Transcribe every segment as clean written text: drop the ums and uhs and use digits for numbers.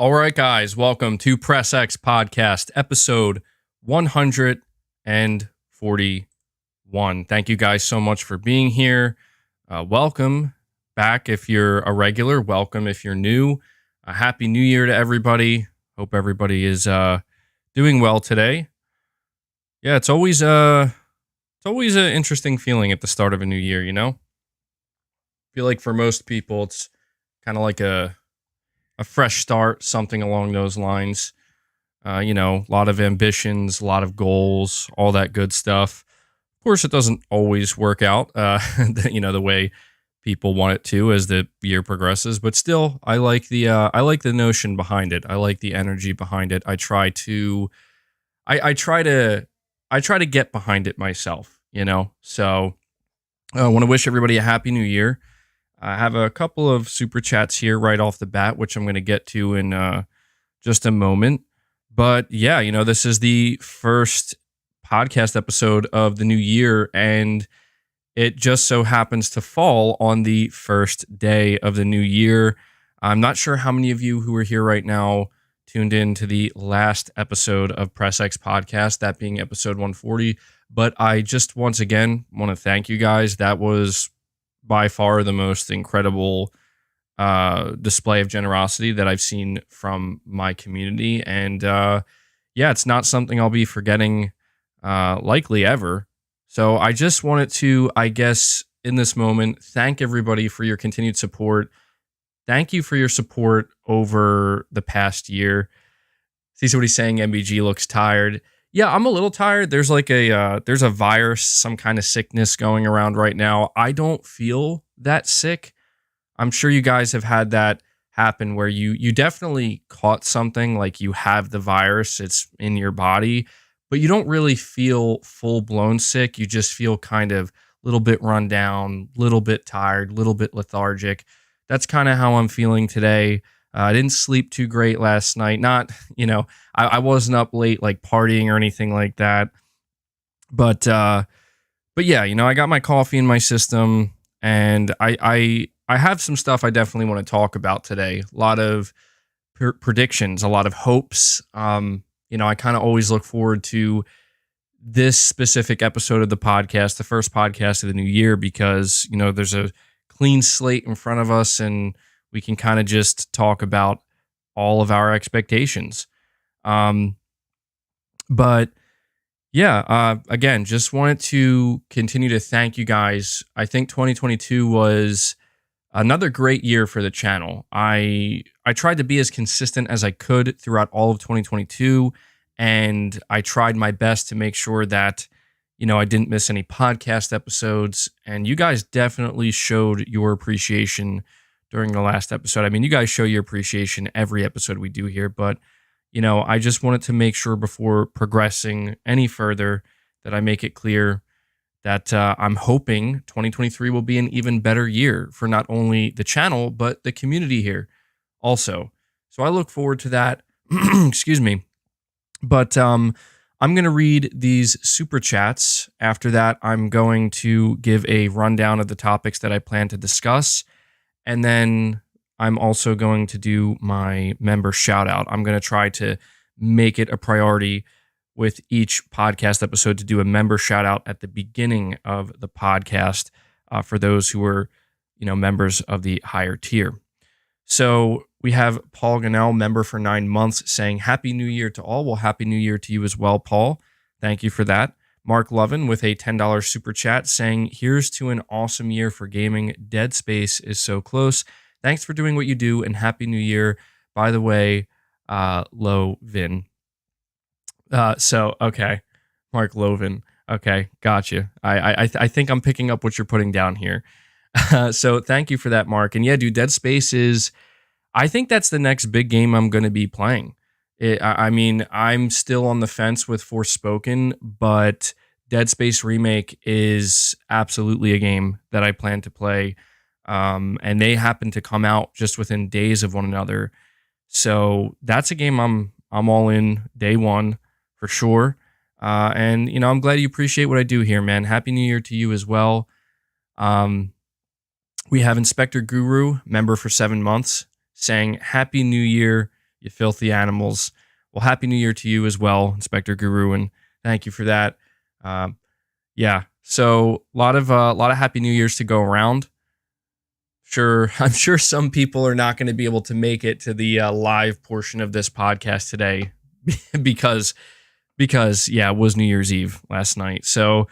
All right, guys, welcome to Press X Podcast, episode 141. Thank you guys so much for being here. Welcome back if you're a regular. Welcome if you're new. A happy New Year to everybody. Hope everybody is doing well today. Yeah, it's always an interesting feeling at the start of a new year. I feel like for most people, it's kind of like a fresh start, something along those lines. A lot of ambitions, a lot of goals, all that good stuff. Of course, it doesn't always work out, the way people want it to as the year progresses. But still, I like the notion behind it. I like the energy behind it. I try to get behind it myself. So I want to wish everybody a happy new year. I have a couple of super chats here right off the bat, which I'm going to get to in just a moment. But yeah, this is the first podcast episode of the new year, and it just so happens to fall on the first day of the new year. I'm not sure how many of you who are here right now tuned in to the last episode of Press X Podcast, that being episode 140. But I just once again want to thank you guys. That was by far the most incredible display of generosity that I've seen from my community. And it's not something I'll be forgetting likely ever. So I just wanted to, I guess, in this moment, thank everybody for your continued support. Thank you for your support over the past year. See somebody saying MBG looks tired. Yeah, I'm a little tired. There's like there's a virus, some kind of sickness going around right now. I don't feel that sick. I'm sure you guys have had that happen where you definitely caught something, like you have the virus, it's in your body, but you don't really feel full-blown sick. You just feel kind of a little bit run down, little bit tired, little bit lethargic. That's kind of how I'm feeling today. I didn't sleep too great last night. Not, I wasn't up late like partying or anything like that. But yeah, I got my coffee in my system, and I have some stuff I definitely want to talk about today. A lot of predictions, a lot of hopes. I kind of always look forward to this specific episode of the podcast, the first podcast of the new year, because, there's a clean slate in front of us, and we can kind of just talk about all of our expectations. But yeah, again, just wanted to continue to thank you guys. I think 2022 was another great year for the channel. I tried to be as consistent as I could throughout all of 2022, and I tried my best to make sure that, I didn't miss any podcast episodes, and you guys definitely showed your appreciation during the last episode. I mean, you guys show your appreciation every episode we do here, but, I just wanted to make sure before progressing any further that I make it clear that I'm hoping 2023 will be an even better year for not only the channel, but the community here also. So I look forward to that. Excuse me. But I'm going to read these super chats. After that, I'm going to give a rundown of the topics that I plan to discuss. And then I'm also going to do my member shout out. I'm going to try to make it a priority with each podcast episode to do a member shout out at the beginning of the podcast for those who are, members of the higher tier. So we have Paul Ganell, member for 9 months, saying Happy New Year to all. Well, Happy New Year to you as well, Paul. Thank you for that. Mark Lovin with a $10 super chat saying, here's to an awesome year for gaming. Dead Space is so close. Thanks for doing what you do, and Happy New Year. By the way, Lovin. Okay. Mark Lovin. Okay, got you. I think I'm picking up what you're putting down here. So thank you for that, Mark. And yeah, dude, Dead Space is, I think that's the next big game I'm going to be playing. I'm still on the fence with Forspoken, but Dead Space Remake is absolutely a game that I plan to play. And they happen to come out just within days of one another. So that's a game I'm all in day one for sure. And I'm glad you appreciate what I do here, man. Happy New Year to you as well. We have Inspector Guru, member for 7 months, saying Happy New Year you filthy animals. Well, Happy New Year to you as well, Inspector Guru, and thank you for that. Yeah, so a lot of Happy New Years to go around. Sure, I'm sure some people are not going to be able to make it to the live portion of this podcast today because yeah, it was New Year's Eve last night. So,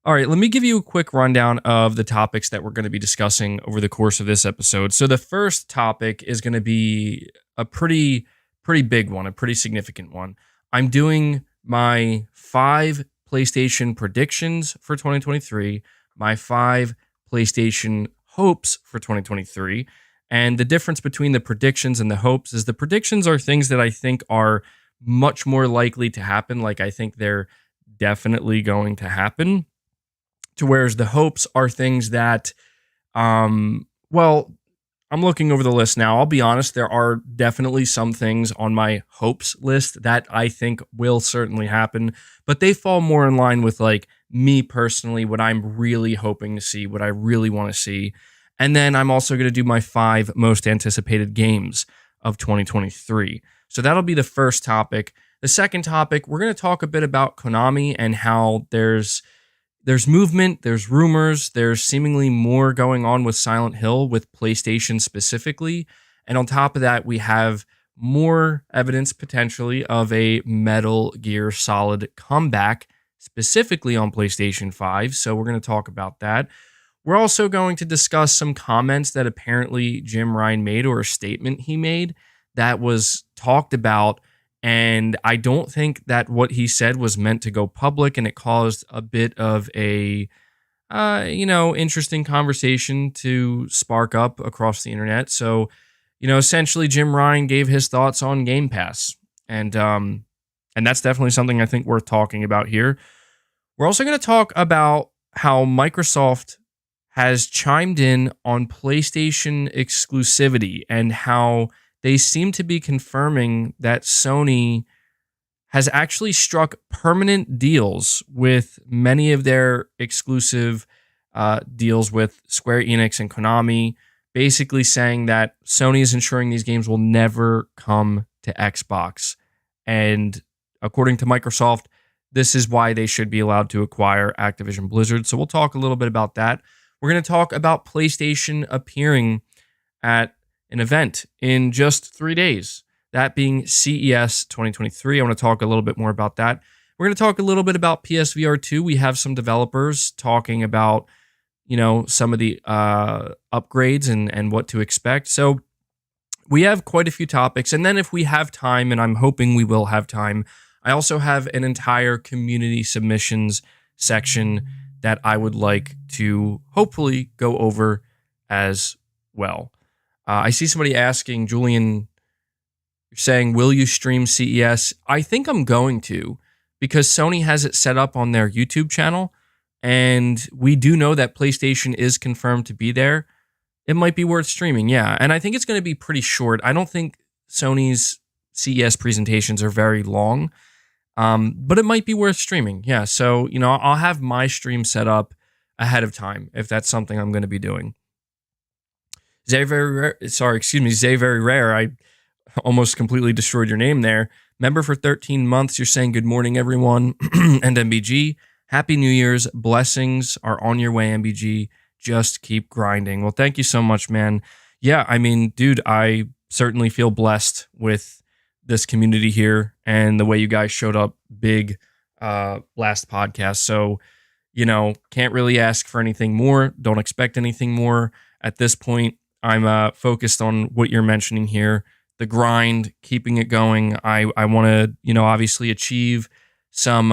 all right, let me give you a quick rundown of the topics that we're going to be discussing over the course of this episode. So the first topic is going to be a pretty big one, a pretty significant one. I'm doing my 5 PlayStation predictions for 2023, my 5 PlayStation hopes for 2023. And the difference between the predictions and the hopes is the predictions are things that I think are much more likely to happen. Like, I think they're definitely going to happen. To whereas the hopes are things that, well, I'm looking over the list now. I'll be honest, there are definitely some things on my hopes list that I think will certainly happen, but they fall more in line with like me personally, what I'm really hoping to see, what I really want to see. And then I'm also going to do my 5 most anticipated games of 2023. So that'll be the first topic. The second topic, we're going to talk a bit about Konami and how there's movement, there's rumors, there's seemingly more going on with Silent Hill, with PlayStation specifically. And on top of that, we have more evidence potentially of a Metal Gear Solid comeback, specifically on PlayStation 5. So we're going to talk about that. We're also going to discuss some comments that apparently Jim Ryan made, or a statement he made that was talked about. And I don't think that what he said was meant to go public, and it caused a bit of a, interesting conversation to spark up across the internet. So, essentially Jim Ryan gave his thoughts on Game Pass, and that's definitely something I think worth talking about here. We're also going to talk about how Microsoft has chimed in on PlayStation exclusivity and how they seem to be confirming that Sony has actually struck permanent deals with many of their exclusive deals with Square Enix and Konami, basically saying that Sony is ensuring these games will never come to Xbox. And according to Microsoft, this is why they should be allowed to acquire Activision Blizzard. So we'll talk a little bit about that. We're going to talk about PlayStation appearing at an event in just 3 days, that being CES 2023. I want to talk a little bit more about that. We're going to talk a little bit about PSVR 2. We have some developers talking about, some of the upgrades and what to expect. So we have quite a few topics. And then if we have time, and I'm hoping we will have time, I also have an entire community submissions section that I would like to hopefully go over as well. I see somebody asking, Julian, you're saying, will you stream CES? I think I'm going to, because Sony has it set up on their YouTube channel, and we do know that PlayStation is confirmed to be there. It might be worth streaming, yeah. And I think it's going to be pretty short. I don't think Sony's CES presentations are very long, but it might be worth streaming, yeah. So, I'll have my stream set up ahead of time if that's something I'm going to be doing. Zay Very Rare. I almost completely destroyed your name there. Member for 13 months. You're saying good morning, everyone. And MBG, Happy New Year's. Blessings are on your way, MBG. Just keep grinding. Well, thank you so much, man. Yeah, I mean, dude, I certainly feel blessed with this community here and the way you guys showed up big last podcast. So, can't really ask for anything more. Don't expect anything more at this point. I'm focused on what you're mentioning here, the grind, keeping it going. I want to, obviously achieve some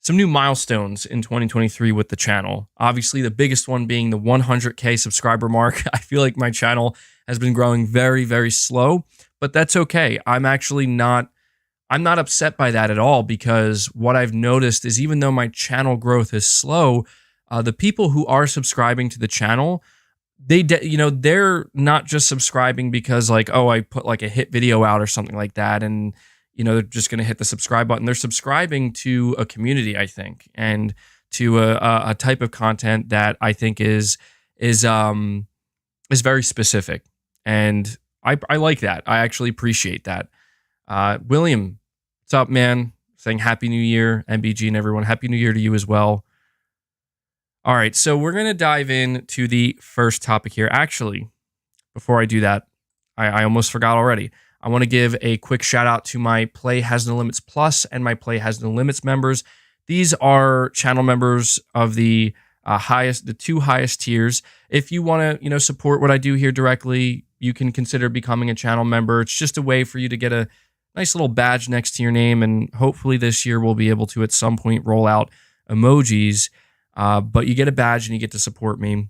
new milestones in 2023 with the channel. Obviously, the biggest one being the 100K subscriber mark. I feel like my channel has been growing very, very slow, but that's okay. I'm not upset by that at all, because what I've noticed is even though my channel growth is slow, the people who are subscribing to the channel, they're not just subscribing because like, oh, I put like a hit video out or something like that, and they're just going to hit the subscribe button. They're subscribing to a community, I think, and to a type of content that I think is very specific. And I like that. I actually appreciate that. William, what's up, man? Saying Happy New Year, MBG and everyone. Happy New Year to you as well. All right, so we're going to dive into the first topic here. Actually, before I do that, I almost forgot already. I want to give a quick shout out to my Play Has No Limits Plus and my Play Has No Limits members. These are channel members of the two highest tiers. If you want to, support what I do here directly, you can consider becoming a channel member. It's just a way for you to get a nice little badge next to your name, and hopefully this year we'll be able to at some point roll out emojis. But you get a badge and you get to support me.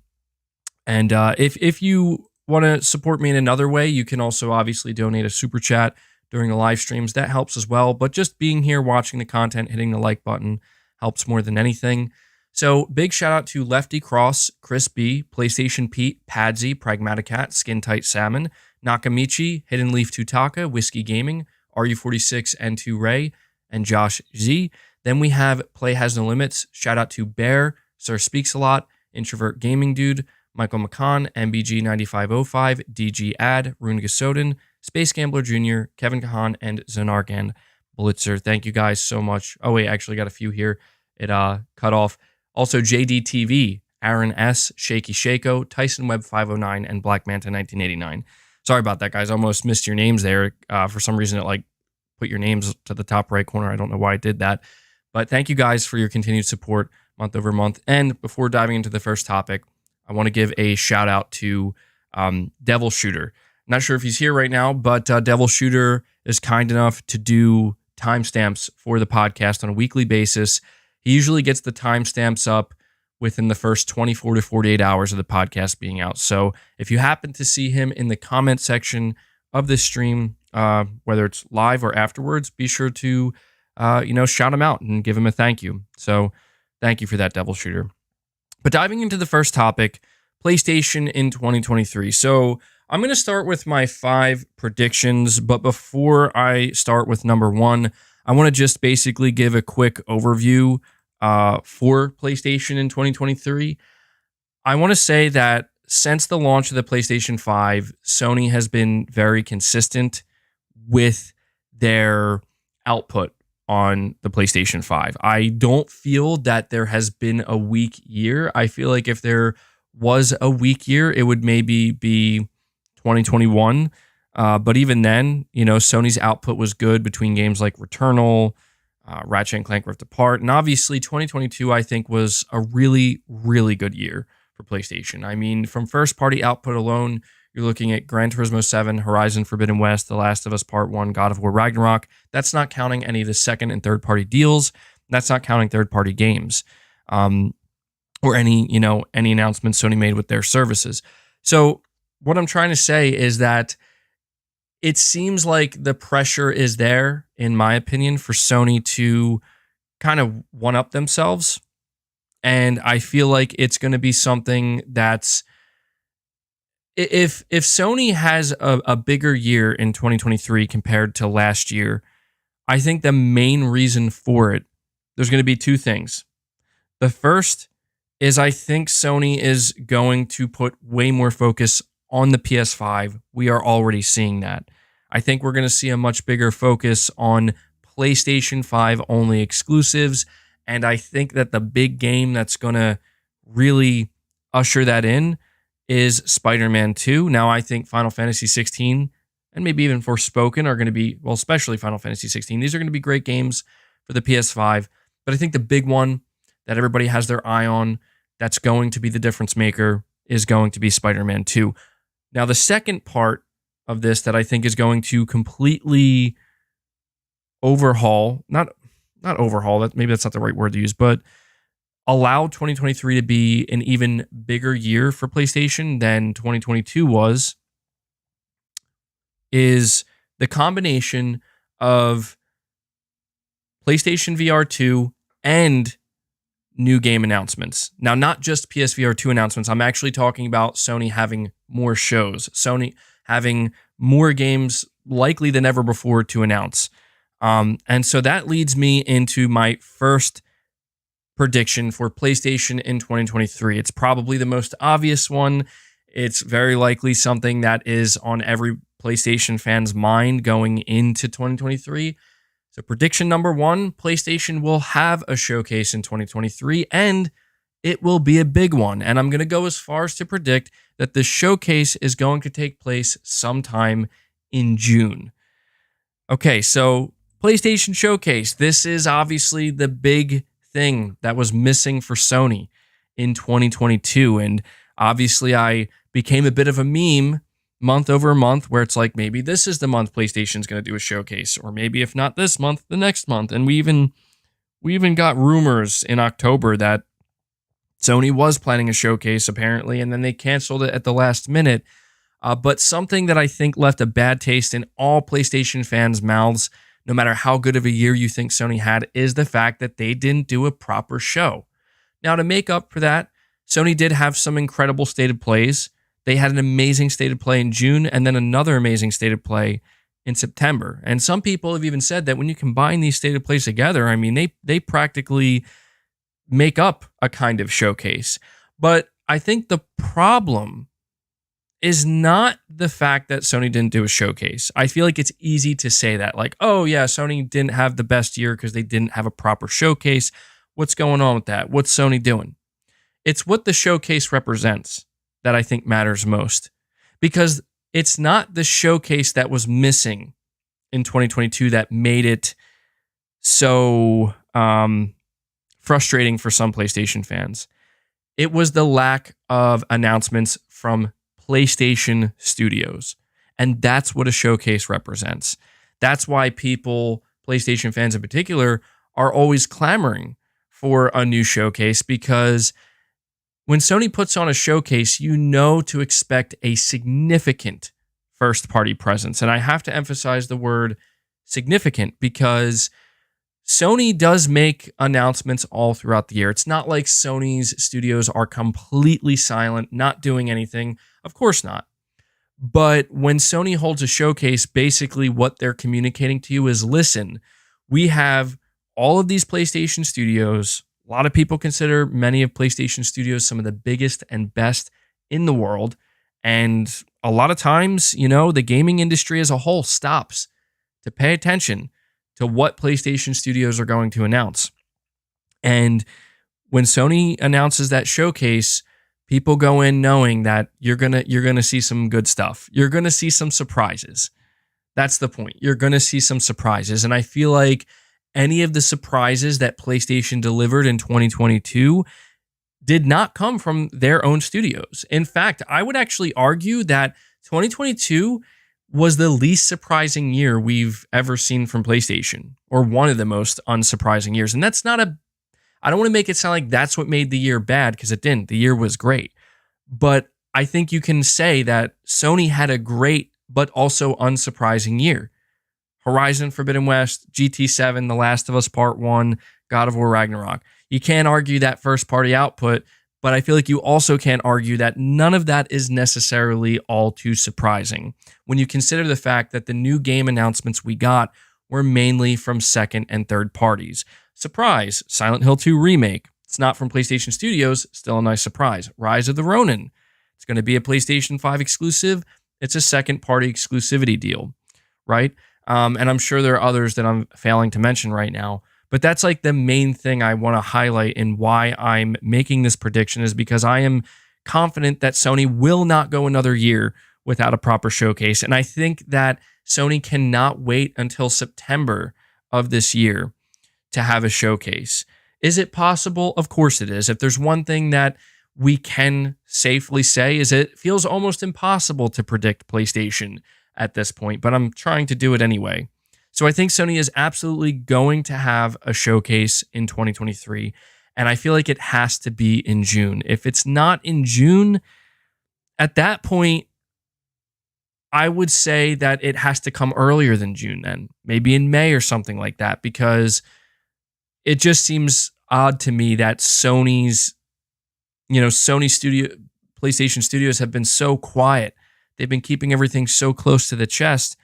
And if you want to support me in another way, you can also obviously donate a super chat during the live streams. That helps as well. But just being here, watching the content, hitting the like button helps more than anything. So big shout out to Lefty Cross, Chris B, PlayStation Pete, Padsy, Pragmaticat, Skin Tight Salmon, Nakamichi, Hidden Leaf Tutaka, Whiskey Gaming, RU46, N2 Ray, and Josh Z. Then we have Play Has No Limits. Shout out to Bear, Sir Speaks a Lot, Introvert Gaming Dude, Michael McCon, MBG9505, DG Ad, Rune Gasoden, Space Gambler Jr., Kevin Kahan, and Zonargan Blitzer. Thank you guys so much. Oh, wait, actually got a few here. It cut off. Also, JDTV, Aaron S., Shaky Shako, Tyson Webb 509, and Black Manta 1989. Sorry about that, guys. I almost missed your names there. For some reason, it put your names to the top right corner. I don't know why I did that. But thank you guys for your continued support month over month. And before diving into the first topic, I want to give a shout out to Devil Shooter. Not sure if he's here right now, but Devil Shooter is kind enough to do timestamps for the podcast on a weekly basis. He usually gets the timestamps up within the first 24 to 48 hours of the podcast being out. So if you happen to see him in the comment section of this stream, whether it's live or afterwards, be sure to shout him out and give him a thank you. So thank you for that, Devil Shooter. But diving into the first topic, PlayStation in 2023. So I'm going to start with my 5 predictions, but before I start with number 1, I want to just basically give a quick overview for PlayStation in 2023. I want to say that since the launch of the PlayStation 5, Sony has been very consistent with their output on the PlayStation 5. I don't feel that there has been a weak year. I feel like if there was a weak year, it would maybe be 2021. But even then, Sony's output was good between games like Returnal, Ratchet Clank Rift Apart. And obviously 2022, I think, was a really, really good year for PlayStation. I mean, from first-party output alone, you're looking at Gran Turismo 7, Horizon Forbidden West, The Last of Us Part 1, God of War Ragnarok. That's not counting any of the second and third-party deals. That's not counting third-party games or any announcements Sony made with their services. So what I'm trying to say is that it seems like the pressure is there, in my opinion, for Sony to kind of one-up themselves. And I feel like it's going to be something that's, if Sony has a bigger year in 2023 compared to last year, I think the main reason for it, there's going to be 2 things. The first is I think Sony is going to put way more focus on the PS5. We are already seeing that. I think we're going to see a much bigger focus on PlayStation 5 only exclusives. And I think that the big game that's going to really usher that in is Spider-Man 2. Now, I think Final Fantasy 16 and maybe even Forspoken are going to be, well, especially Final Fantasy 16. These are going to be great games for the PS5. But I think the big one that everybody has their eye on that's going to be the difference maker is going to be Spider-Man 2. Now, the second part of this that I think is going to completely overhaul, not overhaul, maybe that's not the right word to use, but allow 2023 to be an even bigger year for PlayStation than 2022 was, is the combination of PlayStation VR 2 and new game announcements. Now, not just PSVR 2 announcements. I'm actually talking about Sony having more shows. Sony having more games likely than ever before to announce. And so that leads me into my first prediction for PlayStation in 2023. It's probably the most obvious one. It's very likely something that is on PlayStation fans' mind going into 2023. So prediction number one, PlayStation will have a showcase in 2023, and it will be a big one. And I'm going to go as far as to predict that the showcase is going to take place sometime in June. Okay, so PlayStation Showcase. This is obviously the big thing that was missing for Sony in 2022. And obviously I became a bit of a meme month over month where it's like, maybe this is the month PlayStation's going to do a showcase, or maybe if not this month, the next month. And we even got rumors in October that Sony was planning a showcase apparently, and then they canceled it at the last minute. But something that I think left a bad taste in all PlayStation fans' mouths, no matter how good of a year you think Sony had, is the fact that they didn't do a proper show. Now, to make up for that, Sony did have some incredible state of plays. They had an amazing state of play in June, and then another amazing state of play in September. And some people have even said that when you combine these state of plays together, I mean, they practically make up a kind of showcase. But I think the problem is not the fact that Sony didn't do a showcase. I feel like it's easy to say that, like, oh yeah, Sony didn't have the best year because they didn't have a proper showcase. What's going on with that? What's Sony doing? It's what the showcase represents that I think matters most, because it's not the showcase that was missing in 2022 that made it so frustrating for some PlayStation fans. It was the lack of announcements from PlayStation Studios. And that's what a showcase represents. That's why people, PlayStation fans in particular, are always clamoring for a new showcase, because when Sony puts on a showcase, you know to expect a significant first-party presence. And I have to emphasize the word significant, because Sony does make announcements all throughout the year. It's not like Sony's studios are completely silent, not doing anything. Of course not. But when Sony holds a showcase, basically what they're communicating to you is, listen, we have all of these PlayStation studios. A lot of people consider many of PlayStation studios some of the biggest and best in the world. And a lot of times, you know, the gaming industry as a whole stops to pay attention to what PlayStation studios are going to announce. And when Sony announces that showcase, people go in knowing that you're gonna see some good stuff. You're gonna see some surprises. That's the point. You're gonna see some surprises. And I feel like any of the surprises that PlayStation delivered in 2022 did not come from their own studios. In fact, I would actually argue that 2022 was the least surprising year we've ever seen from PlayStation, or one of the most unsurprising years. And that's not I don't want to make it sound like that's what made the year bad, because it didn't. The year was great. But I think you can say that Sony had a great but also unsurprising year. Horizon Forbidden West, GT7, The Last of Us Part 1, God of War Ragnarok. You can't argue that first-party output, but I feel like you also can't argue that none of that is necessarily all too surprising when you consider the fact that the new game announcements we got were mainly from second and third parties. Surprise, Silent Hill 2 Remake. It's not from PlayStation Studios, still a nice surprise. Rise of the Ronin. It's going to be a PlayStation 5 exclusive. It's a second-party exclusivity deal, right? And I'm sure there are others that I'm failing to mention right now. But that's like the main thing I want to highlight in why I'm making this prediction, is because I am confident that Sony will not go another year without a proper showcase. And I think that Sony cannot wait until September of this year to have a showcase. Is it possible? Of course it is. If there's one thing that we can safely say, is it feels almost impossible to predict PlayStation at this point, but I'm trying to do it anyway. So I think Sony is absolutely going to have a showcase in 2023, and I feel like it has to be in June. If it's not in June, at that point, I would say that it has to come earlier than June then, maybe in May or something like that, because it just seems odd to me that Sony PlayStation Studios have been so quiet. They've been keeping everything so close to the chest.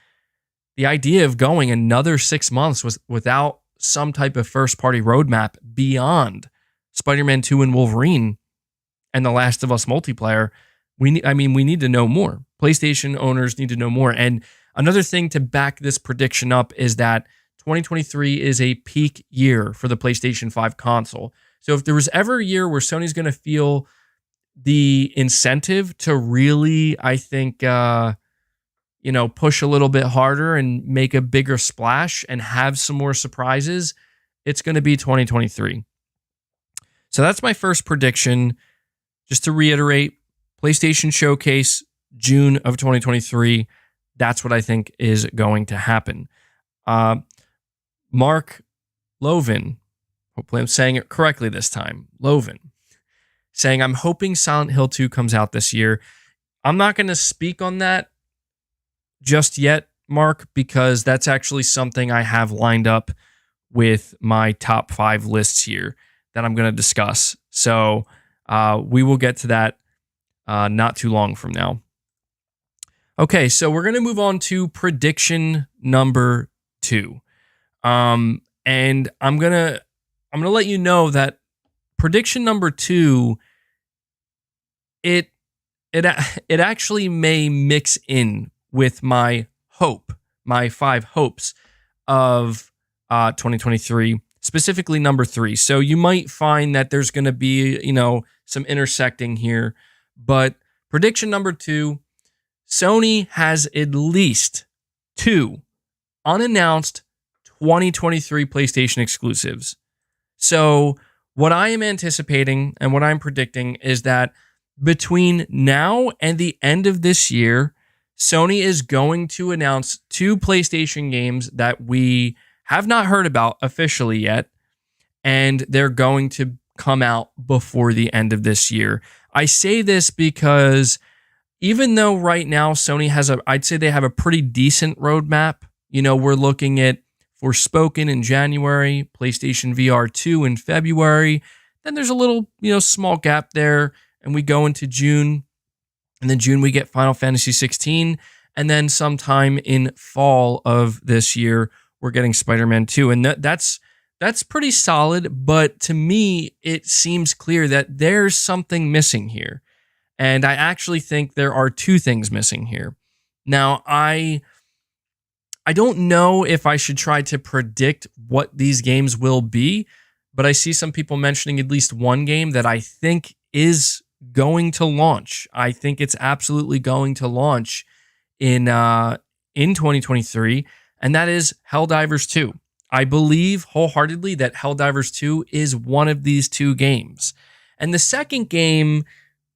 The idea of going another 6 months without some type of first-party roadmap beyond Spider-Man 2 and Wolverine and The Last of Us multiplayer we need to know more. PlayStation owners need to know more. And another thing to back this prediction up is that 2023 is a peak year for the PlayStation 5 console. So if there was ever a year where Sony's going to feel the incentive to really, I think, push a little bit harder and make a bigger splash and have some more surprises, it's going to be 2023. So that's my first prediction. Just to reiterate, PlayStation Showcase, June of 2023. That's what I think is going to happen. Mark Lovin, hopefully I'm saying it correctly this time, Lovin, saying, I'm hoping Silent Hill 2 comes out this year. I'm not going to speak on that just yet, Mark, because that's actually something I have lined up with my top 5 lists here that I'm going to discuss. So we will get to that not too long from now. Okay, so we're going to move on to prediction number 2. And I'm going to let you know that prediction number 2, it actually may mix in with my 5 hopes of 2023, specifically number 3. So you might find that there's going to be, some intersecting here, but prediction number 2, Sony has at least 2 unannounced 2023 PlayStation exclusives. So what I am anticipating and what I'm predicting is that between now and the end of this year, Sony is going to announce 2 PlayStation games that we have not heard about officially yet, and they're going to come out before the end of this year. I say this because even though right now Sony has I'd say they have a pretty decent roadmap. We're looking at Forspoken in January, PlayStation VR 2 in February. Then there's a little, small gap there, and we go into June. And then June we get Final Fantasy 16, and then sometime in fall of this year we're getting Spider-Man 2, and that's pretty solid. But to me, it seems clear that there's something missing here, and I actually think there are 2 things missing here. Now I don't know if I should try to predict what these games will be, but I see some people mentioning at least one game that I think is going to launch. I think it's absolutely going to launch in 2023, and that is Helldivers 2. I believe wholeheartedly that Helldivers 2 is one of these 2 games. And the second game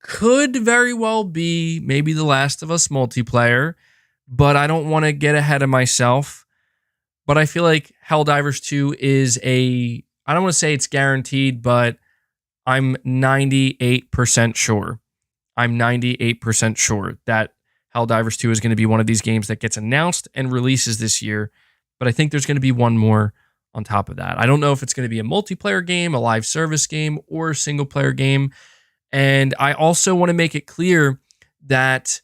could very well be maybe The Last of Us multiplayer, but I don't want to get ahead of myself. But I feel like Helldivers 2 is I don't want to say it's guaranteed, but I'm 98% sure. I'm 98% sure that Helldivers 2 is going to be one of these games that gets announced and releases this year. But I think there's going to be one more on top of that. I don't know if it's going to be a multiplayer game, a live service game, or a single player game. And I also want to make it clear that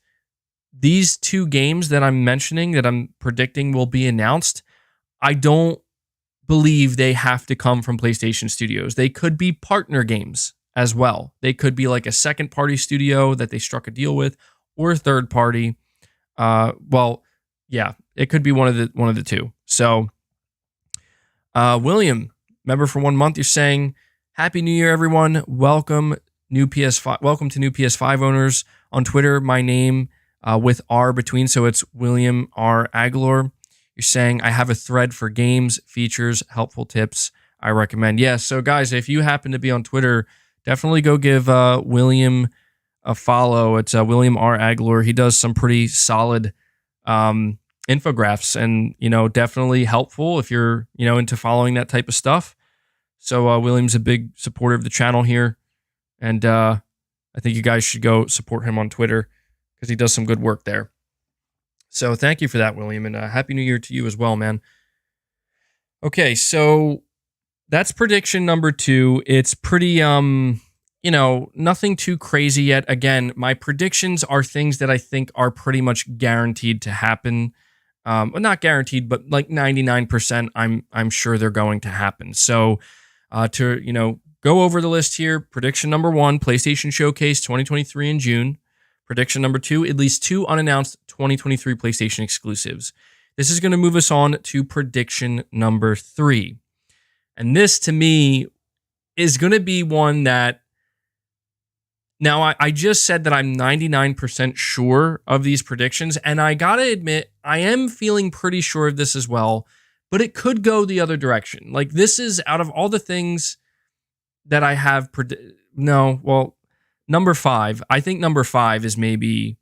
these 2 games that I'm mentioning, that I'm predicting will be announced, I don't believe they have to come from PlayStation Studios. They could be partner games as well. They could be like a second party studio that they struck a deal with, or a third party. It could be one of the 2. So, William, member for 1 month, you're saying, Happy New Year, everyone. Welcome to new PS5 owners. On Twitter, my name with R between, so it's William R. Aguilar. You're saying, I have a thread for games, features, helpful tips I recommend. Yes, so guys, if you happen to be on Twitter, definitely go give William a follow. It's William R. Aguilar. He does some pretty solid infographics and, definitely helpful if you're, into following that type of stuff. So William's a big supporter of the channel here. And I think you guys should go support him on Twitter because he does some good work there. So thank you for that, William, and Happy New Year to you as well, man. Okay, so that's prediction number 2. It's pretty, nothing too crazy yet. Again, my predictions are things that I think are pretty much guaranteed to happen. Well, not guaranteed, but like 99%, I'm sure they're going to happen. So to go over the list here, prediction number 1, PlayStation Showcase 2023 in June. Prediction number 2, at least 2 unannounced 2023 PlayStation exclusives. This is going to move us on to prediction number 3. And this, to me, is going to be one that... Now, I just said that I'm 99% sure of these predictions, and I gotta admit, I am feeling pretty sure of this as well, but it could go the other direction. Like, this is out of all the things that I have... number 5. I think number 5 is maybe...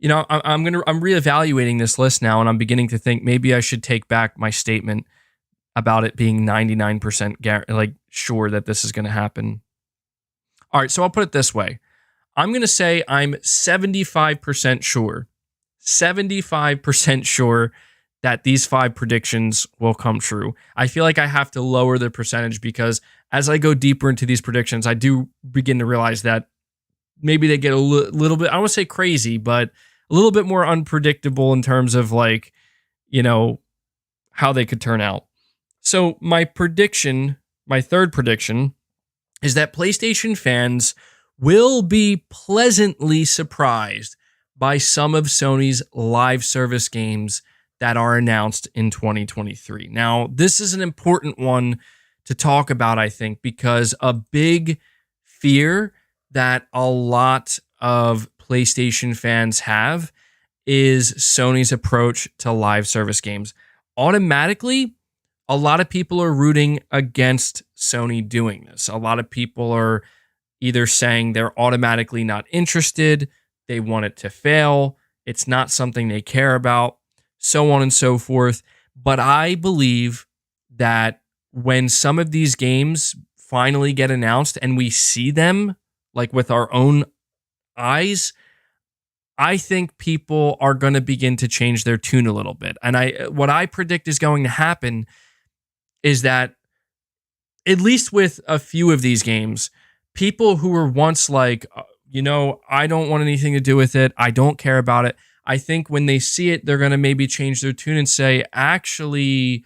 I'm reevaluating this list now, and I'm beginning to think maybe I should take back my statement about it being 99% sure that this is going to happen. All right, so I'll put it this way. I'm going to say I'm 75% sure. 75% sure that these 5 predictions will come true. I feel like I have to lower the percentage because as I go deeper into these predictions, I do begin to realize that maybe they get a little bit, I don't want to say crazy, but a little bit more unpredictable in terms of how they could turn out. So my prediction, my third prediction, is that PlayStation fans will be pleasantly surprised by some of Sony's live service games that are announced in 2023. Now, this is an important one to talk about, I think, because a big fear that a lot of PlayStation fans have is Sony's approach to live service games. Automatically, a lot of people are rooting against Sony doing this. A lot of people are either saying they're automatically not interested, they want it to fail, it's not something they care about, so on and so forth. But I believe that when some of these games finally get announced and we see them with our own eyes, I think people are going to begin to change their tune a little bit. And what I predict is going to happen is that, at least with a few of these games, people who were once I don't want anything to do with it, I don't care about it, I think when they see it, they're going to maybe change their tune and say, actually,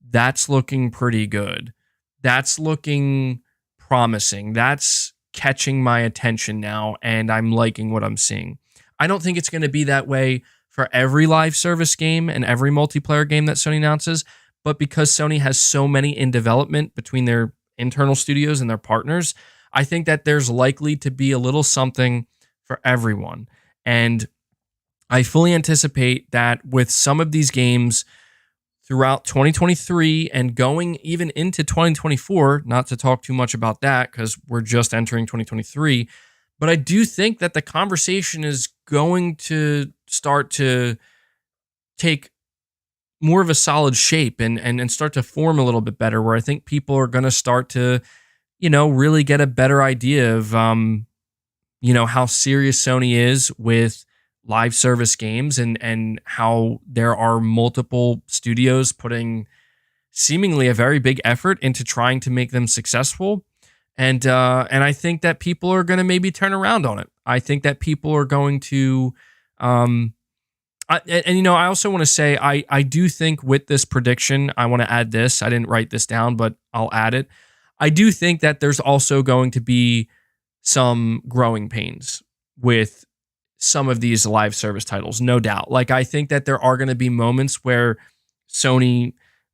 that's looking pretty good. That's looking promising. That's catching my attention now, and I'm liking what I'm seeing. I don't think it's going to be that way for every live service game and every multiplayer game that Sony announces, but because Sony has so many in development between their internal studios and their partners, I think that there's likely to be a little something for everyone. And I fully anticipate that with some of these games throughout 2023 and going even into 2024, not to talk too much about that because we're just entering 2023, but I do think that the conversation is going to start to take more of a solid shape and start to form a little bit better, where I think people are going to start to, really get a better idea of, how serious Sony is with live service games and how there are multiple studios putting seemingly a very big effort into trying to make them successful. And I think that people are going to maybe turn around on it. I think that people are going to, I also want to say, I do think with this prediction, I want to add this. I didn't write this down, but I'll add it. I do think that there's also going to be some growing pains with some of these live service titles, no doubt. I think that there are going to be moments where Sony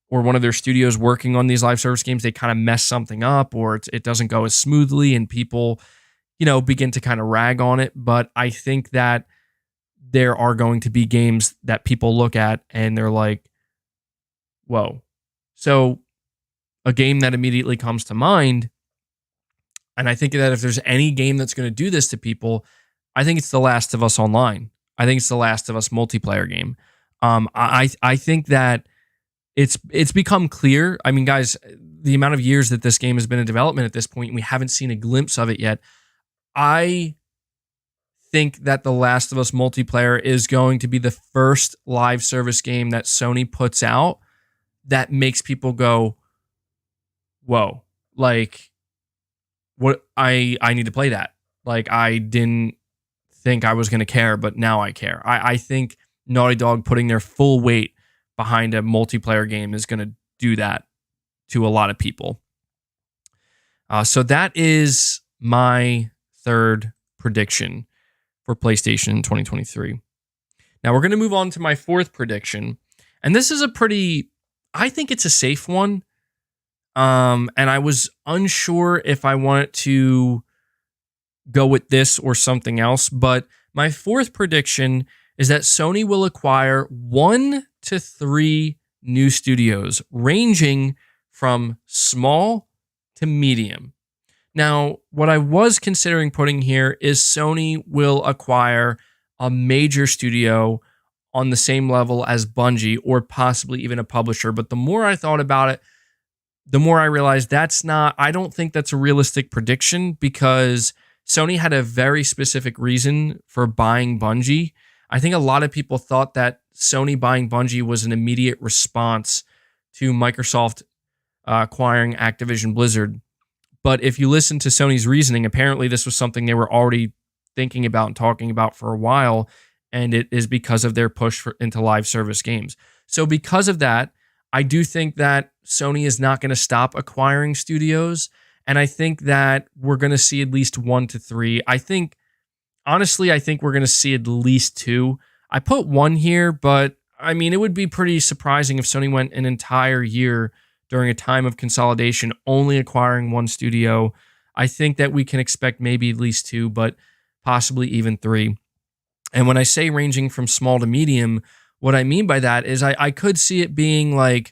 or one of their studios working on these live service games, they kind of mess something up, or it doesn't go as smoothly and people, begin to kind of rag on it. But I think that there are going to be games that people look at and they're like, whoa. So a game that immediately comes to mind, and I think that if there's any game that's going to do this to people, I think it's The Last of Us Online. I think it's The Last of Us multiplayer game. I think that it's become clear. I mean, guys, the amount of years that this game has been in development at this point, we haven't seen a glimpse of it yet. I think that The Last of Us multiplayer is going to be the first live service game that Sony puts out that makes people go, whoa, what I need to play that. I didn't think I was going to care, but now I care. I think Naughty Dog putting their full weight behind a multiplayer game is going to do that to a lot of people. So that is my third prediction for PlayStation in 2023. Now we're going to move on to my fourth prediction. And this is I think it's a safe one. And I was unsure if I wanted to go with this or something else. But my fourth prediction is that Sony will acquire 1 to 3 new studios, ranging from small to medium. Now, what I was considering putting here is Sony will acquire a major studio on the same level as Bungie or possibly even a publisher. But the more I thought about it, the more I realized I don't think that's a realistic prediction, because Sony had a very specific reason for buying Bungie. I think a lot of people thought that Sony buying Bungie was an immediate response to Microsoft acquiring Activision Blizzard. But if you listen to Sony's reasoning, apparently this was something they were already thinking about and talking about for a while, and it is because of their push into live service games. So because of that, I do think that Sony is not going to stop acquiring studios, and I think that we're going to see at least 1 to 3. Honestly, I think we're going to see at least 2. I put 1 here, but I mean, it would be pretty surprising if Sony went an entire year during a time of consolidation only acquiring 1 studio. I think that we can expect maybe at least 2, but possibly even 3. And when I say ranging from small to medium, what I mean by that is I could see it being like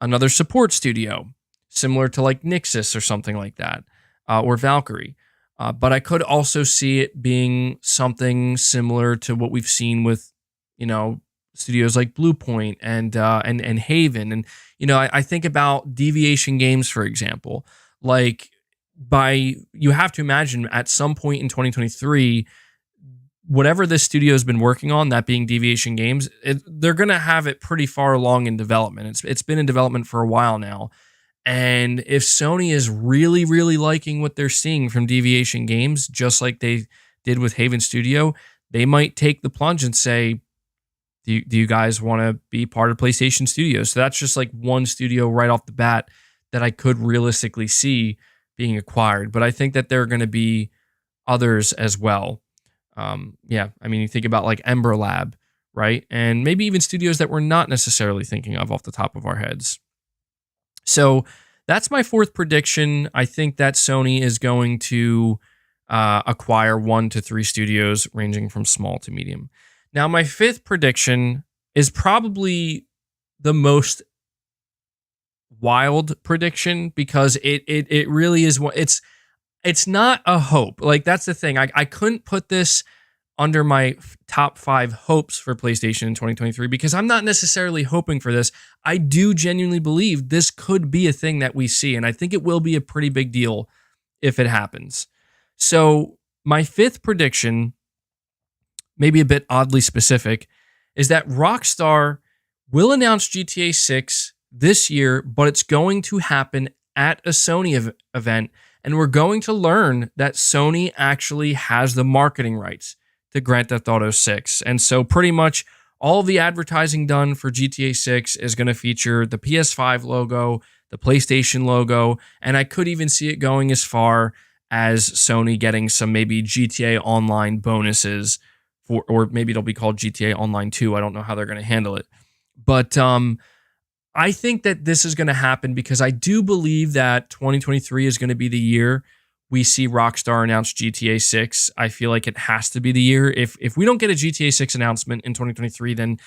another support studio, similar to like Nixxes or something like that, or Valkyrie. But I could also see it being something similar to what we've seen with, studios like Bluepoint and Haven. And, I think about Deviation Games, for example. Like, you have to imagine at some point in 2023, whatever this studio has been working on, that being Deviation Games, they're going to have it pretty far along in development. It's been in development for a while now. And if Sony is really, really liking what they're seeing from Deviation Games, just like they did with Haven Studio, they might take the plunge and say, do you guys want to be part of PlayStation Studios? So that's just like one studio right off the bat that I could realistically see being acquired. But I think that there are going to be others as well. You think about like Ember Lab, right? And maybe even studios that we're not necessarily thinking of off the top of our heads. So that's my fourth prediction. I think that Sony is going to acquire 1 to 3 studios ranging from small to medium. Now, my fifth prediction is probably the most wild prediction, because it really is. It's not a hope. Like, that's the thing. I couldn't put this under my top 5 hopes for PlayStation in 2023 because I'm not necessarily hoping for this. I do genuinely believe this could be a thing that we see, and I think it will be a pretty big deal if it happens. So my fifth prediction, maybe a bit oddly specific, is that Rockstar will announce GTA 6 this year, but it's going to happen at a Sony event, and we're going to learn that Sony actually has the marketing rights to Grand Theft Auto 6. And so pretty much all of the advertising done for GTA 6 is going to feature the PS5 logo, the PlayStation logo, and I could even see it going as far as Sony getting some maybe GTA Online bonuses, or maybe it'll be called GTA Online 2. I don't know how they're going to handle it. But I think that this is going to happen because I do believe that 2023 is going to be the year we see Rockstar announce GTA 6. I feel like it has to be the year. If we don't get a GTA 6 announcement in 2023, then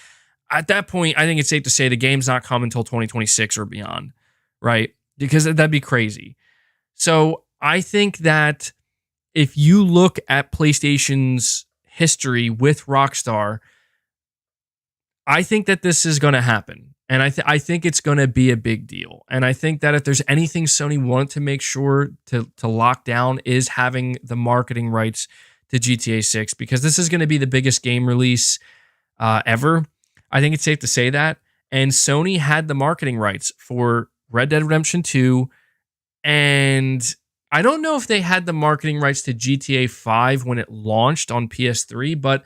at that point, I think it's safe to say the game's not coming until 2026 or beyond, right? Because that'd be crazy. So I think that if you look at PlayStation's history with Rockstar, I think that this is going to happen. And I think it's going to be a big deal. And I think that if there's anything Sony wanted to make sure to lock down is having the marketing rights to GTA 6, because this is going to be the biggest game release ever. I think it's safe to say that. And Sony had the marketing rights for Red Dead Redemption 2. And I don't know if they had the marketing rights to GTA 5 when it launched on PS3, but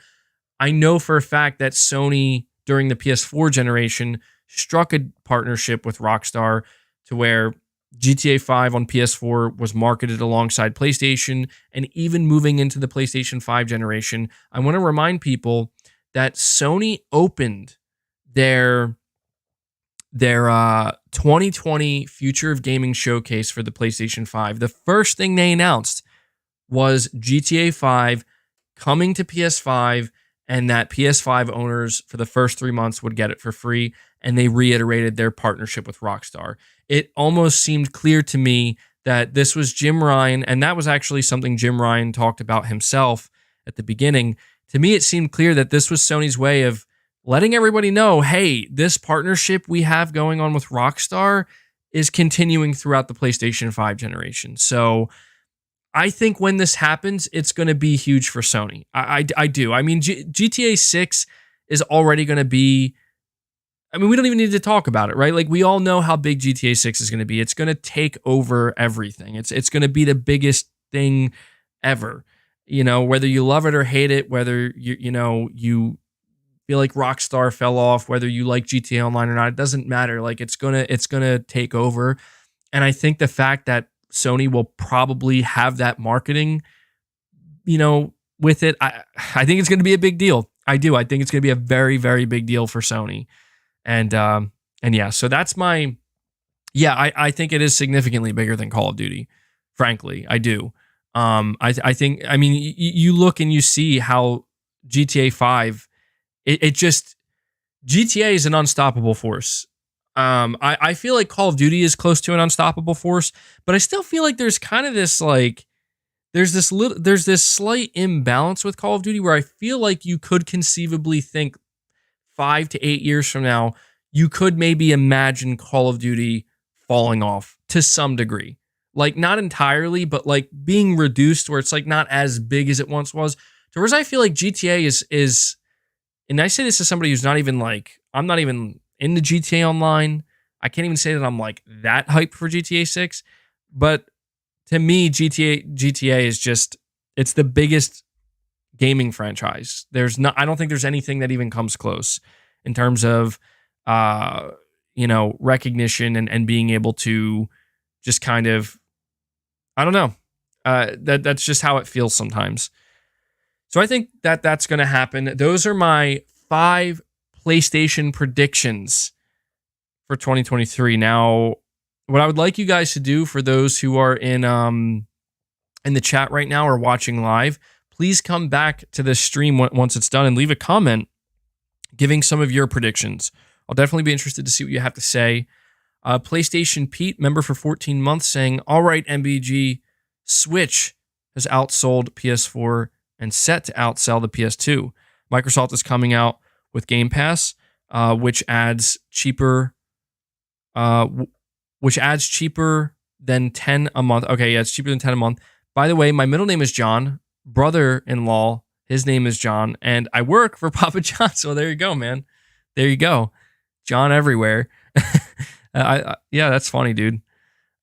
I know for a fact that Sony, during the PS4 generation, struck a partnership with Rockstar to where GTA 5 on PS4 was marketed alongside PlayStation, and even moving into the PlayStation 5 generation, I want to remind people that Sony opened their 2020 Future of Gaming showcase for the PlayStation 5. The first thing they announced was GTA 5 coming to PS5, and that PS5 owners for the first 3 months would get it for free, and they reiterated their partnership with Rockstar. It almost seemed clear to me that this was Jim Ryan, and that was actually something Jim Ryan talked about himself at the beginning. To me, it seemed clear that this was Sony's way of letting everybody know, hey, this partnership we have going on with Rockstar is continuing throughout the PlayStation 5 generation. So I think when this happens, it's going to be huge for Sony. I do. I mean, GTA 6 is already going to be, I mean, we don't even need to talk about it, right? Like, we all know how big GTA 6 is going to be. It's going to take over everything. It's going to be the biggest thing ever. You know, whether you love it or hate it, whether you feel like Rockstar fell off, whether you like GTA Online or not, it doesn't matter. Like, it's gonna take over. And I think the fact that Sony will probably have that marketing, with it, I think it's gonna be a big deal. I do. I think it's gonna be a very, very big deal for Sony. And yeah, so that's my, I think it is significantly bigger than Call of Duty. Frankly, I do. I think, I mean, you look and you see how GTA 5, GTA is an unstoppable force. I feel like Call of Duty is close to an unstoppable force, but I still feel like there's kind of this, like, there's this slight imbalance with Call of Duty where I feel like you could conceivably think 5 to 8 years from now, you could maybe imagine Call of Duty falling off to some degree. Like, not entirely, but like being reduced where it's like not as big as it once was. Whereas I feel like GTA is, and I say this as somebody who's not even like, I'm not even into GTA Online. I can't even say that I'm like that hyped for GTA 6. But to me, GTA is just, it's the biggest gaming franchise. I don't think there's anything that even comes close in terms of, recognition and being able to just kind of, I don't know. That's just how it feels sometimes. So I think that's going to happen. Those are my 5 PlayStation predictions for 2023. Now, what I would like you guys to do, for those who are in the chat right now or watching live, please come back to this stream once it's done and leave a comment giving some of your predictions. I'll definitely be interested to see what you have to say. PlayStation Pete, member for 14 months, saying, all right, MBG, Switch has outsold PS4 and set to outsell the PS2. Microsoft is coming out with Game Pass, which adds cheaper than 10 a month. Okay, yeah, it's cheaper than 10 a month. By the way, my middle name is John. Brother-in-law, his name is John, and I work for Papa John. So there you go, man. There you go. John everywhere. Yeah, that's funny, dude.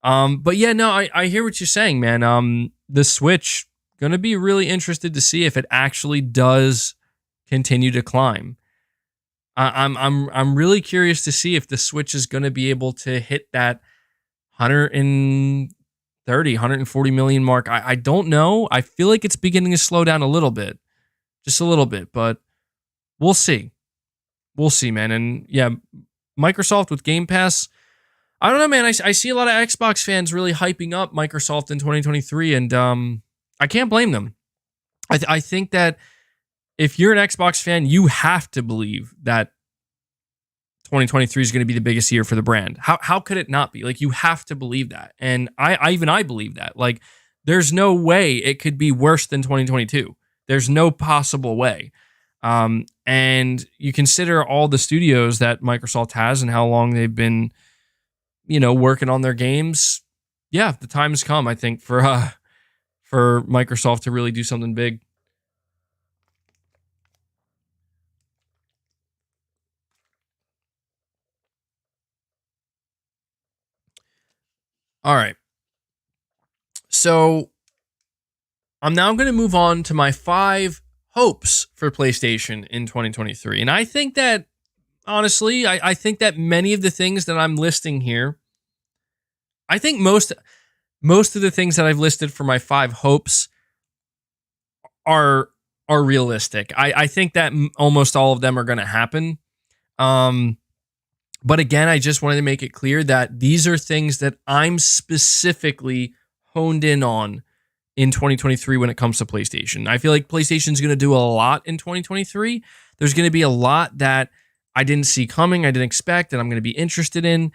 But yeah, no, I hear what you're saying, man. The Switch, gonna be really interested to see if it actually does continue to climb. I'm really curious to see if the Switch is gonna be able to hit that 140 million mark. I don't know. I feel like it's beginning to slow down a little bit, just a little bit, but we'll see. We'll see, man. And yeah, Microsoft with Game Pass, I don't know, man. I see a lot of Xbox fans really hyping up Microsoft in 2023, and I can't blame them. I think that if you're an Xbox fan, you have to believe that 2023 is going to be the biggest year for the brand. How could it not be? Like, you have to believe that. And I believe that. Like, there's no way it could be worse than 2022. There's no possible way. And you consider all the studios that Microsoft has and how long they've been, working on their games. Yeah, the time has come, I think, for Microsoft to really do something big. All right. So I'm now going to move on to my 5 hopes for PlayStation in 2023. And I think that, honestly, I think that many of the things that I'm listing here, I think most of the things that I've listed for my 5 hopes are realistic. I think that almost all of them are going to happen. But again, I just wanted to make it clear that these are things that I'm specifically honed in on in 2023 when it comes to PlayStation. I feel like PlayStation's going to do a lot in 2023. There's going to be a lot that I didn't see coming, I didn't expect, and I'm going to be interested in.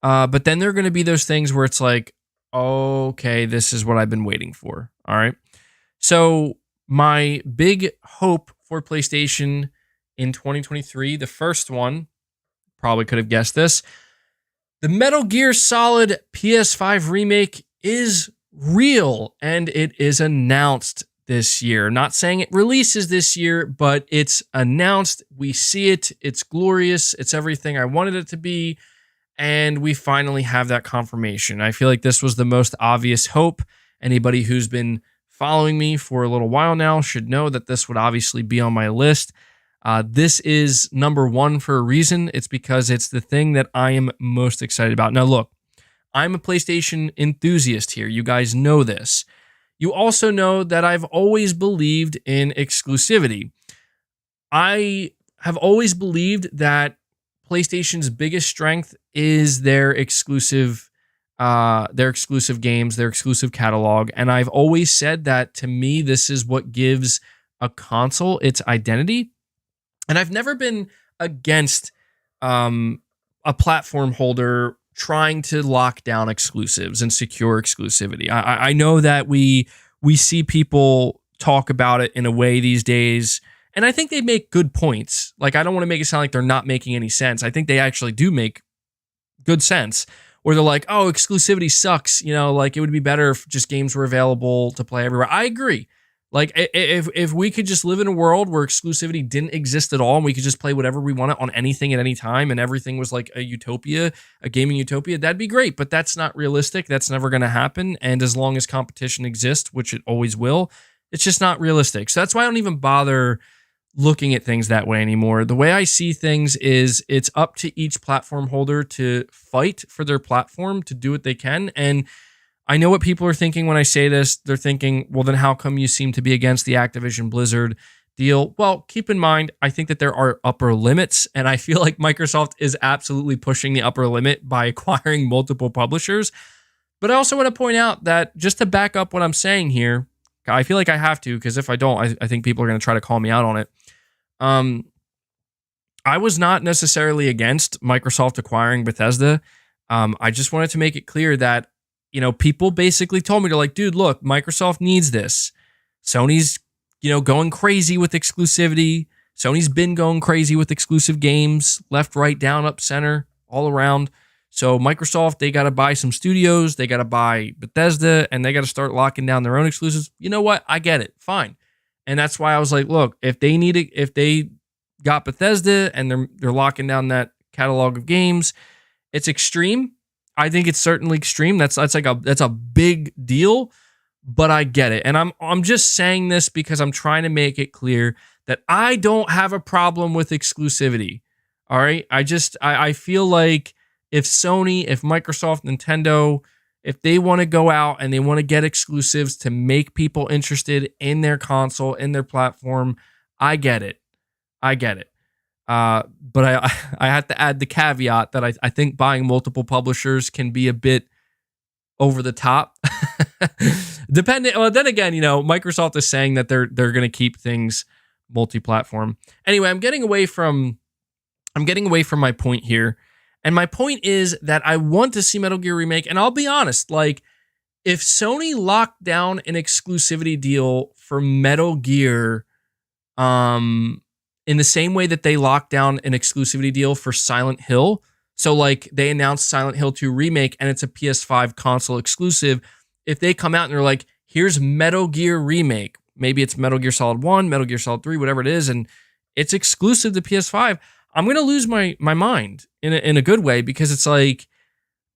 But then there are going to be those things where it's like, okay, this is what I've been waiting for. All right. So my big hope for PlayStation in 2023, the first one, probably could have guessed this, the Metal Gear Solid PS5 remake is real and it is announced this year. Not saying it releases this year, but it's announced. We see it. It's glorious. It's everything I wanted it to be. And we finally have that confirmation. I feel like this was the most obvious hope. Anybody who's been following me for a little while now should know that this would obviously be on my list. This is number 1 for a reason. It's because it's the thing that I am most excited about. Now, look, I'm a PlayStation enthusiast here. You guys know this. You also know that I've always believed in exclusivity. I have always believed that PlayStation's biggest strength is their exclusive games, their exclusive catalog. And I've always said that, to me, this is what gives a console its identity. And I've never been against a platform holder trying to lock down exclusives and secure exclusivity. I know that we see people talk about it in a way these days, and I think they make good points. Like, I don't want to make it sound like they're not making any sense. I think they actually do make good sense. Or they're like, oh, exclusivity sucks. You know, like, it would be better if just games were available to play everywhere. I agree. Like, if we could just live in a world where exclusivity didn't exist at all and we could just play whatever we wanted on anything at any time and everything was like a utopia, a gaming utopia, that'd be great. But that's not realistic. That's never going to happen. And as long as competition exists, which it always will, it's just not realistic. So that's why I don't even bother looking at things that way anymore. The way I see things is it's up to each platform holder to fight for their platform, to do what they can. And I know what people are thinking when I say this. They're thinking, well, then how come you seem to be against the Activision Blizzard deal? Well, keep in mind, I think that there are upper limits, and I feel like Microsoft is absolutely pushing the upper limit by acquiring multiple publishers. But I also want to point out that, just to back up what I'm saying here, I feel like I have to, because if I don't, I think people are going to try to call me out on it. I was not necessarily against Microsoft acquiring Bethesda. I just wanted to make it clear that, you know, people basically told me, they're like, dude, look, Microsoft needs this. Sony's, going crazy with exclusivity. Sony's been going crazy with exclusive games, left, right, down, up, center, all around. So Microsoft, they got to buy some studios, they got to buy Bethesda, and they got to start locking down their own exclusives. You know what? I get it. Fine. And that's why I was like, look, if they got Bethesda and they're locking down that catalog of games, it's extreme. I think it's certainly extreme. That's a big deal, but I get it. And I'm just saying this because I'm trying to make it clear that I don't have a problem with exclusivity. All right? I feel like if Sony, if Microsoft, Nintendo, if they want to go out and they want to get exclusives to make people interested in their console, in their platform, I get it. But I have to add the caveat that I think buying multiple publishers can be a bit over the top. Then again, Microsoft is saying that they're going to keep things multi-platform. Anyway, I'm getting away from my point here. And my point is that I want to see Metal Gear Remake. And I'll be honest, like, if Sony locked down an exclusivity deal for Metal Gear, in the same way that they locked down an exclusivity deal for Silent Hill. So, like, they announced Silent Hill 2 Remake and it's a PS5 console exclusive. If they come out and they're like, here's Metal Gear Remake, maybe it's Metal Gear Solid 1, Metal Gear Solid 3, whatever it is, and it's exclusive to PS5, I'm going to lose my mind in a good way, because it's like,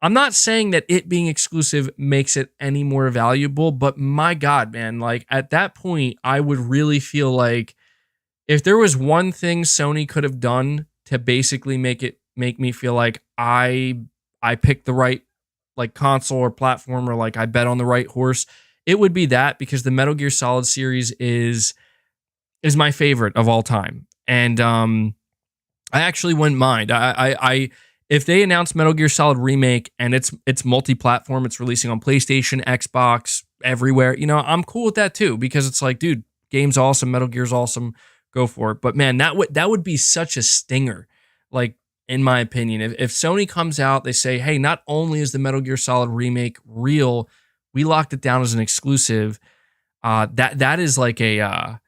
I'm not saying that it being exclusive makes it any more valuable, but my God, man, like, at that point, I would really feel like, if there was one thing Sony could have done to basically make me feel like I picked the right like console or platform, or like I bet on the right horse, it would be that, because the Metal Gear Solid series is my favorite of all time. And I actually wouldn't mind. I if they announce Metal Gear Solid Remake and it's multi-platform, it's releasing on PlayStation, Xbox, everywhere, I'm cool with that too, because it's like, dude, game's awesome, Metal Gear's awesome, go for it. But man, that would be such a stinger. Like, in my opinion, if Sony comes out, they say, hey, not only is the Metal Gear Solid Remake real, we locked it down as an exclusive. That is like a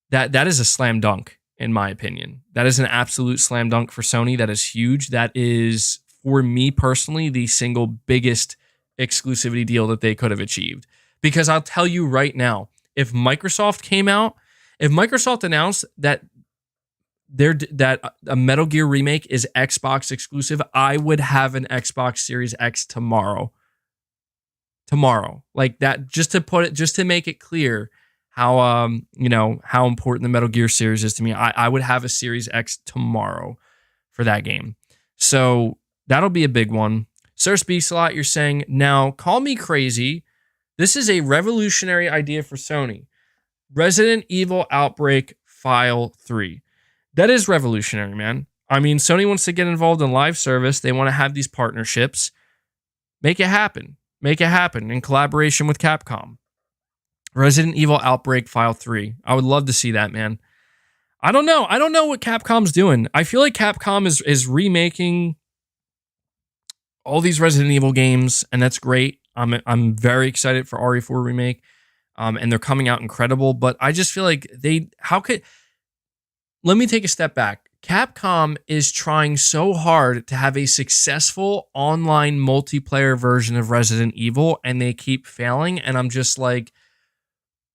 that is a slam dunk, in my opinion. That is an absolute slam dunk for Sony. That is huge. That is, for me personally, the single biggest exclusivity deal that they could have achieved. Because I'll tell you right now, if Microsoft announced that a Metal Gear remake is Xbox exclusive, I would have an Xbox Series X tomorrow. Like that, just to make it clear how how important the Metal Gear series is to me. I would have a Series X tomorrow for that game. So that'll be a big one. Sir Speaks a Lot, you're saying, now call me crazy, this is a revolutionary idea for Sony. Resident Evil Outbreak File 3. That is revolutionary, man. I mean, Sony wants to get involved in live service. They want to have these partnerships. Make it happen. Make it happen in collaboration with Capcom. Resident Evil Outbreak File 3. I would love to see that, man. I don't know what Capcom's doing. I feel like Capcom is remaking all these Resident Evil games, and that's great. I'm very excited for RE4 Remake, and they're coming out incredible, but I just feel like let me take a step back. Capcom is trying so hard to have a successful online multiplayer version of Resident Evil, and they keep failing, and I'm just like,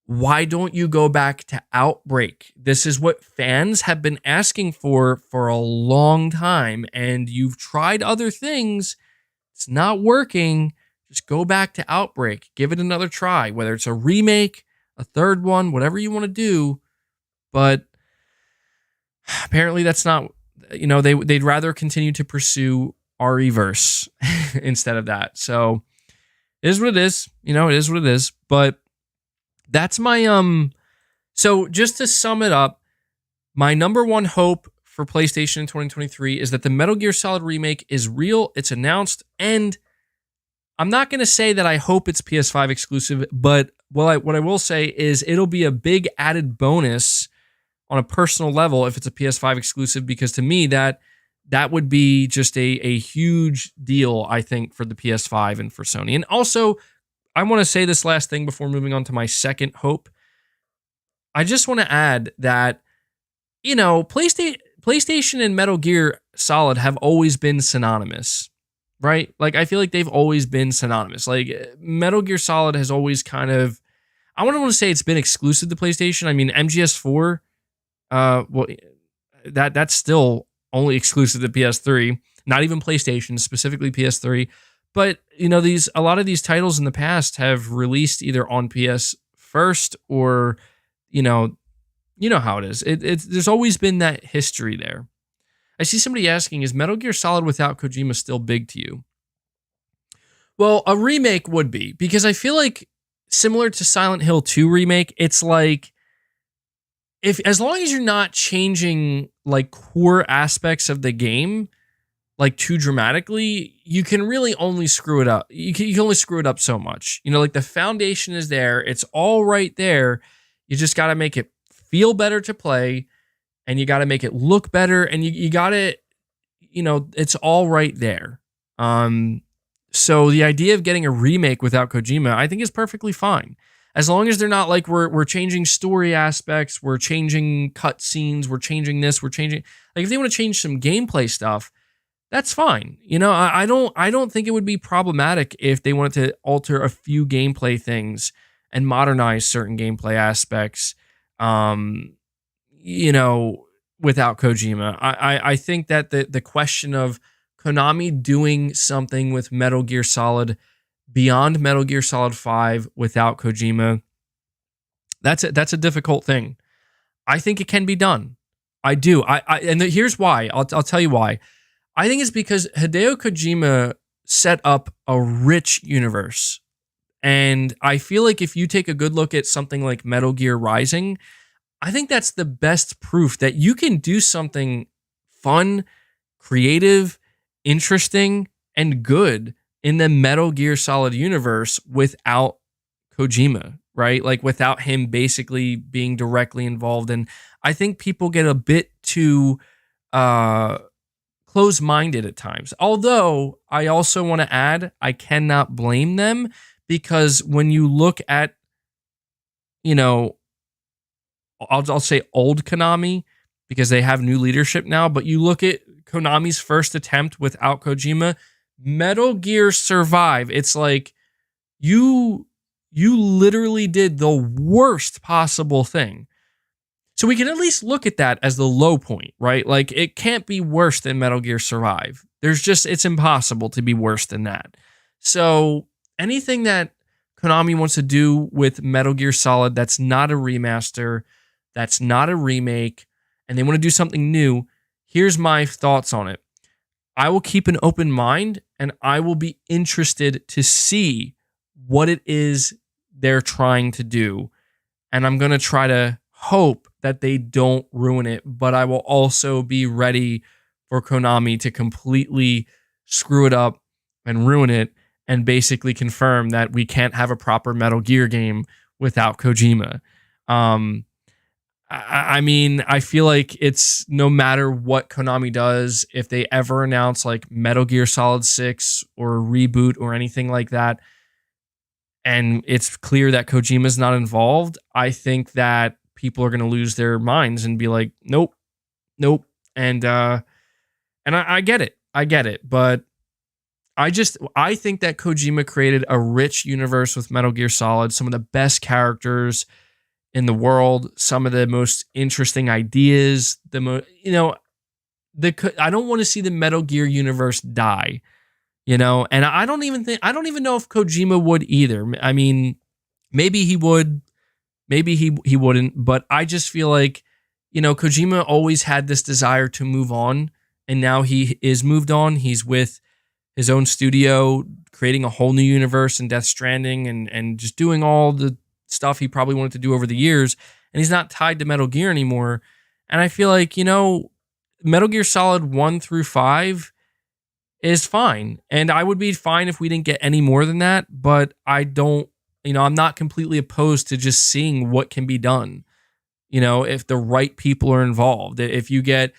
why don't you go back to Outbreak? This is what fans have been asking for a long time, and you've tried other things. It's not working. Just go back to Outbreak. Give it another try, whether it's a remake, a third one, whatever you want to do. But apparently that's not, they'd rather continue to pursue RE-verse instead of that. So it is what it is. It is what it is. But that's my, so just to sum it up, my number one hope for PlayStation in 2023 is that the Metal Gear Solid Remake is real, it's announced, and I'm not going to say that I hope it's PS5 exclusive, but what I will say is it'll be a big added bonus on a personal level if it's a PS5 exclusive, because to me that would be just a huge deal, I think, for the PS5 and for Sony. And also, I want to say this last thing before moving on to my second hope. I just want to add that, PlayStation and Metal Gear Solid have always been synonymous, right? Like, I feel like they've always been synonymous. Like, Metal Gear Solid has always kind of, I wouldn't want to say it's been exclusive to PlayStation. I mean, MGS4, that's still only exclusive to PS3, not even PlayStation, specifically PS3. But, a lot of these titles in the past have released either on PS first or, how it is. There's always been that history there. I see somebody asking, is Metal Gear Solid without Kojima still big to you? Well, a remake would be, because I feel like similar to Silent Hill 2 remake, it's like, as long as you're not changing like core aspects of the game, like too dramatically, you can really only screw it up. You can only screw it up so much. Like the foundation is there. It's all right there. You just got to make it feel better to play, and you got to make it look better, and you got to, it's all right there. So the idea of getting a remake without Kojima, I think, is perfectly fine. As long as they're not like, we're changing story aspects, we're changing cutscenes, we're changing this, we're changing, like, if they want to change some gameplay stuff, that's fine. I don't think it would be problematic if they wanted to alter a few gameplay things and modernize certain gameplay aspects, without Kojima. I think that the question of Konami doing something with Metal Gear Solid beyond Metal Gear Solid 5 without Kojima, that's a difficult thing. I think it can be done. I do. Here's why. I'll tell you why. I think it's because Hideo Kojima set up a rich universe. And I feel like if you take a good look at something like Metal Gear Rising, I think that's the best proof that you can do something fun, creative, interesting, and good in the Metal Gear Solid universe without Kojima, right? Like without him basically being directly involved. And I think people get a bit too close-minded at times. Although I also want to add, I cannot blame them, because when you look at, you know, I'll say old Konami, because they have new leadership now, but you look at Konami's first attempt without Kojima, Metal Gear Survive. It's like you literally did the worst possible thing. So we can at least look at that as the low point, right? Like it can't be worse than Metal Gear Survive. It's impossible to be worse than that. So anything that Konami wants to do with Metal Gear Solid that's not a remaster, that's not a remake, and they want to do something new, here's my thoughts on it. I will keep an open mind, and I will be interested to see what it is they're trying to do. And I'm going to try to hope that they don't ruin it, but I will also be ready for Konami to completely screw it up and ruin it and basically confirm that we can't have a proper Metal Gear game without Kojima. I mean, I feel like it's no matter what Konami does, if they ever announce like Metal Gear Solid 6 or a reboot or anything like that, and it's clear that Kojima's not involved, I think that people are going to lose their minds and be like, nope. And I get it. But I think that Kojima created a rich universe with Metal Gear Solid, some of the best characters in the world, some of the most interesting ideas, I don't want to see the Metal Gear universe die, and I don't even know if Kojima would either. I mean, maybe he would, maybe he wouldn't, but I just feel like, Kojima always had this desire to move on, and now he is moved on. He's with his own studio, creating a whole new universe in Death Stranding and just doing all the stuff he probably wanted to do over the years, and he's not tied to Metal Gear anymore. And I feel like, Metal Gear Solid 1 through 5 is fine, and I would be fine if we didn't get any more than that, but I'm not completely opposed to just seeing what can be done, if the right people are involved. If you get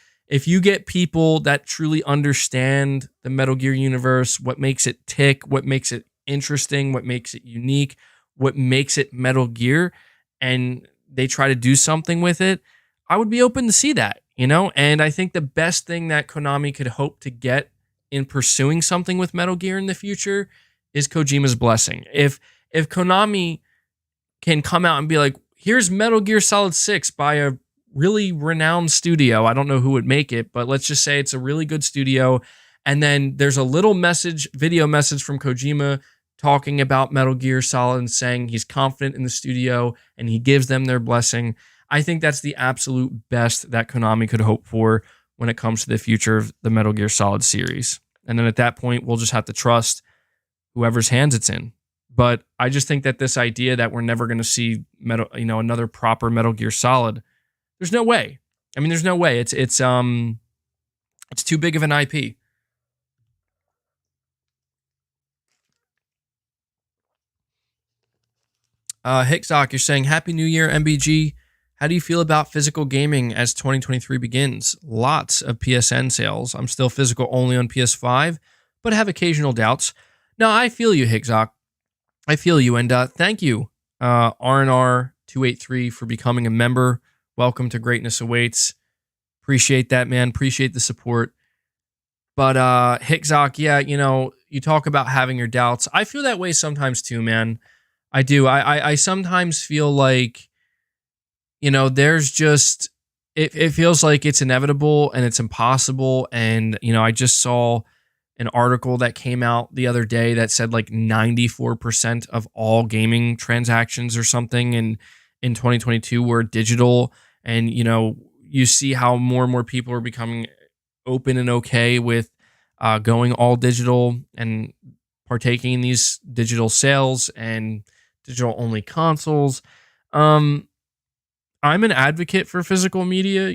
people that truly understand the Metal Gear universe, what makes it tick, what makes it interesting, what makes it unique, what makes it Metal Gear, and they try to do something with it, I would be open to see that, And I think the best thing that Konami could hope to get in pursuing something with Metal Gear in the future is Kojima's blessing. If Konami can come out and be like, here's Metal Gear Solid 6 by a really renowned studio, I don't know who would make it, but let's just say it's a really good studio, and then there's a little video message from Kojima talking about Metal Gear Solid and saying he's confident in the studio and he gives them their blessing. I think that's the absolute best that Konami could hope for when it comes to the future of the Metal Gear Solid series. And then at that point, we'll just have to trust whoever's hands it's in. But I just think that this idea that we're never going to see another proper Metal Gear Solid, there's no way. I mean, there's no way. It's too big of an IP. Hicksock, you're saying, Happy New Year, MBG. How do you feel about physical gaming as 2023 begins? Lots of PSN sales. I'm still physical only on PS5, but have occasional doubts. No, I feel you, Hicksock. I feel you, and thank you, RNR283, for becoming a member. Welcome to Greatness Awaits. Appreciate that, man. Appreciate the support. But Hicksock, yeah, you talk about having your doubts. I feel that way sometimes too, man. I do. I sometimes feel like, there's just, it feels like it's inevitable and it's impossible. And, I just saw an article that came out the other day that said like 94% of all gaming transactions or something in 2022 were digital. And, you see how more and more people are becoming open and okay with going all digital and partaking in these digital sales and digital only consoles. I'm an advocate for physical media.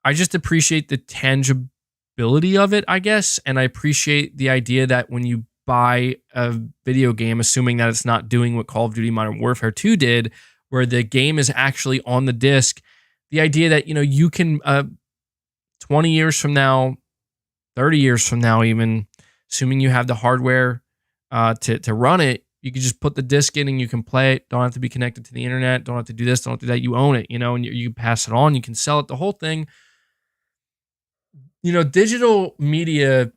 I just appreciate the tangibility of it, I guess. And I appreciate the idea that when you buy a video game, assuming that it's not doing what Call of Duty Modern Warfare 2 did, where the game is actually on the disc, the idea that, you can, 20 years from now, 30 years from now, even, assuming you have the hardware to run it, you can just put the disc in and you can play it. Don't have to be connected to the internet. Don't have to do this. Don't have to do that. You own it, and you pass it on. You can sell it, the whole thing. Digital media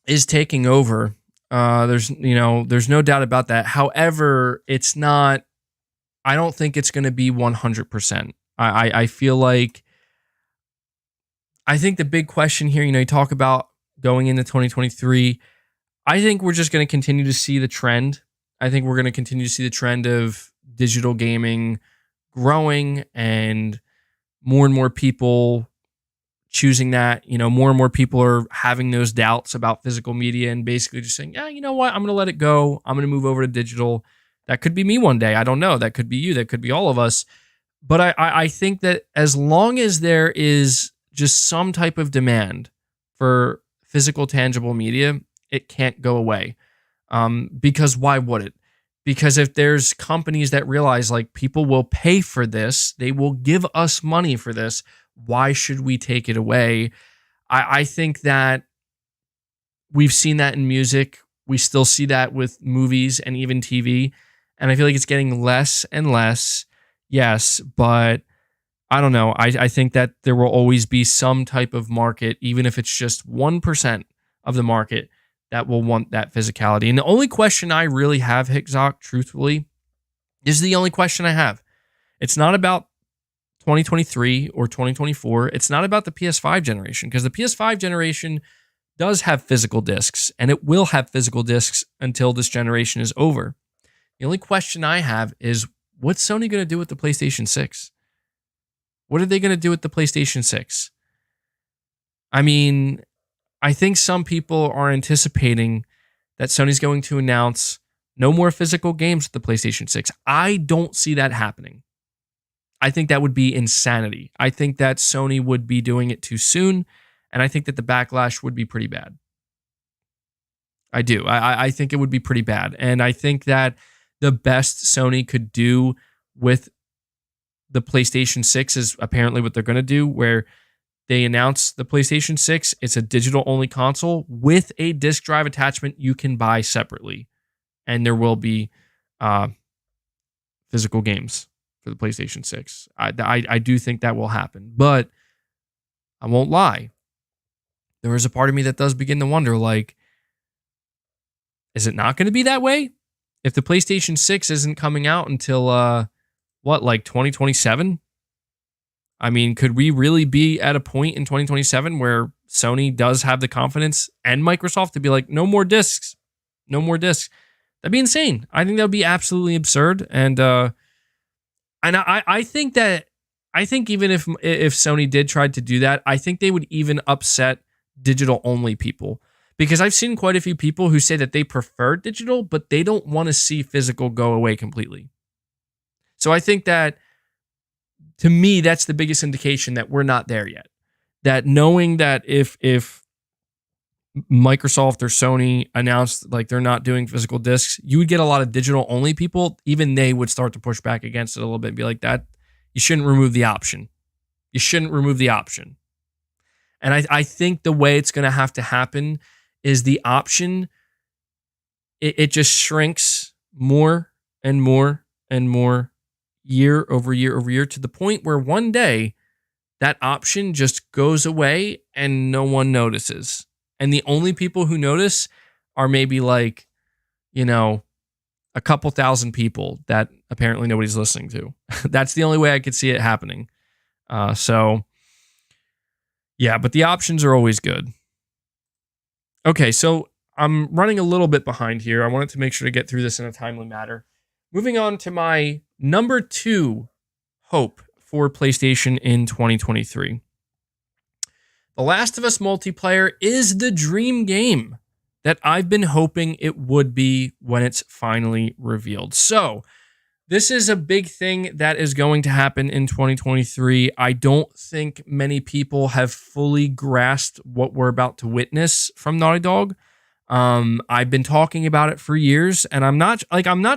is taking over. There's no doubt about that. However, it's not, I don't think it's going to be 100%. I feel like, I think the big question here, you talk about going into 2023, I think we're just going to continue to see the trend. I think we're going to continue to see the trend of digital gaming growing and more people choosing that. More and more people are having those doubts about physical media and basically just saying, yeah, you know what? I'm going to let it go. I'm going to move over to digital. That could be me one day. I don't know. That could be you. That could be all of us. But I think that as long as there is just some type of demand for physical, tangible media, it can't go away. Because why would it? Because if there's companies that realize like people will pay for this, they will give us money for this, why should we take it away? I think that we've seen that in music. We still see that with movies and even TV. And I feel like it's getting less and less. Yes, but I don't know. I think that there will always be some type of market, even if it's just 1% of the market, that will want that physicality. And the only question I really have, Hickzock, truthfully, is the only question I have. It's not about 2023 or 2024. It's not about the PS5 generation, because the PS5 generation does have physical discs, and it will have physical discs until this generation is over. The only question I have is, what's Sony going to do with the PlayStation 6? What are they going to do with the PlayStation 6? I mean, I think some people are anticipating that Sony's going to announce no more physical games with the PlayStation 6. I don't see that happening. I think that would be insanity. I think that Sony would be doing it too soon, and I think that the backlash would be pretty bad. I do. I think it would be pretty bad. And I think that the best Sony could do with the PlayStation 6 is apparently what they're going to do, where they announce the PlayStation 6. It's a digital-only console with a disc drive attachment you can buy separately. And there will be physical games for the PlayStation 6. I do think that will happen. But I won't lie. There is a part of me that does begin to wonder, like, is it not going to be that way? If the PlayStation 6 isn't coming out until, 2027? I mean, could we really be at a point in 2027 where Sony does have the confidence and Microsoft to be like, no more discs, no more discs? That'd be insane. I think that would be absolutely absurd. And I think even if Sony did try to do that, I think they would even upset digital only people, because I've seen quite a few people who say that they prefer digital, but they don't want to see physical go away completely. So I think that, to me, that's the biggest indication that we're not there yet. That knowing that if Microsoft or Sony announced like they're not doing physical discs, you would get a lot of digital only people. Even they would start to push back against it a little bit and be like, that you shouldn't remove the option. You shouldn't remove the option. And I think the way it's going to have to happen is the option, it just shrinks more and more and more year over year over year, to the point where one day that option just goes away and no one notices. And the only people who notice are maybe like, a couple thousand people that apparently nobody's listening to. That's the only way I could see it happening. So yeah, but the options are always good. Okay, so I'm running a little bit behind here. I wanted to make sure to get through this in a timely manner. Moving on to my number 2 hope for PlayStation in 2023. The Last of Us multiplayer is the dream game that I've been hoping it would be when it's finally revealed. So, this is a big thing that is going to happen in 2023. I don't think many people have fully grasped what we're about to witness from Naughty Dog. I've been talking about it for years, and I'm not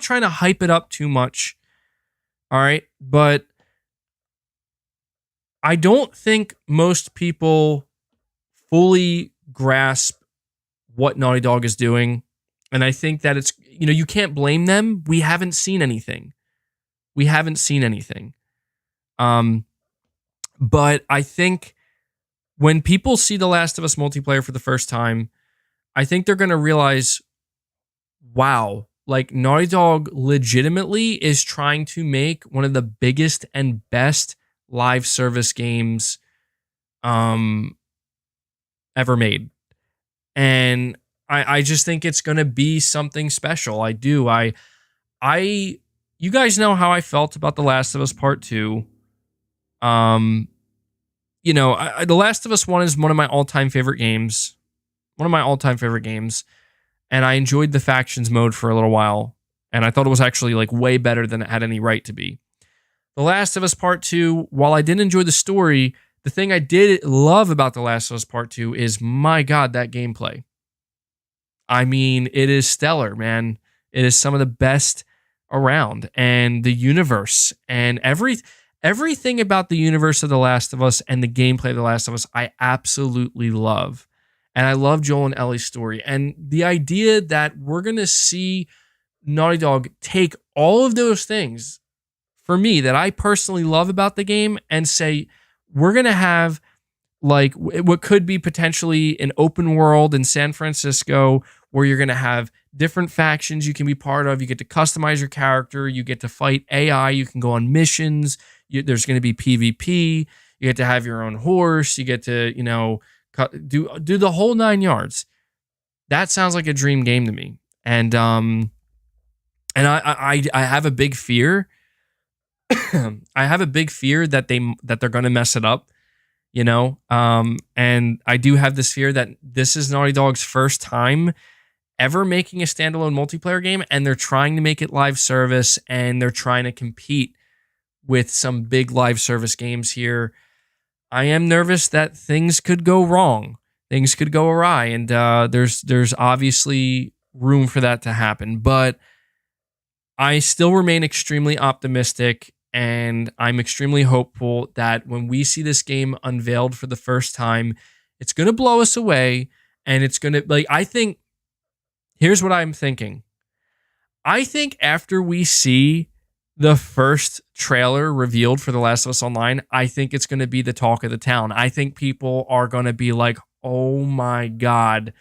trying to hype it up too much. All right, but I don't think most people fully grasp what Naughty Dog is doing, and I think that it's, you can't blame them. We haven't seen anything. But I think when people see The Last of Us multiplayer for the first time, I think they're going to realize, wow, like Naughty Dog legitimately is trying to make one of the biggest and best live service games ever made. And I just think it's going to be something special. I do. You guys know how I felt about The Last of Us Part 2. The Last of Us 1 is one of my all-time favorite games. And I enjoyed the factions mode for a little while. And I thought it was actually like way better than it had any right to be. The Last of Us Part 2, while I didn't enjoy the story, the thing I did love about The Last of Us Part 2 is, my God, that gameplay. I mean, it is stellar, man. It is some of the best around, and the universe and everything about the universe of The Last of Us and the gameplay of The Last of Us, I absolutely love. And I love Joel and Ellie's story. And the idea that we're going to see Naughty Dog take all of those things, for me, that I personally love about the game, and say, we're going to have like what could be potentially an open world in San Francisco where you're going to have different factions you can be part of. You get to customize your character. You get to fight AI. You can go on missions. There's going to be PvP. You get to have your own horse. You get to, do the whole 9 yards. That sounds like a dream game to me. And I have a big fear. I have a big fear that they're going to mess it up. And I do have this fear that this is Naughty Dog's first time ever making a standalone multiplayer game, and they're trying to make it live service, and they're trying to compete with some big live service games here. I am nervous that things could go wrong. Things could go awry, and there's obviously room for that to happen, but I still remain extremely optimistic, and I'm extremely hopeful that when we see this game unveiled for the first time, it's going to blow us away, and it's going to, I think, here's what I'm thinking. I think after we see the first trailer revealed for The Last of Us Online, I think it's going to be the talk of the town. I think people are going to be like, oh my God,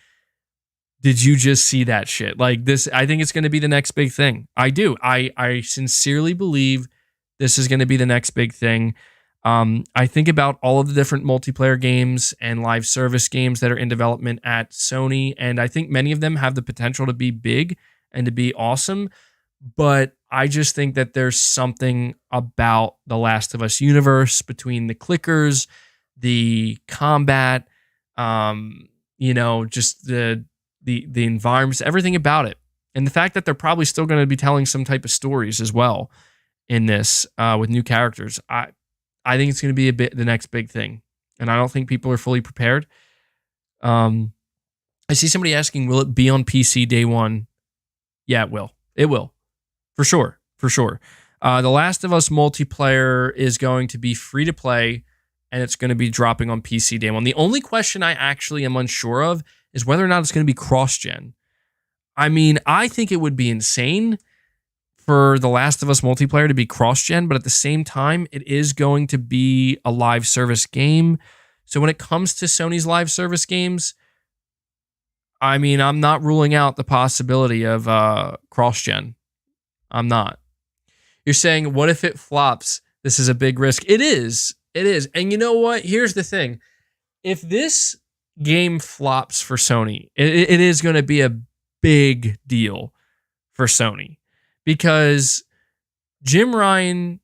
did you just see that shit? Like this, I think it's going to be the next big thing. I do. I sincerely believe this is going to be the next big thing. I think about all of the different multiplayer games and live service games that are in development at Sony, and I think many of them have the potential to be big and to be awesome, but I just think that there's something about the Last of Us universe, between the clickers, the combat, just the environments, everything about it, and the fact that they're probably still going to be telling some type of stories as well in this with new characters. I think it's going to be the next big thing, and I don't think people are fully prepared. I see somebody asking, will it be on PC day one? Yeah, it will. It will. For sure. The Last of Us multiplayer is going to be free to play, and it's going to be dropping on PC day one. The only question I actually am unsure of is whether or not it's going to be cross-gen. I mean, I think it would be insane for The Last of Us multiplayer to be cross-gen, but at the same time, it is going to be a live service game. So when it comes to Sony's live service games, I mean, I'm not ruling out the possibility of cross-gen. I'm not. You're saying, what if it flops? This is a big risk. It is. And you know what? Here's the thing. If this game flops for Sony, it is going to be a big deal for Sony. Because Jim Ryan,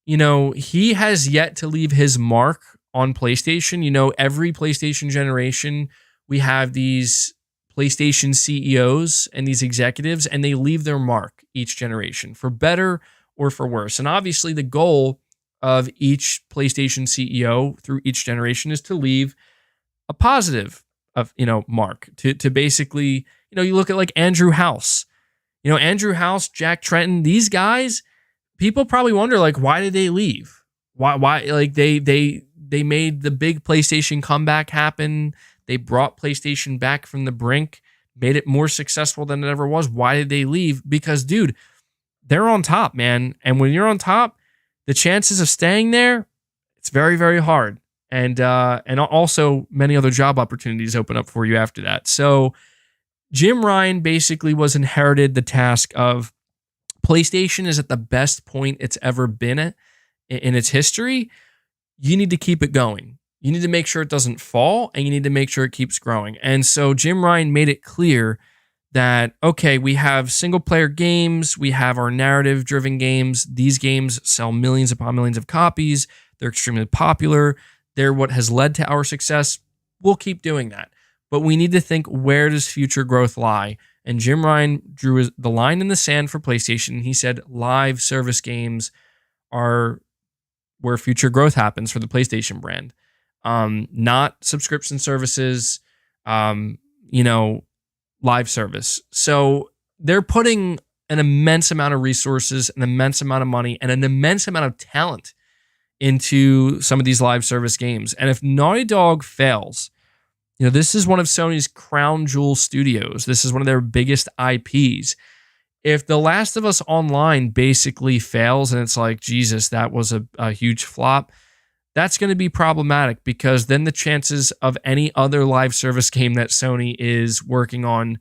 he has yet to leave his mark on PlayStation. You know, every PlayStation generation, we have these PlayStation CEOs and these executives, and they leave their mark each generation, for better or for worse. And obviously, the goal of each PlayStation CEO through each generation is to leave a positive mark, to basically, you look at like Andrew House, Andrew House, Jack Tretton, these guys, people probably wonder, like, why did they leave? Why like they made the big PlayStation comeback happen. They brought PlayStation back from the brink, made it more successful than it ever was. Why did they leave? Because, dude, they're on top, man. And when you're on top, the chances of staying there, it's very, very hard. And also many other job opportunities open up for you after that. So Jim Ryan basically was inherited the task of PlayStation is at the best point it's ever been at in its history. You need to keep it going. You need to make sure it doesn't fall, and you need to make sure it keeps growing. And so Jim Ryan made it clear that, okay, we have single-player games, we have our narrative-driven games. These games sell millions upon millions of copies. They're extremely popular. They're what has led to our success. We'll keep doing that. But we need to think, where does future growth lie? And Jim Ryan drew the line in the sand for PlayStation. He said live service games are where future growth happens for the PlayStation brand. Not subscription services, live service. So they're putting an immense amount of resources, an immense amount of money, and an immense amount of talent into some of these live service games. And if Naughty Dog fails, this is one of Sony's crown jewel studios. This is one of their biggest IPs. If The Last of Us Online basically fails and it's like, Jesus, that was a huge flop, that's going to be problematic, because then the chances of any other live service game that Sony is working on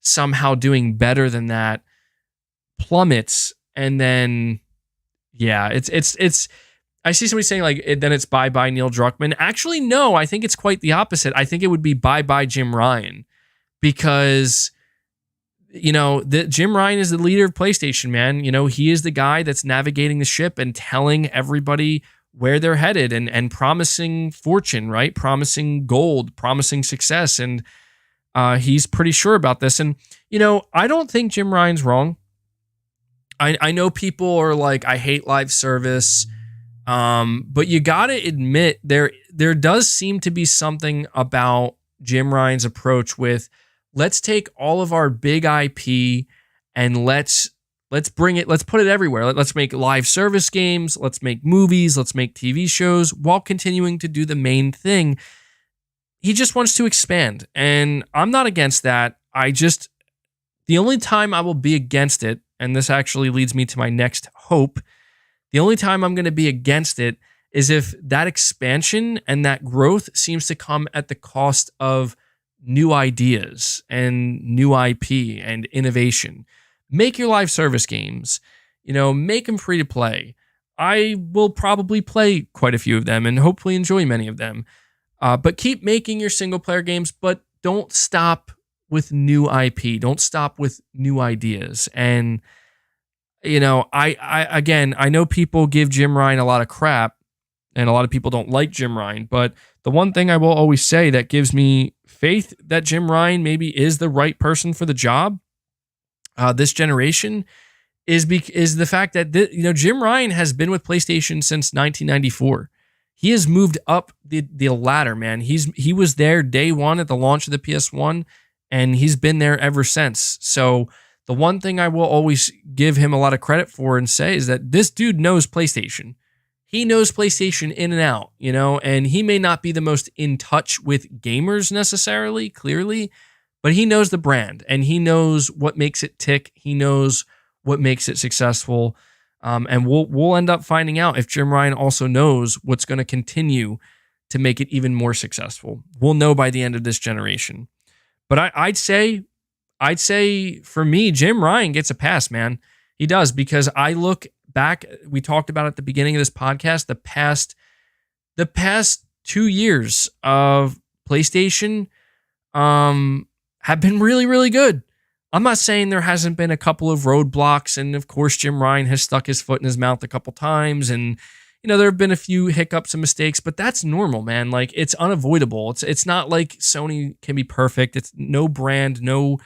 somehow doing better than that plummets. And then, yeah, it's I see somebody saying, like, then it's bye-bye Neil Druckmann. Actually, no, I think it's quite the opposite. I think it would be bye-bye Jim Ryan, because, Jim Ryan is the leader of PlayStation, man. He is the guy that's navigating the ship and telling everybody where they're headed and promising fortune, right? Promising gold, promising success. And he's pretty sure about this. And, I don't think Jim Ryan's wrong. I know people are like, I hate live service. But you got to admit, there does seem to be something about Jim Ryan's approach with, let's take all of our big IP and let's bring it, let's put it everywhere. Let's make live service games, let's make movies, let's make TV shows, while continuing to do the main thing. He just wants to expand, and I'm not against that. The only time I will be against it, and this actually leads me to my next hope, the only time I'm going to be against it is if that expansion and that growth seems to come at the cost of new ideas and new IP and innovation. Make your live service games, make them free to play. I will probably play quite a few of them and hopefully enjoy many of them. But keep making your single player games, but don't stop with new IP. Don't stop with new ideas. And I know people give Jim Ryan a lot of crap, and a lot of people don't like Jim Ryan, but the one thing I will always say that gives me faith that Jim Ryan maybe is the right person for the job this generation is the fact that Jim Ryan has been with PlayStation since 1994. He has moved up the ladder, man. He was there day one at the launch of the PS1, and he's been there ever since. So the one thing I will always give him a lot of credit for and say is that this dude knows PlayStation. He knows PlayStation in and out, and he may not be the most in touch with gamers necessarily, clearly, but he knows the brand, and he knows what makes it tick. He knows what makes it successful. And we'll end up finding out if Jim Ryan also knows what's going to continue to make it even more successful. We'll know by the end of this generation. But I'd say for me, Jim Ryan gets a pass, man. He does, because I look back, we talked about at the beginning of this podcast, the past 2 years of PlayStation have been really, really good. I'm not saying there hasn't been a couple of roadblocks, and of course Jim Ryan has stuck his foot in his mouth a couple times, and there have been a few hiccups and mistakes, but that's normal, man. Like, it's unavoidable. It's not like Sony can be perfect. It's no brand, no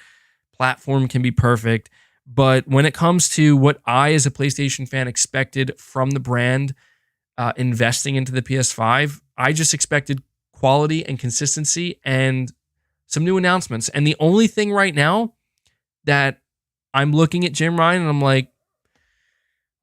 platform can be perfect. But when it comes to what I, as a PlayStation fan, expected from the brand investing into the PS5, I just expected quality and consistency and some new announcements. And the only thing right now that I'm looking at Jim Ryan and I'm like,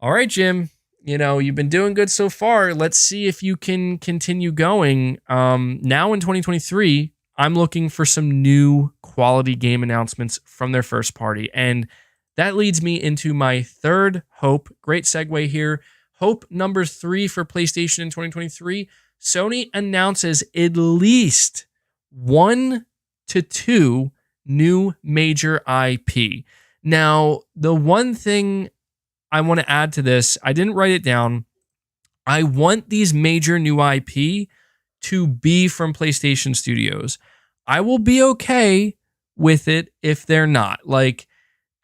all right, Jim, you've been doing good so far. Let's see if you can continue going. Now in 2023, I'm looking for some new quality game announcements from their first party. And that leads me into my third hope. Great segue here. Hope number 3 for PlayStation in 2023. Sony announces at least 1 to 2 new major IP. Now, the one thing I want to add to this, I didn't write it down. I want these major new IP to be from PlayStation Studios. I will be okay with it if they're not. Like,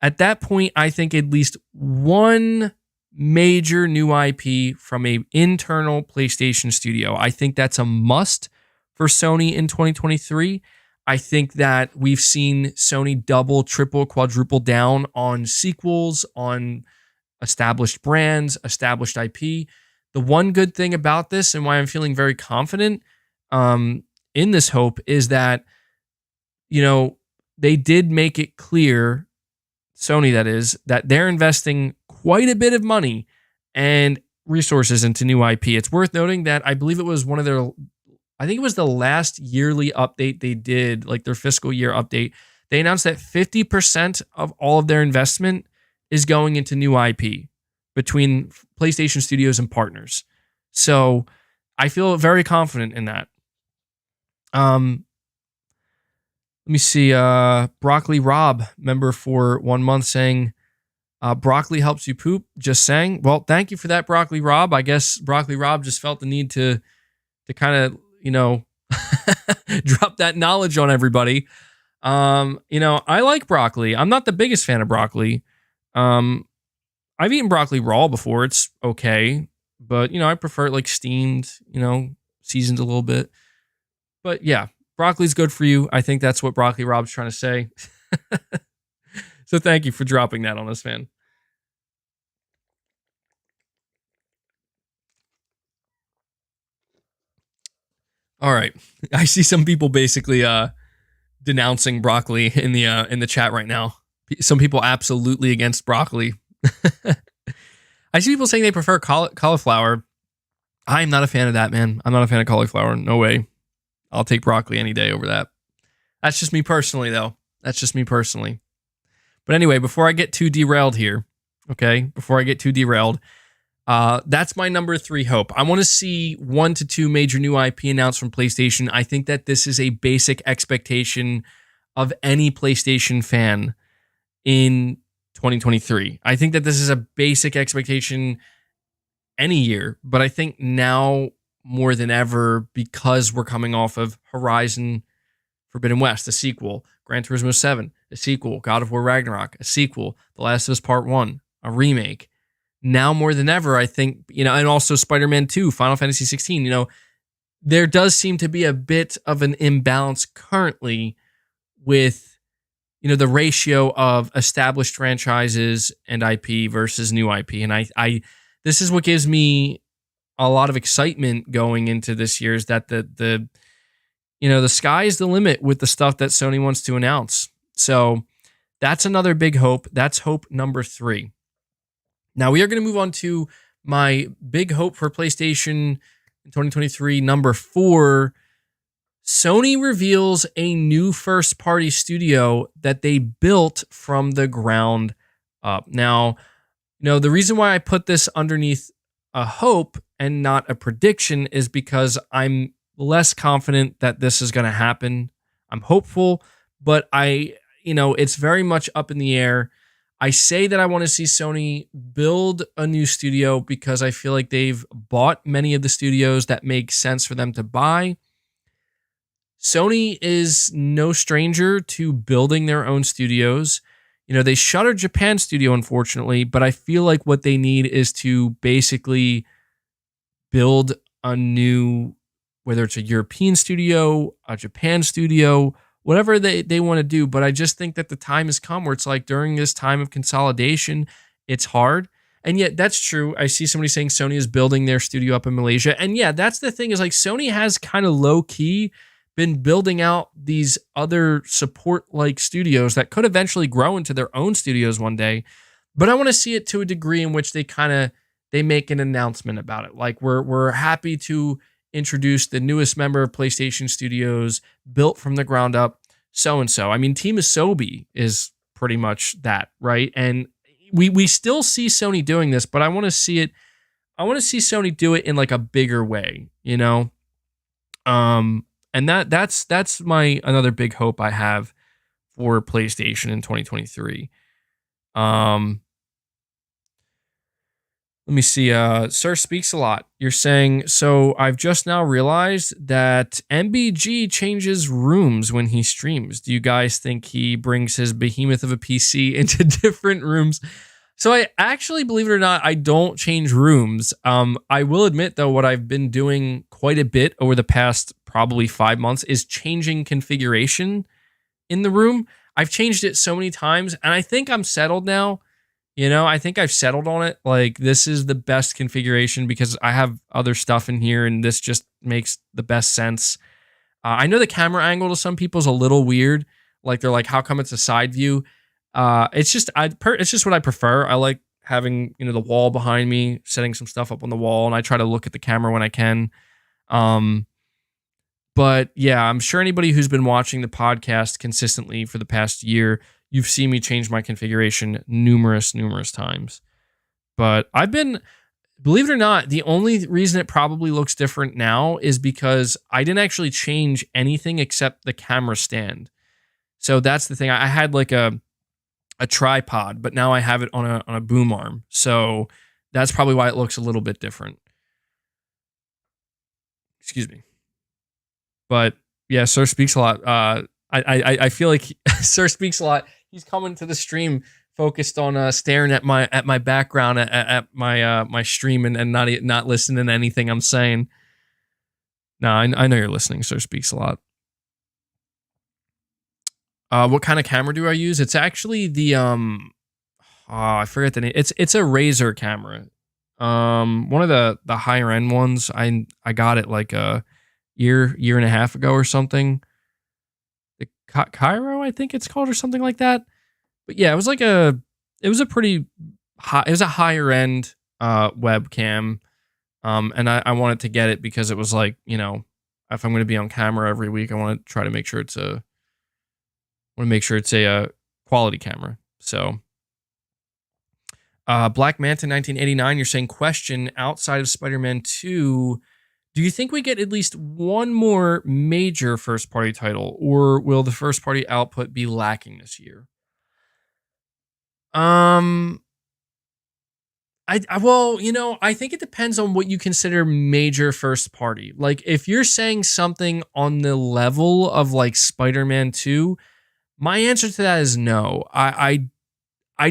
at that point, I think at least one major new IP from an internal PlayStation studio. I think that's a must for Sony in 2023. I think that we've seen Sony double, triple, quadruple down on sequels, on established brands, established IP. The one good thing about this and why I'm feeling very confident in this hope is that, they did make it clear, Sony that is, that they're investing quite a bit of money and resources into new IP. It's worth noting that I believe it was I think it was the last yearly update they did, like their fiscal year update. They announced that 50% of all of their investment is going into new IP between PlayStation Studios and partners. So I feel very confident in that. Let me see. Broccoli Rob, member for 1 month, saying, broccoli helps you poop. Just saying. Well, thank you for that, Broccoli Rob. I guess Broccoli Rob just felt the need to kind of, drop that knowledge on everybody. I like broccoli. I'm not the biggest fan of broccoli. I've eaten broccoli raw before. It's okay. But, I prefer it like steamed, seasoned a little bit. But yeah, broccoli's good for you. I think that's what Broccoli Rob's trying to say. So thank you for dropping that on us, man. All right. I see some people basically denouncing broccoli in the chat right now. Some people absolutely against broccoli. I see people saying they prefer cauliflower. I'm not a fan of that, man. I'm not a fan of cauliflower. No way. I'll take broccoli any day over that. That's just me personally, though. That's just me personally. But anyway, before I get too derailed here, that's my number 3 hope. I want to see 1 to 2 major new IP announced from PlayStation. I think that this is a basic expectation of any PlayStation fan in 2023. I think that this is a basic expectation any year, but I think now more than ever, because we're coming off of Horizon Forbidden West, a sequel, Gran Turismo 7, a sequel, God of War Ragnarok, a sequel, The Last of Us Part 1, a remake. Now more than ever, I think, and also Spider-Man 2, Final Fantasy 16, there does seem to be a bit of an imbalance currently with, the ratio of established franchises and IP versus new IP. And I this is what gives me a lot of excitement going into this year, is that the sky is the limit with the stuff that Sony wants to announce. So that's another big hope. That's hope number 3. Now we are going to move on to my big hope for PlayStation in 2023, number 4. Sony reveals a new first-party studio that they built from the ground up. Now, the reason why I put this underneath a hope and not a prediction is because I'm less confident that this is going to happen. I'm hopeful, but it's very much up in the air. I say that I want to see Sony build a new studio because I feel like they've bought many of the studios that make sense for them to buy. Sony is no stranger to building their own studios. They shuttered Japan studio, unfortunately, but I feel like what they need is to basically build a new, whether it's a European studio, a Japan studio, whatever they want to do. But I just think that the time has come where it's like during this time of consolidation, it's hard. And yet that's true. I see somebody saying Sony is building their studio up in Malaysia. And yeah, that's the thing is like Sony has kind of low key been building out these other support like studios that could eventually grow into their own studios one day. But I want to see it to a degree in which they make an announcement about it. Like we're happy to introduce the newest member of PlayStation Studios, built from the ground up, so and so. I mean, Team Asobi is pretty much that, right? And we still see Sony doing this, but I want to see it. I want to see Sony do it in like a bigger way, you know. And that's my another big hope I have for PlayStation in 2023. Let me see. Sir Speaks a Lot. You're saying, so I've just now realized that MBG changes rooms when he streams. Do you guys think he brings his behemoth of a PC into different rooms? So I actually, believe it or not, I don't change rooms. I will admit, though, what I've been doing quite a bit over the past probably 5 months is changing configuration in the room. I've changed it so many times, and I think I'm settled now. You know, I think I've settled on it. Like, this is the best configuration because I have other stuff in here, and this just makes the best sense. I know the camera angle to some people is a little weird. Like, they're like, how come it's a side view? It's just what I prefer. I like having, you know, the wall behind me, setting some stuff up on the wall, and I try to look at the camera when I can. But yeah, I'm sure anybody who's been watching the podcast consistently for the past year, you've seen me change my configuration numerous times. But I've been, believe it or not, the only reason it probably looks different now is because I didn't actually change anything except the camera stand. So that's the thing. I had like a tripod, but now I have it on a boom arm. So that's probably why it looks a little bit different. Excuse me. But yeah, Sir Speaks a Lot. I feel like Sir Speaks a Lot. He's coming to the stream focused on staring at my background at my stream and not listening to anything I'm saying. No, I know you're listening. Sir Speaks a Lot. What kind of camera do I use? It's actually the I forget the name. It's a Razer camera. One of the higher end ones. I got it like a year and a half ago or something. The Cairo, I think it's called, or something like that. But yeah, it was a pretty high, it was a higher end webcam. And I wanted to get it because it was like, you know, if I'm going to be on camera every week, I want to try to make sure it's a quality camera. So Black Manta 1989, you're saying, question, outside of Spider-Man 2, do you think we get at least one more major first-party title, or will the first-party output be lacking this year? Well, you know, I think it depends on what you consider major first-party. Like, if you're saying something on the level of like Spider-Man 2, my answer to that is no. I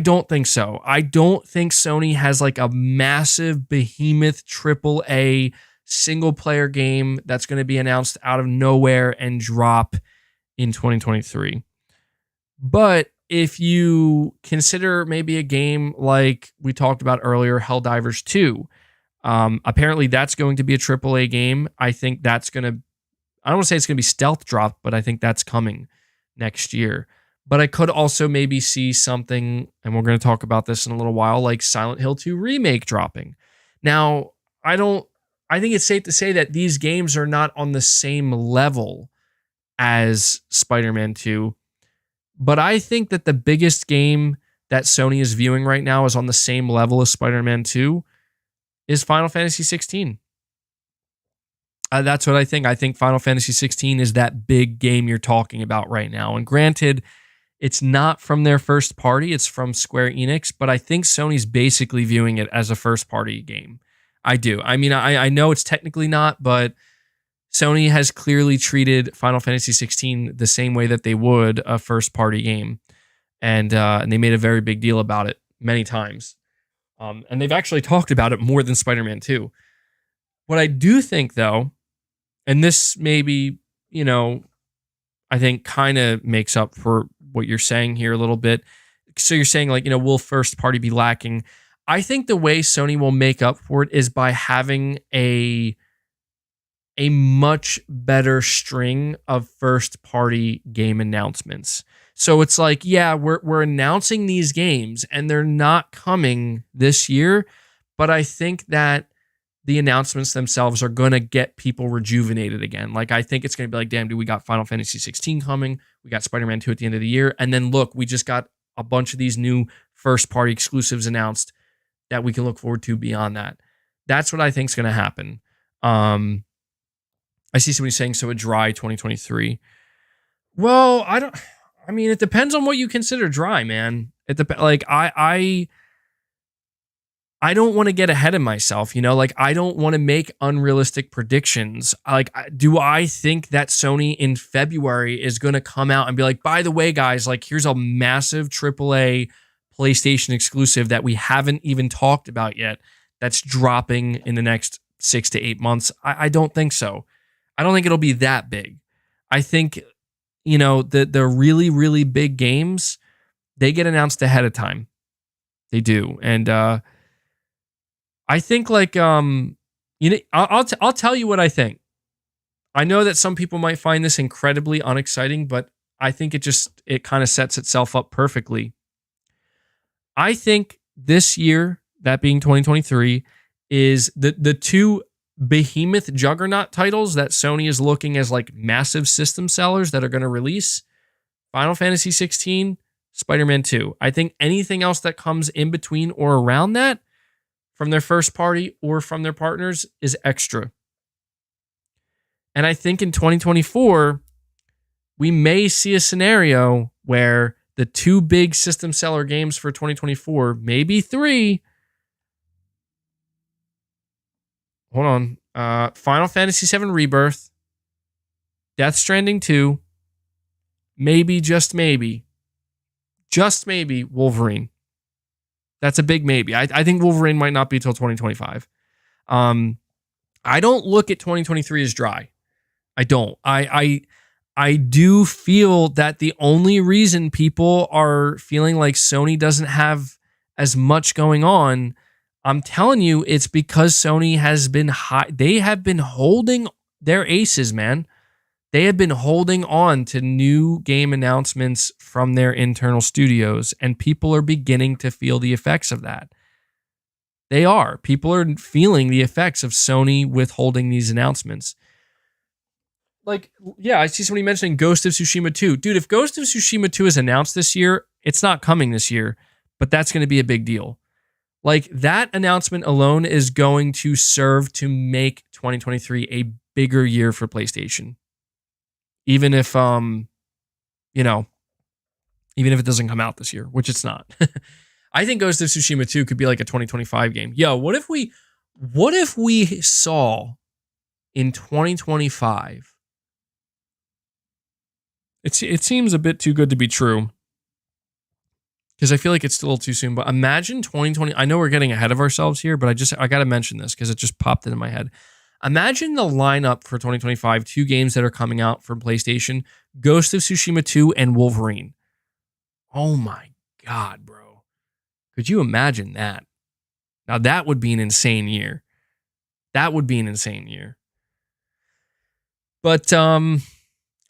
don't think so. I don't think Sony has like a massive behemoth AAA single player game that's going to be announced out of nowhere and drop in 2023. But if you consider maybe a game like we talked about earlier, Helldivers 2, apparently that's going to be a AAA game. I think that's going to, I don't want to say it's going to be stealth dropped, but I think that's coming next year. But I could also maybe see something, and we're going to talk about this in a little while, like Silent Hill 2 Remake dropping. Now, I think it's safe to say that these games are not on the same level as Spider-Man 2. But I think that the biggest game that Sony is viewing right now is on the same level as Spider-Man 2 is Final Fantasy 16. That's what I think. I think Final Fantasy 16 is that big game you're talking about right now. And granted, it's not from their first party, it's from Square Enix, but I think Sony's basically viewing it as a first party game. I do. I mean, I know it's technically not, but Sony has clearly treated Final Fantasy 16 the same way that they would a first party game. And they made a very big deal about it many times. And they've actually talked about it more than Spider-Man 2. What I do think, though, and this maybe, I think kind of makes up for what you're saying here a little bit. So you're saying, like, will first party be lacking? I think the way Sony will make up for it is by having a much better string of first party game announcements. So it's like, yeah, we're announcing these games and they're not coming this year, but I think that the announcements themselves are going to get people rejuvenated again. Like, I think it's going to be like, damn, dude, we got Final Fantasy 16 coming. We got Spider-Man 2 at the end of the year. And then look, we just got a bunch of these new first party exclusives announced that we can look forward to beyond that. That's what I think is going to happen. I see somebody saying, so a dry 2023. Well, it depends on what you consider dry, man. It depends. Like, I don't want to get ahead of myself, like, I don't want to make unrealistic predictions. Like, do I think that Sony in February is going to come out and be like, by the way, guys, like, here's a massive AAA PlayStation exclusive that we haven't even talked about yet that's dropping in the next 6 to 8 months? I don't think so. I don't think it'll be that big. I think, the really, really big games, they get announced ahead of time. They do. And, I think, like, I'll tell you what I think. I know that some people might find this incredibly unexciting, but I think it kind of sets itself up perfectly. I think this year, that being 2023, is the two behemoth juggernaut titles that Sony is looking as like massive system sellers that are going to release: Final Fantasy 16, Spider-Man 2. I think anything else that comes in between or around that, from their first party or from their partners, is extra. And I think in 2024, we may see a scenario where the two big system seller games for 2024, maybe three. Hold on. Final Fantasy VII Rebirth, Death Stranding 2, maybe, just maybe, Wolverine. That's a big maybe. I think Wolverine might not be till 2025. I don't look at 2023 as dry. I don't. I do feel that the only reason people are feeling like Sony doesn't have as much going on, I'm telling you, it's because Sony has been high. They have been holding their aces, man. They have been holding on to new game announcements from their internal studios, and people are beginning to feel the effects of that. They are. People are feeling the effects of Sony withholding these announcements. Like, yeah, I see somebody mentioning Ghost of Tsushima 2. Dude, if Ghost of Tsushima 2 is announced this year, it's not coming this year, but that's going to be a big deal. Like, that announcement alone is going to serve to make 2023 a bigger year for PlayStation. Even if, even if it doesn't come out this year, which it's not. I think Ghost of Tsushima 2 could be like a 2025 game. Yo, what if we saw in 2025? It seems a bit too good to be true, because I feel like it's still a little too soon. But imagine 2020. I know we're getting ahead of ourselves here, but I got to mention this because it just popped into my head. Imagine the lineup for 2025, two games that are coming out from PlayStation: Ghost of Tsushima 2 and Wolverine. Oh my God, bro. Could you imagine that? Now that would be an insane year. But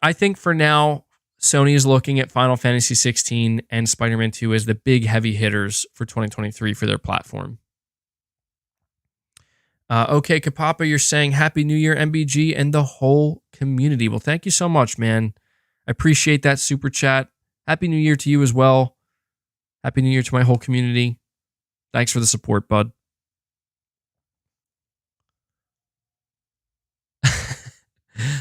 I think for now, Sony is looking at Final Fantasy 16 and Spider-Man 2 as the big heavy hitters for 2023 for their platform. Okay, Kapapa, you're saying Happy New Year, MBG, and the whole community. Well, thank you so much, man. I appreciate that super chat. Happy New Year to you as well. Happy New Year to my whole community. Thanks for the support, bud.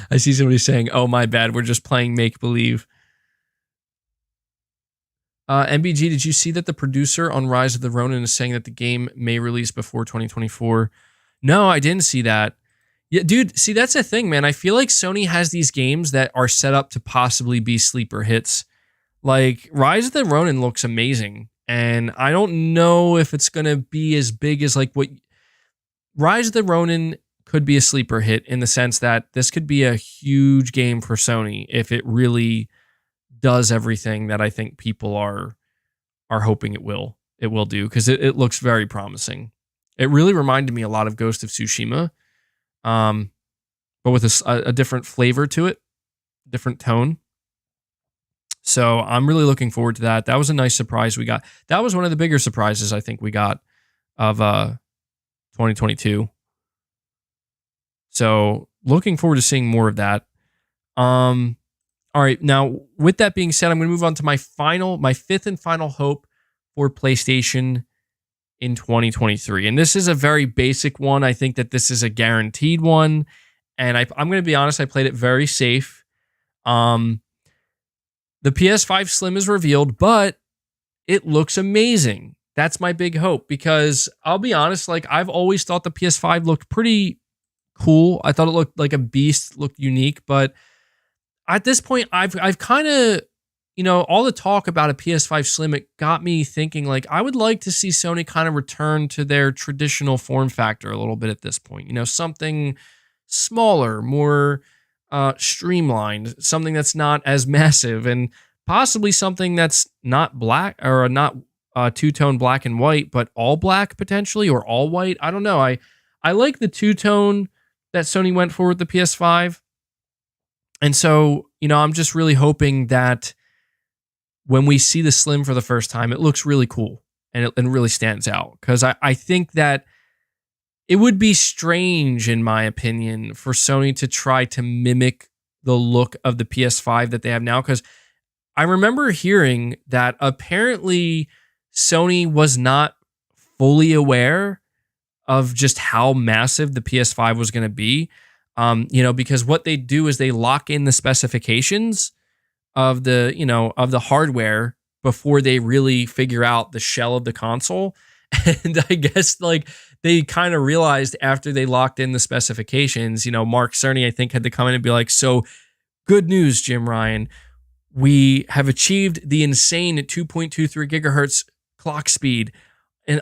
I see somebody saying, oh, my bad, we're just playing make-believe. MBG, did you see that the producer on Rise of the Ronin is saying that the game may release before 2024? No, I didn't see that. Yeah, dude, see, that's the thing, man. I feel like Sony has these games that are set up to possibly be sleeper hits. Like, Rise of the Ronin looks amazing, and I don't know if it's going to be as big as, like, what... Rise of the Ronin could be a sleeper hit in the sense that this could be a huge game for Sony if it really does everything that I think people are hoping it will. It will do, because it looks very promising. It really reminded me a lot of Ghost of Tsushima, but with a different flavor to it, different tone. So I'm really looking forward to that. That was a nice surprise we got. That was one of the bigger surprises I think we got of 2022. So looking forward to seeing more of that. All right, now with that being said, I'm going to move on to my fifth and final hope for PlayStation in 2023. And this is a very basic one. I think that this is a guaranteed one. And I'm going to be honest, I played it very safe. The PS5 Slim is revealed, but it looks amazing. That's my big hope, because I'll be honest, like, I've always thought the PS5 looked pretty cool. I thought it looked like a beast, looked unique, but at this point, I've kind of, all the talk about a PS5 Slim, it got me thinking, like, I would like to see Sony kind of return to their traditional form factor a little bit at this point. Something smaller, more streamlined, something that's not as massive, and possibly something that's not black, or not two-tone black and white, but all black potentially, or all white. I don't know. I like the two-tone that Sony went for with the PS5. And so, I'm just really hoping that when we see the Slim for the first time, it looks really cool and it really stands out. Because I think that it would be strange, in my opinion, for Sony to try to mimic the look of the PS5 that they have now. Because I remember hearing that apparently Sony was not fully aware of just how massive the PS5 was going to be. Because what they do is they lock in the specifications of the hardware before they really figure out the shell of the console. And I guess, like, they kind of realized after they locked in the specifications, Mark Cerny, I think, had to come in and be like, so good news, Jim Ryan, we have achieved the insane 2.23 gigahertz clock speed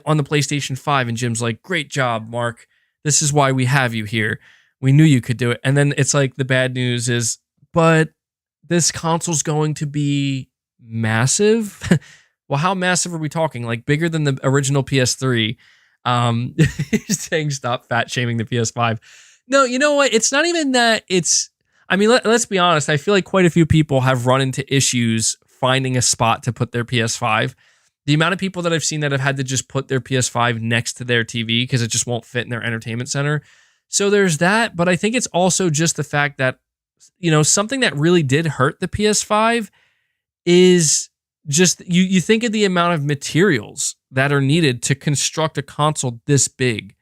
on the PlayStation 5. And Jim's like, great job, Mark. This is why we have you here. We knew you could do it. And then it's like, the bad news is, but this console's going to be massive. Well, how massive are we talking? Like, bigger than the original PS3. Saying stop fat shaming the PS5. No, you know what? It's not even that. Let's be honest. I feel like quite a few people have run into issues finding a spot to put their PS5. The amount of people that I've seen that have had to just put their PS5 next to their TV because it just won't fit in their entertainment center. So there's that. But I think it's also just the fact that, something that really did hurt the PS5 is just, you think of the amount of materials that are needed to construct a console this big.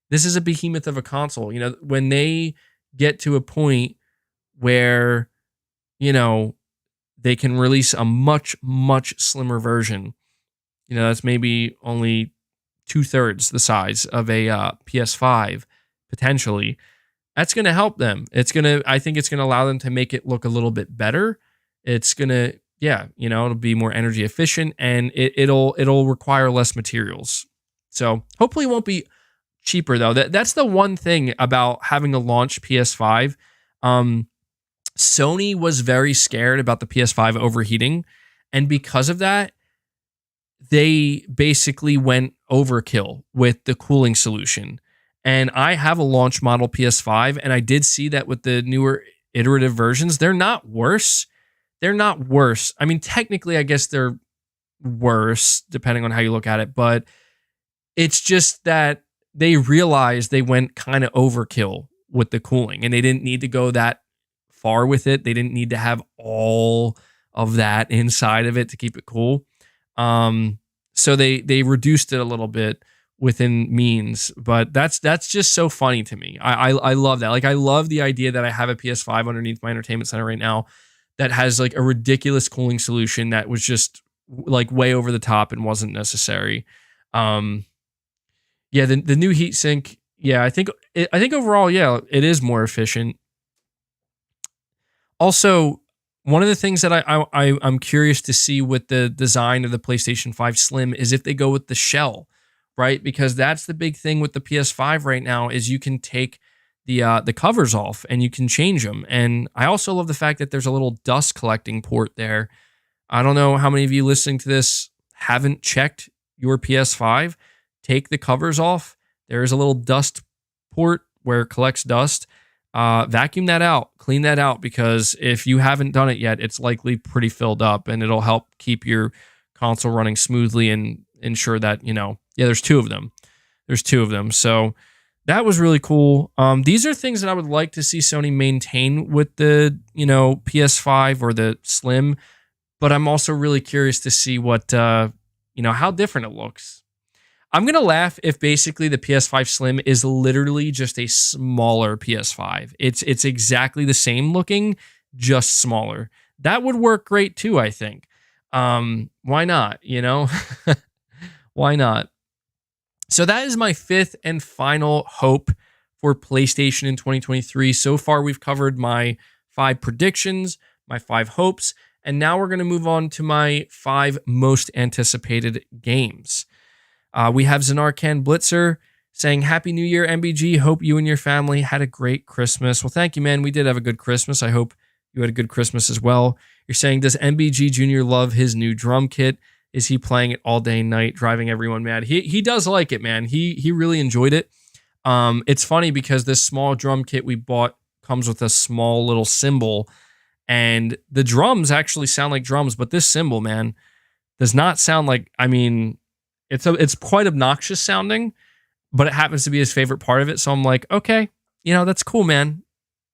This is a behemoth of a console. When they get to a point where, they can release a much, much slimmer version, that's maybe only 2/3 the size of a PS5, potentially. That's going to help them. I think it's going to allow them to make it look a little bit better. It's going to, it'll be more energy efficient, and it'll require less materials. So hopefully it won't be cheaper though. That's the one thing about having a launch PS5. Sony was very scared about the PS5 overheating, and because of that, they basically went overkill with the cooling solution. And I have a launch model PS5, and I did see that with the newer iterative versions, they're not worse. They're not worse. I mean, technically, I guess they're worse, depending on how you look at it. But it's just that they realized they went kind of overkill with the cooling, and they didn't need to go that far with it. They didn't need to have all of that inside of it to keep it cool. So they reduced it a little bit within means, but that's just so funny to me. I love that. Like, I love the idea that I have a PS5 underneath my entertainment center right now that has like a ridiculous cooling solution that was just like way over the top and wasn't necessary. The new heatsink. Yeah, I think overall, yeah, it is more efficient. Also, one of the things that I'm curious to see with the design of the PlayStation 5 Slim is if they go with the shell, right? Because that's the big thing with the PS5 right now is you can take the covers off and you can change them. And I also love the fact that there's a little dust collecting port there. I don't know how many of you listening to this haven't checked your PS5. Take the covers off. There is a little dust port where it collects dust. Vacuum that out, clean that out, because if you haven't done it yet, it's likely pretty filled up, and it'll help keep your console running smoothly and ensure that, there's two of them. So that was really cool. These are things that I would like to see Sony maintain with the, PS5 or the Slim, but I'm also really curious to see what, how different it looks. I'm going to laugh if basically the PS5 Slim is literally just a smaller PS5. It's exactly the same looking, just smaller. That would work great too, I think. Why not, Why not? So that is my fifth and final hope for PlayStation in 2023. So far, we've covered my 5 predictions, my 5 hopes, and now we're going to move on to my 5 most anticipated games. We have Zanarkand Blitzer saying, Happy New Year, MBG. Hope you and your family had a great Christmas. Well, thank you, man. We did have a good Christmas. I hope you had a good Christmas as well. You're saying, does MBG Jr. love his new drum kit? Is he playing it all day and night, driving everyone mad? He does like it, man. He really enjoyed it. It's funny because this small drum kit we bought comes with a small little cymbal, and the drums actually sound like drums, but this cymbal, man, does not sound like, it's quite obnoxious sounding, but it happens to be his favorite part of it. So I'm like, okay, that's cool, man.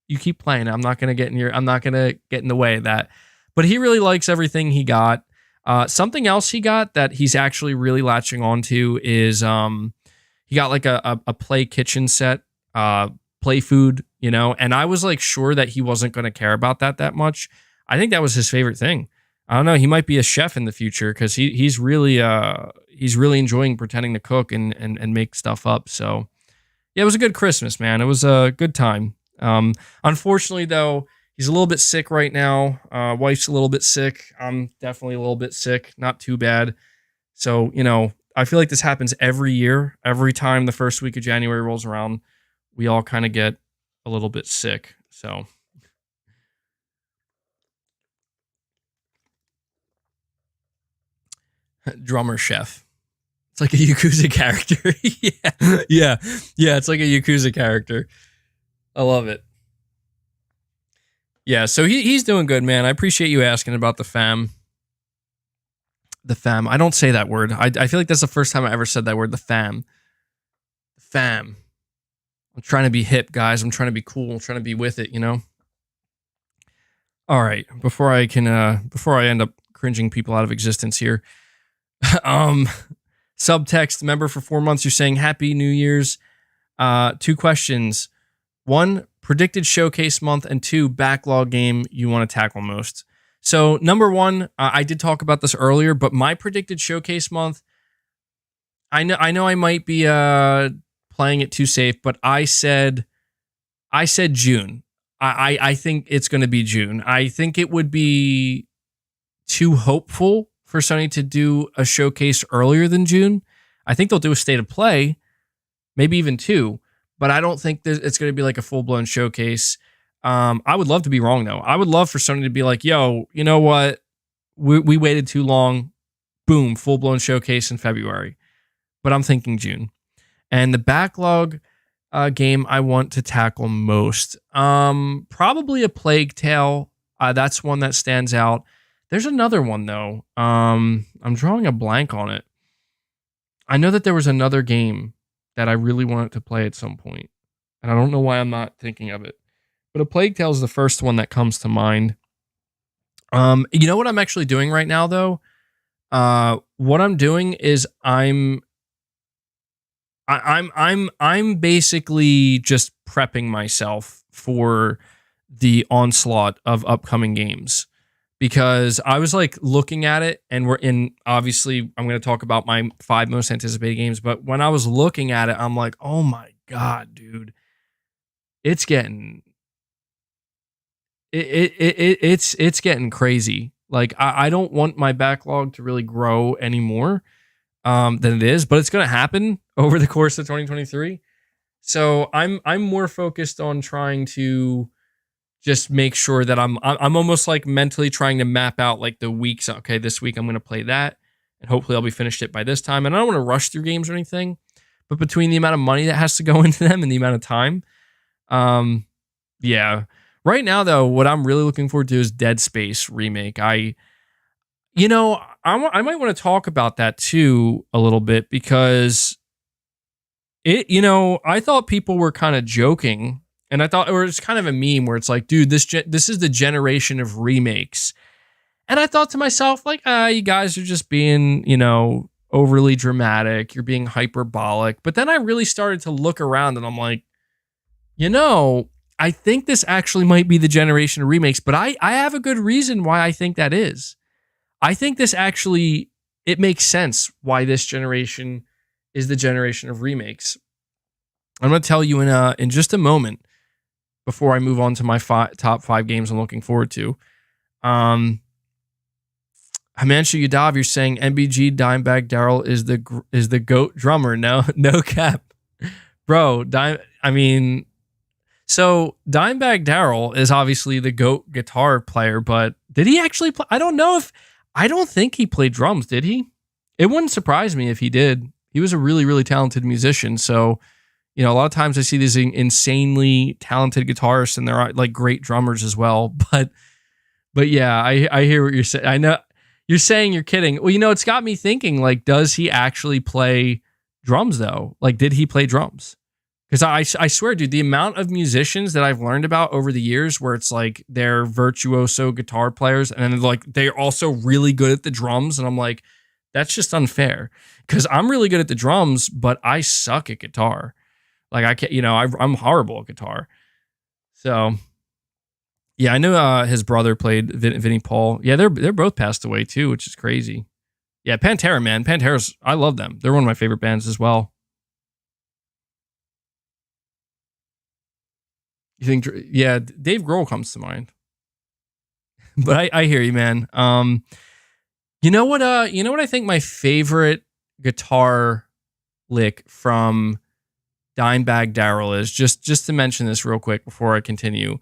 You keep playing. I'm not gonna get in the way of that. But he really likes everything he got. Something else he got that he's actually really latching onto is he got like a play kitchen set, play food, and I was like sure that he wasn't gonna care about that much. I think that was his favorite thing. I don't know. He might be a chef in the future because he's really enjoying pretending to cook and make stuff up. So yeah, it was a good Christmas, man. It was a good time. Unfortunately, though, he's a little bit sick right now. Wife's a little bit sick. I'm definitely a little bit sick. Not too bad. So I feel like this happens every year. Every time the first week of January rolls around, we all kind of get a little bit sick. So. Drummer chef. It's like a Yakuza character. Yeah. It's like a Yakuza character. I love it. Yeah, so he's doing good, man. I appreciate you asking about the fam. The fam. I don't say that word. I feel like that's the first time I ever said that word. The fam. Fam. I'm trying to be hip, guys. I'm trying to be cool. I'm trying to be with it. All right. Before I end up cringing people out of existence here. Subtext member for 4 months. You're saying Happy New Year's. 2 questions. 1, predicted showcase month, and 2, backlog game you want to tackle most. So number 1, I did talk about this earlier, but my predicted showcase month, I know I might be playing it too safe, but I said June. I think it's going to be June. I think it would be too hopeful for Sony to do a showcase earlier than June. I think they'll do a state of play, maybe even 2, but I don't think it's going to be like a full-blown showcase. I would love to be wrong, though. I would love for Sony to be like, yo, you know what? We waited too long. Boom, full-blown showcase in February. But I'm thinking June. And the backlog game I want to tackle most, probably a Plague Tale. That's one that stands out. There's another one, though. I'm drawing a blank on it. I know that there was another game that I really wanted to play at some point, and I don't know why I'm not thinking of it. But A Plague Tale is the first one that comes to mind. You know what I'm actually doing right now, though? What I'm doing is I'm basically just prepping myself for the onslaught of upcoming games. Because I was like looking at it, and obviously I'm going to talk about my 5 most anticipated games, but when I was looking at it, I'm like, oh my God, dude, it's getting getting crazy. Like I don't want my backlog to really grow anymore than it is, but it's going to happen over the course of 2023. So I'm more focused on trying to just make sure that I'm almost like mentally trying to map out like the weeks. Okay, this week I'm going to play that, and hopefully I'll be finished it by this time. And I don't want to rush through games or anything, but between the amount of money that has to go into them and the amount of time, um, yeah. Right now though, what I'm really looking forward to is Dead Space remake. I might want to talk about that too a little bit because I thought people were kind of joking, and I thought, or it's kind of a meme where it's like, dude, this is the generation of remakes. And I thought to myself, like, you guys are just being, overly dramatic. You're being hyperbolic. But then I really started to look around and I'm like, I think this actually might be the generation of remakes, but I have a good reason why I think that is. I think this actually, it makes sense why this generation is the generation of remakes. I'm going to tell you in just a moment before I move on to my top 5 games I'm looking forward to. Himanshu Yadav, you're saying MBG Dimebag Daryl is the GOAT drummer. No cap. Bro, so Dimebag Daryl is obviously the GOAT guitar player, but did he actually play? I don't think he played drums, did he? It wouldn't surprise me if he did. He was a really, really talented musician. So, a lot of times I see these insanely talented guitarists and they're like great drummers as well. But yeah, I hear what you're saying. I know you're saying you're kidding. Well, it's got me thinking, like, does he actually play drums though? Like, did he play drums? Because I swear, dude, the amount of musicians that I've learned about over the years where it's like they're virtuoso guitar players and like they're also really good at the drums. And I'm like, that's just unfair because I'm really good at the drums, but I suck at guitar. Like I can't, I'm horrible at guitar. So yeah, I know his brother played Vinnie Paul. Yeah, they're both passed away too, which is crazy. Yeah, Pantera, man. Pantera's, I love them. They're one of my favorite bands as well. You think, yeah, Dave Grohl comes to mind. But I hear you, man. You know what I think my favorite guitar lick from Dimebag Daryl is, just to mention this real quick before I continue,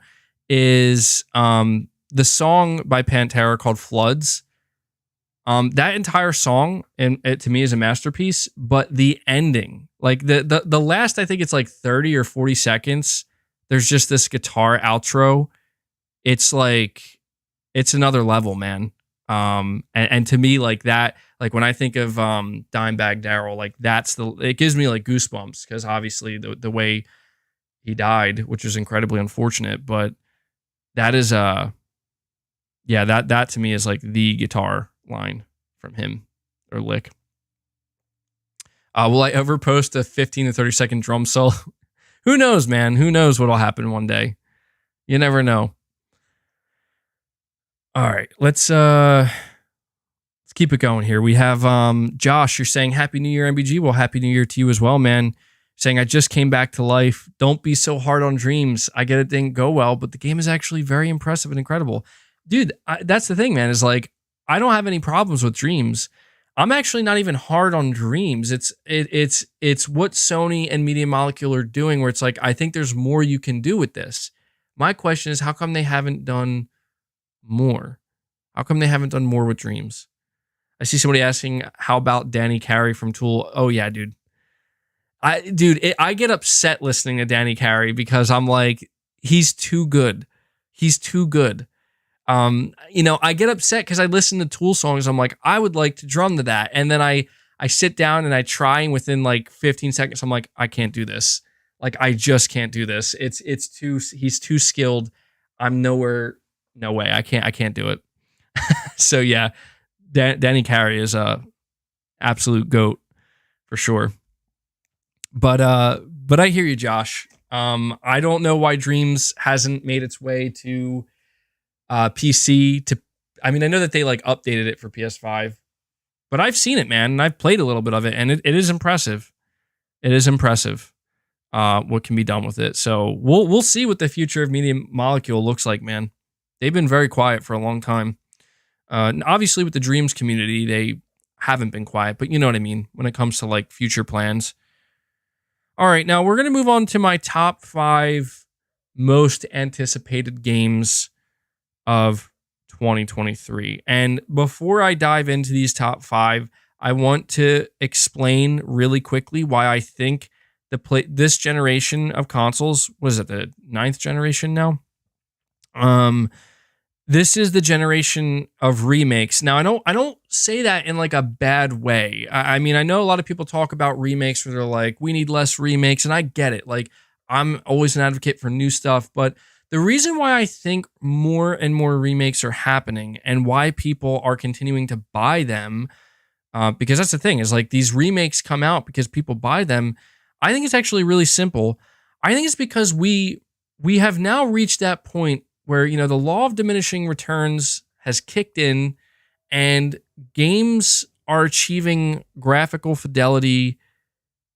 is the song by Pantera called Floods. That entire song, and it to me is a masterpiece, but the ending, like the last, I think it's like 30 or 40 seconds, there's just this guitar outro. It's like, it's another level, man. And to me, like that, like when I think of Dimebag Daryl, like it gives me like goosebumps because obviously the way he died, which is incredibly unfortunate, but that is that to me is like the guitar line from him or lick. Will I ever post a 15 to 30 second drum solo? Who knows, man? Who knows what'll happen one day? You never know. All right, let's keep it going here. We have Josh, you're saying Happy New Year, MBG. Well, Happy New Year to you as well, man. Saying I just came back to life. Don't be so hard on Dreams. I get it didn't go well, but the game is actually very impressive and incredible. Dude, that's the thing, man, is like I don't have any problems with Dreams. I'm actually not even hard on Dreams. It's what Sony and Media Molecule are doing where it's like, I think there's more you can do with this. My question is, how come they haven't done more? How come they haven't done more with Dreams? I see somebody asking, how about Danny Carey from Tool? Oh yeah, dude. I get upset listening to Danny Carey because I'm like, he's too good. He's too good. I get upset because I listen to Tool songs. I'm like, I would like to drum to that. And then I sit down and I try, and within like 15 seconds, I'm like, I can't do this. Like, I just can't do this. He's too skilled. I'm no way. I can't do it. So yeah, Danny Carey is a absolute GOAT for sure. But I hear you, Josh. I don't know why Dreams hasn't made its way to PC. I know that they like updated it for PS5, but I've seen it, man, and I've played a little bit of it, and it is impressive. It is impressive what can be done with it. So we'll see what the future of Media Molecule looks like, man. They've been very quiet for a long time. Obviously, with the Dreams community, they haven't been quiet, but you know what I mean when it comes to like future plans. All right, now we're going to move on to my top 5 most anticipated games of 2023. And before I dive into these top 5, I want to explain really quickly why I think this generation of consoles, was it the 9th generation now? This is the generation of remakes. Now, I don't say that in like a bad way. I mean, I know a lot of people talk about remakes where they're like, we need less remakes, and I get it. Like, I'm always an advocate for new stuff, but the reason why I think more and more remakes are happening and why people are continuing to buy them, because that's the thing, is like these remakes come out because people buy them. I think it's actually really simple. I think it's because we have now reached that point where, you know, the law of diminishing returns has kicked in and games are achieving graphical fidelity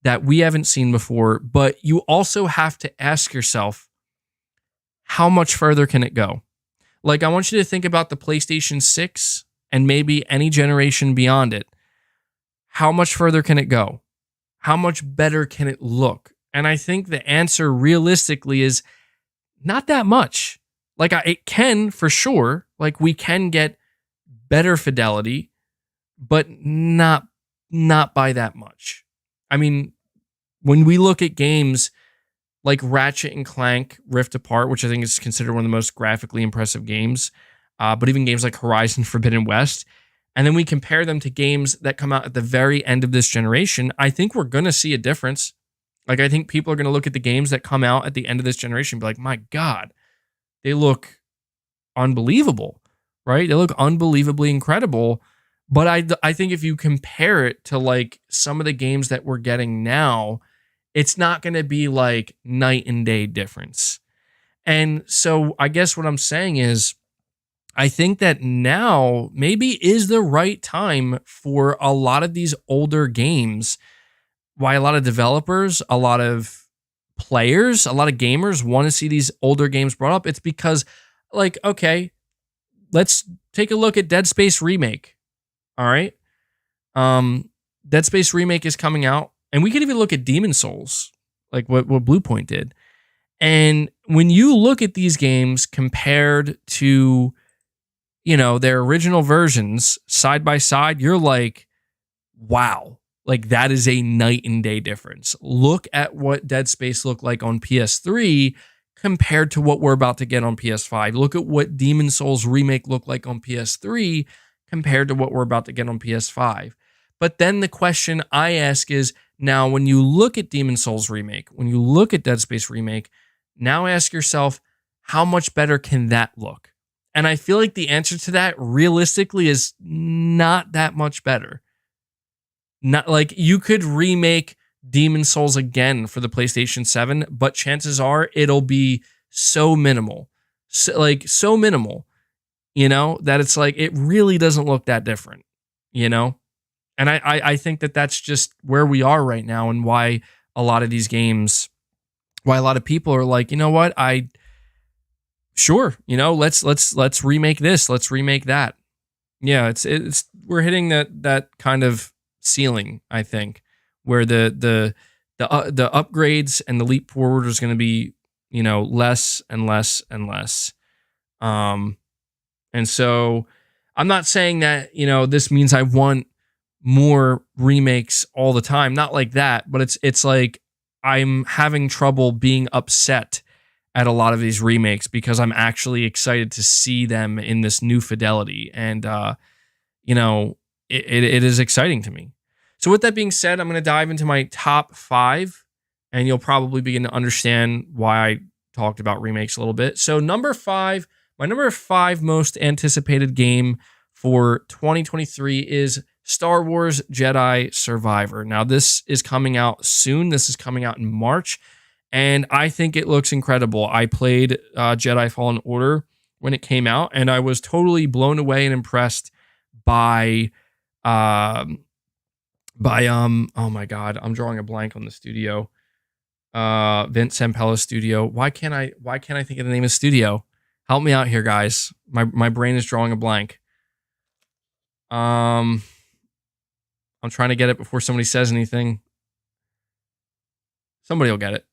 that we haven't seen before. But you also have to ask yourself, how much further can it go? Like, I want you to think about the PlayStation 6 and maybe any generation beyond it. How much further can it go? How much better can it look? And I think the answer realistically is not that much. Like, it can for sure. Like, we can get better fidelity, but not by that much. I mean, when we look at games like Ratchet and Clank Rift Apart, which I think is considered one of the most graphically impressive games, but even games like Horizon Forbidden West, and then we compare them to games that come out at the very end of this generation, I think we're going to see a difference. Like, I think people are going to look at the games that come out at the end of this generation and be like, my God, they look unbelievable, right? They look unbelievably incredible. But I think if you compare it to like some of the games that we're getting now, it's not going to be like night and day difference. And so I guess what I'm saying is, I think that now maybe is the right time for a lot of these older games. Why a lot of developers, a lot of players, a lot of gamers want to see these older games brought up. It's because, like, okay, let's take a look at Dead Space Remake. All right. Dead Space Remake is coming out, and we could even look at Demon Souls, like what Bluepoint did. And when you look at these games compared to, you know, their original versions side by side, you're like, wow. Like, that is a night and day difference. Look at what Dead Space looked like on PS3 compared to what we're about to get on PS5. Look at what Demon Souls Remake looked like on PS3 compared to what we're about to get on PS5. But then the question I ask is, now when you look at Demon Souls Remake, when you look at Dead Space Remake, now ask yourself, how much better can that look? And I feel like the answer to that realistically is not that much better. Not like you could remake Demon Souls again for the PlayStation 7, but chances are it'll be so minimal. So minimal, you know, that it's like it really doesn't look that different, you know? And I think that that's just where we are right now, and why a lot of these games, why a lot of people are like, you know what, sure, you know, let's remake this, let's remake that. Yeah, it's we're hitting that kind of ceiling, I think, where the upgrades and the leap forward is going to be, you know, less and less and less. And so I'm not saying that, you know, this means I want more remakes all the time, not like that, but it's like I'm having trouble being upset at a lot of these remakes because I'm actually excited to see them in this new fidelity, and you know, it is exciting to me. So with that being said, I'm going to dive into my top 5, and you'll probably begin to understand why I talked about remakes a little bit. So number 5, my number 5 most anticipated game for 2023 is Star Wars Jedi Survivor. Now, this is coming out soon. This is coming out in March, and I think it looks incredible. I played Jedi Fallen Order when it came out, and I was totally blown away and impressed by oh my God, I'm drawing a blank on the studio. Vince Zampella's studio. Why can't I think of the name of the studio? Help me out here, guys. My brain is drawing a blank. I'm trying to get it before somebody says anything. Somebody will get it.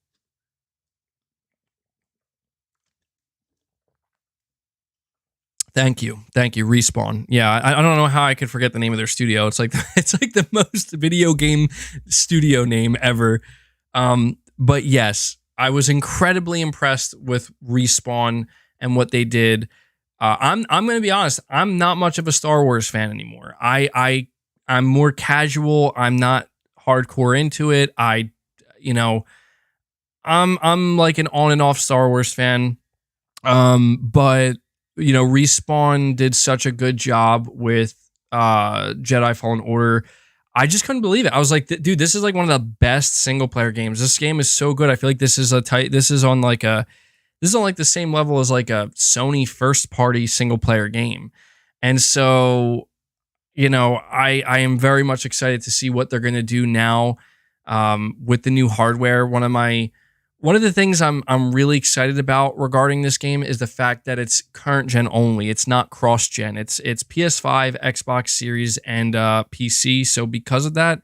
Thank you. Respawn. Yeah, I don't know how I could forget the name of their studio. It's like the most video game studio name ever. But yes, I was incredibly impressed with Respawn and what they did. I'm going to be honest. I'm not much of a Star Wars fan anymore. I'm more casual. I'm not hardcore into it. I'm like an on and off Star Wars fan. But Respawn did such a good job with Jedi Fallen Order. I just couldn't believe it. I was like, dude, this is like one of the best single player games. This game is so good. I feel like this is on like the same level as like a Sony first party single player game. And so, I am very much excited to see what they're going to do now with the new hardware. One of the things I'm really excited about regarding this game is the fact that it's current gen only. It's not cross gen. It's PS5, Xbox Series, and PC. So because of that,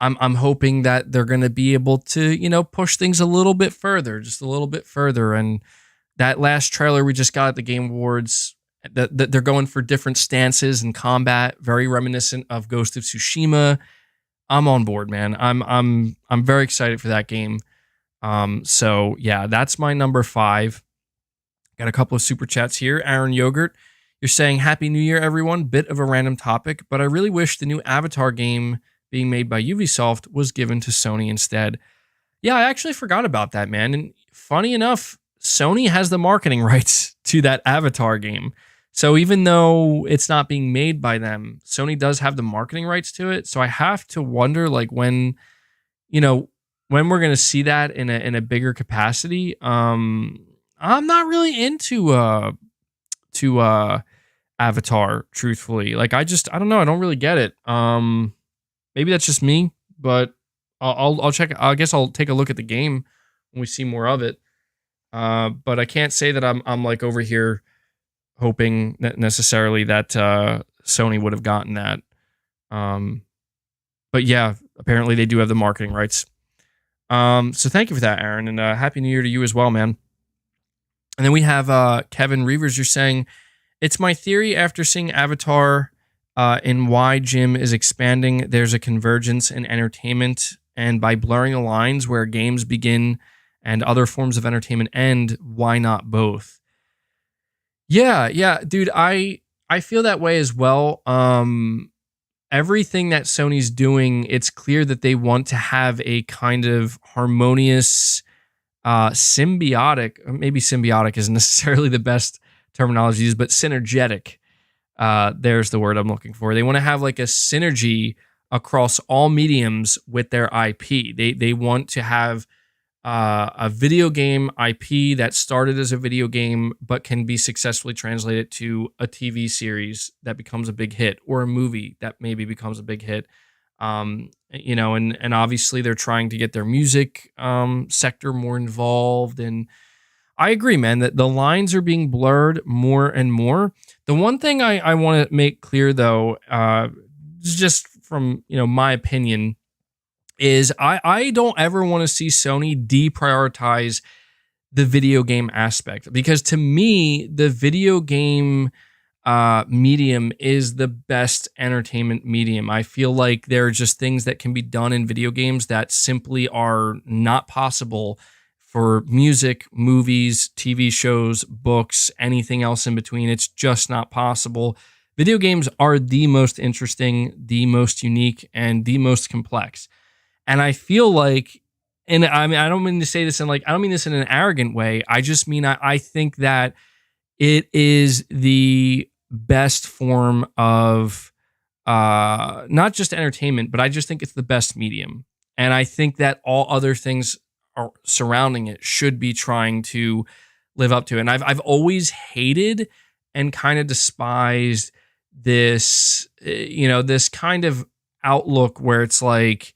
I'm hoping that they're going to be able to push things a little bit further, just a little bit further. And that last trailer we just got at the Game Awards, that they're going for different stances and combat, very reminiscent of Ghost of Tsushima. I'm on board, man. I'm very excited for that game. So yeah, that's my number 5. Got a couple of super chats here. Aaron Yogurt, you're saying Happy New Year, everyone. Bit of a random topic, but I really wish the new Avatar game being made by Ubisoft was given to Sony instead. Yeah, I actually forgot about that, man. And funny enough, Sony has the marketing rights to that Avatar game. So even though it's not being made by them, Sony does have the marketing rights to it. So I have to wonder, like, when we're going to see that in a bigger capacity. I'm not really into Avatar, truthfully. Like, I don't know. I don't really get it. Maybe that's just me, but I'll check. I guess I'll take a look at the game when we see more of it. But I can't say that I'm like over here hoping necessarily that Sony would have gotten that. But yeah, apparently they do have the marketing rights. So thank you for that, Aaron, and Happy New Year to you as well, man. And then we have Kevin Reavers. You're saying, it's my theory after seeing Avatar in why Jim is expanding, there's a convergence in entertainment, and by blurring the lines where games begin and other forms of entertainment end, why not both? Yeah, dude, I feel that way as well. Everything that Sony's doing, it's clear that they want to have a kind of harmonious, symbiotic, maybe symbiotic isn't necessarily the best terminology used, but synergetic. There's the word I'm looking for. They want to have like a synergy across all mediums with their IP. They want to have a video game IP that started as a video game but can be successfully translated to a TV series that becomes a big hit, or a movie that maybe becomes a big hit. And obviously they're trying to get their music sector more involved. And I agree, man, that the lines are being blurred more and more. The one thing I want to make clear, though, just from my opinion, is I don't ever want to see Sony deprioritize the video game aspect, because to me, the video game medium is the best entertainment medium. I feel like there are just things that can be done in video games that simply are not possible for music, movies, TV shows, books, anything else in between. It's just not possible. Video games are the most interesting, the most unique, and the most complex. And I feel like, and I mean, I don't mean to say this I don't mean this in an arrogant way. I just mean, I think that it is the best form of not just entertainment, but I just think it's the best medium. And I think that all other things surrounding it should be trying to live up to it. And I've always hated and kind of despised this, this kind of outlook where it's like,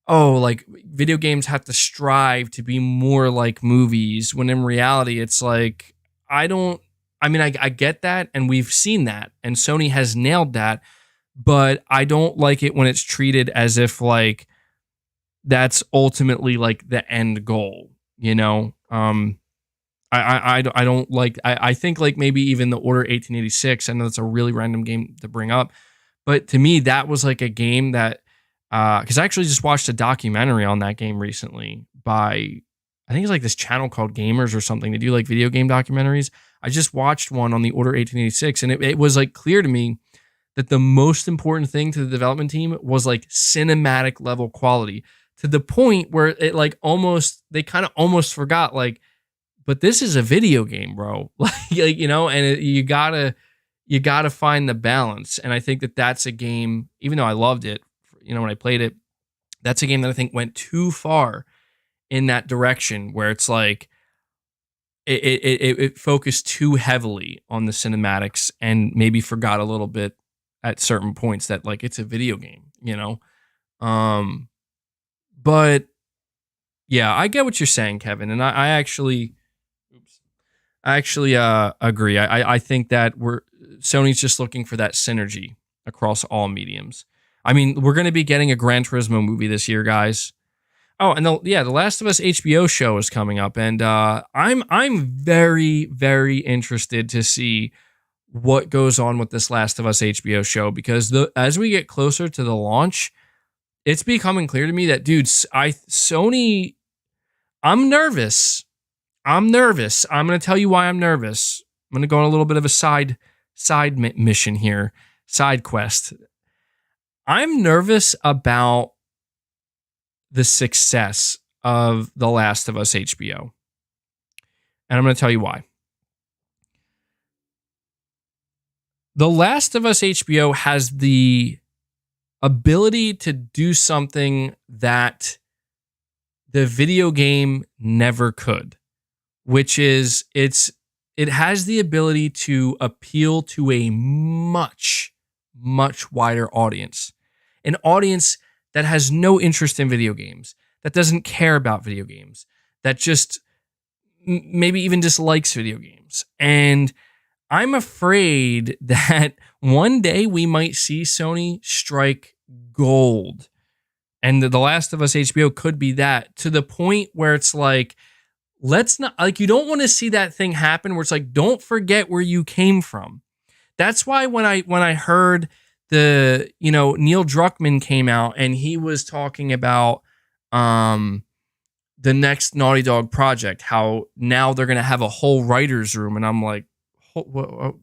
oh, like video games have to strive to be more like movies, when in reality, it's like, I get that, and we've seen that, and Sony has nailed that, but I don't like it when it's treated as if like that's ultimately like the end goal, you know? I don't like, I think like maybe even the Order 1886, I know that's a really random game to bring up, but to me, that was like a game that, because I actually just watched a documentary on that game recently by, I think it's like this channel called Gamers or something. They do like video game documentaries. I just watched one on the Order 1886, and it was like clear to me that the most important thing to the development team was like cinematic level quality, to the point where it like almost, they kind of almost forgot like, but this is a video game, bro. Like, you know, and you gotta find the balance. And I think that that's a game, even though I loved it, you know, when I played it, that's a game that I think went too far in that direction, where it's like it focused too heavily on the cinematics and maybe forgot a little bit at certain points that like it's a video game, you know. But yeah, I get what you're saying, Kevin, and I actually agree. I think that Sony's just looking for that synergy across all mediums. I mean, we're going to be getting a Gran Turismo movie this year, guys. Oh, and the Last of Us HBO show is coming up, and I'm very, very interested to see what goes on with this Last of Us HBO show, because as we get closer to the launch, it's becoming clear to me that, dude, Sony, I'm nervous. I'm nervous. I'm going to tell you why I'm nervous. I'm going to go on a little bit of a side mission here, side quest. I'm nervous about the success of The Last of Us HBO. And I'm going to tell you why. The Last of Us HBO has the ability to do something that the video game never could, which is it has the ability to appeal to a much, much wider audience. An audience that has no interest in video games, that doesn't care about video games, that just maybe even dislikes video games. And I'm afraid that one day we might see Sony strike gold. And The Last of Us HBO could be that, to the point where it's like, let's not, like, you don't want to see that thing happen where it's like, don't forget where you came from. That's why when I heard Neil Druckmann came out and he was talking about the next Naughty Dog project, how now they're going to have a whole writer's room. And I'm like, what?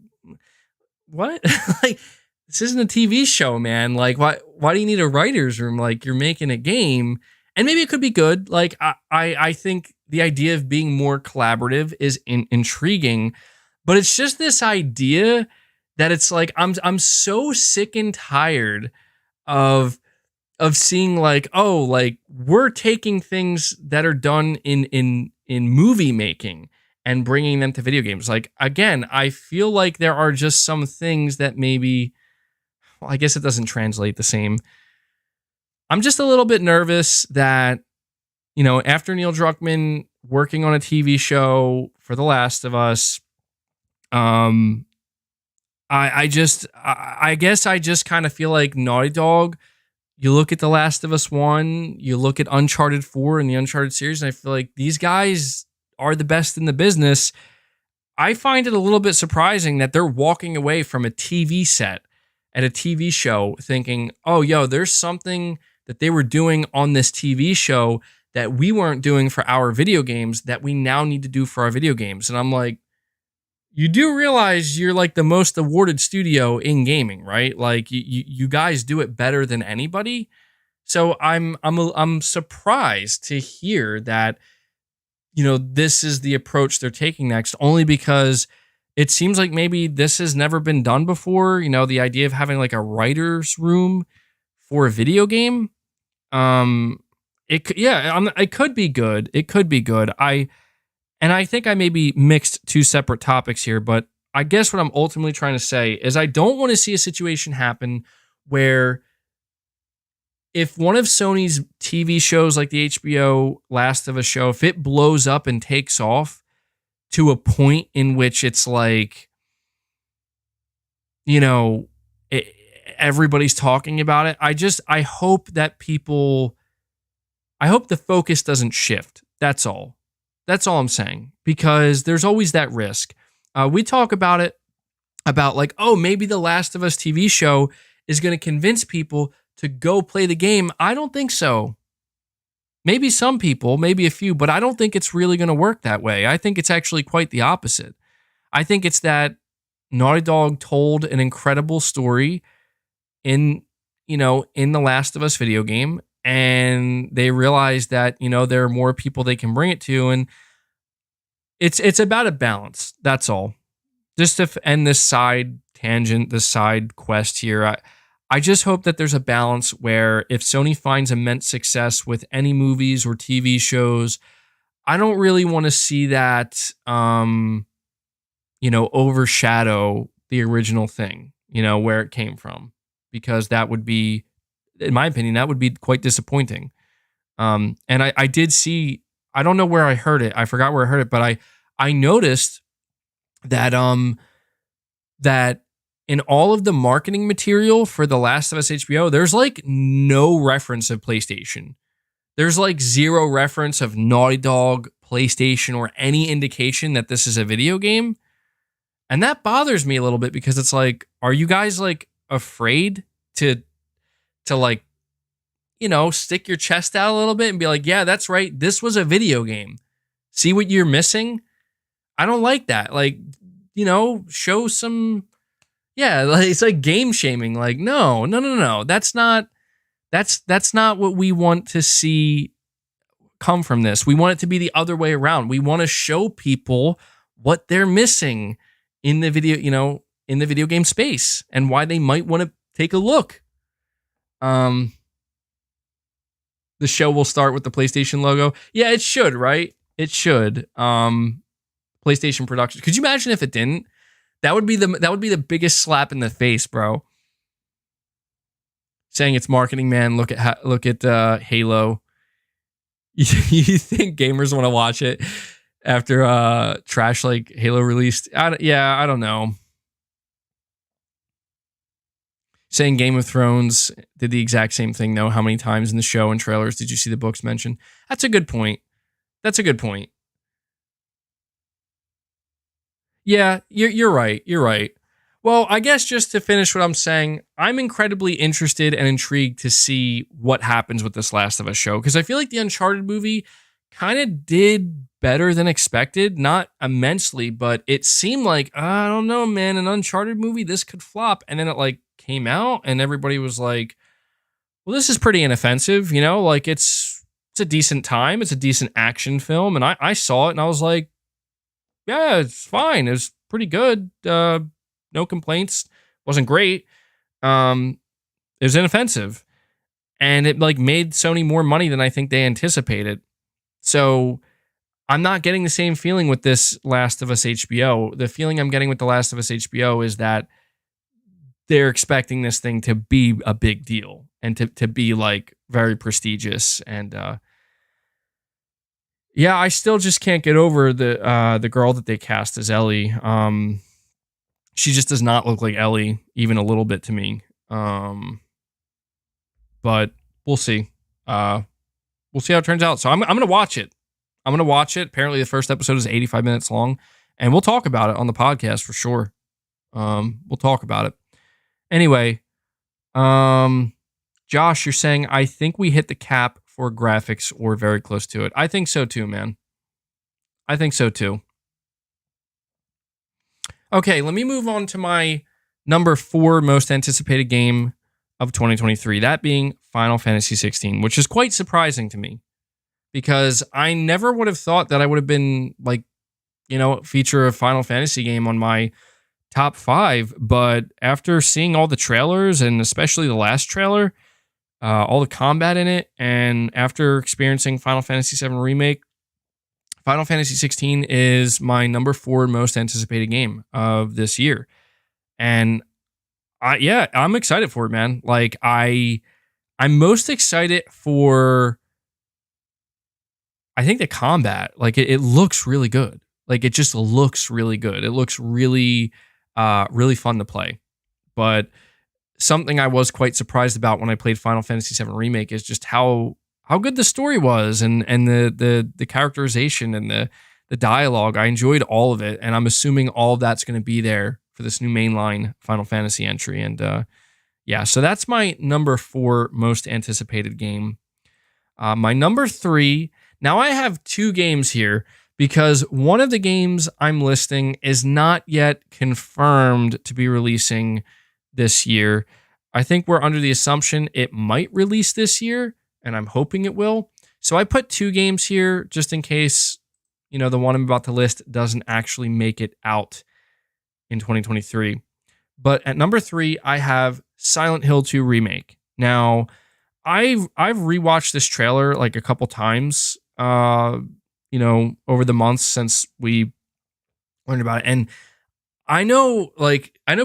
Like, this isn't a TV show, man. Like, why do you need a writer's room? Like, you're making a game, and maybe it could be good. Like, I think the idea of being more collaborative is intriguing, but it's just this idea that it's like, I'm so sick and tired of seeing like, oh, like we're taking things that are done in movie making and bringing them to video games. Like, again, I feel like there are just some things that maybe, well, I guess it doesn't translate the same. I'm just a little bit nervous that, after Neil Druckmann working on a TV show for The Last of Us, I guess I just kind of feel like Naughty Dog, you look at The Last of Us 1, you look at Uncharted 4 and the Uncharted series, and I feel like these guys are the best in the business. I find it a little bit surprising that they're walking away from a TV set at a TV show thinking, oh, yo, there's something that they were doing on this TV show that we weren't doing for our video games that we now need to do for our video games. And I'm like, you do realize you're like the most awarded studio in gaming, right? Like you guys do it better than anybody. So I'm surprised to hear that, this is the approach they're taking next, only because it seems like maybe this has never been done before. The idea of having like a writer's room for a video game. It could be good. It could be good. I think I maybe mixed two separate topics here, but I guess what I'm ultimately trying to say is I don't want to see a situation happen where if one of Sony's TV shows like the HBO Last of Us show, if it blows up and takes off to a point in which it's like, everybody's talking about it. I hope that people, I hope the focus doesn't shift. That's all. That's all I'm saying, because there's always that risk. We talk about it, about like, oh, maybe the Last of Us TV show is going to convince people to go play the game. I don't think so. Maybe some people, maybe a few, but I don't think it's really going to work that way. I think it's actually quite the opposite. I think it's that Naughty Dog told an incredible story in the Last of Us video game, and they realized that, there are more people they can bring it to, and it's about a balance. That's all. Just to end this side tangent, this side quest here, I just hope that there's a balance where if Sony finds immense success with any movies or TV shows, I don't really want to see that, overshadow the original thing, where it came from, because that would be, in my opinion, that would be quite disappointing. And I did see, I don't know where I heard it. I forgot where I heard it, but I noticed that, that in all of the marketing material for The Last of Us HBO, there's like no reference of PlayStation. There's like zero reference of Naughty Dog, PlayStation, or any indication that this is a video game. And that bothers me a little bit, because it's like, are you guys like afraid to like, stick your chest out a little bit and be like, yeah, that's right, this was a video game. See what you're missing? I don't like that. Like, show some, yeah, like, it's like game shaming. Like, no. That's not what we want to see come from this. We want it to be the other way around. We want to show people what they're missing in the video game space, and why they might want to take a look. The show will start with the PlayStation logo. Yeah, it should, right? It should. PlayStation Productions. Could you imagine if it didn't? That would be the biggest slap in the face, bro. Saying it's marketing, man. Look at Halo. You think gamers want to watch it after trash like Halo released? I don't know. Saying Game of Thrones did the exact same thing, though. How many times in the show and trailers did you see the books mentioned? That's a good point. Yeah, you're right. You're right. Well, I guess just to finish what I'm saying, I'm incredibly interested and intrigued to see what happens with this Last of Us show, because I feel like the Uncharted movie kind of did better than expected. Not immensely, but it seemed like, I don't know, man, an Uncharted movie, this could flop. And then it like came out and everybody was like, well, this is pretty inoffensive, like it's a decent time. It's a decent action film. And I saw it and I was like, yeah, it's fine. It was pretty good. No complaints. Wasn't great. It was inoffensive. And it like made Sony more money than I think they anticipated. So I'm not getting the same feeling with this Last of Us HBO. The feeling I'm getting with the Last of Us HBO is that they're expecting this thing to be a big deal and to be like very prestigious. And yeah, I still just can't get over the girl that they cast as Ellie. She just does not look like Ellie even a little bit to me. But we'll see. We'll see how it turns out. So I'm gonna watch it. Apparently, the first episode is 85 minutes long, and we'll talk about it on the podcast for sure. We'll talk about it. Anyway, Josh, you're saying, I think we hit the cap for graphics or very close to it. I think so too, man. I think so too. Okay, let me move on to my number 4 most anticipated game of 2023. That being Final Fantasy 16, which is quite surprising to me, because I never would have thought that I would have been like, feature a Final Fantasy game on my top 5. But after seeing all the trailers, and especially the last trailer, all the combat in it, and after experiencing Final Fantasy 7 Remake, Final Fantasy 16 is my number 4 most anticipated game of this year. And I'm excited for it, man. Like I'm most excited for, I think, the combat. Like it looks really good. Like it just looks really good. It looks really, really fun to play. But something I was quite surprised about when I played Final Fantasy VII Remake is just how how good the story was, and the characterization and the dialogue. I enjoyed all of it, and I'm assuming all of that's going to be there for this new mainline Final Fantasy entry. And yeah, so that's my number 4 most anticipated game. My number 3. Now I have 2 games here because one of the games I'm listing is not yet confirmed to be releasing this year. I think we're under the assumption it might release this year, and I'm hoping it will. So I put 2 games here just in case, the one I'm about to list doesn't actually make it out in 2023. But at number 3, I have Silent Hill 2 Remake. Now, I've rewatched this trailer like a couple times, over the months since we learned about it. And I know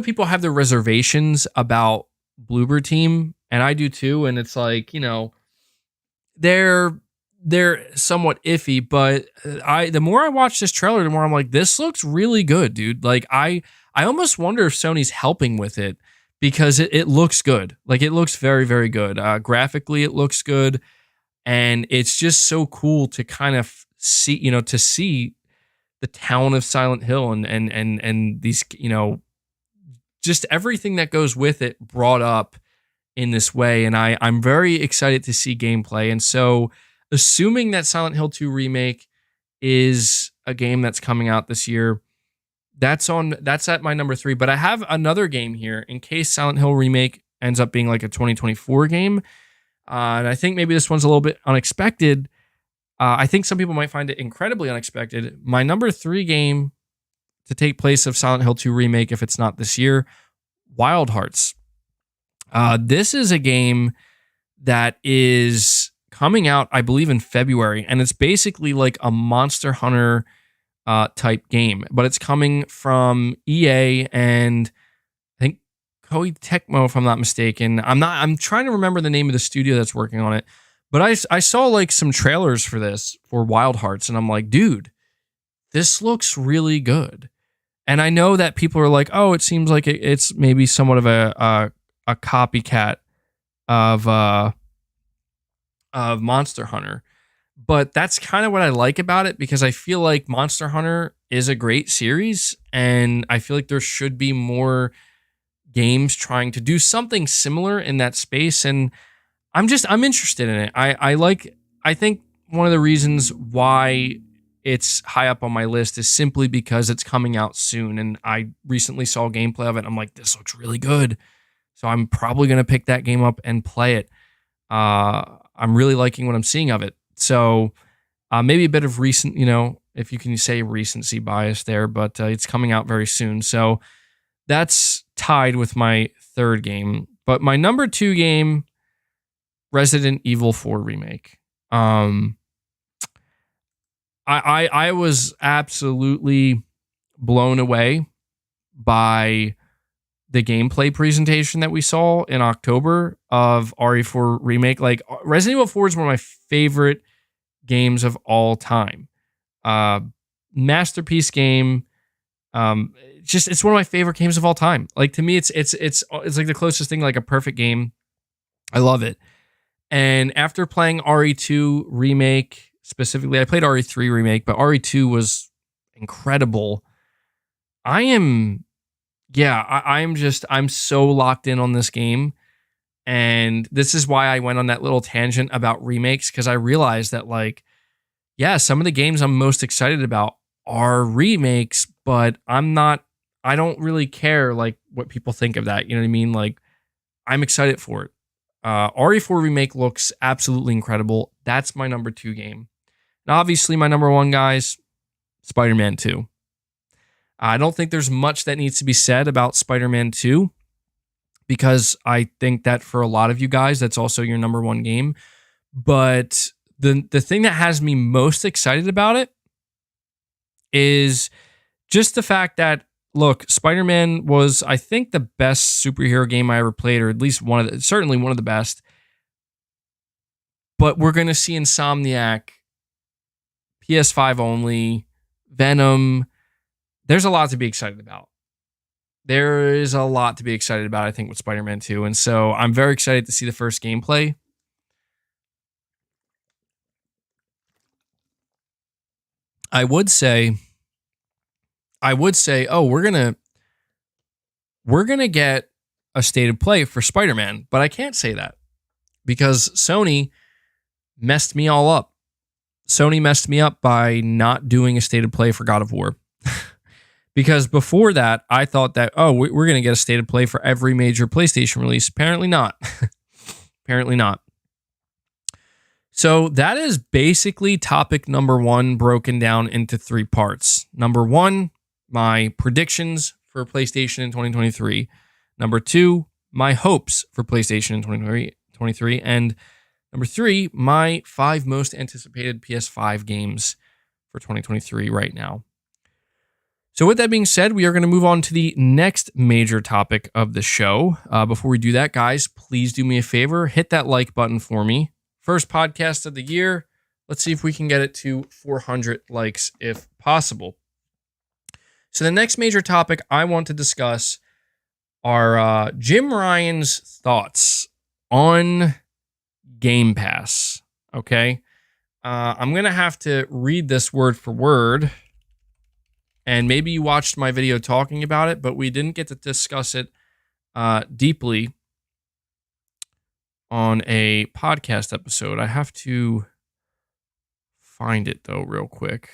people have their reservations about Bloober Team, and I do too. And it's like, they're somewhat iffy, but the more I watch this trailer, the more I'm like, this looks really good, dude. Like I almost wonder if Sony's helping with it because it looks good. Like it looks very, very good. Graphically, it looks good. And it's just so cool to kind of see, to see the town of Silent Hill and these, just everything that goes with it brought up in this way. And I'm very excited to see gameplay. And so assuming that Silent Hill 2 Remake is a game that's coming out this year, that's at my number 3. But I have another game here in case Silent Hill Remake ends up being like a 2024 game. And I think maybe this one's a little bit unexpected. I think some people might find it incredibly unexpected. My number 3 game to take place of Silent Hill 2 Remake, if it's not this year, Wild Hearts. This is a game that is coming out, I believe, in February, and it's basically like a Monster Hunter type game, but it's coming from EA and I think Koei Tecmo, if I'm not mistaken. I'm trying to remember the name of the studio that's working on it, but I saw like some trailers for Wild Hearts, and I'm like, dude, this looks really good. And I know that people are like, oh, it seems like it's maybe somewhat of a copycat of Monster Hunter. But that's kind of what I like about it, because I feel like Monster Hunter is a great series, and I feel like there should be more games trying to do something similar in that space. And I'm interested in it. I think one of the reasons why it's high up on my list is simply because it's coming out soon, and I recently saw gameplay of it. I'm like, this looks really good. So I'm probably going to pick that game up and play it. I'm really liking what I'm seeing of it. So maybe a bit of recent, if you can say recency bias there, but it's coming out very soon. So that's tied with my 3rd game. But my number 2 game, Resident Evil 4 Remake. I was absolutely blown away by the gameplay presentation that we saw in October of RE4 Remake. Like, Resident Evil 4 is one of my favorite games of all time. Masterpiece game. It's one of my favorite games of all time. Like, to me, it's like the closest thing like a perfect game. I love it. And after playing RE2 Remake specifically, I played RE3 Remake, but RE2 was incredible. I'm so locked in on this game. And this is why I went on that little tangent about remakes, because I realized that, like, yeah, some of the games I'm most excited about are remakes, but I don't really care, like, what people think of that. You know what I mean? Like, I'm excited for it. RE4 Remake looks absolutely incredible. That's my number 2 game. And obviously, my number 1, guys, Spider-Man 2. I don't think there's much that needs to be said about Spider-Man 2, because I think that for a lot of you guys, that's also your number 1 game. But the thing that has me most excited about it is just the fact that, look, Spider-Man was, I think, the best superhero game I ever played, or at least certainly one of the best. But we're going to see Insomniac, PS5 only, Venom. There's a lot to be excited about. There is a lot to be excited about, I think, with Spider-Man 2. And so I'm very excited to see the first gameplay. I would say, oh, we're gonna get a state of play for Spider-Man, but I can't say that because Sony messed me all up. Sony messed me up by not doing a state of play for God of War. Because before that, I thought that, oh, we're going to get a state of play for every major PlayStation release. Apparently not. Apparently not. So that is basically topic number one, broken down into 3 parts. Number 1, my predictions for PlayStation in 2023. Number 2, my hopes for PlayStation in 2023. And number 3, my 5 most anticipated PS5 games for 2023 right now. So with that being said, we are going to move on to the next major topic of the show. Before we do that, guys, please do me a favor. Hit that like button for me. First podcast of the year. Let's see if we can get it to 400 likes if possible. So the next major topic I want to discuss are Jim Ryan's thoughts on Game Pass. Okay? I'm going to have to read this word for word. And maybe you watched my video talking about it, but we didn't get to discuss it deeply on a podcast episode. I have to find it, though, real quick.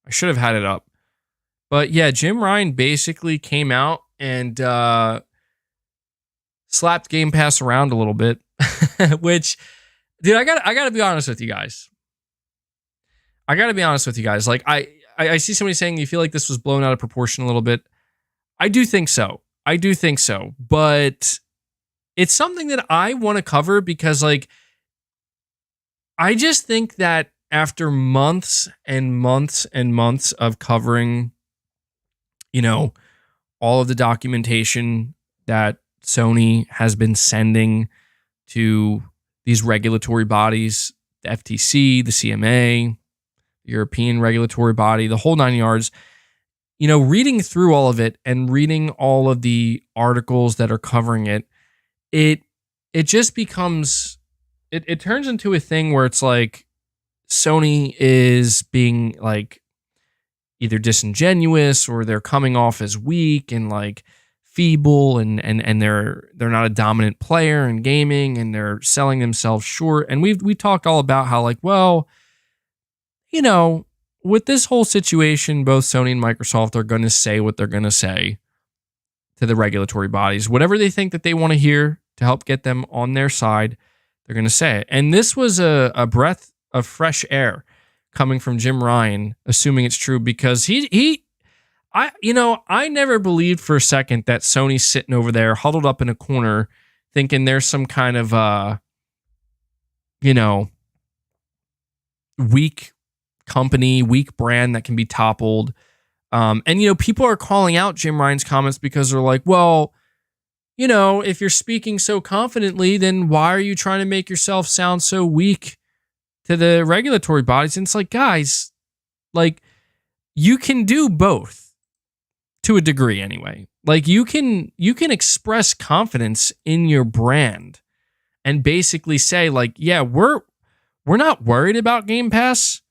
I should have had it up. But yeah, Jim Ryan basically came out and slapped Game Pass around a little bit. Which, dude, I gotta be honest with you guys. Like, I see somebody saying you feel like this was blown out of proportion a little bit. I do think so. But it's something that I want to cover because, like, I just think that after months and months and months of covering, all of the documentation that Sony has been sending to these regulatory bodies, the FTC, the CMA, European regulatory body, the whole 9 yards, reading through all of it and reading all of the articles that are covering it, it just becomes, it turns into a thing where it's like Sony is being like either disingenuous or they're coming off as weak and like feeble and they're not a dominant player in gaming and they're selling themselves short. And we talked all about how like, well, with this whole situation, both Sony and Microsoft are going to say what they're going to say to the regulatory bodies. Whatever they think that they want to hear to help get them on their side, they're going to say it. And this was a breath of fresh air coming from Jim Ryan, assuming it's true, because I never believed for a second that Sony's sitting over there huddled up in a corner thinking there's some kind of, weak company, weak brand that can be toppled. And people are calling out Jim Ryan's comments because they're like, well, if you're speaking so confidently, then why are you trying to make yourself sound so weak to the regulatory bodies? And it's like, guys, like, you can do both to a degree anyway. Like, you can express confidence in your brand and basically say like, yeah, we're not worried about Game Pass,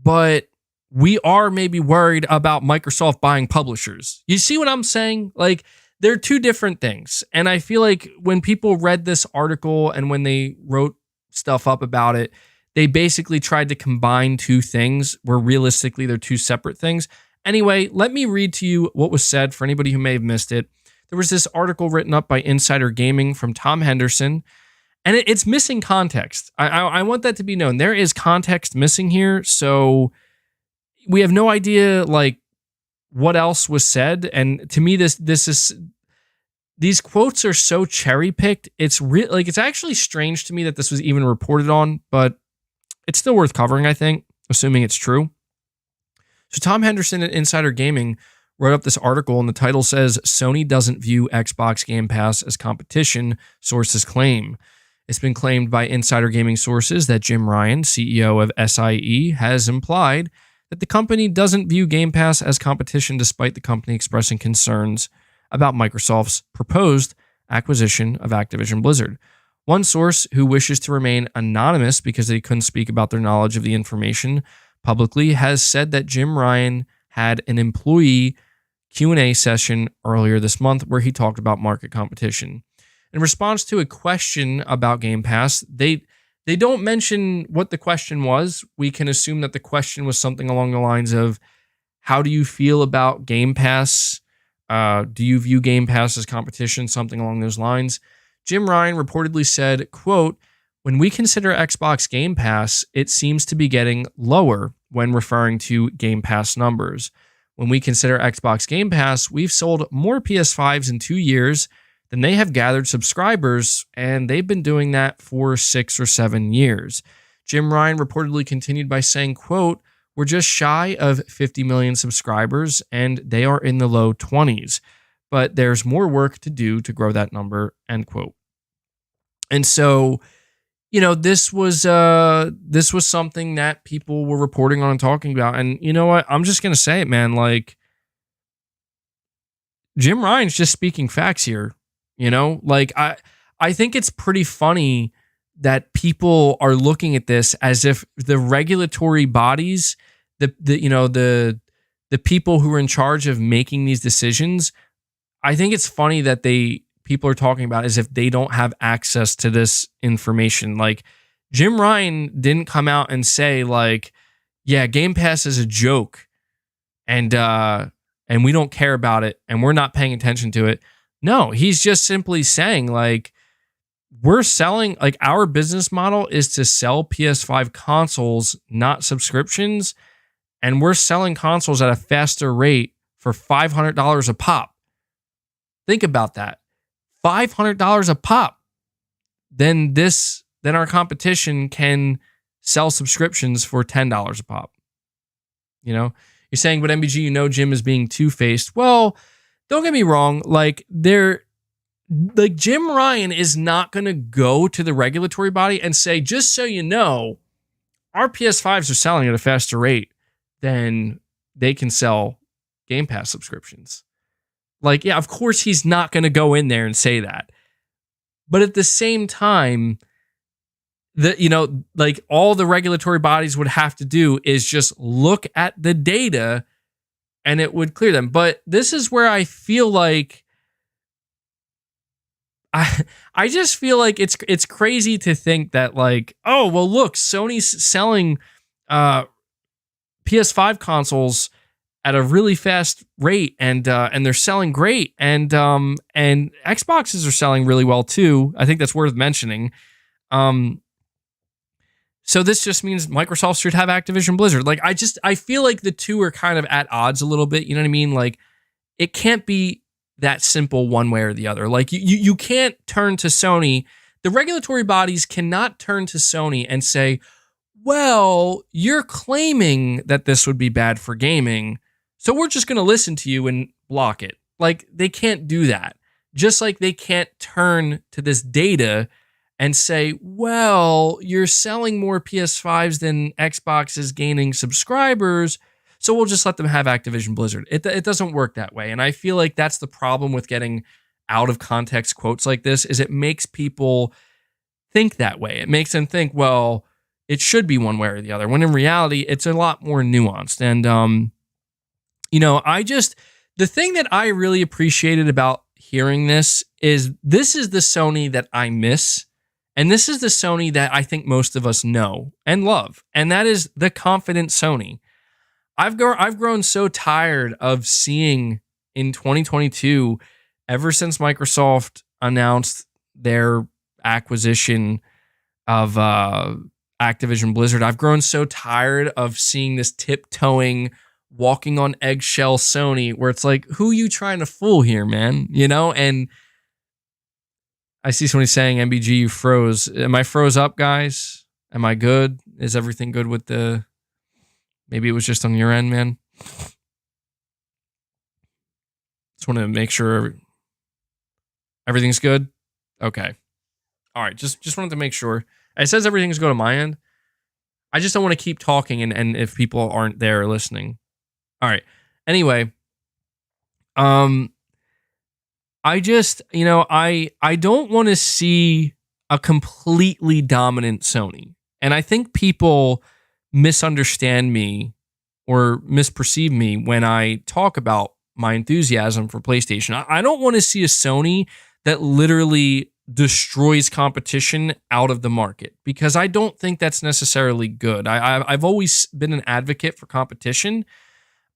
but we are maybe worried about Microsoft buying publishers. You see what I'm saying? Like, they're two different things. And I feel like when people read this article and when they wrote stuff up about it, they basically tried to combine two things where realistically they're two separate things. Anyway, let me read to you what was said for anybody who may have missed it. There was this article written up by Insider Gaming from Tom Henderson, and it's missing context. I want that to be known. There is context missing here, so we have no idea like what else was said. And to me, these quotes are so cherry picked. It's it's actually strange to me that this was even reported on, but it's still worth covering, I think, assuming it's true. So Tom Henderson at Insider Gaming wrote up this article, and the title says, Sony doesn't view Xbox Game Pass as competition, sources claim. It's been claimed by Insider Gaming sources that Jim Ryan, CEO of SIE, has implied that the company doesn't view Game Pass as competition despite the company expressing concerns about Microsoft's proposed acquisition of Activision Blizzard. One source, who wishes to remain anonymous because they couldn't speak about their knowledge of the information, publicly, has said that Jim Ryan had an employee Q&A session earlier this month where he talked about market competition. In response to a question about Game Pass, they don't mention what the question was. We can assume that the question was something along the lines of, how do you feel about Game Pass? Do you view Game Pass as competition? Something along those lines. Jim Ryan reportedly said, quote, "When we consider Xbox Game Pass, it seems to be getting lower when referring to Game Pass numbers. When we consider Xbox Game Pass, we've sold more PS5s in 2 years than they have gathered subscribers, and they've been doing that for 6 or 7 years." Jim Ryan reportedly continued by saying, quote, "We're just shy of 50 million subscribers, and they are in the low 20s. But there's more work to do to grow that number," end quote. And so, this was something that people were reporting on and talking about. And you know what? I'm just gonna say it, man. Like, Jim Ryan's just speaking facts here. Like, I think it's pretty funny that people are looking at this as if the regulatory bodies, the people who are in charge of making these decisions, I think it's funny that people are talking about as if they don't have access to this information. Like, Jim Ryan didn't come out and say, like, yeah, Game Pass is a joke and we don't care about it and we're not paying attention to it. No, he's just simply saying, like, we're selling, like, our business model is to sell PS5 consoles, not subscriptions. And we're selling consoles at a faster rate for $500 a pop. Think about that. $500 a pop. Then our competition can sell subscriptions for $10 a pop. You're saying, but MBG, Jim is being two-faced. Well, don't get me wrong. Like, Jim Ryan is not going to go to the regulatory body and say, just so you know, our PS5s are selling at a faster rate than they can sell Game Pass subscriptions. Like, yeah, of course he's not going to go in there and say that. But at the same time, all the regulatory bodies would have to do is just look at the data and it would clear them. But this is where I feel like I just feel like it's crazy to think that, like, oh, well, look, Sony's selling PS5 consoles at a really fast rate, and they're selling great, and Xboxes are selling really well too. I think that's worth mentioning. So this just means Microsoft should have Activision Blizzard. Like, I feel like the two are kind of at odds a little bit. You know what I mean? Like, it can't be that simple one way or the other. Like, you can't turn to Sony. The regulatory bodies cannot turn to Sony and say, well, you're claiming that this would be bad for gaming, so we're just going to listen to you and block it. Like, they can't do that. Just like they can't turn to this data and say, well, you're selling more PS5s than Xbox is gaining subscribers, so we'll just let them have Activision Blizzard. It doesn't work that way. And I feel like that's the problem with getting out of context quotes like this, is it makes people think that way. It makes them think, well, it should be one way or the other, when in reality, it's a lot more nuanced. And, the thing that I really appreciated about hearing this is the Sony that I miss. And this is the Sony that I think most of us know and love. And that is the confident Sony. I've grown so tired of seeing in 2022, ever since Microsoft announced their acquisition of Activision Blizzard, I've grown so tired of seeing this tiptoeing, walking on eggshell Sony, where it's like, who are you trying to fool here, man? And I see somebody saying, MBG, you froze. Am I froze up, guys? Am I good? Is everything good with the... Maybe it was just on your end, man. Just want to make sure everything's good. Okay. All right. Just wanted to make sure. It says everything's good on my end. I just don't want to keep talking and if people aren't there listening. All right. Anyway, I just, I don't want to see a completely dominant Sony. And I think people misunderstand me or misperceive me when I talk about my enthusiasm for PlayStation. I don't want to see a Sony that literally destroys competition out of the market, because I don't think that's necessarily good. I've always been an advocate for competition.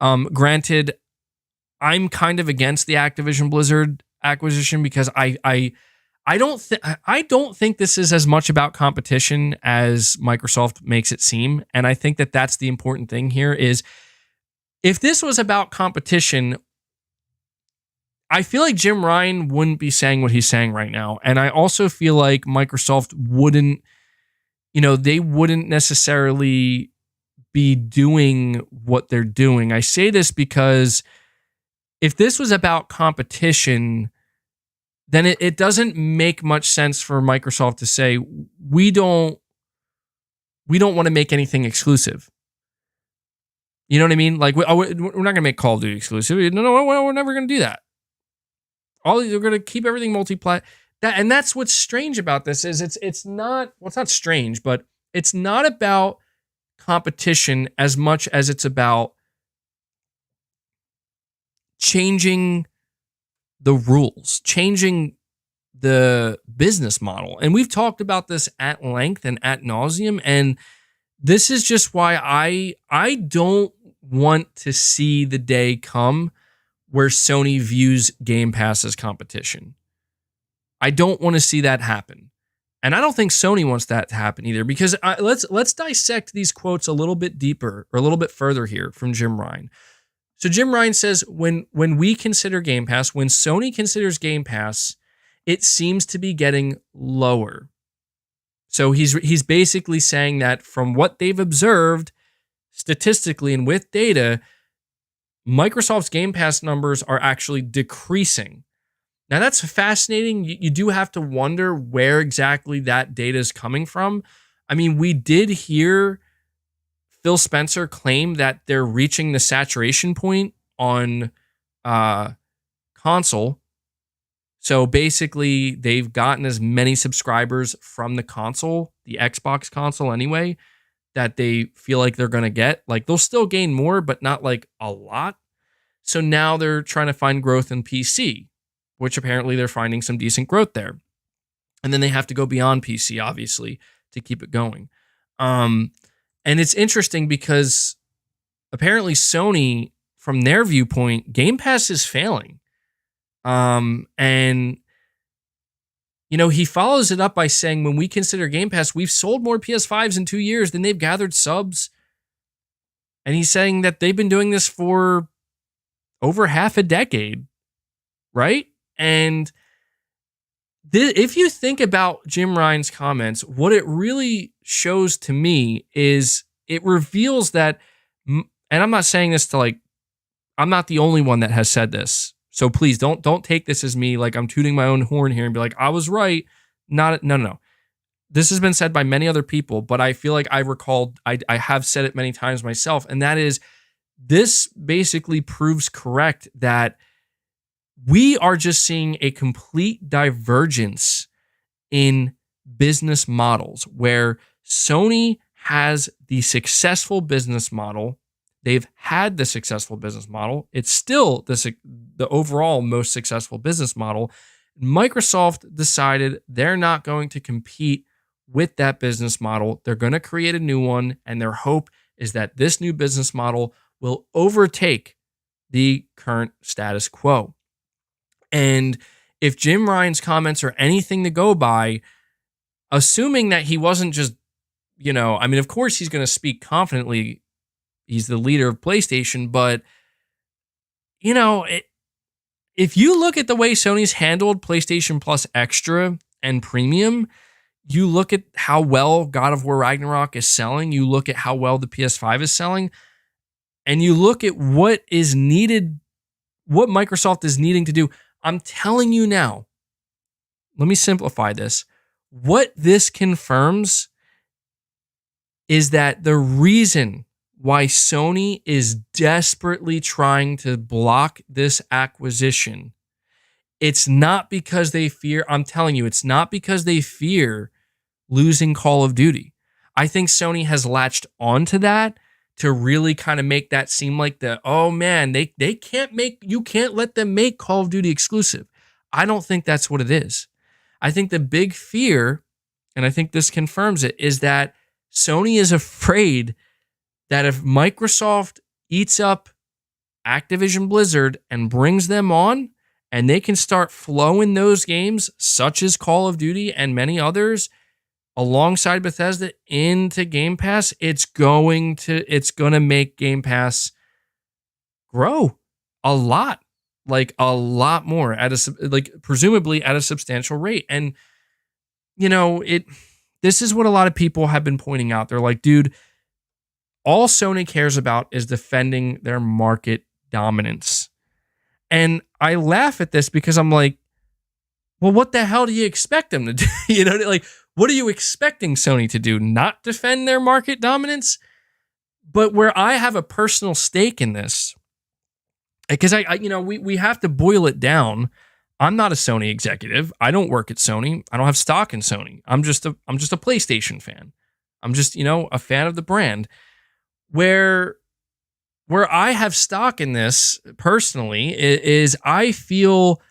Granted, I'm kind of against the Activision Blizzard acquisition because I don't think this is as much about competition as Microsoft makes it seem, and I think that that's the important thing here. Is if this was about competition, I feel like Jim Ryan wouldn't be saying what he's saying right now, and I also feel like Microsoft wouldn't, they wouldn't necessarily be doing what they're doing. I say this because if this was about competition, then it doesn't make much sense for Microsoft to say, we don't want to make anything exclusive. You know what I mean? Like, we're not going to make Call of Duty exclusive. No, we're never going to do that. We're going to keep everything multi-plat. And that's what's strange about this is it's not strange, but it's not about competition as much as it's about changing the rules, changing the business model. And we've talked about this at length and ad nauseum. And this is just why I don't want to see the day come where Sony views Game Pass as competition. I don't want to see that happen. And I don't think Sony wants that to happen either, because let's dissect these quotes a little bit deeper or a little bit further here from Jim Ryan. So Jim Ryan says, when we consider Game Pass, when Sony considers Game Pass, it seems to be getting lower. So he's basically saying that from what they've observed statistically and with data, Microsoft's Game Pass numbers are actually decreasing. Now that's fascinating. You do have to wonder where exactly that data is coming from. I mean, we did hear Phil Spencer claim that they're reaching the saturation point on console. So basically, they've gotten as many subscribers from the console, the Xbox console anyway, that they feel like they're going to get. Like, they'll still gain more, but not like a lot. So now they're trying to find growth in PC, which apparently they're finding some decent growth there. And then they have to go beyond PC, obviously, to keep it going. And it's interesting because apparently Sony, from their viewpoint, Game Pass is failing. And, he follows it up by saying, when we consider Game Pass, we've sold more PS5s in 2 years than they've gathered subs. And he's saying that they've been doing this for over half a decade, right? And if you think about Jim Ryan's comments, what it really shows to me is it reveals that, and I'm not saying this to I'm not the only one that has said this. So please don't take this as me like I'm tooting my own horn here and be like, I was right. No. This has been said by many other people, but I feel like I have said it many times myself. And that is, this basically proves correct that we are just seeing a complete divergence in business models where Sony has the successful business model. They've had the successful business model. It's still the overall most successful business model. Microsoft decided they're not going to compete with that business model. They're going to create a new one, and their hope is that this new business model will overtake the current status quo. And if Jim Ryan's comments are anything to go by, assuming that he wasn't just, of course he's going to speak confidently. He's the leader of PlayStation, but, if you look at the way Sony's handled PlayStation Plus Extra and Premium, you look at how well God of War Ragnarok is selling, you look at how well the PS5 is selling, and you look at what is needed, what Microsoft is needing to do. I'm telling you now, let me simplify this. What this confirms is that the reason why Sony is desperately trying to block this acquisition, it's not because they fear, I'm telling you, it's not because they fear losing Call of Duty. I think Sony has latched onto that to really kind of make that seem like oh man, they you can't let them make Call of Duty exclusive. I don't think that's what it is. I think the big fear, and I think this confirms it, is that Sony is afraid that if Microsoft eats up Activision Blizzard and brings them on, and they can start flowing those games, such as Call of Duty and many others, alongside Bethesda into Game Pass, it's going to make Game Pass grow a lot, like a lot more presumably at a substantial rate. And this is what a lot of people have been pointing out. They're like, dude, all Sony cares about is defending their market dominance. And I laugh at this because I'm like, well, what the hell do you expect them to do? What are you expecting Sony to do? Not defend their market dominance? But where I have a personal stake in this, because we have to boil it down. I'm not a Sony executive. I don't work at Sony. I don't have stock in Sony. I'm just a PlayStation fan. I'm just, a fan of the brand. Where I have stock in this personally is I feel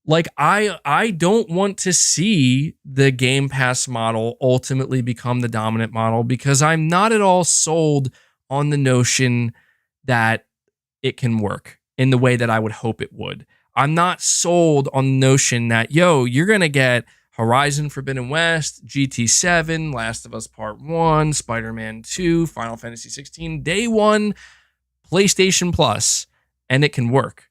like I don't want to see the Game Pass model ultimately become the dominant model, because I'm not at all sold on the notion that it can work in the way that I would hope it would. I'm not sold on the notion that, you're going to get Horizon Forbidden West, GT7, Last of Us Part 1, Spider-Man 2, Final Fantasy 16, day one, PlayStation Plus, and it can work.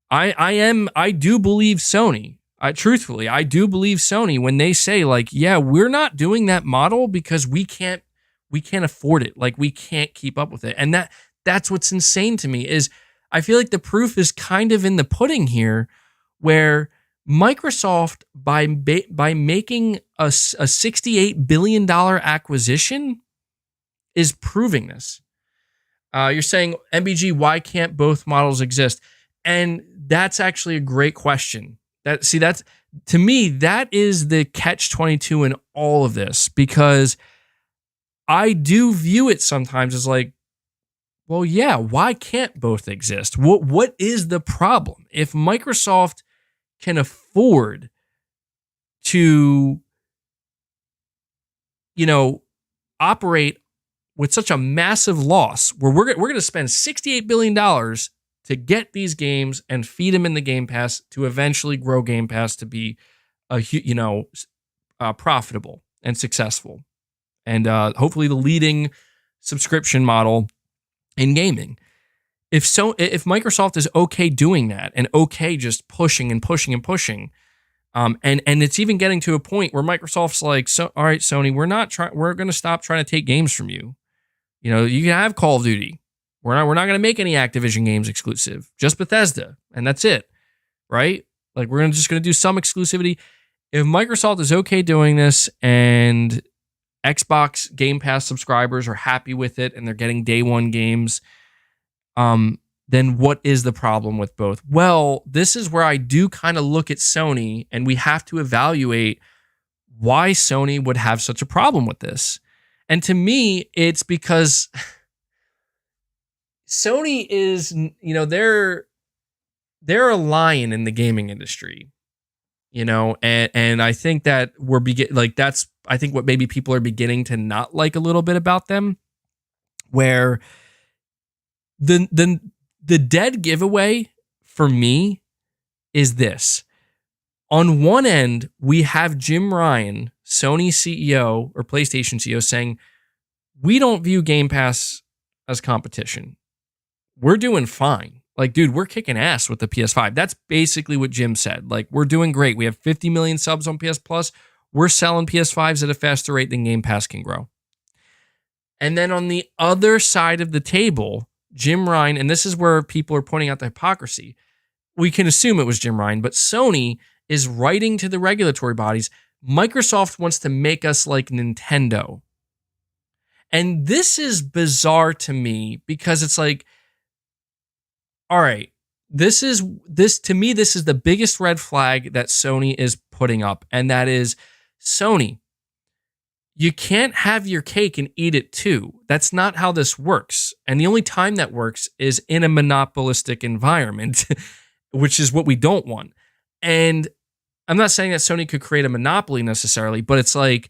I do believe Sony. Truthfully, I do believe Sony when they say, like, yeah, we're not doing that model because we can't afford it. Like, we can't keep up with it. And that's what's insane to me is I feel like the proof is kind of in the pudding here, where Microsoft, by making a $68 billion acquisition, is proving this. You're saying, MBG, why can't both models exist? And that's actually a great question. That's to me, that is the catch-22 in all of this, because I do view it sometimes as like, well, yeah, why can't both exist? What is the problem? If Microsoft can afford to, operate with such a massive loss, where we're going to spend $68 billion to get these games and feed them in the Game Pass to eventually grow Game Pass to be profitable and successful, and hopefully the leading subscription model in gaming. If Microsoft is okay doing that and okay just pushing and pushing and pushing, and it's even getting to a point where Microsoft's like, so all right, Sony, we're going to stop trying to take games from you. You can have Call of Duty. We're not going to make any Activision games exclusive, just Bethesda, and that's it, right? Like, we're just going to do some exclusivity. If Microsoft is okay doing this and Xbox Game Pass subscribers are happy with it and they're getting day one games, then what is the problem with both? Well, this is where I do kind of look at Sony, and we have to evaluate why Sony would have such a problem with this. And to me, it's because Sony is, they're a lion in the gaming industry, and I think that that's I think what maybe people are beginning to not like a little bit about them, where the dead giveaway for me is this. On one end, we have Jim Ryan, Sony CEO or PlayStation CEO, saying, we don't view Game Pass as competition. We're doing fine. Like, dude, we're kicking ass with the PS5. That's basically what Jim said. Like, we're doing great. We have 50 million subs on PS Plus. We're selling PS5s at a faster rate than Game Pass can grow. And then on the other side of the table, Jim Ryan, and this is where people are pointing out the hypocrisy. We can assume it was Jim Ryan, but Sony is writing to the regulatory bodies, Microsoft wants to make us like Nintendo. And this is bizarre to me, because it's like, all right, this is the biggest red flag that Sony is putting up. And that is, Sony, you can't have your cake and eat it too. That's not how this works. And the only time that works is in a monopolistic environment, which is what we don't want. And I'm not saying that Sony could create a monopoly necessarily, but it's like,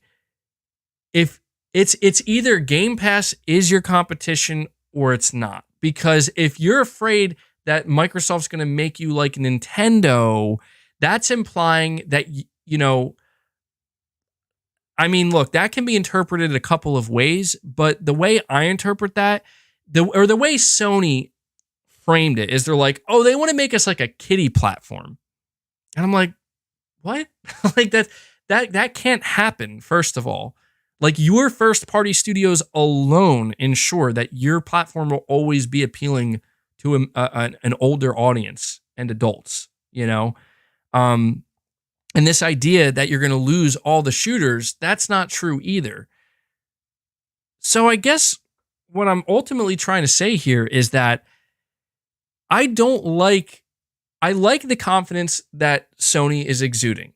if it's either Game Pass is your competition or it's not. Because if you're afraid that Microsoft's going to make you like Nintendo, that's implying that, I mean, look, that can be interpreted a couple of ways, but the way I interpret that, the way Sony framed it is they're like, oh, they want to make us like a kiddie platform. And I'm like, what? Like that can't happen, first of all. Like, your first party studios alone ensure that your platform will always be appealing to an older audience and adults, And this idea that you're going to lose all the shooters, that's not true either. So I guess what I'm ultimately trying to say here is that I like the confidence that Sony is exuding,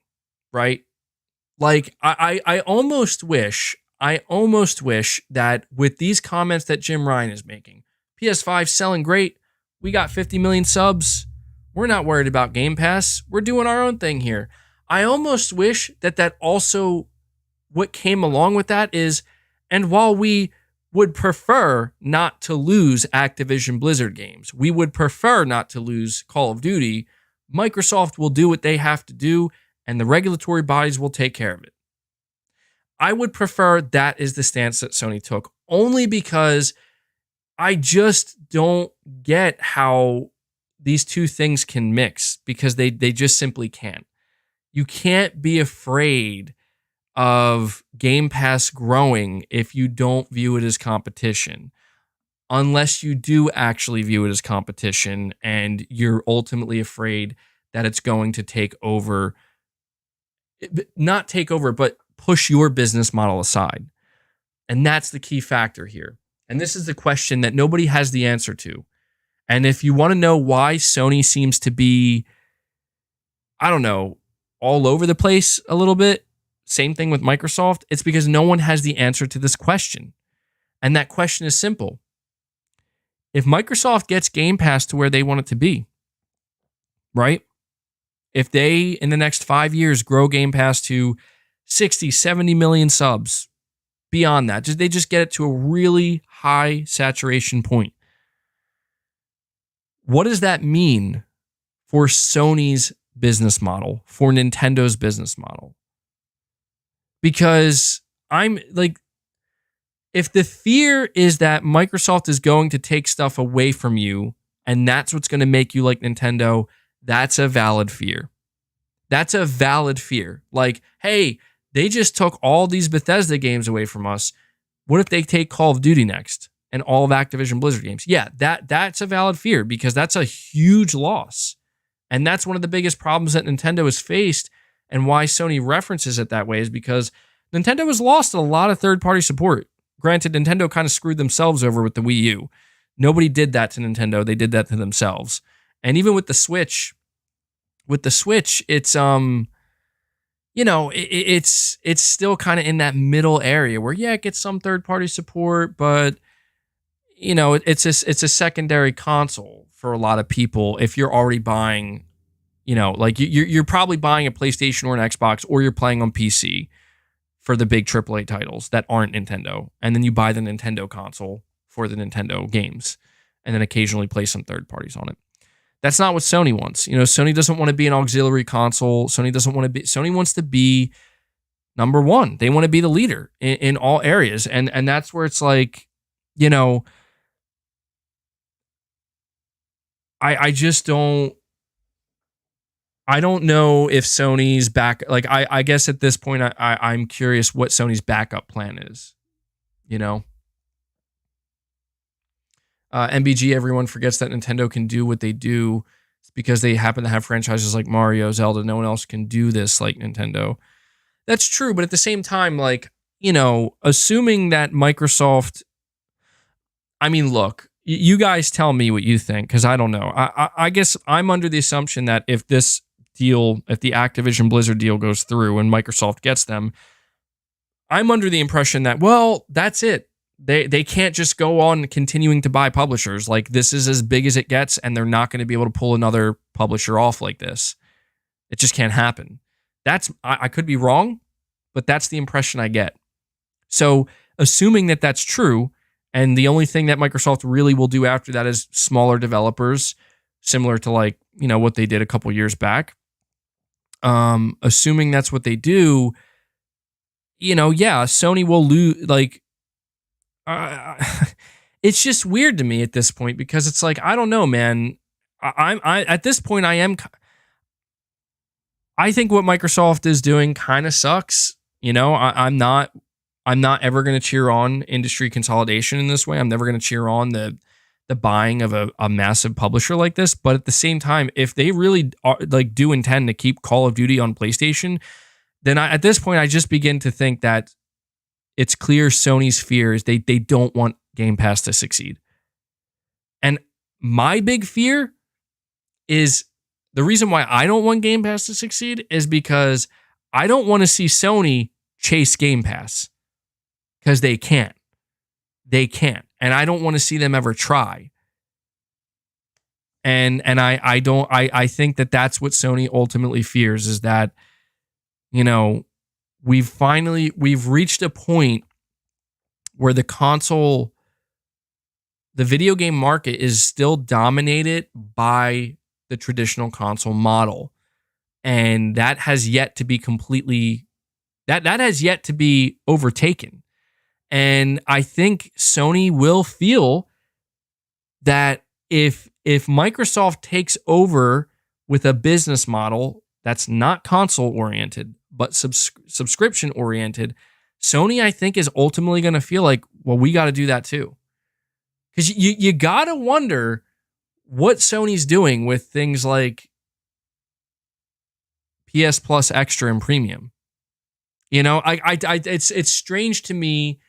right? Like, I almost wish that with these comments that Jim Ryan is making, PS5 selling great, we got 50 million subs, we're not worried about Game Pass, we're doing our own thing here. I almost wish that also, what came along with that is, and while we would prefer not to lose Activision Blizzard games, we would prefer not to lose Call of Duty, Microsoft will do what they have to do, and the regulatory bodies will take care of it. I would prefer that is the stance that Sony took, only because I just don't get how these two things can mix, because they just simply can't. You can't be afraid of Game Pass growing if you don't view it as competition, unless you do actually view it as competition and you're ultimately afraid that it's going to take over, not take over, but push your business model aside. And that's the key factor here. And this is the question that nobody has the answer to. And if you want to know why Sony seems to be, I don't know, all over the place a little bit, same thing with Microsoft, it's because no one has the answer to this question. And that question is simple. If Microsoft gets Game Pass to where they want it to be, right? If they, in the next 5 years, grow Game Pass to 60, 70 million subs, beyond that, they just get it to a really high saturation point. What does that mean for Sony's business model, for Nintendo's business model? Because I'm like, if the fear is that Microsoft is going to take stuff away from you and that's what's going to make you like Nintendo, that's a valid fear. That's a valid fear. Like, hey, they just took all these Bethesda games away from us. What if they take Call of Duty next and all of Activision Blizzard games? Yeah, that's a valid fear, because that's a huge loss. And that's one of the biggest problems that Nintendo has faced, and why Sony references it that way is because Nintendo has lost a lot of third-party support. Granted, Nintendo kind of screwed themselves over with the Wii U. Nobody did that to Nintendo. They did that to themselves. And even with the Switch, it's it's still kind of in that middle area where, yeah, it gets some third-party support, but it's a secondary console for a lot of people. If you're already buying, like you're probably buying a PlayStation or an Xbox, or you're playing on PC for the big AAA titles that aren't Nintendo, and then you buy the Nintendo console for the Nintendo games, and then occasionally play some third parties on it. That's not what Sony wants. Sony doesn't want to be an auxiliary console. Sony wants to be number one. They want to be the leader in all areas, and that's where it's like, I just don't. I don't know if Sony's back. Like, I guess at this point, I'm curious what Sony's backup plan is. MBG, everyone forgets that Nintendo can do what they do. It's because they happen to have franchises like Mario, Zelda. No one else can do this like Nintendo. That's true, but at the same time, like, assuming that Microsoft. I mean, look. You guys tell me what you think, because I don't know. I guess I'm under the assumption that if the Activision Blizzard deal goes through and Microsoft gets them, I'm under the impression that, well, that's it. They can't just go on continuing to buy publishers. Like, this is as big as it gets, and they're not going to be able to pull another publisher off like this. It just can't happen. I could be wrong, but that's the impression I get. So, assuming that that's true, and the only thing that Microsoft really will do after that is smaller developers, similar to like, what they did a couple years back. Assuming that's what they do, Sony will lose. Like, it's just weird to me at this point, because it's like, I don't know, man. I at this point, I think what Microsoft is doing kind of sucks. I'm not ever going to cheer on industry consolidation in this way. I'm never going to cheer on the buying of a massive publisher like this. But at the same time, if they really do intend to keep Call of Duty on PlayStation, then at this point, I just begin to think that it's clear Sony's fear is they don't want Game Pass to succeed. And my big fear is, the reason why I don't want Game Pass to succeed is because I don't want to see Sony chase Game Pass, because they can't. They can't. And I don't want to see them ever try. And I think that that's what Sony ultimately fears, is that, we've reached a point where the video game market is still dominated by the traditional console model. And that has yet to be that has yet to be overtaken. And I think Sony will feel that if Microsoft takes over with a business model that's not console oriented, but subscription oriented, Sony, I think, is ultimately going to feel like, well, we got to do that too. Because you got to wonder what Sony's doing with things like PS Plus Extra and Premium. It's strange to me.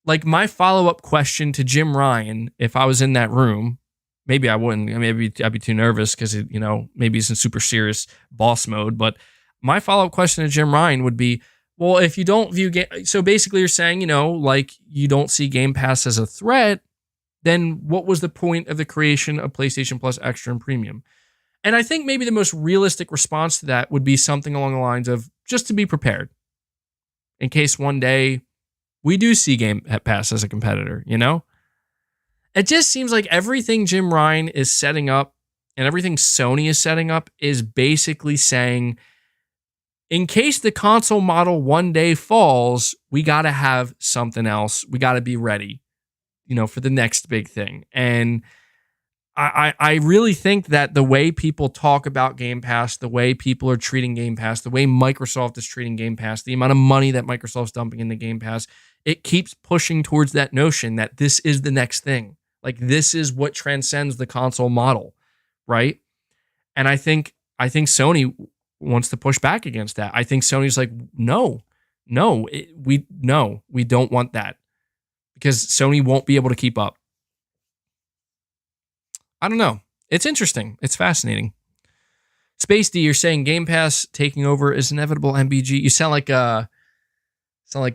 Like, my follow-up question to Jim Ryan, if I was in that room, maybe I wouldn't. Maybe I'd be too nervous because, maybe he's in super serious boss mode. But my follow-up question to Jim Ryan would be, well, if you don't view so basically you're saying, you don't see Game Pass as a threat, then what was the point of the creation of PlayStation Plus Extra and Premium? And I think maybe the most realistic response to that would be something along the lines of, just to be prepared in case one day we do see Game Pass as a competitor, It just seems like everything Jim Ryan is setting up and everything Sony is setting up is basically saying, in case the console model one day falls, we got to have something else. We got to be ready, for the next big thing. And I really think that the way people talk about Game Pass, the way people are treating Game Pass, the way Microsoft is treating Game Pass, the amount of money that Microsoft's dumping into Game Pass, it keeps pushing towards that notion that this is the next thing. Like, this is what transcends the console model, right? And I think Sony wants to push back against that. I think Sony's like, we don't want that, because Sony won't be able to keep up. I don't know. It's interesting. It's fascinating. Space D, you're saying Game Pass taking over is inevitable. MBG, you sound like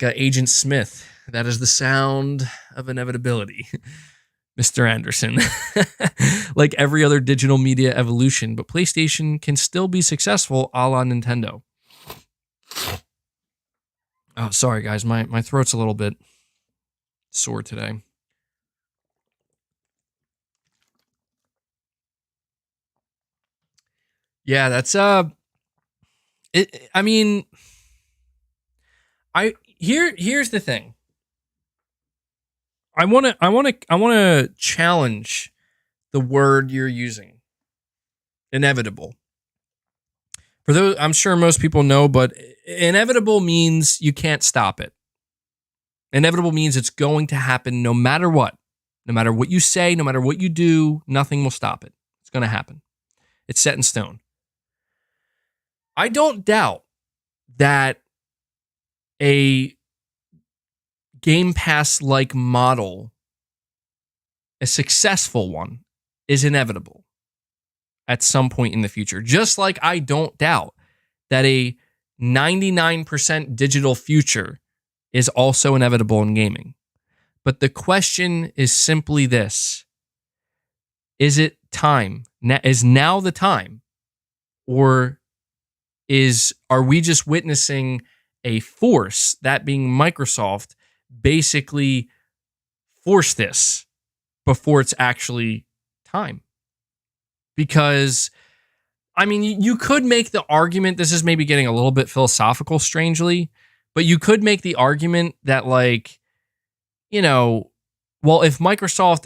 Agent Smith. That is the sound of inevitability, Mr. Anderson. Like every other digital media evolution, but PlayStation can still be successful, a la Nintendo. Oh, sorry guys, my throat's a little bit sore today. Yeah, that's here's the thing. I want to challenge the word you're using. Inevitable. For those, I'm sure most people know, but inevitable means you can't stop it. Inevitable means it's going to happen no matter what. No matter what you say, no matter what you do, nothing will stop it. It's going to happen. It's set in stone. I don't doubt that a Game Pass-like model, a successful one, is inevitable at some point in the future. Just like I don't doubt that a 99% digital future is also inevitable in gaming. But the question is simply this. Is it time? Is now the time? Or are we just witnessing a force, that being Microsoft, basically force this before it's actually time? Because, I mean, you could make the argument, this is maybe getting a little bit philosophical, strangely, but you could make the argument that, like, you know, well, if Microsoft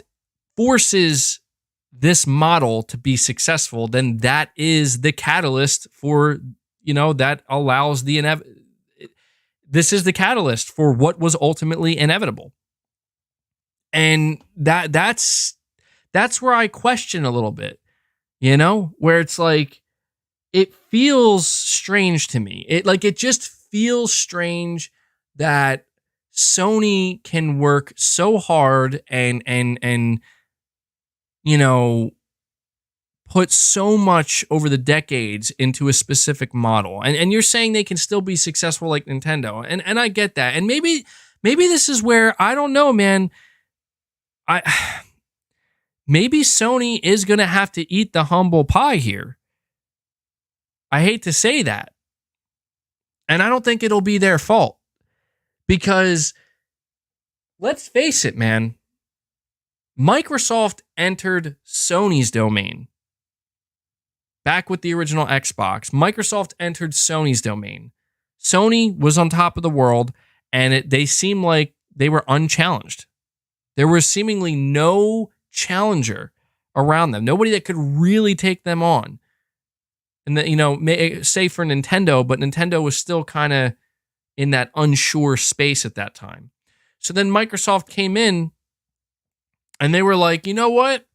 forces this model to be successful, then that is the catalyst for, that allows this is the catalyst for what was ultimately inevitable. And that's where I question a little bit, where it's like, it feels strange to me. It just feels strange that Sony can work so hard and put so much over the decades into a specific model. And you're saying they can still be successful like Nintendo. And I get that. And maybe this is where, I don't know, man. Maybe Sony is going to have to eat the humble pie here. I hate to say that. And I don't think it'll be their fault. Because let's face it, man. Microsoft entered Sony's domain. Back with the original Xbox, Microsoft entered Sony's domain. Sony was on top of the world, and they seemed like they were unchallenged. There was seemingly no challenger around them. Nobody that could really take them on. And that, say for Nintendo, but Nintendo was still kind of in that unsure space at that time. So then Microsoft came in, and they were like, you know what?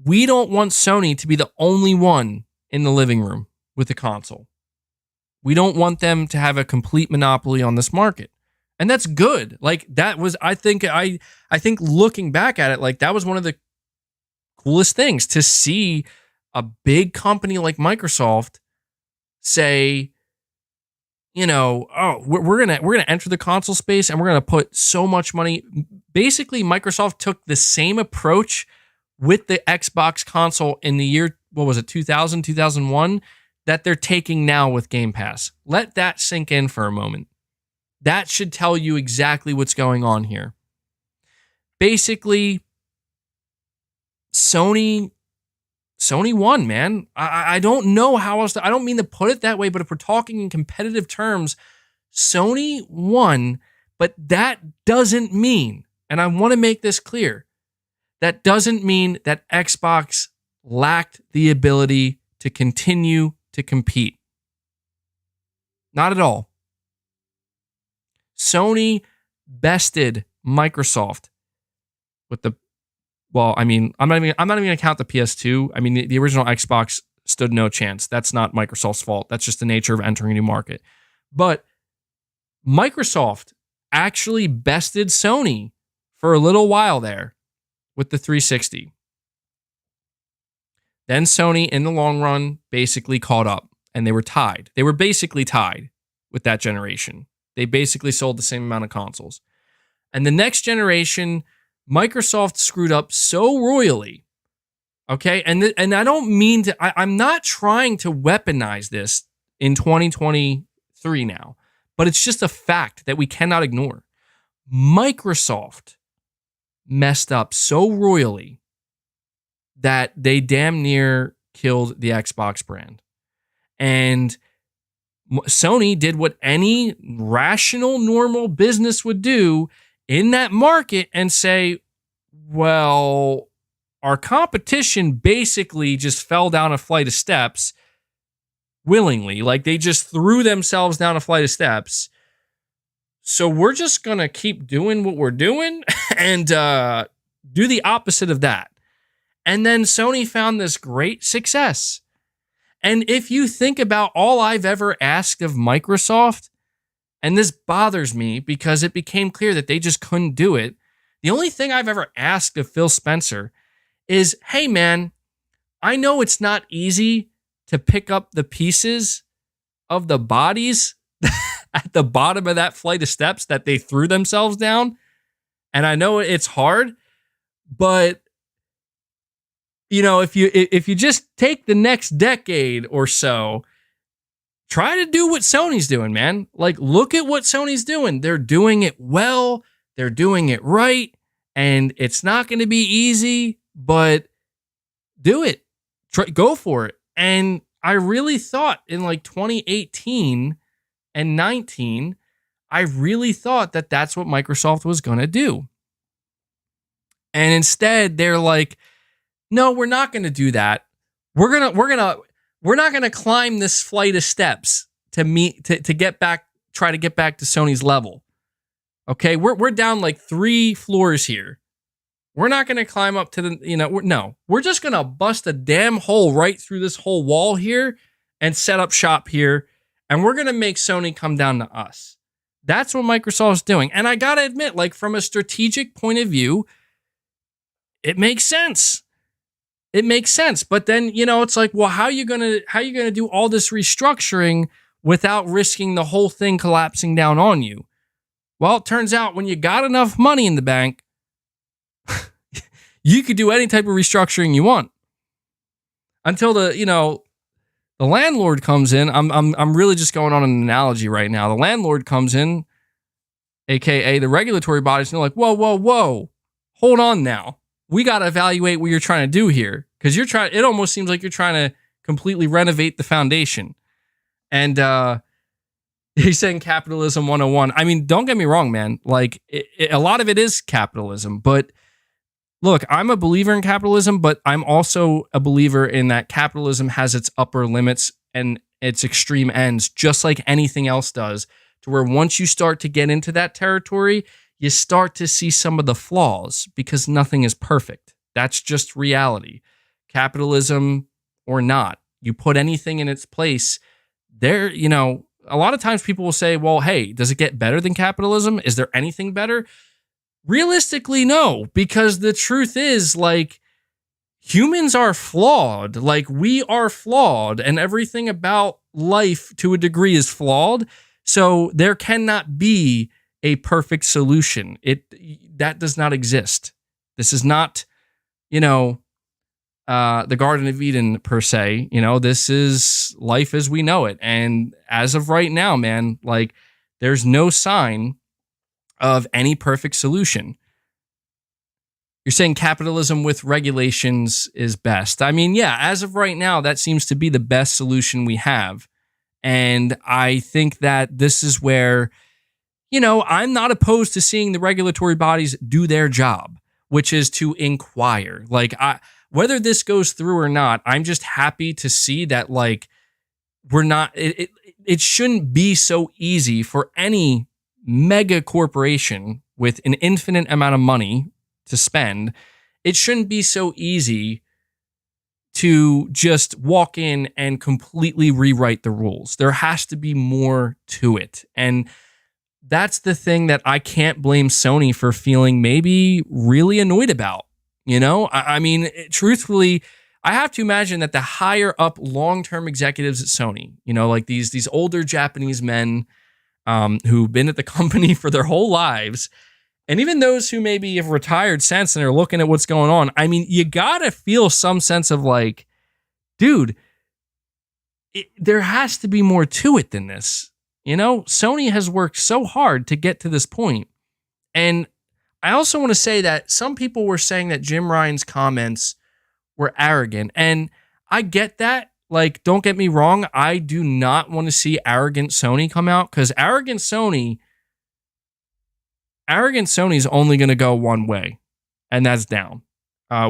We don't want Sony to be the only one in the living room with the console. We don't want them to have a complete monopoly on this market. And that's good. Like, that was, I think looking back at it, like, that was one of the coolest things to see a big company like Microsoft say, we're gonna enter the console space and we're gonna put so much money. Basically, Microsoft took the same approach with the Xbox console in the year, 2000, 2001, that they're taking now with Game Pass. Let that sink in for a moment. That should tell you exactly what's going on here. Basically, Sony won, man. I don't know how else I don't mean to put it that way, but if we're talking in competitive terms, Sony won, but that doesn't mean, and I want to make this clear, that doesn't mean that Xbox lacked the ability to continue to compete. Not at all. Sony bested Microsoft with the, I'm not even going to count the PS2. I mean, the original Xbox stood no chance. That's not Microsoft's fault. That's just the nature of entering a new market. But Microsoft actually bested Sony for a little while there with the 360. Then Sony, in the long run, basically caught up, and they were tied. They were basically tied with that generation. They basically sold the same amount of consoles. And the next generation, Microsoft screwed up so royally, okay? And I don't mean to, I'm not trying to weaponize this in 2023 now, but it's just a fact that we cannot ignore. Microsoft messed up so royally that they damn near killed the Xbox brand. And Sony did what any rational, normal business would do in that market and say, well, our competition basically just fell down a flight of steps willingly. Like, they just threw themselves down a flight of steps. So we're just going to keep doing what we're doing and do the opposite of that. And then Sony found this great success. And if you think about all I've ever asked of Microsoft, and this bothers me because it became clear that they just couldn't do it. The only thing I've ever asked of Phil Spencer is, hey man, I know it's not easy to pick up the pieces of the bodies at the bottom of that flight of steps that they threw themselves down. And I know it's hard, but if you just take the next decade or so, try to do what Sony's doing, man. Like, look at what Sony's doing. They're doing it well. They're doing it right. And it's not going to be easy, but do it. Go for it. And I really thought in like 2018 and 19, I really thought that that's what Microsoft was going to do. And instead they're like, no, we're not going to do that. We're not going to climb this flight of steps to try to get back to Sony's level. Okay. We're down like 3 floors here. We're not going to climb up to the, we're just going to bust a damn hole right through this whole wall here and set up shop here. And we're going to make Sony come down to us. That's what Microsoft's doing. And I got to admit, like, from a strategic point of view, it makes sense. It makes sense. But then, it's like, well, how are you going to do all this restructuring without risking the whole thing collapsing down on you? Well, it turns out when you got enough money in the bank, you could do any type of restructuring you want until the landlord comes in. I'm really just going on an analogy right now. The landlord comes in, aka the regulatory bodies, and they're like, whoa, hold on now. We got to evaluate what you're trying to do here, because it almost seems like you're trying to completely renovate the foundation. And he's saying capitalism 101. I mean, don't get me wrong, man. Like, a lot of it is capitalism, but look, I'm a believer in capitalism, but I'm also a believer in that capitalism has its upper limits and its extreme ends, just like anything else does, to where once you start to get into that territory, you start to see some of the flaws, because nothing is perfect. That's just reality. Capitalism or not, you put anything in its place there. A lot of times people will say, well, hey, does it get better than capitalism? Is there anything better? Realistically, no, because the truth is, like, humans are flawed. Like, we are flawed, and everything about life to a degree is flawed. So there cannot be a perfect solution. That does not exist. This is not, the Garden of Eden per se. This is life as we know it. And as of right now, man, like, there's no sign of any perfect solution. You're saying capitalism with regulations is best. I mean, yeah, as of right now, that seems to be the best solution we have. And I think that this is where, I'm not opposed to seeing the regulatory bodies do their job, which is to inquire. Like, whether this goes through or not, I'm just happy to see that, like, it shouldn't be so easy for any mega corporation with an infinite amount of money to spend. It shouldn't be so easy to just walk in and completely rewrite the rules. There has to be more to it. And that's the thing that I can't blame Sony for feeling maybe really annoyed about. I mean, truthfully, I have to imagine that the higher up long-term executives at Sony, like these older Japanese men, who've been at the company for their whole lives, and even those who maybe have retired since and are looking at what's going on. I mean, you gotta feel some sense of like, dude, there has to be more to it than this. Sony has worked so hard to get to this point. And I also want to say that some people were saying that Jim Ryan's comments were arrogant. And I get that. Like, don't get me wrong. I do not want to see arrogant Sony come out, because arrogant Sony is only going to go one way, and that's down.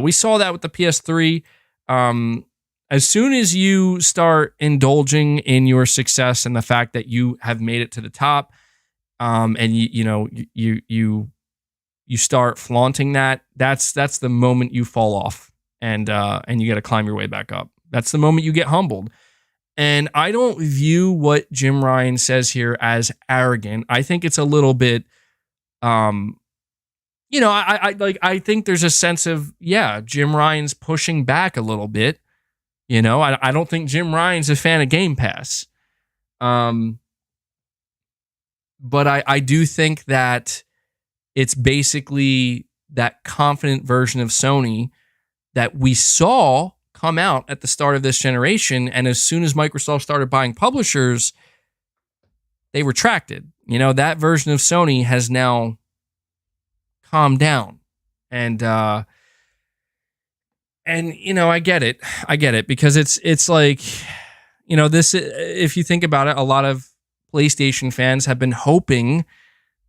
We saw that with the PS3. As soon as you start indulging in your success and the fact that you have made it to the top, and you start flaunting that, that's the moment you fall off, and you got to climb your way back up. That's the moment you get humbled. And I don't view what Jim Ryan says here as arrogant. I think it's a little bit, I think there's a sense of, yeah, Jim Ryan's pushing back a little bit. I don't think Jim Ryan's a fan of Game Pass. but I do think that it's basically that confident version of Sony that we saw come out at the start of this generation. And as soon as Microsoft started buying publishers, they retracted. That version of Sony has now calmed down. And I get it because it's like, this, if you think about it, a lot of PlayStation fans have been hoping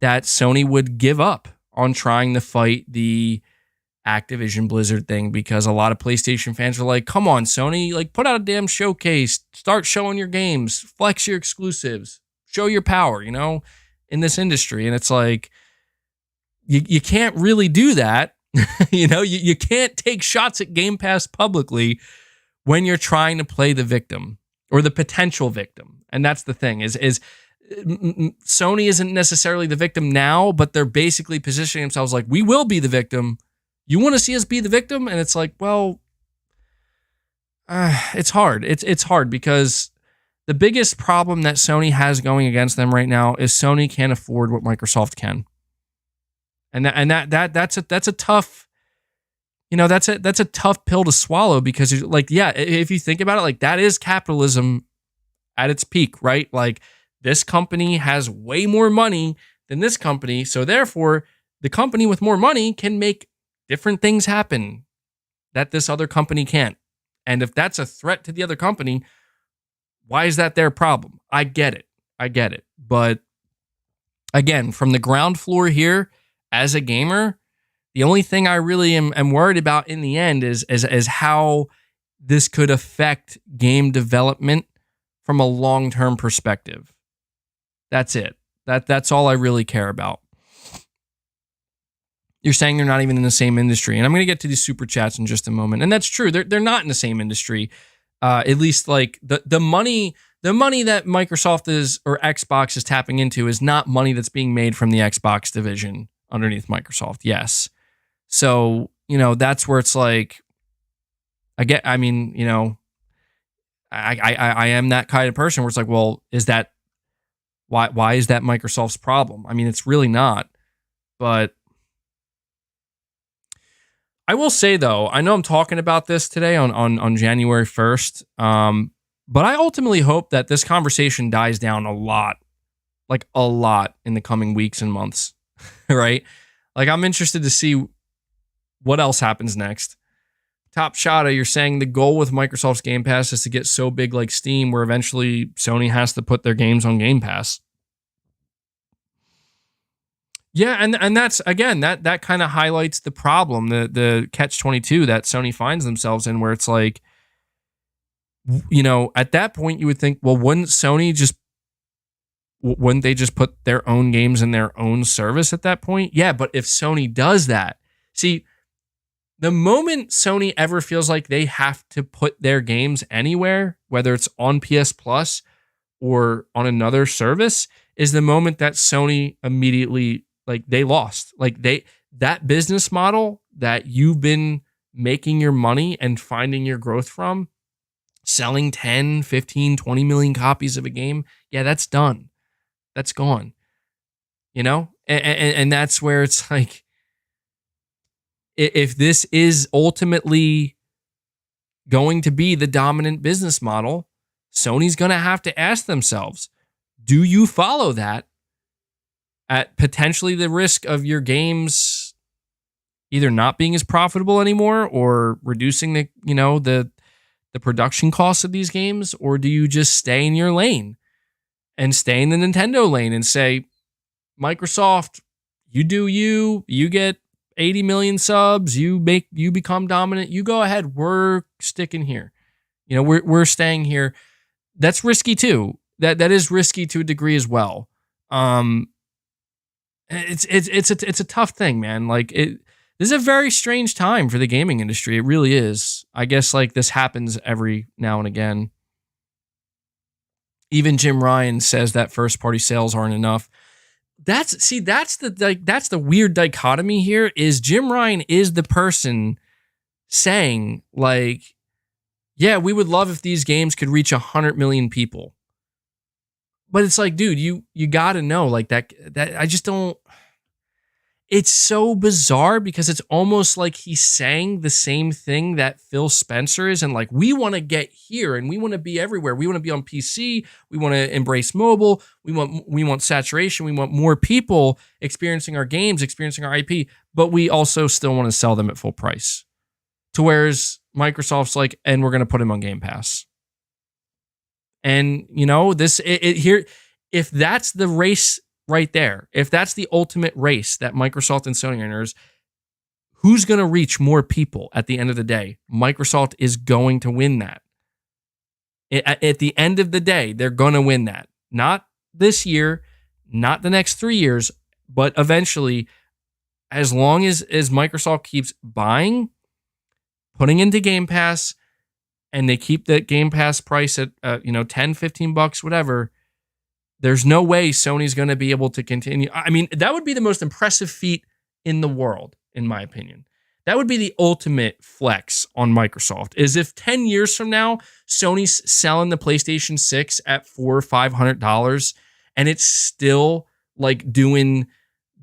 that Sony would give up on trying to fight the Activision Blizzard thing, because a lot of PlayStation fans are like, come on, Sony, like put out a damn showcase, start showing your games, flex your exclusives, show your power, in this industry. And it's like, you can't really do that. You can't take shots at Game Pass publicly when you're trying to play the victim or the potential victim. And that's the thing is Sony isn't necessarily the victim now, but they're basically positioning themselves like, we will be the victim. You want to see us be the victim? And it's like, well, it's hard. It's hard because the biggest problem that Sony has going against them right now is Sony can't afford what Microsoft can. And that's a tough, that's a tough pill to swallow, because you're like, yeah, if you think about it, like that is capitalism at its peak, right? Like this company has way more money than this company. So therefore the company with more money can make different things happen that this other company can't. And if that's a threat to the other company, why is that their problem? I get it. But again, from the ground floor here, as a gamer, the only thing I really am worried about in the end is how this could affect game development from a long-term perspective. That's it. That's all I really care about. You're saying they're not even in the same industry. And I'm going to get to these super chats in just a moment. And that's true. They're not in the same industry. At least like the money that Microsoft is or Xbox is tapping into is not money that's being made from the Xbox division underneath Microsoft. Yes. So, that's where it's like, I am that kind of person where it's like, well, is that why is that Microsoft's problem? I mean, it's really not. But I will say, though, I know I'm talking about this today on January 1st, but I ultimately hope that this conversation dies down a lot in the coming weeks and months, right? Like, I'm interested to see what else happens next. Top Shotta, you're saying the goal with Microsoft's Game Pass is to get so big like Steam, where eventually Sony has to put their games on Game Pass. Yeah, and that's, again, that kind of highlights the problem, the catch-22 that Sony finds themselves in, where it's like, at that point you would think, well, wouldn't they just put their own games in their own service at that point? Yeah, but if Sony does that, see, the moment Sony ever feels like they have to put their games anywhere, whether it's on PS Plus or on another service, is the moment that Sony immediately, like, they lost. Like, that business model that you've been making your money and finding your growth from, selling 10, 15, 20 million copies of a game, yeah, that's done. That's gone. And that's where it's like, if this is ultimately going to be the dominant business model, Sony's going to have to ask themselves, do you follow that at potentially the risk of your games either not being as profitable anymore or reducing the production costs of these games? Or do you just stay in your lane and stay in the Nintendo lane and say, Microsoft, you do you get 80 million subs, you become dominant, you go ahead, we're sticking here. We're staying here. That's risky too. That is risky to a degree as well. It's a tough thing, man. Like, this is a very strange time for the gaming industry. It really is. I guess like this happens every now and again. Even Jim Ryan says that first party sales aren't enough. That's the weird dichotomy here, is Jim Ryan is the person saying like, yeah, we would love if these games could reach 100 million people. But it's like, dude, you got to know like that I just don't. It's so bizarre because it's almost like he's saying the same thing that Phil Spencer is. And like, we want to get here and we want to be everywhere. We want to be on PC. We want to embrace mobile. We want saturation. We want more people experiencing our games, experiencing our IP, but we also still want to sell them at full price. To whereas Microsoft's like, and we're going to put them on Game Pass. And you know, here, if that's the race right there, if that's the ultimate race that Microsoft and Sony are in, who's going to reach more people at the end of the day? Microsoft is going to win that. At the end of the day, they're going to win that. Not this year, not the next 3 years, but eventually, as long as Microsoft keeps buying, putting into Game Pass, and they keep that Game Pass price at $10-15, whatever, there's no way Sony's going to be able to continue. I mean, that would be the most impressive feat in the world, in my opinion. That would be the ultimate flex on Microsoft, is if 10 years from now, Sony's selling the PlayStation 6 at $400 or $500, and it's still like doing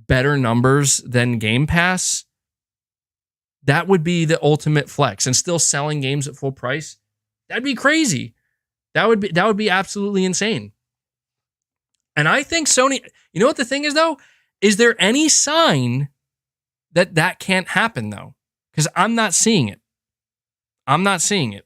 better numbers than Game Pass. That would be the ultimate flex, and still selling games at full price. That'd be crazy. That would be absolutely insane. And I think Sony, you know what the thing is though? Is there any sign that can't happen though? Because I'm not seeing it. I'm not seeing it.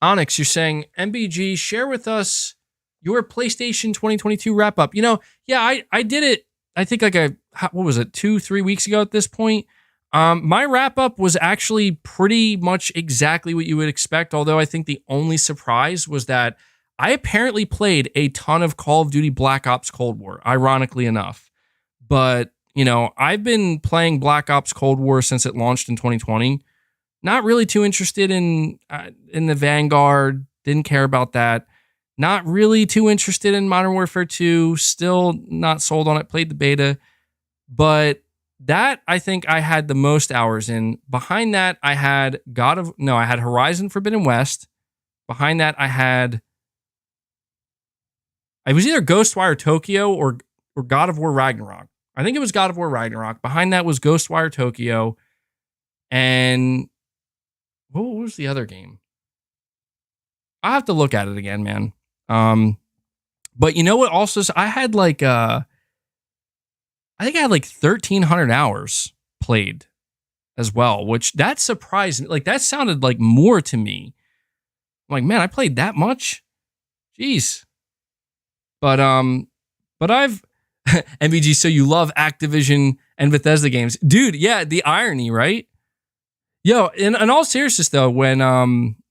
Onyx, you're saying, MBG, share with us your PlayStation 2022 wrap up. You know, yeah, I did it, I think like what was it, 2-3 weeks ago at this point. My wrap up was actually pretty much exactly what you would expect. Although I think the only surprise was that I apparently played a ton of Call of Duty Black Ops Cold War, ironically enough. But, you know, I've been playing Black Ops Cold War since it launched in 2020. Not really too interested in the Vanguard. Didn't care about that. Not really too interested in Modern Warfare 2. Still not sold on it. Played the beta. But that, I think I had the most hours in. Behind that, I had I had Horizon Forbidden West. Behind that, it was either Ghostwire Tokyo or God of War Ragnarok. I think it was God of War Ragnarok. Behind that was Ghostwire Tokyo. And what was the other game? I'll have to look at it again, man. But you know what? Also, I had like, I think I had like 1,300 hours played as well, which that surprised me. Like that sounded like more to me. I'm like, man, I played that much? Jeez. But I've MVG, so you love Activision and Bethesda games. Dude, yeah, the irony, right? Yo, in all seriousness though, when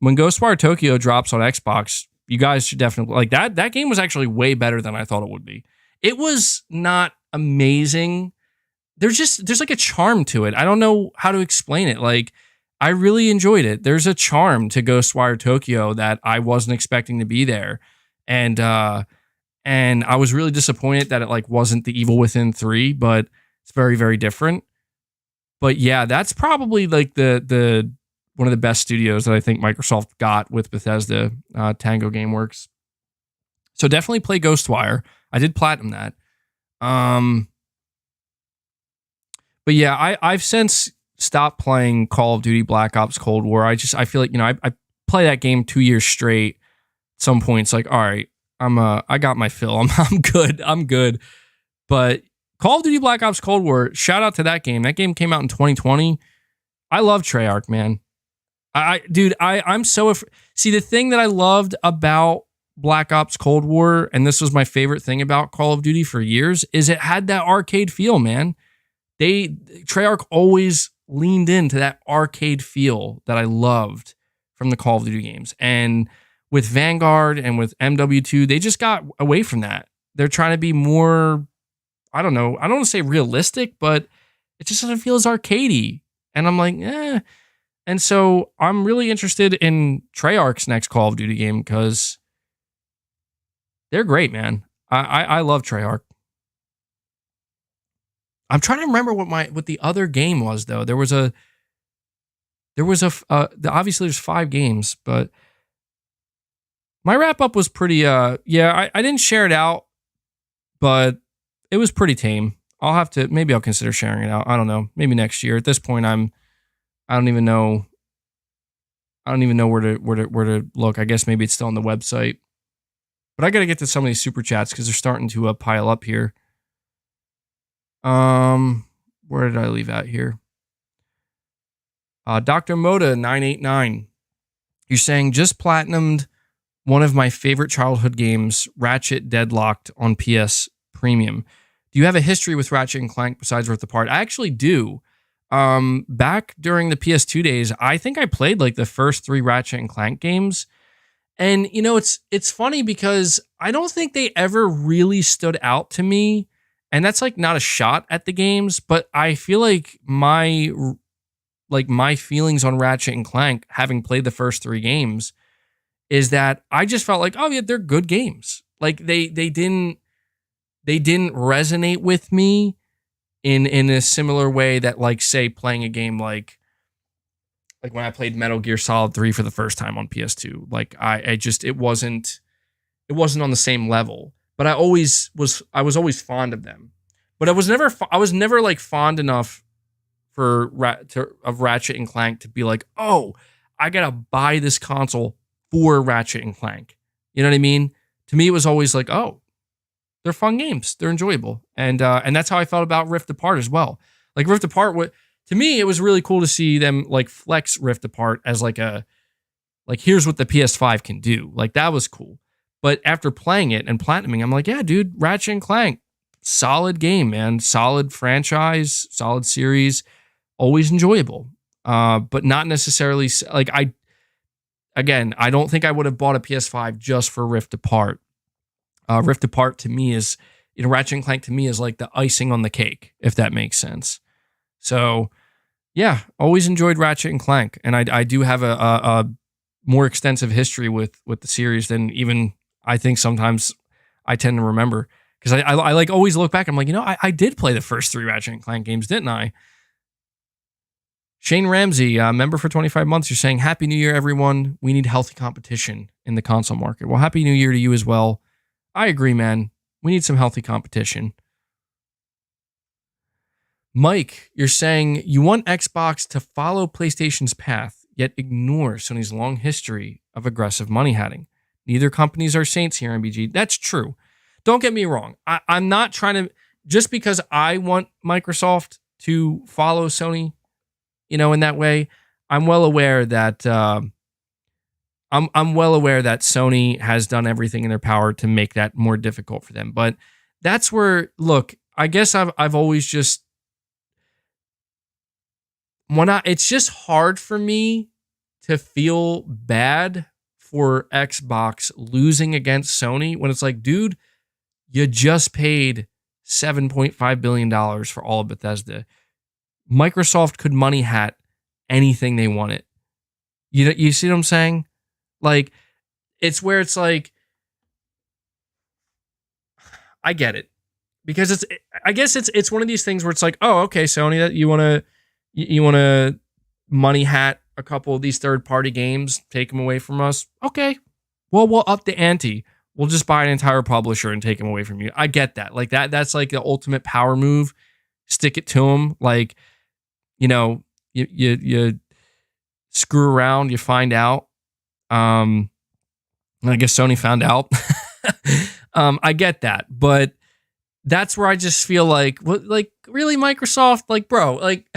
Ghostwire Tokyo drops on Xbox, you guys should definitely like that. That game was actually way better than I thought it would be. It was not amazing. There's like a charm to it. I don't know how to explain it. Like, I really enjoyed it. There's a charm to Ghostwire Tokyo that I wasn't expecting to be there. And I was really disappointed that it like wasn't the Evil Within 3, but it's very, very different. But yeah, that's probably like the one of the best studios that I think Microsoft got with Bethesda, Tango Gameworks. So definitely play Ghostwire. I did platinum that. But yeah, I've since stopped playing Call of Duty Black Ops Cold War. I feel like, you know, I play that game 2 years straight. At some point, it's like, all right, I got my fill. I'm good. I'm good. But Call of Duty Black Ops Cold War, shout out to that game. That game came out in 2020. I love Treyarch, man. I'm so see, the thing that I loved about Black Ops Cold War, and this was my favorite thing about Call of Duty for years, is it had that arcade feel, man. Treyarch always leaned into that arcade feel that I loved from the Call of Duty games. And with Vanguard and with MW2, they just got away from that. They're trying to be more, I don't know, I don't want to say realistic, but it just doesn't feel as arcadey. And I'm like, eh. And so I'm really interested in Treyarch's next Call of Duty game because they're great, man. I love Treyarch. I'm trying to remember what the other game was though. There was obviously there's 5 games, but My wrap up was pretty, I didn't share it out, but it was pretty tame. Maybe I'll consider sharing it out. I don't know. Maybe next year. At this point, I don't even know. I don't even know where to look. I guess maybe it's still on the website. But I got to get to some of these super chats because they're starting to pile up here. Where did I leave at here? Dr. Moda 989. You're saying just platinumed one of my favorite childhood games, Ratchet Deadlocked on PS Premium. Do you have a history with Ratchet and Clank besides Rift Apart? I actually do. Back during the PS2 days, I think I played like the first 3 Ratchet and Clank games. And you know, it's funny because I don't think they ever really stood out to me. And that's like not a shot at the games, but I feel like my feelings on Ratchet and Clank, having played the first 3 games, is that I just felt like, oh yeah, they're good games. Like they didn't resonate with me in a similar way that, like, say, playing a game like when I played Metal Gear Solid 3 for the first time on PS2. Like it wasn't on the same level. But I was always fond of them. But I was never like fond enough of Ratchet and Clank to be like, oh, I gotta buy this console for Ratchet and Clank. You know what I mean? To me, it was always like, oh, they're fun games. They're enjoyable. And that's how I felt about Rift Apart as well. Like Rift Apart, to me, it was really cool to see them like flex Rift Apart as like here's what the PS5 can do. Like that was cool. But after playing it and platinuming, I'm like, yeah, dude, Ratchet and Clank, solid game, man. Solid franchise, solid series, always enjoyable. But not necessarily like I don't think I would have bought a PS5 just for Rift Apart. Rift Apart to me is, Ratchet and Clank to me is like the icing on the cake, if that makes sense. So, yeah, always enjoyed Ratchet and Clank, and I do have a more extensive history with the series than even I think sometimes I tend to remember, because I like always look back. I'm like, I did play the first 3 Ratchet and Clank games, didn't I? Shane Ramsey, member for 25 months. You're saying, Happy New Year, everyone. We need healthy competition in the console market. Well, Happy New Year to you as well. I agree, man. We need some healthy competition. Mike, you're saying you want Xbox to follow PlayStation's path, yet ignore Sony's long history of aggressive money hatting. Neither companies are saints here, MBG. That's true. Don't get me wrong. I'm not trying to, just because I want Microsoft to follow Sony, in that way, I'm well aware that I'm well aware that Sony has done everything in their power to make that more difficult for them. But that's where, look, I guess I've always just, it's just hard for me to feel bad for Xbox losing against Sony when it's like, dude, you just paid $7.5 billion for all of Bethesda. Microsoft could money hat anything they wanted. You see what I'm saying? Like, it's where it's like, I get it, because I guess it's one of these things where it's like, oh, okay, Sony, that you want to money hat a couple of these third-party games, take them away from us. Okay, well, we'll up the ante. We'll just buy an entire publisher and take them away from you. I get that. Like that's like the ultimate power move. Stick it to them. Like, you screw around, you find out. I guess Sony found out. I get that, but that's where I just feel like, what, like, really, Microsoft? Like, bro, like,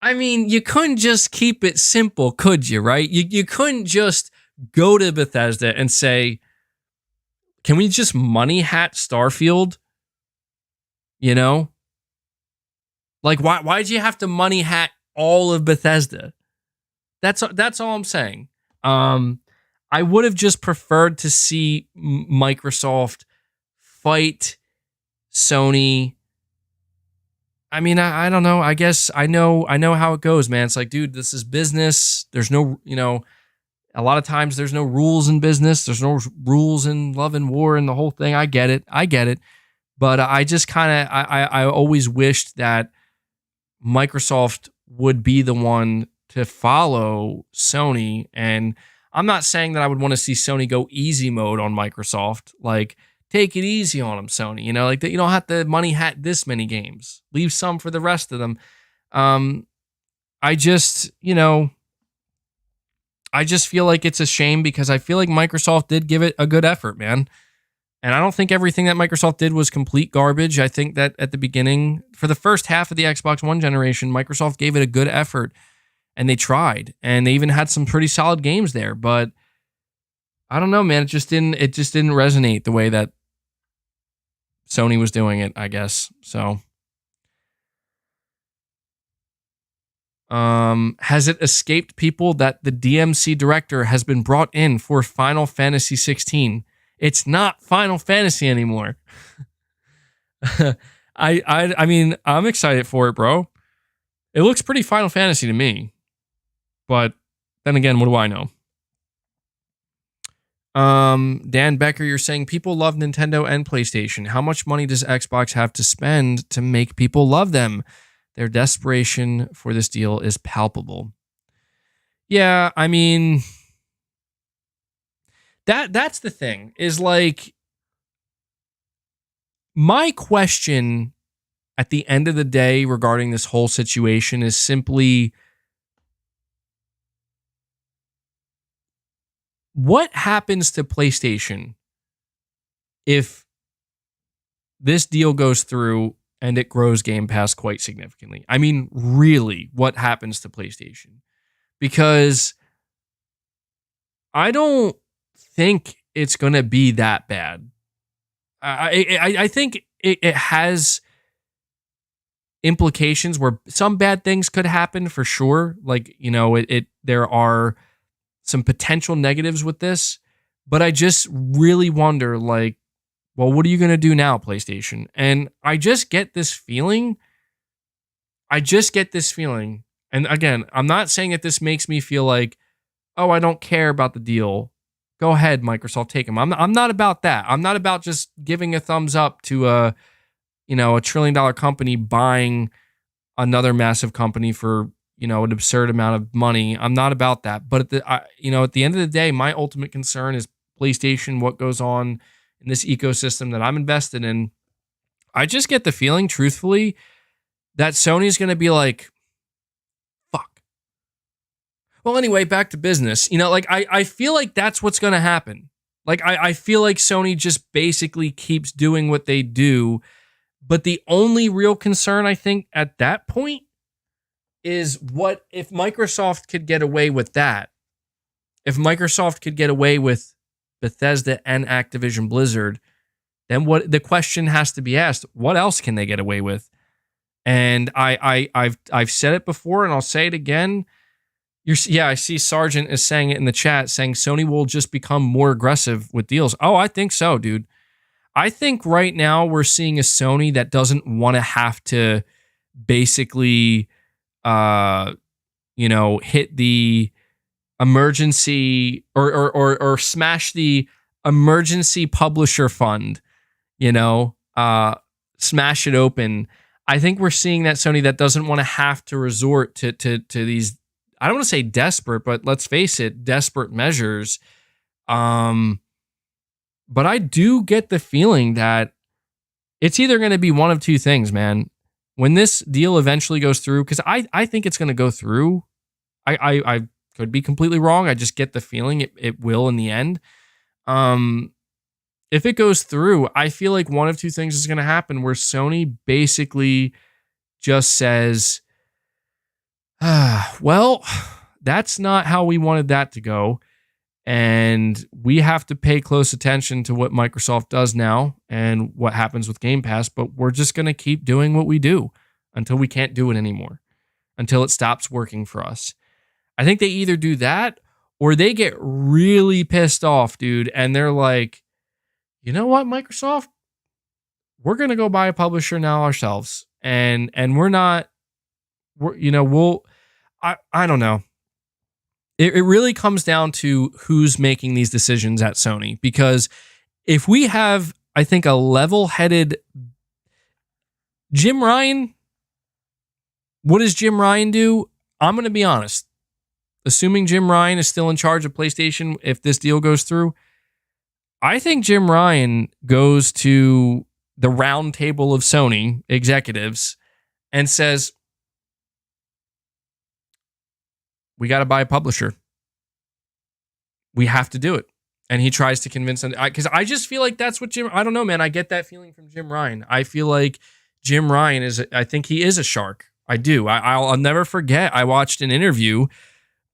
I mean, you couldn't just keep it simple, could you, right? You couldn't just go to Bethesda and say, can we just money hat Starfield? Like, why'd you have to money hat all of Bethesda? That's all I'm saying. I would have just preferred to see Microsoft fight Sony. I mean, I don't know. I guess I know how it goes, man. It's like, dude, this is business. There's no, a lot of times there's no rules in business. There's no rules in love and war and the whole thing. I get it. But I just kind of, I always wished that Microsoft would be the one to follow Sony. And I'm not saying that I would want to see Sony go easy mode on Microsoft. Like, take it easy on them, Sony. You know, like that you don't have to money hat this many games. Leave some for the rest of them. I just, I just feel like it's a shame because I feel like Microsoft did give it a good effort, man. And I don't think everything that Microsoft did was complete garbage. I think that at the beginning, for the first half of the Xbox One generation, Microsoft gave it a good effort and they tried. And they even had some pretty solid games there. But I don't know, man. It just didn't resonate the way that Sony was doing it, I guess. So has it escaped people that the DMC director has been brought in for Final Fantasy 16? It's not Final Fantasy anymore. I mean, I'm excited for it, bro. It looks pretty Final Fantasy to me. But then again, what do I know? Dan Becker, you're saying people love Nintendo and PlayStation. How much money does Xbox have to spend to make people love them? Their desperation for this deal is palpable. Yeah, I mean, that's the thing, is like, my question at the end of the day regarding this whole situation is simply, what happens to PlayStation if this deal goes through and it grows Game Pass quite significantly? I mean, really, what happens to PlayStation? Because I don't think it's going to be that bad. I think it has implications where some bad things could happen for sure. Like, there are some potential negatives with this, but I just really wonder, like, well, what are you going to do now, PlayStation? And I just get this feeling. And again, I'm not saying that this makes me feel like, oh, I don't care about the deal. Go ahead, Microsoft, take them. I'm not about that. I'm not about just giving a thumbs up to a $1 trillion company buying another massive company for, an absurd amount of money. I'm not about that. But at the end of the day, my ultimate concern is PlayStation, what goes on in this ecosystem that I'm invested in. I just get the feeling, truthfully, that Sony's going to be like, fuck. Well, anyway, back to business. I feel like that's what's going to happen. Like, I feel like Sony just basically keeps doing what they do. But the only real concern, I think, at that point is, what if Microsoft could get away with that? If Microsoft could get away with Bethesda and Activision Blizzard, then what the question has to be asked, what else can they get away with? And I've said it before and I'll say it again. I see Sargent is saying it in the chat, saying Sony will just become more aggressive with deals. Oh, I think so, dude. I think right now we're seeing a Sony that doesn't want to have to basically hit the emergency or smash the emergency publisher fund, smash it open. I think we're seeing that Sony that doesn't want to have to resort to these, I don't want to say desperate, but let's face it, desperate measures. But I do get the feeling that it's either going to be one of two things, man. When this deal eventually goes through, because I think it's going to go through. I could be completely wrong. I just get the feeling it will in the end. If it goes through, I feel like one of two things is going to happen, where Sony basically just says, well, that's not how we wanted that to go. And we have to pay close attention to what Microsoft does now and what happens with Game Pass, but we're just going to keep doing what we do until we can't do it anymore, until it stops working for us. I think they either do that or they get really pissed off, dude, and they're like, you know what, Microsoft? We're going to go buy a publisher now ourselves. And I don't know. It really comes down to who's making these decisions at Sony, because if we have, I think, a level-headed Jim Ryan, what does Jim Ryan do? I'm going to be honest. assuming Jim Ryan is still in charge of PlayStation if this deal goes through, I think Jim Ryan goes to the round table of Sony executives and says, we got to buy a publisher. We have to do it. And he tries to convince them, because I just feel like that's what I don't know, man. I get that feeling from Jim Ryan. I feel like Jim Ryan I think he is a shark. I do. I'll never forget. I watched an interview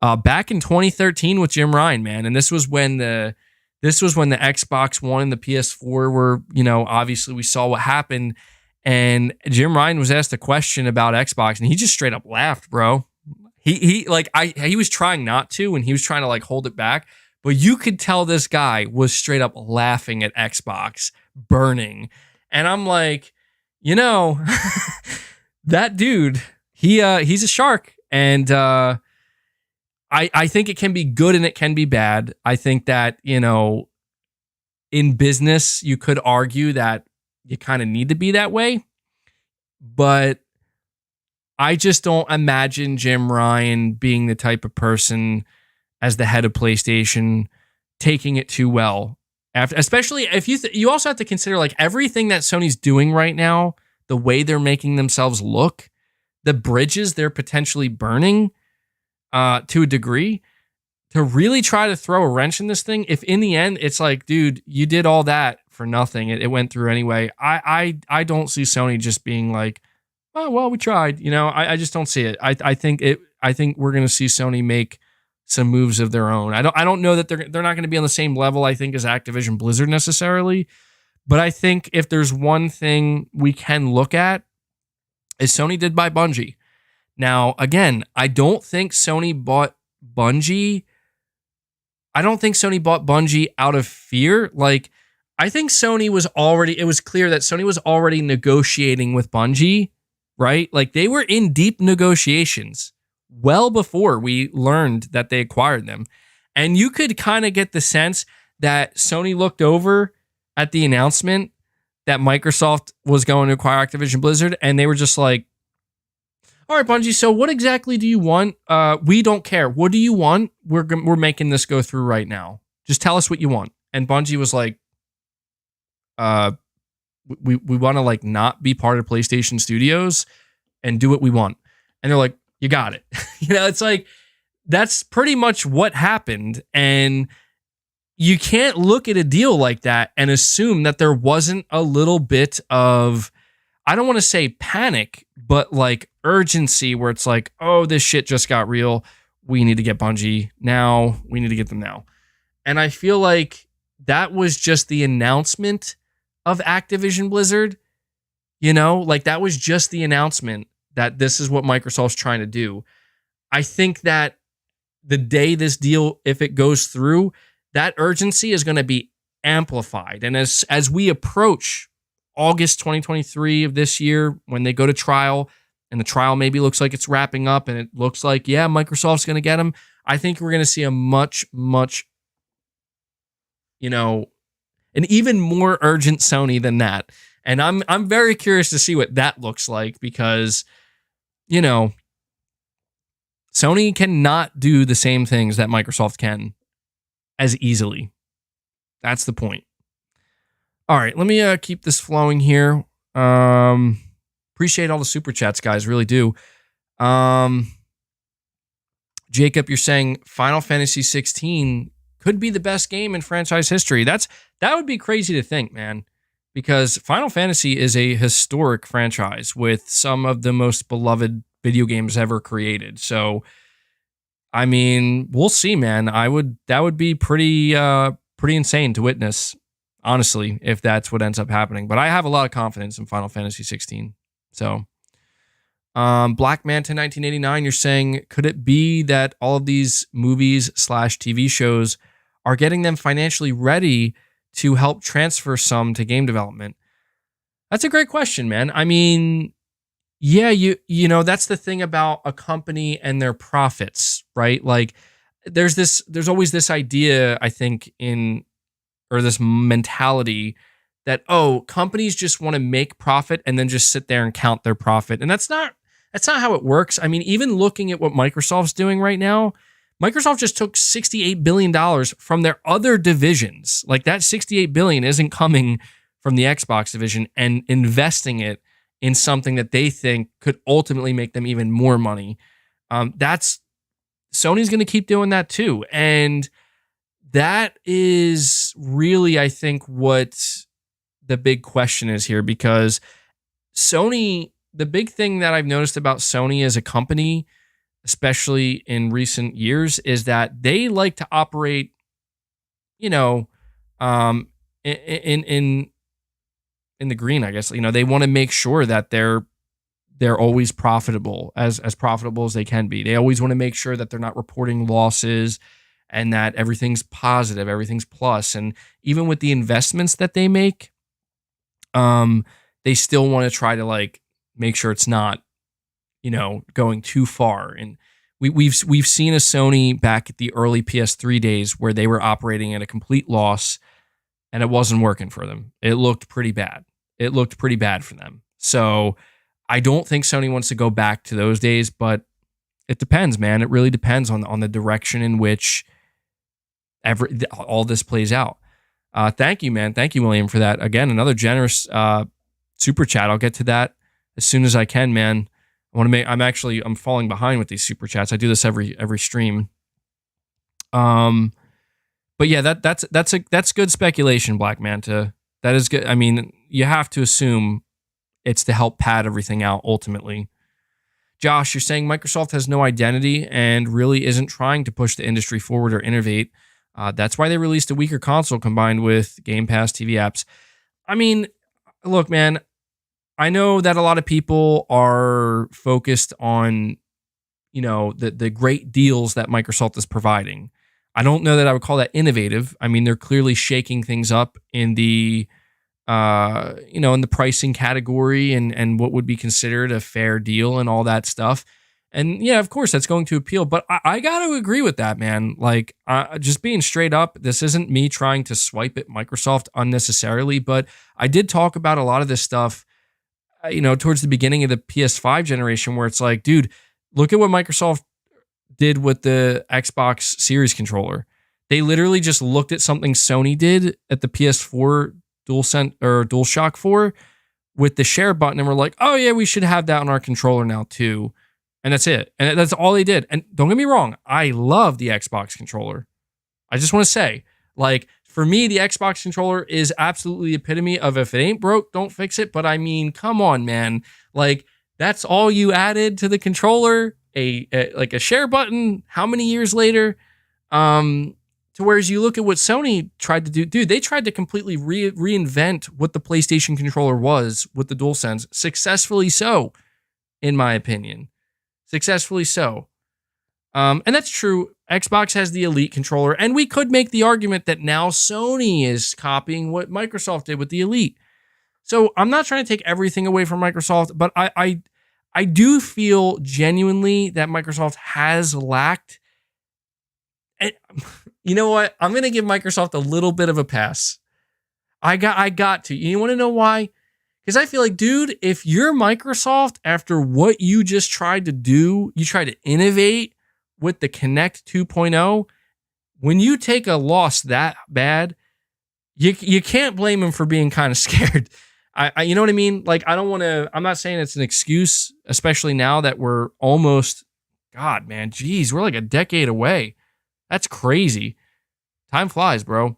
back in 2013 with Jim Ryan, man. And this was when the Xbox One and the PS4 were, obviously we saw what happened. And Jim Ryan was asked a question about Xbox and he just straight up laughed, bro. He was trying not to, and he was trying to like hold it back. But you could tell this guy was straight up laughing at Xbox burning. And I'm like, that dude, he's a shark. And I think it can be good and it can be bad. I think that, in business, you could argue that you kind of need to be that way. But I just don't imagine Jim Ryan being the type of person as the head of PlayStation taking it too well. Especially if you also have to consider like everything that Sony's doing right now, the way they're making themselves look, the bridges they're potentially burning to a degree, to really try to throw a wrench in this thing. If in the end it's like, dude, you did all that for nothing, it went through anyway. I don't see Sony just being like, oh well, we tried. I just don't see it. I think we're gonna see Sony make some moves of their own. I don't know that they're not going to be on the same level, I think, as Activision Blizzard necessarily. But I think if there's one thing we can look at is Sony did buy Bungie. Now, again, I don't think Sony bought Bungie. I don't think Sony bought Bungie out of fear. Like, I think it was clear that Sony was already negotiating with Bungie, right? Like, they were in deep negotiations well before we learned that they acquired them. And you could kind of get the sense that Sony looked over at the announcement that Microsoft was going to acquire Activision Blizzard, and they were just like, all right, Bungie, so what exactly do you want? We don't care. What do you want? We're making this go through right now. Just tell us what you want. And Bungie was like, we want to like not be part of PlayStation Studios and do what we want. And they're like, you got it. It's like, that's pretty much what happened. And you can't look at a deal like that and assume that there wasn't a little bit of, I don't want to say panic, but like urgency where it's like, oh, this shit just got real. We need to get Bungie now. We need to get them now. And I feel like that was just the announcement of Activision Blizzard. Like that was just the announcement that this is what Microsoft's trying to do. I think that the day this deal, if it goes through, that urgency is going to be amplified. And as we approach August 2023 of this year, when they go to trial, and the trial maybe looks like it's wrapping up, and it looks like, yeah, Microsoft's going to get them, I think we're going to see a much, much, an even more urgent Sony than that. And I'm very curious to see what that looks like, because Sony cannot do the same things that Microsoft can as easily. That's the point. All right, let me keep this flowing here. Appreciate all the super chats, guys. Really do. Jacob, you're saying Final Fantasy 16 could be the best game in franchise history. That would be crazy to think, man, because Final Fantasy is a historic franchise with some of the most beloved video games ever created. So, I mean, we'll see, man. That would be pretty insane to witness, honestly, if that's what ends up happening. But I have a lot of confidence in Final Fantasy 16. So, Black Manta 1989, you're saying, could it be that all of these movies / TV shows are getting them financially ready to help transfer some to game development? That's a great question, man. I mean, yeah, you know, that's the thing about a company and their profits, right? Like there's always this idea, I think, or this mentality that, oh, companies just want to make profit and then just sit there and count their profit. And that's not how it works. I mean, even looking at what Microsoft's doing right now, Microsoft just took $68 billion from their other divisions. Like that $68 billion isn't coming from the Xbox division and investing it in something that they think could ultimately make them even more money. That's Sony's going to keep doing that too. And that is really, I think, what the big question is here, because Sony, the big thing that I've noticed about Sony as a company, especially in recent years, is that they like to operate, in the green, I guess. They want to make sure that they're always profitable, as profitable as they can be. They always want to make sure that they're not reporting losses and that everything's positive, everything's plus. And even with the investments that they make, they still want to try to like make sure it's not, going too far. And we've seen a Sony back at the early PS3 days where they were operating at a complete loss and it wasn't working for them. It looked pretty bad. It looked pretty bad for them. So I don't think Sony wants to go back to those days, but it depends, man. It really depends on the direction in which all this plays out. Thank you, man. Thank you, William, for that. Again, another generous super chat. I'll get to that as soon as I can, man. I'm falling behind with these super chats. I do this every stream. But yeah, that's good speculation, Black Manta. That is good. I mean, you have to assume it's to help pad everything out ultimately. Josh, you're saying Microsoft has no identity and really isn't trying to push the industry forward or innovate. That's why they released a weaker console combined with Game Pass TV apps. I mean, look, man, I know that a lot of people are focused on, the great deals that Microsoft is providing. I don't know that I would call that innovative. I mean, they're clearly shaking things up in the, in the pricing category and what would be considered a fair deal and all that stuff. And yeah, of course, that's going to appeal. But I got to agree with that, man. Like, just being straight up, this isn't me trying to swipe at Microsoft unnecessarily, but I did talk about a lot of this stuff, towards the beginning of the PS5 generation, where it's like, dude, look at what Microsoft did with the Xbox Series controller. They literally just looked at something Sony did at the PS4 DualShock 4 with the share button and were like, oh yeah, we should have that on our controller now too. And that's it. And that's all they did. And don't get me wrong, I love the Xbox controller. I just want to say, like, for me, the Xbox controller is absolutely the epitome of if it ain't broke, don't fix it. But I mean, come on, man. Like, that's all you added to the controller, a share button. How many years later? To whereas you look at what Sony tried to do, dude, they tried to completely reinvent what the PlayStation controller was with the DualSense, successfully so, in my opinion. Successfully so. And that's true. Xbox has the Elite controller, and we could make the argument that now Sony is copying what Microsoft did with the Elite. So I'm not trying to take everything away from Microsoft, but I do feel genuinely that Microsoft has lacked. And you know what? I'm going to give Microsoft a little bit of a pass. I got to. You want to know why? Because I feel like, dude, if you're Microsoft, after what you just tried to do, you tried to innovate with the Kinect 2.0, when you take a loss that bad, you can't blame him for being kind of scared. You know what I mean? Like, I'm not saying it's an excuse, especially now that we're almost, God, man, geez, we're like a decade away. That's crazy. Time flies, bro.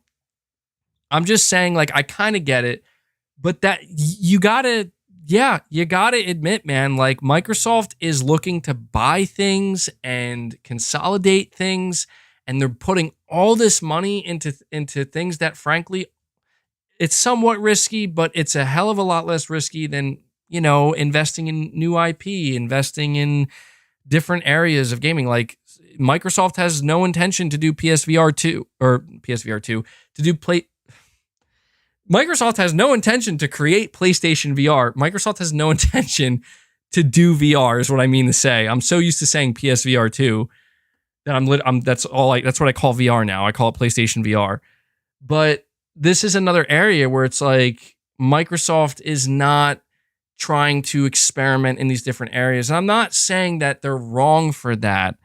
I'm just saying, like, I kind of get it, but that you gotta admit, man, like, Microsoft is looking to buy things and consolidate things, and they're putting all this money into things that, frankly, it's somewhat risky, but it's a hell of a lot less risky than, investing in new IP, investing in different areas of gaming. Like, Microsoft has no intention to do PSVR 2 Microsoft has no intention to create PlayStation VR. Microsoft has no intention to do VR, is what I mean to say. I'm so used to saying PSVR 2 that that's what I call VR now. I call it PlayStation VR. But this is another area where it's like Microsoft is not trying to experiment in these different areas. And I'm not saying that they're wrong for that,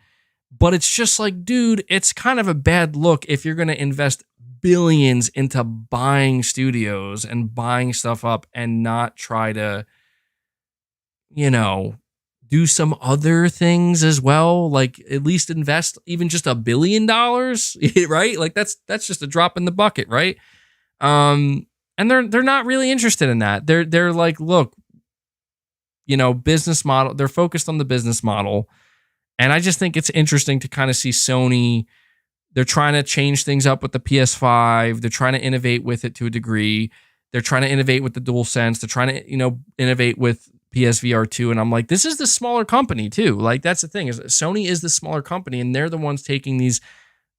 But it's just like, dude, it's kind of a bad look if you're going to invest billions into buying studios and buying stuff up and not try to, do some other things as well. Like at least invest even just $1 billion, right? Like that's just a drop in the bucket, right? And they're not really interested in that. They're like, look, business model. They're focused on the business model. And I just think it's interesting to kind of see Sony. They're trying to change things up with the PS5. They're trying to innovate with it to a degree. They're trying to innovate with the DualSense. They're trying to, innovate with PSVR 2. And I'm like, this is the smaller company too. Like that's the thing is Sony is the smaller company and they're the ones taking these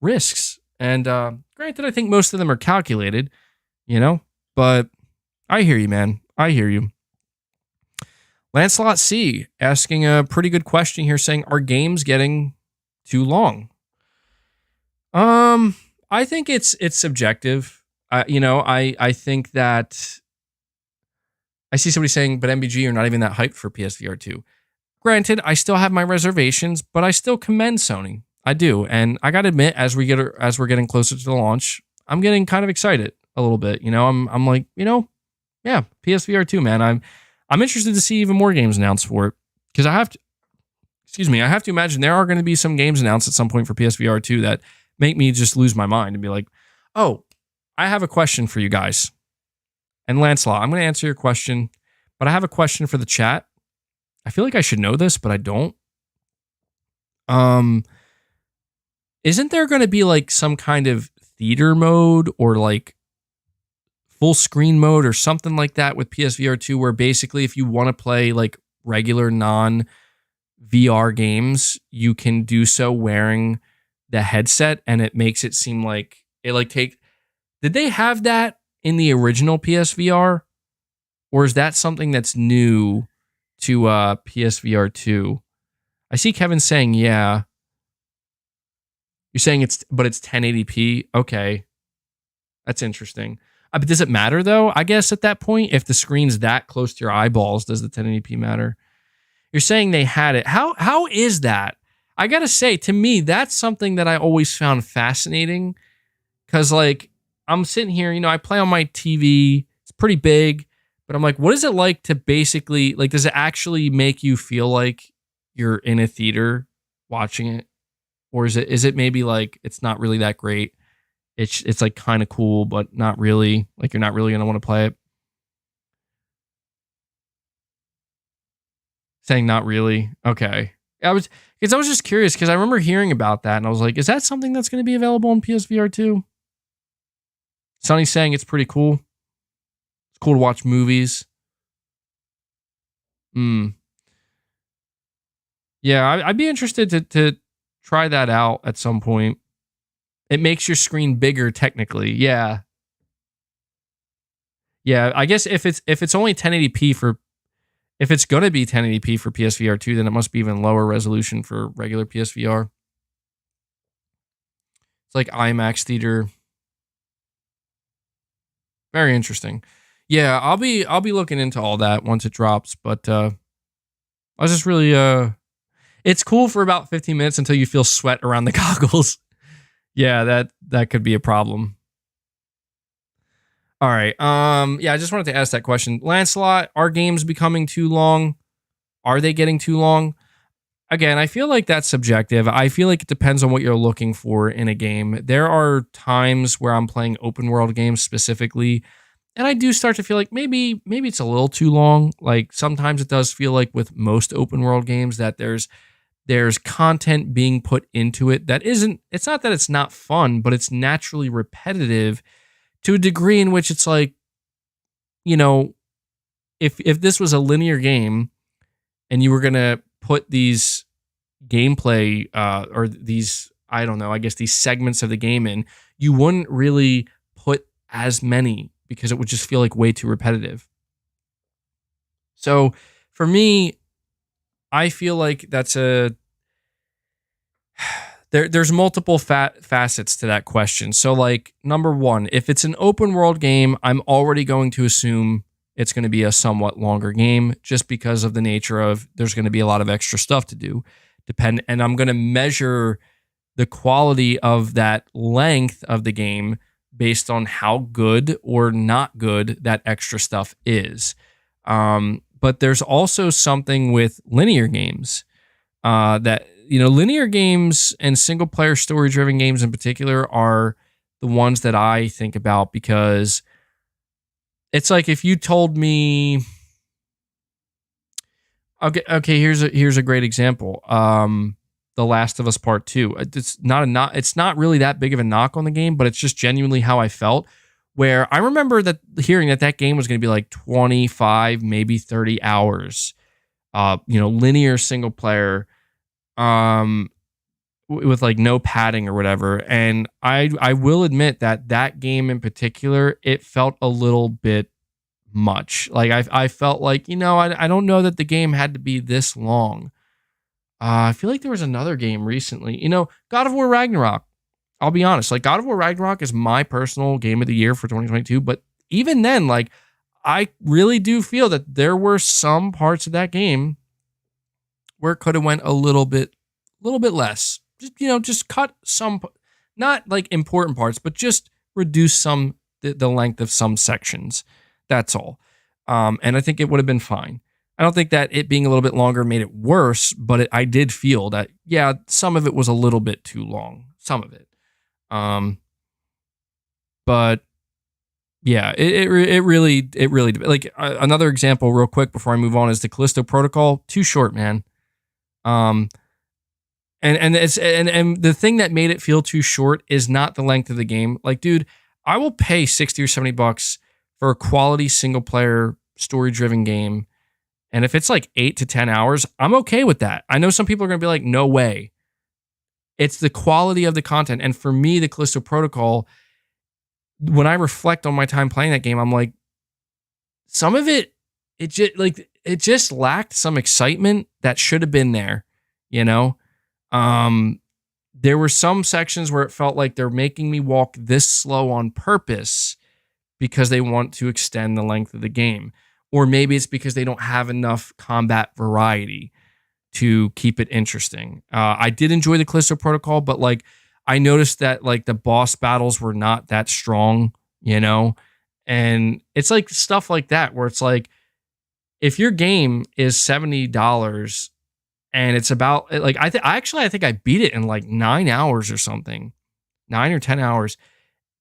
risks. And granted, I think most of them are calculated, but I hear you, man. I hear you. Lancelot C asking a pretty good question here saying, are games getting too long? I think it's subjective. I think that I see somebody saying, but MBG, you're not even that hyped for PSVR 2. Granted, I still have my reservations, but I still commend Sony. I do. And I got to admit, as we're getting closer to the launch, I'm getting kind of excited a little bit. I'm like, yeah, PSVR 2, man. I'm interested to see even more games announced for it because I have to imagine there are going to be some games announced at some point for PSVR 2 that make me just lose my mind and be like, oh, I have a question for you guys. And Lancelot, I'm going to answer your question, but I have a question for the chat. I feel like I should know this, but I don't. Isn't there going to be like some kind of theater mode or like full screen mode or something like that with PSVR 2 where basically if you want to play like regular non-VR games, you can do so wearing the headset and it makes it seem like it like did they have that in the original PSVR or is that something that's new to PSVR 2? I see Kevin saying, yeah. You're saying it's 1080p. Okay. That's interesting. But does it matter though? I guess at that point, if the screen's that close to your eyeballs, does the 1080p matter? You're saying they had it. How is that? I gotta say, to me, that's something that I always found fascinating. Cause like I'm sitting here, I play on my TV. It's pretty big, but I'm like, what is it like to basically like? Does it actually make you feel like you're in a theater watching it, or is it maybe like it's not really that great? It's like kind of cool, but not really. Like you're not really gonna want to play it. Saying not really. Okay. I was just curious because I remember hearing about that and I was like, is that something that's going to be available on PSVR 2? Sonny's saying it's pretty cool. It's cool to watch movies. Yeah, I'd be interested to try that out at some point. It makes your screen bigger technically. Yeah. Yeah, I guess if it's only 1080p if it's going to be 1080p for PSVR 2, then it must be even lower resolution for regular PSVR. It's like IMAX theater. Very interesting. Yeah, I'll be looking into all that once it drops, but I was just really it's cool for about 15 minutes until you feel sweat around the goggles. Yeah, that could be a problem. All right. Yeah, I just wanted to ask that question. Lancelot, are games becoming too long? Are they getting too long? Again, I feel like that's subjective. I feel like it depends on what you're looking for in a game. There are times where I'm playing open world games specifically, and I do start to feel like maybe it's a little too long. Like sometimes it does feel like with most open world games that there's content being put into it that isn't, it's not that it's not fun, but it's naturally repetitive to a degree in which it's like, if this was a linear game and you were going to put these gameplay or these, I don't know, I guess these segments of the game in, you wouldn't really put as many because it would just feel like way too repetitive. So for me, I feel like that's there's multiple facets to that question. So like number one, if it's an open world game, I'm already going to assume it's going to be a somewhat longer game just because of the nature of there's going to be a lot of extra stuff to do. and I'm going to measure the quality of that length of the game based on how good or not good that extra stuff is. But there's also something with linear games that, linear games and single player story driven games in particular are the ones that I think about, because it's like if you told me, okay, here's a great example. The Last of Us Part 2. It's not really that big of a knock on the game, but it's just genuinely how I felt. Where I remember that hearing that game was going to be like 25, maybe 30 hours, linear single player, with like no padding or whatever. And I will admit that game in particular, it felt a little bit much. Like I felt like, I don't know that the game had to be this long. I feel like there was another game recently, God of War Ragnarok. I'll be honest, like God of War Ragnarok is my personal game of the year for 2022. But even then, like I really do feel that there were some parts of that game where it could have went a little bit less. Just cut some, not like important parts, but just reduce the length of some sections. That's all. And I think it would have been fine. I don't think that it being a little bit longer made it worse, but I did feel that, yeah, some of it was a little bit too long. Some of it. But yeah, it really, like another example real quick before I move on is the Callisto Protocol. Too short, man. And the thing that made it feel too short is not the length of the game. Like, dude, I will pay $60 or $70 for a quality single player story driven game. And if it's like 8 to 10 hours, I'm okay with that. I know some people are going to be like, no way. It's the quality of the content. And for me, the Callisto Protocol, when I reflect on my time playing that game, I'm like, some of it just lacked some excitement that should have been there, There were some sections where it felt like they're making me walk this slow on purpose because they want to extend the length of the game. Or maybe it's because they don't have enough combat variety to keep it interesting. I did enjoy the Callisto Protocol, but like I noticed that like the boss battles were not that strong, and it's like stuff like that where it's like if your game is $70 and it's about like I think I beat it in like 9 hours or something, 9 or 10 hours.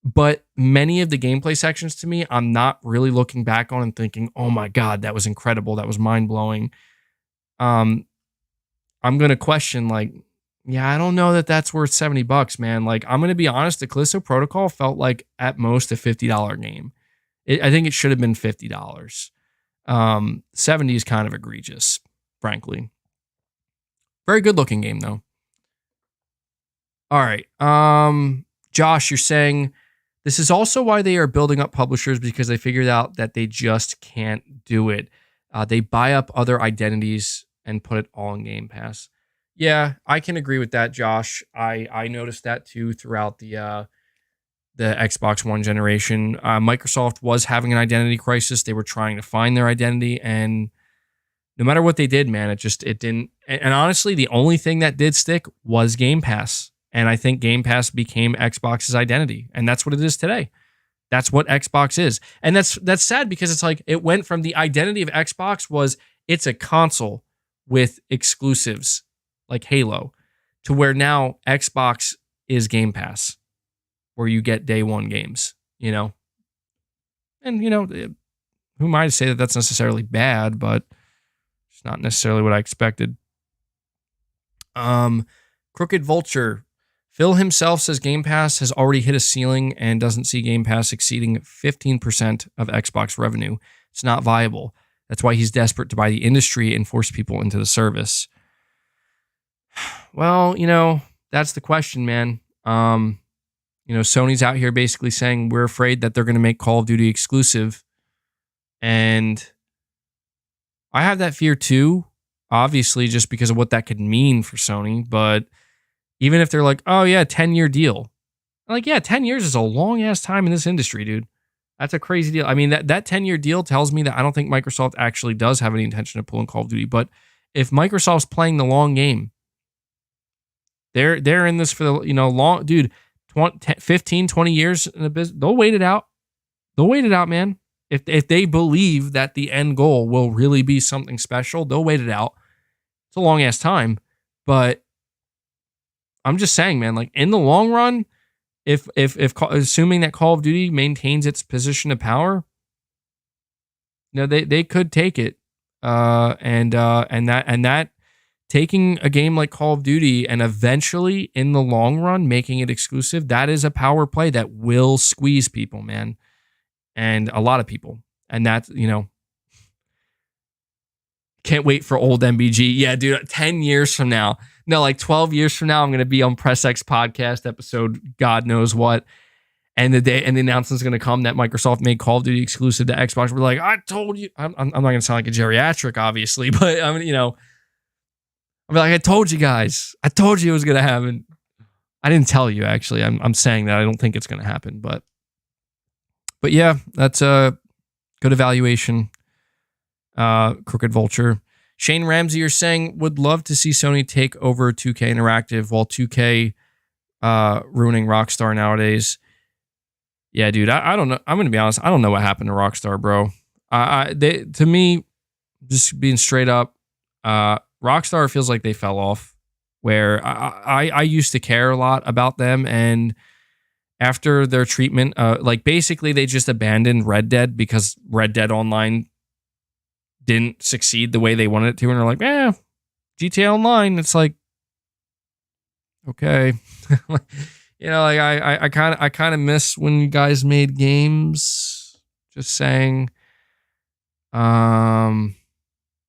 But many of the gameplay sections to me, I'm not really looking back on and thinking, oh my God, that was incredible. That was mind blowing. I'm going to question like, yeah, I don't know that that's worth $70, man. Like, I'm going to be honest. The Callisto Protocol felt like at most a $50 game. I think it should have been $50. 70 is kind of egregious, frankly. Very good looking game though. All right. Josh, you're saying, this is also why they are building up publishers, because they figured out that they just can't do it. They buy up other identities and put it all in Game Pass. Yeah, I can agree with that, Josh. I noticed that too throughout the Xbox One generation. Microsoft was having an identity crisis. They were trying to find their identity, and no matter what they did, man, it didn't. And honestly, the only thing that did stick was Game Pass. And I think Game Pass became Xbox's identity. And that's what it is today. That's what Xbox is. And that's sad because it's like it went from the identity of Xbox was it's a console with exclusives like Halo to where now Xbox is Game Pass, where you get day one games, And, who am I to say that that's necessarily bad, but it's not necessarily what I expected. Crooked Vulture. Phil himself says Game Pass has already hit a ceiling and doesn't see Game Pass exceeding 15% of Xbox revenue. It's not viable. That's why he's desperate to buy the industry and force people into the service. Well, that's the question, man. Sony's out here basically saying we're afraid that they're going to make Call of Duty exclusive. And I have that fear too, obviously, just because of what that could mean for Sony. But even if they're like, oh yeah, 10-year deal. I'm like, yeah, 10 years is a long ass time in this industry, dude. That's a crazy deal. I mean, that 10-year deal tells me that I don't think Microsoft actually does have any intention of pulling Call of Duty. But if Microsoft's playing the long game They're in this for the, long, dude, 15, 20 years in the business. They'll wait it out. They'll wait it out, man. If they believe that the end goal will really be something special, they'll wait it out. It's a long ass time, but I'm just saying, man, like in the long run, if assuming that Call of Duty maintains its position of power, they could take it. And that taking a game like Call of Duty and eventually in the long run making it exclusive, that is a power play that will squeeze people, man. And a lot of people. And that's, can't wait for old MBG. Yeah, dude, 10 years from now. No, like 12 years from now, I'm going to be on Press X podcast episode, God knows what. And the announcement is going to come that Microsoft made Call of Duty exclusive to Xbox. We're like, I told you. I'm not going to sound like a geriatric, obviously, but I'm like, I told you guys. I told you it was going to happen. I didn't tell you, actually. I'm saying that I don't think it's going to happen, but yeah, that's a good evaluation. Crooked Vulture. Shane Ramsey, you're saying, would love to see Sony take over 2K Interactive while 2K ruining Rockstar nowadays. Yeah, dude, I don't know. I'm going to be honest. I don't know what happened to Rockstar, bro. To me, just being straight up, Rockstar feels like they fell off, where I used to care a lot about them, and after their treatment, like basically they just abandoned Red Dead because Red Dead Online didn't succeed the way they wanted it to, and they're like, GTA Online. It's like, okay, like I kind of miss when you guys made games. Just saying.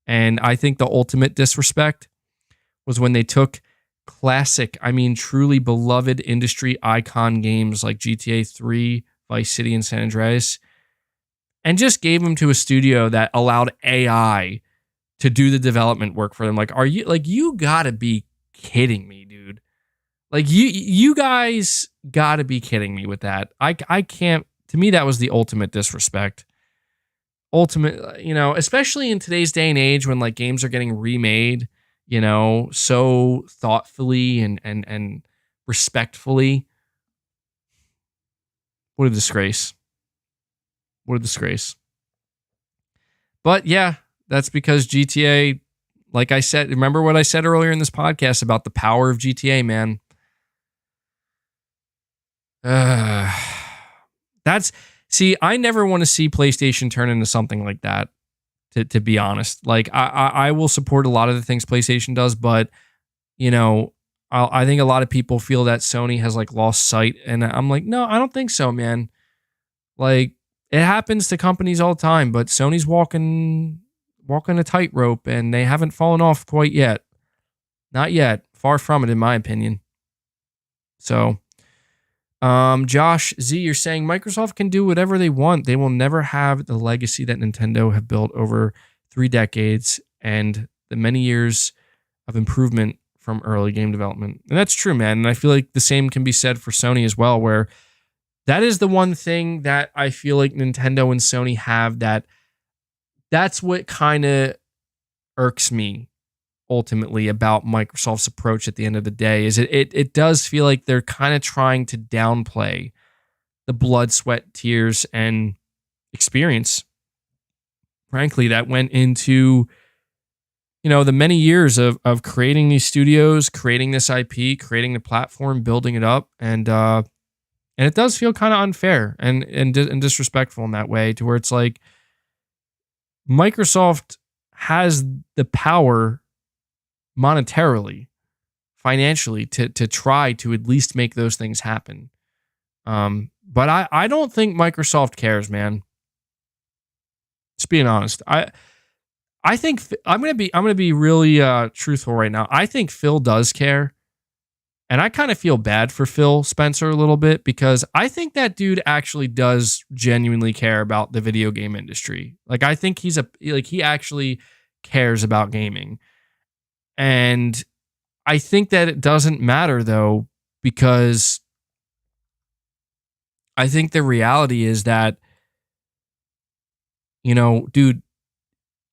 And I think the ultimate disrespect was when they took classic, truly beloved industry icon games like GTA 3, Vice City, and San Andreas, and just gave them to a studio that allowed AI to do the development work for them. Like, you gotta be kidding me, dude. Like, you guys gotta be kidding me with that. I can't, to me, that was the ultimate disrespect. Ultimate, especially in today's day and age when like games are getting remade, so thoughtfully and respectfully. What a disgrace. What a disgrace. But yeah, that's because GTA, like I said, remember what I said earlier in this podcast about the power of GTA, man. I never want to see PlayStation turn into something like that, to be honest. Like, I will support a lot of the things PlayStation does, but, I think a lot of people feel that Sony has, like, lost sight, and I'm like, no, I don't think so, man. Like, it happens to companies all the time, but Sony's walking a tightrope, and they haven't fallen off quite yet. Not yet. Far from it, in my opinion. So... Josh Z, you're saying Microsoft can do whatever they want. They will never have the legacy that Nintendo have built over 3 decades and the many years of improvement from early game development. And that's true, man. And I feel like the same can be said for Sony as well, where that is the one thing that I feel like Nintendo and Sony have that's what kind of irks me ultimately about Microsoft's approach at the end of the day, is it does feel like they're kind of trying to downplay the blood, sweat, tears, and experience, frankly, that went into, the many years of creating these studios, creating this IP, creating the platform, building it up. And it does feel kind of unfair and disrespectful in that way, to where it's like Microsoft has the power monetarily, financially, to try to at least make those things happen. But I don't think Microsoft cares, man. Just being honest. I think I'm gonna be really truthful right now. I think Phil does care. And I kind of feel bad for Phil Spencer a little bit, because I think that dude actually does genuinely care about the video game industry. Like, I think he actually cares about gaming. And I think that it doesn't matter, though, because I think the reality is that, dude,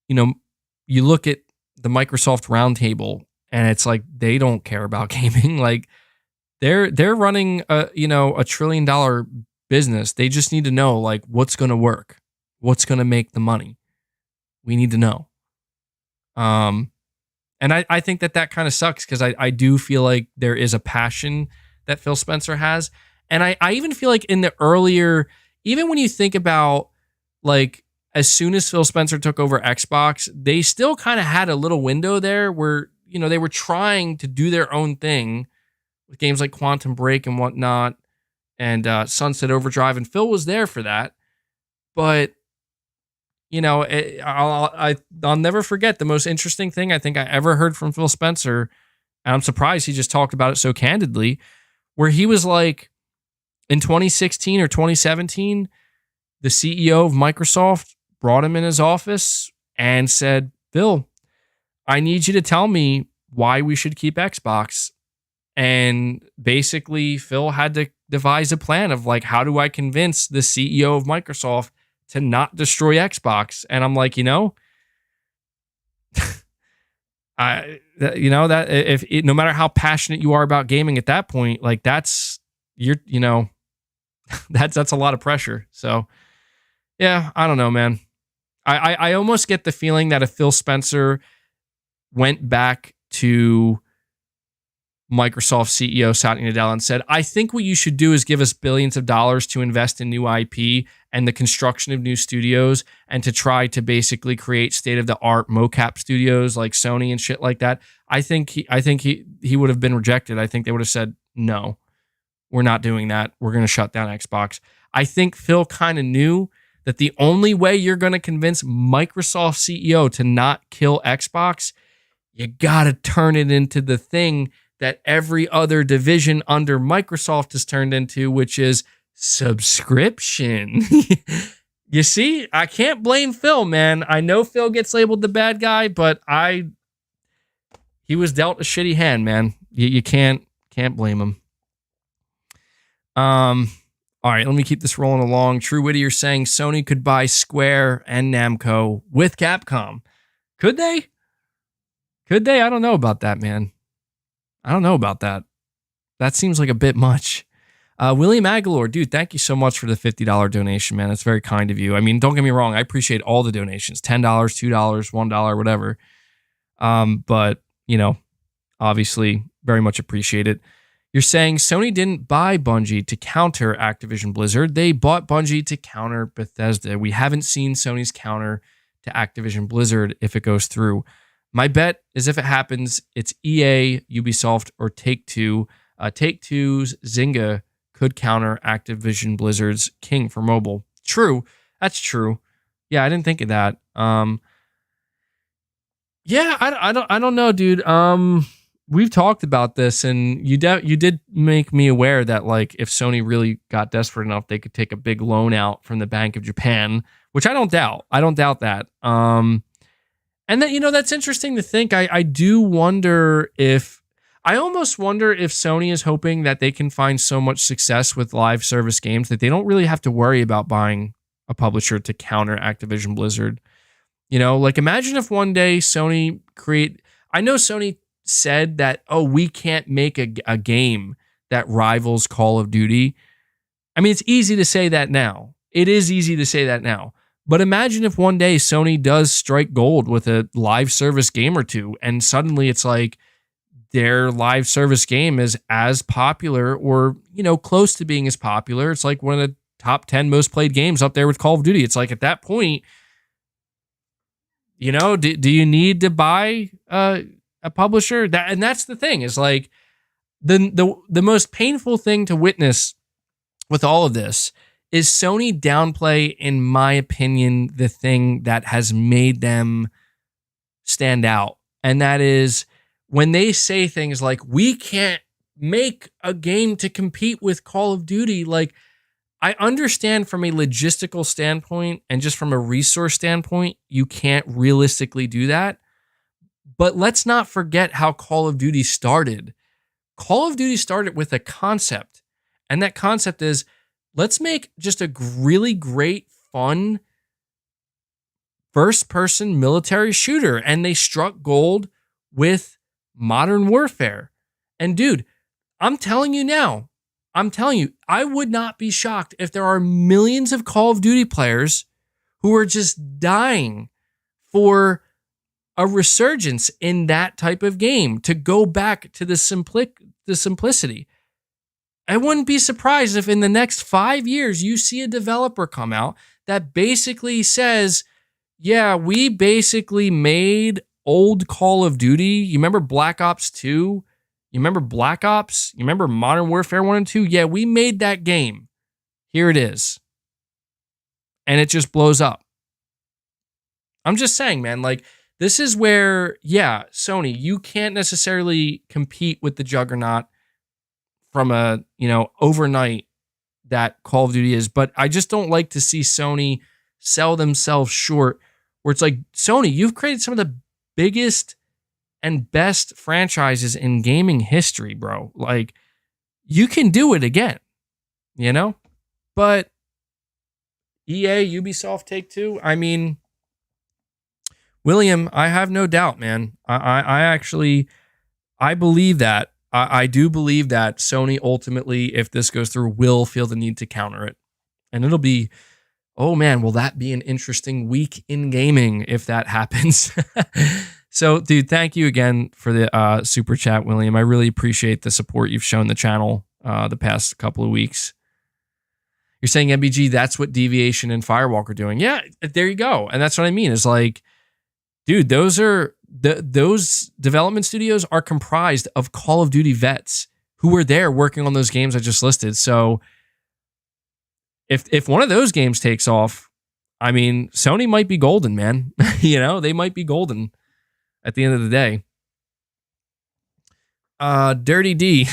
you look at the Microsoft roundtable And it's like they don't care about gaming. Like they're running a $1 trillion business. They just need to know like what's going to work, what's going to make the money. We need to know. And I think that kind of sucks because I do feel like there is a passion that Phil Spencer has. And I even feel like in the earlier, even when you think about like as soon as Phil Spencer took over Xbox, they still kind of had a little window there where, they were trying to do their own thing with games like Quantum Break and whatnot and Sunset Overdrive. And Phil was there for that. But I'll never forget the most interesting thing I think I ever heard from Phil Spencer. And I'm surprised he just talked about it so candidly, where he was like, in 2016 or 2017, the CEO of Microsoft brought him in his office and said, Phil, I need you to tell me why we should keep Xbox. And basically, Phil had to devise a plan of like, how do I convince the CEO of Microsoft to not destroy Xbox? And I'm like, no matter how passionate you are about gaming at that point, like that's a lot of pressure. So yeah, I don't know, man. I almost get the feeling that if Phil Spencer went back to Microsoft CEO Satya Nadella and said, I think what you should do is give us billions of dollars to invest in new IP and the construction of new studios and to try to basically create state-of-the-art mocap studios like Sony and shit like that. I think he would have been rejected. I think they would have said, no, we're not doing that. We're going to shut down Xbox. I think Phil kind of knew that the only way you're going to convince Microsoft CEO to not kill Xbox, you got to turn it into the thing that every other division under Microsoft has turned into, which is subscription. You see, I can't blame Phil, man. I know Phil gets labeled the bad guy, but he was dealt a shitty hand, man. You can't blame him. All right, let me keep this rolling along. True Whittier saying Sony could buy Square and Namco with Capcom. Could they? I don't know about that, man. I don't know about that. That seems like a bit much. William Aguilar, dude, thank you so much for the $50 donation, man. That's very kind of you. I mean, don't get me wrong. I appreciate all the donations. $10, $2, $1, whatever. But, obviously very much appreciate it. You're saying Sony didn't buy Bungie to counter Activision Blizzard. They bought Bungie to counter Bethesda. We haven't seen Sony's counter to Activision Blizzard if it goes through. My bet is if it happens, it's EA, Ubisoft, or Take-Two. Take-Two's Zynga could counter Activision Blizzard's King for mobile. True. That's true. Yeah, I didn't think of that. Yeah, I don't know, dude. We've talked about this, and you did make me aware that like if Sony really got desperate enough, they could take a big loan out from the Bank of Japan, which I don't doubt. I don't doubt that. And that, that's interesting to think. I do wonder I almost wonder if Sony is hoping that they can find so much success with live service games that they don't really have to worry about buying a publisher to counter Activision Blizzard. Like imagine if one day Sony I know Sony said that, we can't make a game that rivals Call of Duty. I mean, it's easy to say that now. It is easy to say that now. But imagine if one day Sony does strike gold with a live service game or two, and suddenly it's like their live service game is as popular or, close to being as popular. It's like one of the top 10 most played games up there with Call of Duty. It's like at that point, do you need to buy a publisher? And that's the thing is like the most painful thing to witness with all of this is Sony downplay, in my opinion, the thing that has made them stand out. And that is when they say things like, we can't make a game to compete with Call of Duty. Like, I understand from a logistical standpoint and just from a resource standpoint, you can't realistically do that. But let's not forget how Call of Duty started. Call of Duty started with a concept. And that concept is, let's make just a really great, fun first-person military shooter. And they struck gold with Modern Warfare. And dude, I'm telling you now, I would not be shocked if there are millions of Call of Duty players who are just dying for a resurgence in that type of game, to go back to the simplicity. I wouldn't be surprised if in the next 5 years you see a developer come out that basically says, yeah, we basically made old Call of Duty. You remember Black Ops 2? You remember Black Ops? You remember Modern Warfare 1 and 2? Yeah, we made that game. Here it is. And it just blows up. I'm just saying, man, like, this is where, yeah, Sony, you can't necessarily compete with the juggernaut from a, overnight that Call of Duty is. But I just don't like to see Sony sell themselves short, where it's like, Sony, you've created some of the biggest and best franchises in gaming history, bro. Like, you can do it again, But EA, Ubisoft, Take-Two, I mean, William, I have no doubt, man. I believe that. I do believe that Sony ultimately, if this goes through, will feel the need to counter it. And it'll be, oh man, will that be an interesting week in gaming if that happens? So, dude, thank you again for the super chat, William. I really appreciate the support you've shown the channel the past couple of weeks. You're saying, MBG, that's what Deviation and Firewalk are doing. Yeah, there you go. And that's what I mean. It's like, dude, those development studios are comprised of Call of Duty vets who were there working on those games I just listed. So if one of those games takes off, I mean, Sony might be golden, man. They might be golden at the end of the day. Dirty D,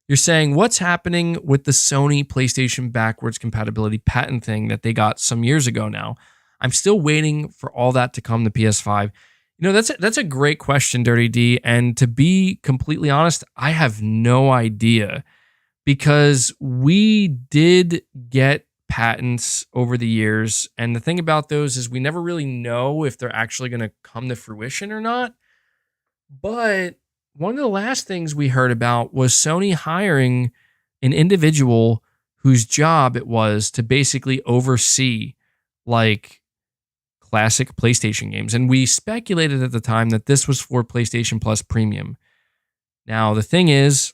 you're saying, what's happening with the Sony PlayStation backwards compatibility patent thing that they got some years ago now? I'm still waiting for all that to come to PS5. That's a great question, Dirty D. And to be completely honest, I have no idea, because we did get patents over the years. And the thing about those is we never really know if they're actually going to come to fruition or not. But one of the last things we heard about was Sony hiring an individual whose job it was to basically oversee, like, classic PlayStation games. And we speculated at the time that this was for PlayStation Plus Premium. Now, the thing is,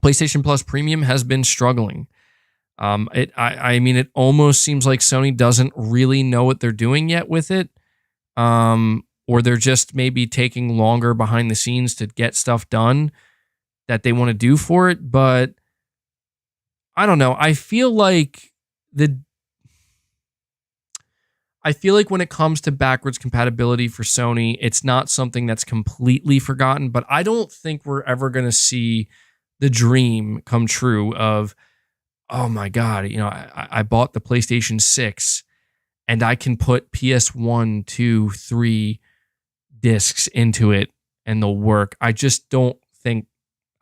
PlayStation Plus Premium has been struggling. It almost seems like Sony doesn't really know what they're doing yet with it. Or they're just maybe taking longer behind the scenes to get stuff done that they want to do for it. But I don't know. I feel like when it comes to backwards compatibility for Sony, it's not something that's completely forgotten, but I don't think we're ever going to see the dream come true of, oh my God, I bought the PlayStation 6 and I can put PS1, 2, 3 discs into it and they'll work. I just don't think,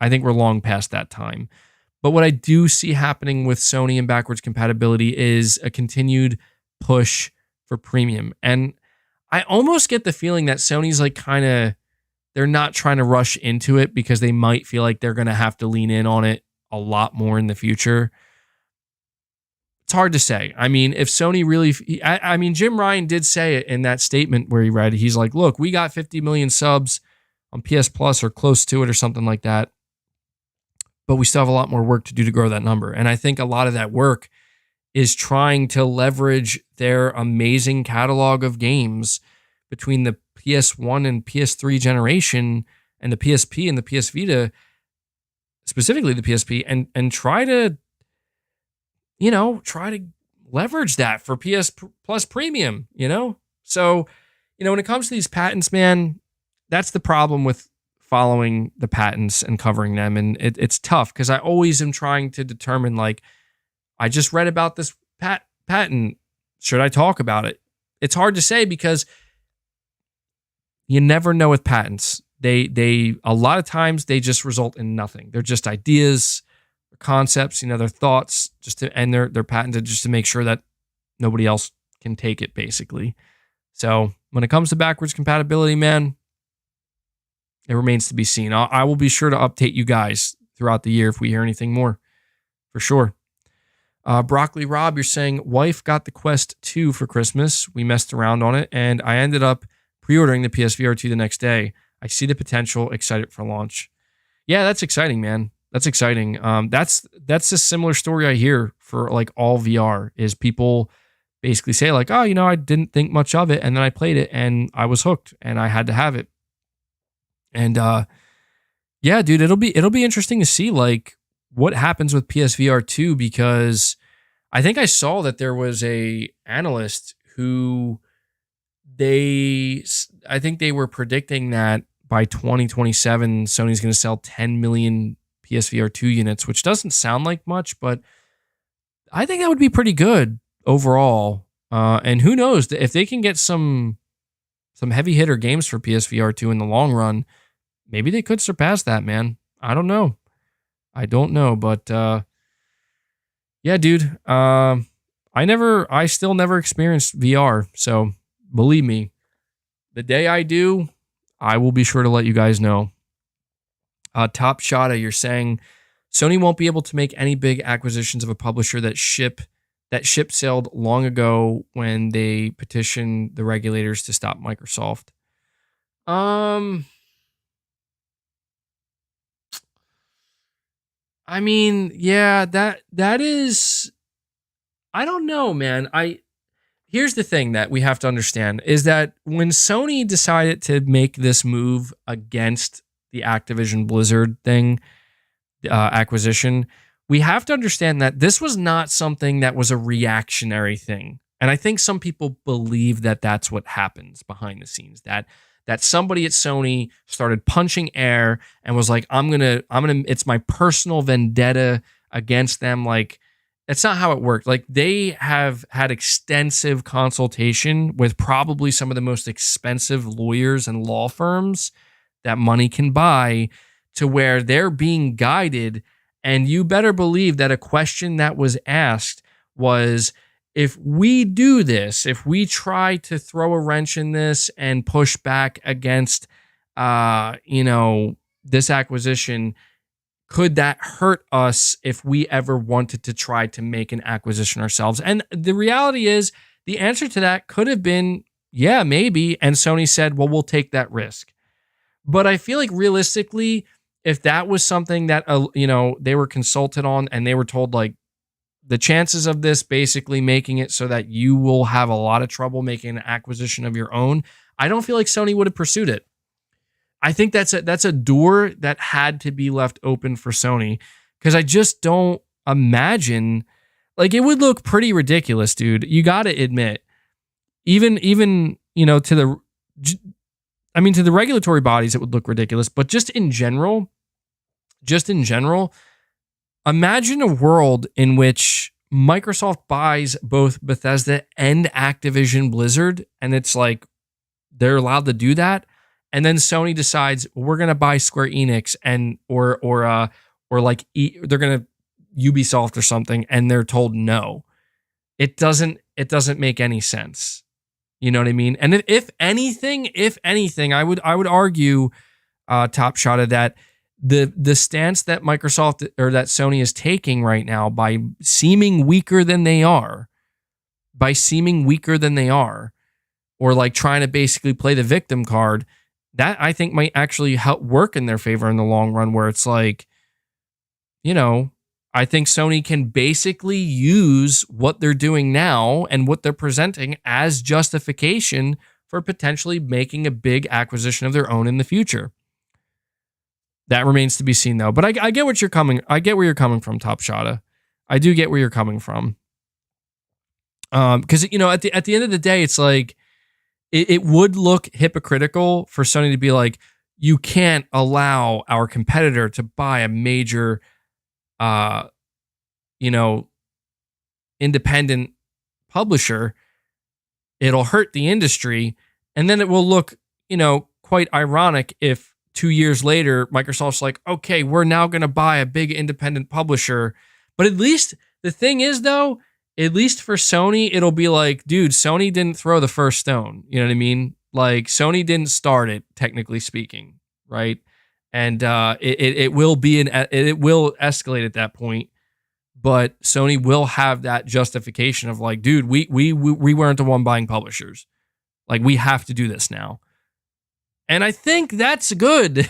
I think we're long past that time. But what I do see happening with Sony and backwards compatibility is a continued push for premium. And I almost get the feeling that Sony's like they're not trying to rush into it because they might feel like they're going to have to lean in on it a lot more in the future. It's hard to say. I mean, if Sony really, Jim Ryan did say it in that statement where he read, he's like, look, we got 50 million subs on PS Plus or close to it or something like that, but we still have a lot more work to do to grow that number. And I think a lot of that work is trying to leverage their amazing catalog of games between the PS1 and PS3 generation and the PSP and the PS Vita, specifically the PSP, and try to leverage that for PS Plus Premium, So, when it comes to these patents, man, that's the problem with following the patents and covering them. And it's tough because I always am trying to determine, like, I just read about this patent. Should I talk about it? It's hard to say because you never know with patents. They a lot of times they just result in nothing. They're just ideas, concepts, their thoughts, and they're patented just to make sure that nobody else can take it, basically. So when it comes to backwards compatibility, man, It remains to be seen. I will be sure to update you guys throughout the year if we hear anything more, for sure. Broccoli Rob, you're saying, wife got the Quest 2 for Christmas. We messed around on it, and I ended up pre-ordering the PSVR 2 the next day. I see the potential, excited for launch. Yeah, that's exciting, man. That's exciting. That's a similar story I hear for like all VR, is people basically say like, oh, I didn't think much of it, and then I played it and I was hooked and I had to have it. And yeah, dude, it'll be interesting to see like what happens with PSVR 2, because I think I saw that there was a analyst who I think they were predicting that by 2027, Sony's going to sell 10 million PSVR 2 units, which doesn't sound like much, but I think that would be pretty good overall. And who knows, if they can get some heavy hitter games for PSVR 2 in the long run, maybe they could surpass that, man. I don't know, but yeah, dude. I still never experienced VR, so believe me, the day I do, I will be sure to let you guys know. Top Shotta, you're saying Sony won't be able to make any big acquisitions of a publisher that ship sailed long ago when they petitioned the regulators to stop Microsoft. I mean, yeah, that is, I don't know, man. Here's the thing that we have to understand is that when Sony decided to make this move against the Activision Blizzard thing, acquisition, we have to understand that this was not something that was a reactionary thing. And I think some people believe that that's what happens behind the scenes, that somebody at Sony started punching air and was like, I'm gonna, it's my personal vendetta against them. Like, that's not how it worked. Like, they have had extensive consultation with probably some of the most expensive lawyers and law firms that money can buy, to where they're being guided. And you better believe that a question that was asked was, if we do this, if we try to throw a wrench in this and push back against, this acquisition, could that hurt us if we ever wanted to try to make an acquisition ourselves? And the reality is, the answer to that could have been, yeah, maybe. And Sony said, well, we'll take that risk. But I feel like realistically, if that was something that, they were consulted on and they were told, like, the chances of this basically making it so that you will have a lot of trouble making an acquisition of your own, I don't feel like Sony would have pursued it. I think that's a door that had to be left open for Sony, because I just don't imagine, like, it would look pretty ridiculous, dude. You got to admit, even to the regulatory bodies, it would look ridiculous, but just in general, imagine a world in which Microsoft buys both Bethesda and Activision Blizzard, and it's like they're allowed to do that. And then Sony decides, we're going to buy Square Enix or they're going to Ubisoft or something, and they're told no. It doesn't make any sense. You know what I mean? And if anything, I would argue, Top Shotta, that the stance that Microsoft or that Sony is taking right now, by seeming weaker than they are, or like trying to basically play the victim card, that I think might actually help work in their favor in the long run, where it's like, I think Sony can basically use what they're doing now and what they're presenting as justification for potentially making a big acquisition of their own in the future. That remains to be seen, though. But I get what you're coming. I get where you're coming from, Top Shotta. I do get where you're coming from. Because at the end of the day, it's like it would look hypocritical for Sony to be like, you can't allow our competitor to buy a major, independent publisher. It'll hurt the industry, and then it will look, quite ironic if 2 years later, Microsoft's like, okay, we're now going to buy a big independent publisher. But at least the thing is, though, at least for Sony, it'll be like, dude, Sony didn't throw the first stone. You know what I mean? Like, Sony didn't start it, technically speaking, right? And it will be it will escalate at that point, but Sony will have that justification of like, dude, we weren't the one buying publishers, like we have to do this now, and I think that's good.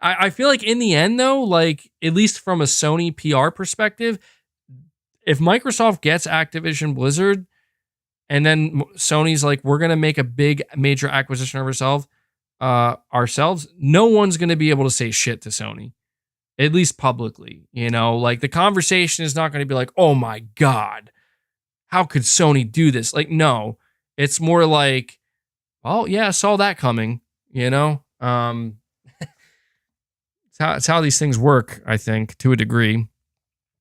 I feel like in the end though, like at least from a Sony PR perspective, if Microsoft gets Activision Blizzard, and then Sony's like, we're gonna make a big major acquisition of ourselves, no one's gonna be able to say shit to Sony, at least publicly. You know, like the conversation is not gonna be like, oh my god, how could Sony do this? Like, no, it's more like, oh yeah, I saw that coming. You know, it's how these things work, I think, to a degree.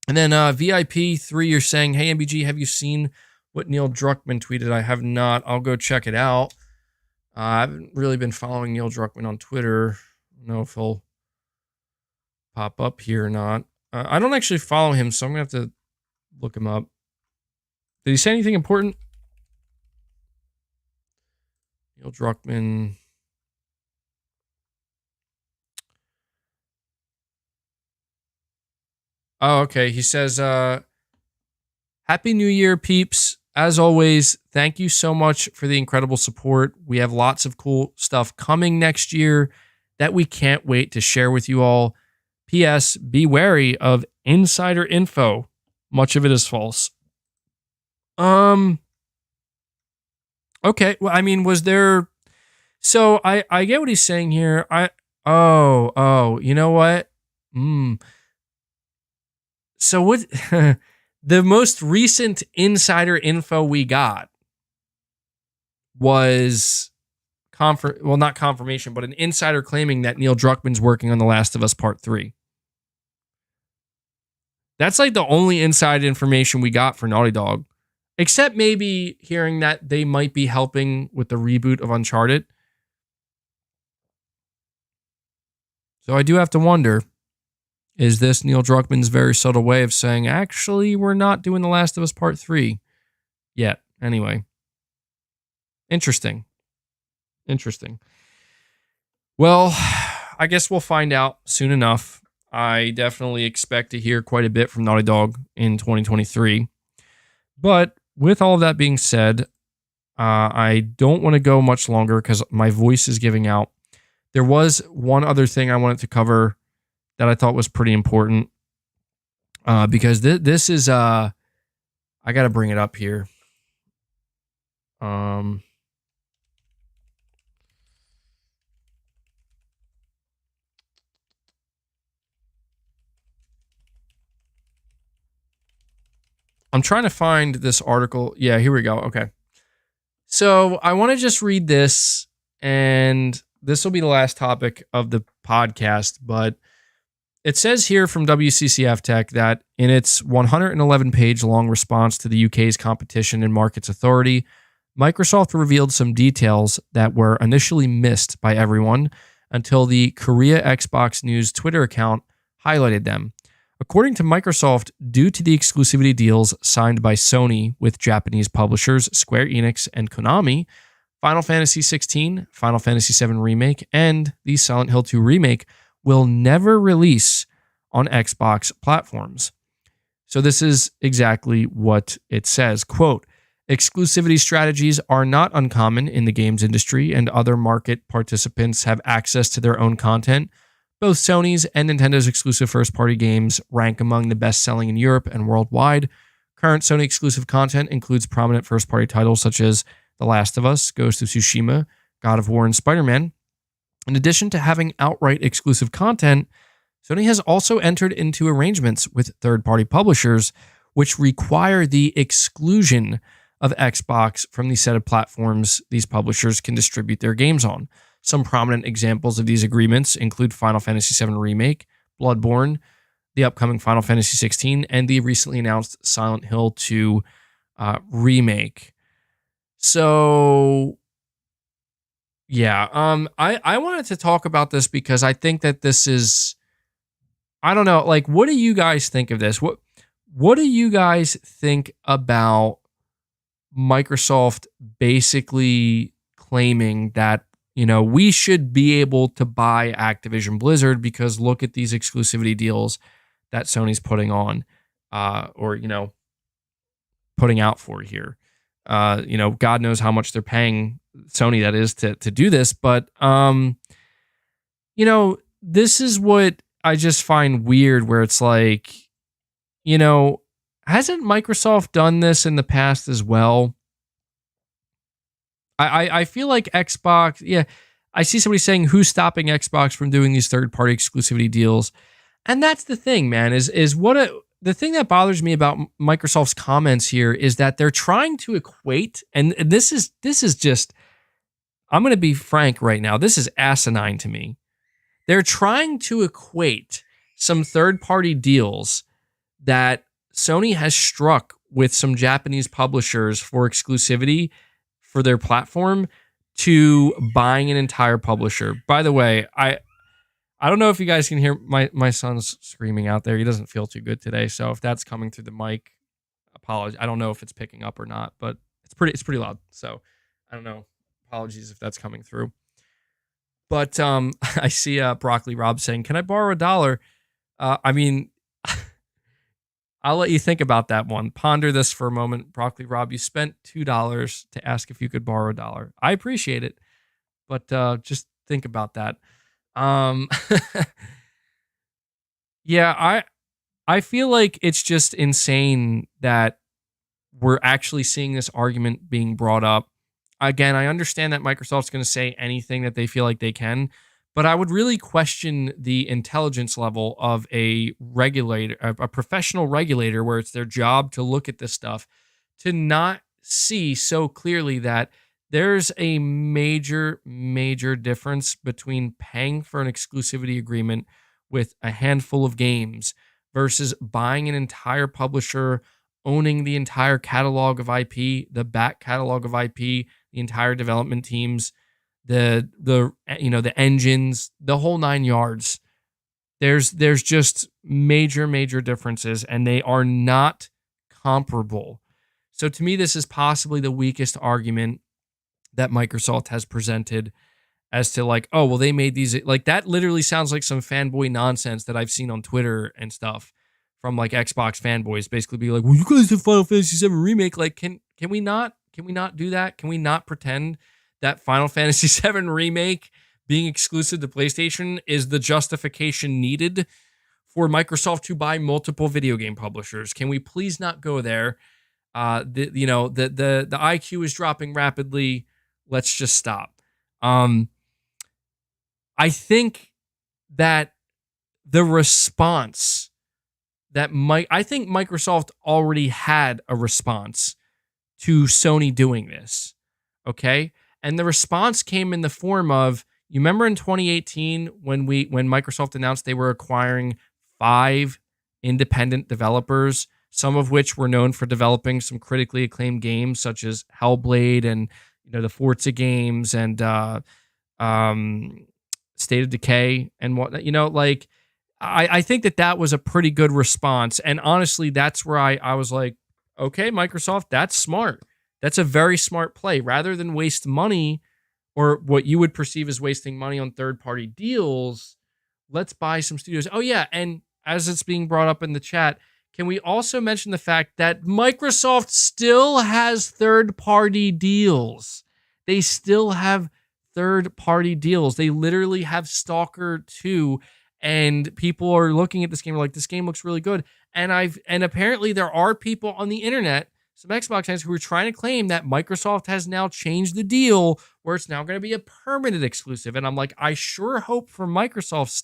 And then VIP3, you're saying, hey MBG, have you seen what Neil Druckmann tweeted? I have not. I'll go check it out. I haven't really been following Neil Druckmann on Twitter. I don't know if he'll pop up here or not. I don't actually follow him, so I'm going to have to look him up. Did he say anything important? Neil Druckmann. Oh, okay. He says, Happy New Year, peeps. As always, thank you so much for the incredible support. We have lots of cool stuff coming next year that we can't wait to share with you all. P.S. Be wary of insider info. Much of it is false. Okay. Well, I mean, was there... So, I get what he's saying here. You know what? So what... The most recent insider info we got was not confirmation, but an insider claiming that Neil Druckmann's working on The Last of Us Part 3. That's like the only inside information we got for Naughty Dog, except maybe hearing that they might be helping with the reboot of Uncharted. So I do have to wonder, is this Neil Druckmann's very subtle way of saying, actually, we're not doing The Last of Us Part 3 yet? Anyway. Interesting. Well, I guess we'll find out soon enough. I definitely expect to hear quite a bit from Naughty Dog in 2023. But with all of that being said, I don't want to go much longer because my voice is giving out. There was one other thing I wanted to cover that I thought was pretty important, because this is, I got to bring it up here. I'm trying to find this article. Yeah, here we go. Okay. So I want to just read this, and this will be the last topic of the podcast, but it says here from WCCF Tech that in its 111-page long response to the UK's Competition and Markets Authority, Microsoft revealed some details that were initially missed by everyone until the Korea Xbox News Twitter account highlighted them. According to Microsoft, due to the exclusivity deals signed by Sony with Japanese publishers Square Enix and Konami, Final Fantasy XVI, Final Fantasy VII Remake, and the Silent Hill 2 Remake will never release on Xbox platforms. So this is exactly what it says. Quote, exclusivity strategies are not uncommon in the games industry, and other market participants have access to their own content. Both Sony's and Nintendo's exclusive first-party games rank among the best-selling in Europe and worldwide. Current Sony exclusive content includes prominent first-party titles such as The Last of Us, Ghost of Tsushima, God of War, and Spider-Man. In addition to having outright exclusive content, Sony has also entered into arrangements with third-party publishers which require the exclusion of Xbox from the set of platforms these publishers can distribute their games on. Some prominent examples of these agreements include Final Fantasy VII Remake, Bloodborne, the upcoming Final Fantasy XVI, and the recently announced Silent Hill 2 Remake. So... yeah, I wanted to talk about this because I think that this is, I don't know, like, what do you guys think of this? What do you guys think about Microsoft basically claiming that We should be able to buy Activision Blizzard because look at these exclusivity deals that Sony's putting on, or putting out for here. God knows how much they're paying Sony, that is, to do this, but this is what I just find weird, where it's like, hasn't Microsoft done this in the past as well? I feel like Xbox, yeah. I see somebody saying who's stopping Xbox from doing these third-party exclusivity deals, and that's the thing, man. The thing that bothers me about Microsoft's comments here is that they're trying to equate, and this is just, I'm going to be frank right now, this is asinine to me. They're trying to equate some third-party deals that Sony has struck with some Japanese publishers for exclusivity for their platform to buying an entire publisher. By the way, I don't know if you guys can hear my son's screaming out there. He doesn't feel too good today, so if that's coming through the mic, apologies. I don't know if it's picking up or not, but it's pretty loud. So I don't know. Apologies if that's coming through. But I see Broccoli Rob saying, "Can I borrow $1?" I mean, I'll let you think about that one. Ponder this for a moment. Broccoli Rob, you spent $2 to ask if you could borrow $1. I appreciate it, but just think about that. Yeah, I feel like it's just insane that we're actually seeing this argument being brought up. Again, I understand that Microsoft's going to say anything that they feel like they can, but I would really question the intelligence level of a regulator, a professional regulator, where it's their job to look at this stuff, to not see so clearly that there's a major, major difference between paying for an exclusivity agreement with a handful of games versus buying an entire publisher, owning the entire catalog of IP, the back catalog of IP, the entire development teams, the engines, the whole 9 yards. There's just major, major differences, and they are not comparable. So to me, this is possibly the weakest argument that Microsoft has presented as to like, oh, well, they made these, like, that literally sounds like some fanboy nonsense that I've seen on Twitter and stuff from like Xbox fanboys, basically be like, well, you guys have Final Fantasy VII Remake. Like, can we not do that? Can we not pretend that Final Fantasy VII Remake being exclusive to PlayStation is the justification needed for Microsoft to buy multiple video game publishers? Can we please not go there? The IQ is dropping rapidly. Let's just stop. I think that the response that I think Microsoft already had a response to Sony doing this. Okay? And the response came in the form of, you remember in 2018 when Microsoft announced they were acquiring 5 independent developers, some of which were known for developing some critically acclaimed games such as Hellblade and the Forza games and State of Decay and whatnot. I think that was a pretty good response. And honestly, that's where I was like, okay, Microsoft, that's smart. That's a very smart play. Rather than waste money, or what you would perceive as wasting money on third-party deals, let's buy some studios. Oh, yeah, and as it's being brought up in the chat, can we also mention the fact that Microsoft still has third-party deals? They still have third-party deals. They literally have Stalker 2, and people are looking at this game like, this game looks really good. And apparently there are people on the internet, some Xbox fans, who are trying to claim that Microsoft has now changed the deal where it's now going to be a permanent exclusive. And I'm like, I sure hope for Microsoft's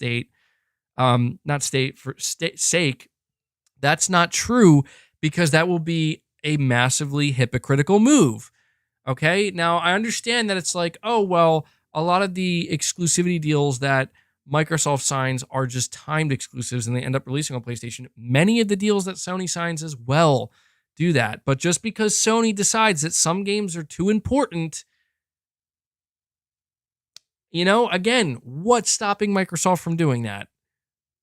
sake, that's not true, because that will be a massively hypocritical move. Okay, now I understand that it's like, oh, well, a lot of the exclusivity deals that Microsoft signs are just timed exclusives and they end up releasing on PlayStation. Many of the deals that Sony signs as well do that. But just because Sony decides that some games are too important, again, what's stopping Microsoft from doing that?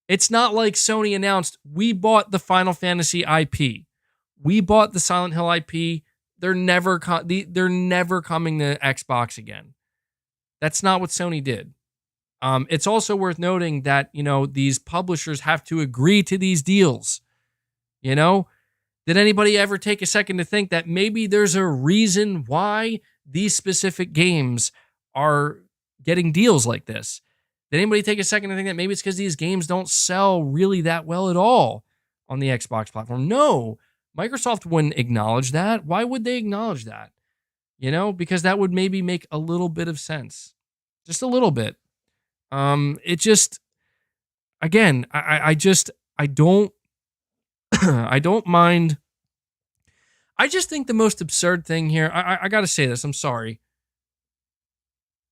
It's not like Sony announced, we bought the Final Fantasy IP. We bought the Silent Hill IP. They're never coming to Xbox again. That's not what Sony did. It's also worth noting that, these publishers have to agree to these deals. Did anybody ever take a second to think that maybe there's a reason why these specific games are getting deals like this? Did anybody take a second to think that maybe it's because these games don't sell really that well at all on the Xbox platform? No, Microsoft wouldn't acknowledge that. Why would they acknowledge that? Because that would maybe make a little bit of sense. Just a little bit. It just, again, I don't, I don't mind. I just think the most absurd thing here, I got to say this, I'm sorry.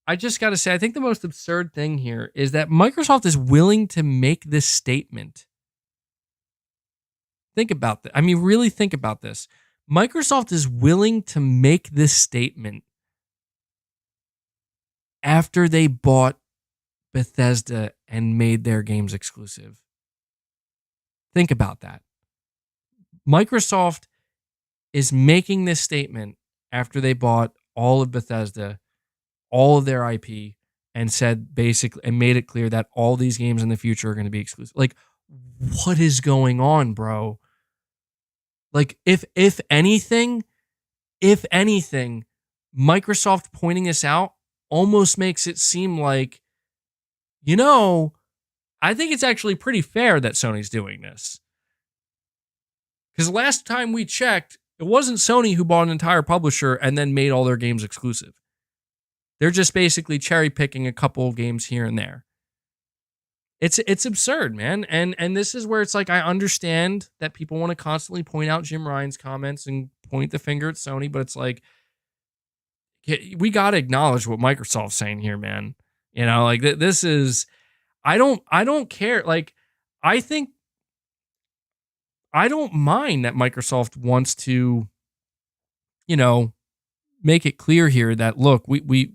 I just got to say, I think the most absurd thing here is that Microsoft is willing to make this statement. Think about that. I mean, really think about this. Microsoft is willing to make this statement after they bought Bethesda and made their games exclusive. Think about that. Microsoft is making this statement after they bought all of Bethesda, all of their IP, and said basically, and made it clear that all these games in the future are going to be exclusive. Like, what is going on, bro? Like, if anything, Microsoft pointing this out almost makes it seem like, I think it's actually pretty fair that Sony's doing this. Because last time we checked, it wasn't Sony who bought an entire publisher and then made all their games exclusive. They're just basically cherry picking a couple of games here and there. It's absurd, man. And this is where it's like, I understand that people want to constantly point out Jim Ryan's comments and point the finger at Sony, but it's like, we got to acknowledge what Microsoft's saying here, man. Like this is, I don't care. Like, I think, I don't mind that Microsoft wants to, make it clear here that, look, we're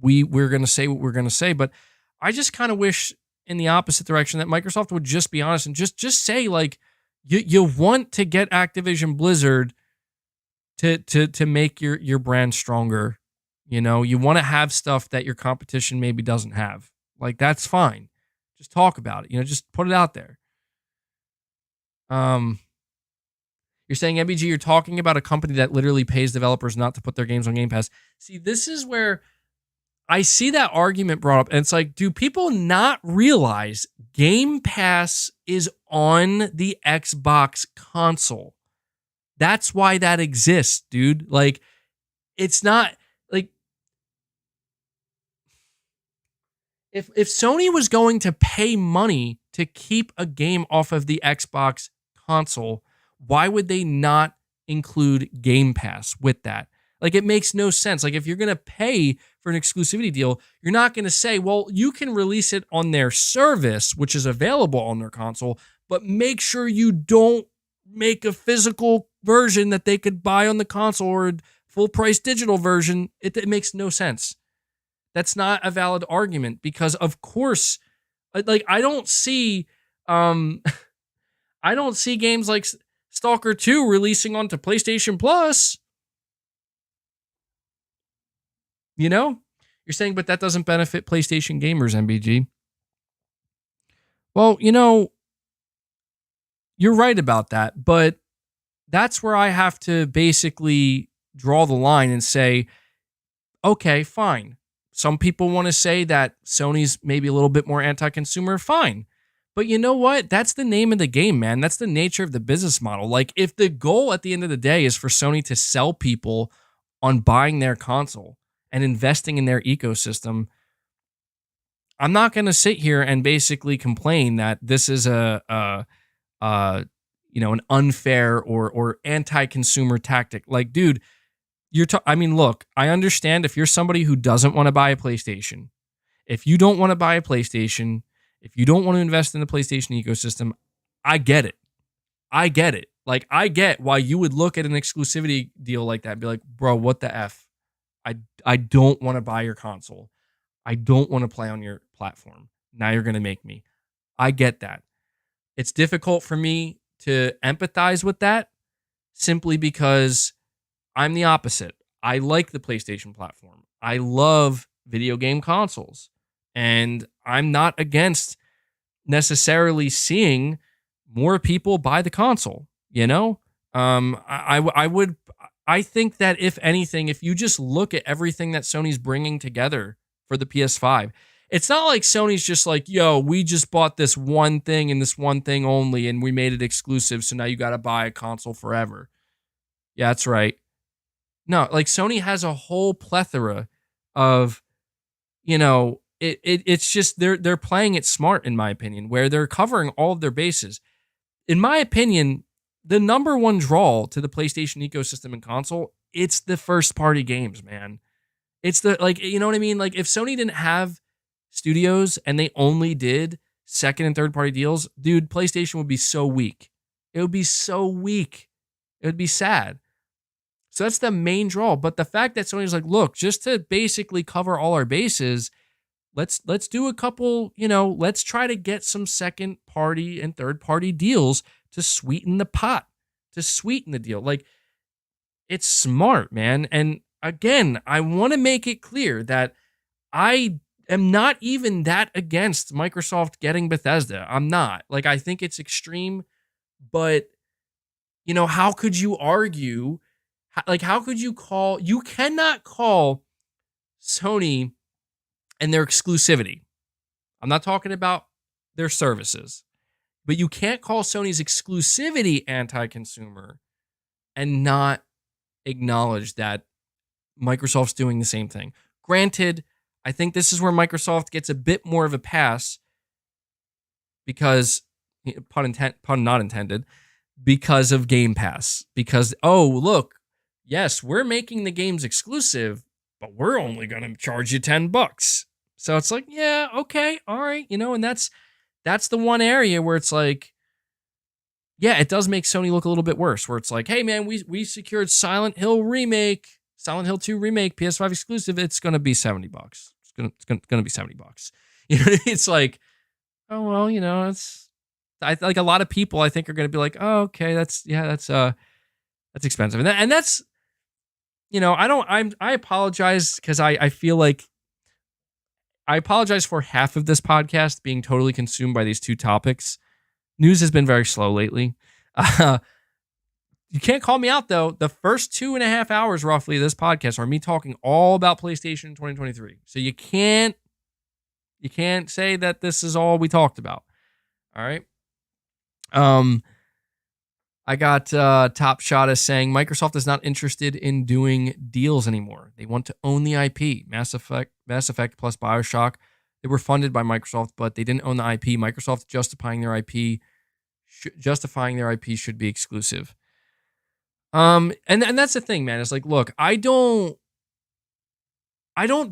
going to say what we're going to say, but I just kind of wish in the opposite direction that Microsoft would just be honest and just say, like, you want to get Activision Blizzard to make your brand stronger. You want to have stuff that your competition maybe doesn't have. Like, that's fine. Just talk about it. Just put it out there. You're saying, MBG, you're talking about a company that literally pays developers not to put their games on Game Pass. See, this is where I see that argument brought up, and it's like, do people not realize Game Pass is on the Xbox console? That's why that exists, dude. Like, it's not like, if Sony was going to pay money to keep a game off of the Xbox console, why would they not include Game Pass with that? Like, it makes no sense. Like, if you're going to pay for an exclusivity deal, you're not going to say, well, you can release it on their service, which is available on their console, but make sure you don't make a physical version that they could buy on the console or a full price digital version. It makes no sense. That's not a valid argument because, of course, like, I don't see games like Stalker 2 releasing onto PlayStation Plus. You're saying, but that doesn't benefit PlayStation gamers, MBG. Well, you're right about that, but that's where I have to basically draw the line and say, okay, fine. Some people want to say that Sony's maybe a little bit more anti-consumer, fine. But you know what? That's the name of the game, man. That's the nature of the business model. Like, if the goal at the end of the day is for Sony to sell people on buying their console and investing in their ecosystem, I'm not going to sit here and basically complain that this is an unfair or anti-consumer tactic. Like, dude, look, I understand if you're somebody who doesn't want to buy a PlayStation, if you don't want to buy a PlayStation, if you don't want to invest in the PlayStation ecosystem, I get it. Like, I get why you would look at an exclusivity deal like that and be like, bro, what the F? I don't want to buy your console. I don't want to play on your platform. Now you're going to make me. I get that. It's difficult for me to empathize with that simply because I'm the opposite. I like the PlayStation platform. I love video game consoles. And I'm not against necessarily seeing more people buy the console, you know? I think that if anything, if you just look at everything that Sony's bringing together for the PS5, it's not like Sony's just like, yo, we just bought this one thing and this one thing only, and we made it exclusive, so now you got to buy a console forever. Yeah, that's right. No, like Sony has a whole plethora of, it's just they're playing it smart, in my opinion, where they're covering all of their bases. In my opinion, the number one draw to the PlayStation ecosystem and console, it's the first party games, man. It's the, like, you know what I mean? Like, if Sony didn't have studios and they only did second and third party deals, dude, PlayStation would be so weak. It would be so weak. It would be sad. So that's the main draw. But the fact that Sony's like, look, just to basically cover all our bases, let's do a couple, let's try to get some second party and third party deals to sweeten the pot, to sweeten the deal. Like, it's smart, man. And again, I want to make it clear that I am not even that against Microsoft getting Bethesda. I'm not. Like, I think it's extreme, but, how could you argue? Like, how could you cannot call Sony and their exclusivity. I'm not talking about their services, but you can't call Sony's exclusivity anti-consumer and not acknowledge that Microsoft's doing the same thing. Granted, I think this is where Microsoft gets a bit more of a pass because, pun not intended, because of Game Pass. Because, oh, look, yes, we're making the games exclusive, but we're only going to charge you $10. So it's like, yeah, okay, all right, and that's the one area where it's like, yeah, it does make Sony look a little bit worse, where it's like, hey, man, we secured Silent Hill 2 remake, PS5 exclusive. It's going to be $70. It's going to be $70. It's like, oh, well, it's, I like a lot of people I think are going to be like, oh, okay, that's expensive. And that's, I apologize because I feel like I apologize for half of this podcast being totally consumed by these two topics. News has been very slow lately. You can't call me out, though. The first 2.5 hours, roughly, of this podcast are me talking all about PlayStation 2023. So you can't say that this is all we talked about. All right. I got Top Shot as saying Microsoft is not interested in doing deals anymore. They want to own the IP. Mass Effect plus BioShock, they were funded by Microsoft, but they didn't own the IP. Microsoft justifying their IP should be exclusive. And that's the thing, man. It's like, look, I don't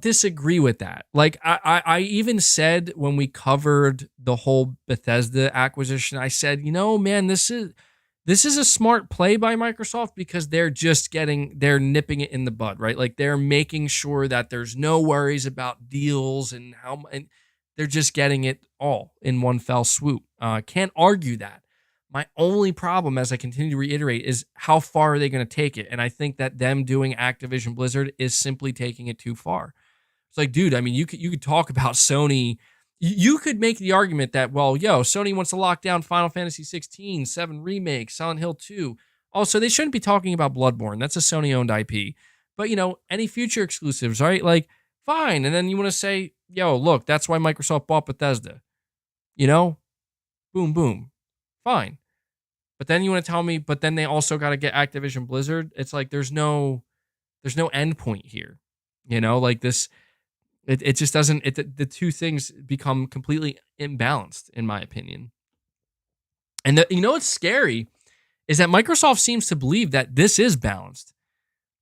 disagree with that. Like, I even said when we covered the whole Bethesda acquisition, I said, man, this is a smart play by Microsoft because they're nipping it in the bud, right? Like, they're making sure that there's no worries about deals and they're just getting it all in one fell swoop. Can't argue that. My only problem, as I continue to reiterate, is how far are they going to take it? And I think that them doing Activision Blizzard is simply taking it too far. It's like, dude, I mean, you could talk about Sony. You could make the argument that, well, Sony wants to lock down Final Fantasy 16, 7 Remake, Silent Hill 2. Also, they shouldn't be talking about Bloodborne. That's a Sony-owned IP. But, any future exclusives, right? Like, fine. And then you want to say, look, that's why Microsoft bought Bethesda. Boom, boom. Fine. But then you want to tell me, but then they also got to get Activision Blizzard. It's like, there's no end point here. Like this, it just doesn't, the two things become completely imbalanced, in my opinion. And what's scary is that Microsoft seems to believe that this is balanced.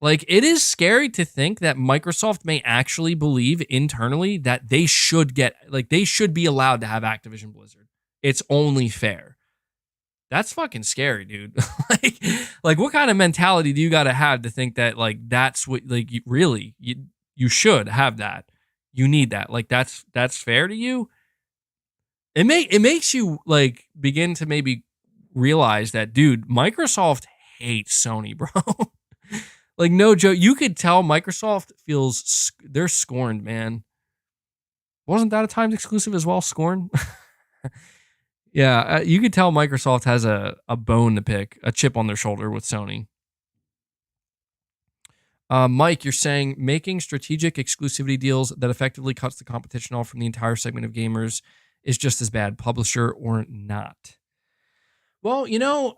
Like, it is scary to think that Microsoft may actually believe internally that they should be allowed to have Activision Blizzard. It's only fair. That's fucking scary, dude. like what kind of mentality do you got to have to think that, like, that's what, like, you should have that. You need that. Like, that's fair to you. It makes you, like, begin to maybe realize that, dude, Microsoft hates Sony, bro. Like, no joke. You could tell Microsoft feels they're scorned, man. Wasn't that a timed exclusive as well, Scorn? Yeah, you could tell Microsoft has a bone to pick, a chip on their shoulder with Sony. Mike, you're saying making strategic exclusivity deals that effectively cuts the competition off from the entire segment of gamers is just as bad, publisher or not. Well,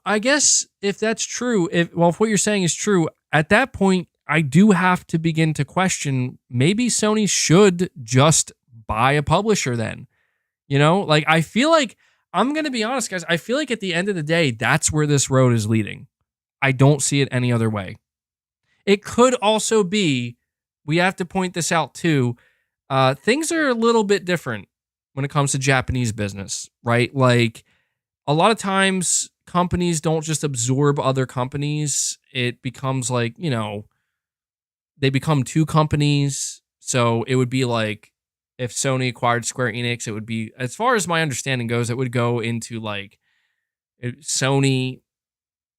I guess if that's true, if what you're saying is true, at that point, I do have to begin to question maybe Sony should just buy a publisher then. Like I feel like, I'm going to be honest, guys, I feel like at the end of the day, that's where this road is leading. I don't see it any other way. It could also be, we have to point this out too, things are a little bit different when it comes to Japanese business, right? Like a lot of times companies don't just absorb other companies. It becomes like, they become two companies. So it would be like if Sony acquired Square Enix, it would be, as far as my understanding goes, it would go into like Sony,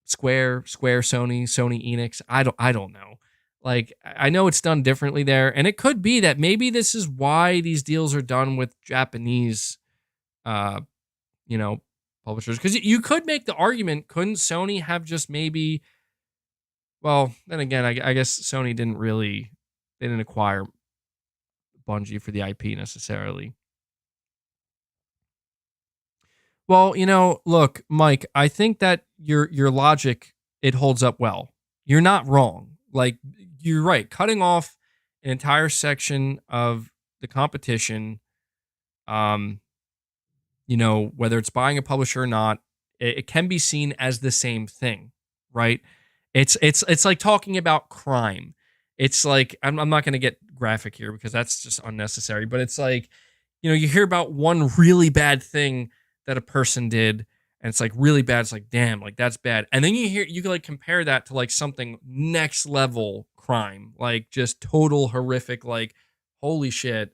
Square, Sony, Enix. I don't know. Like I know it's done differently there, and it could be that maybe this is why these deals are done with Japanese, publishers. Because you could make the argument, couldn't Sony have just maybe? Well, then again, I guess Sony they didn't acquire Bungie for the IP necessarily. Well, look, Mike, I think that your logic, it holds up well. You're not wrong. Like you're right. Cutting off an entire section of the competition, whether it's buying a publisher or not, it can be seen as the same thing, right? It's like talking about crime. It's like I'm not going to get graphic here because that's just unnecessary, but it's like, you hear about one really bad thing that a person did, and it's like really bad. It's like, damn, like that's bad. And then you can like compare that to like something next level crime, like just total horrific, like holy shit.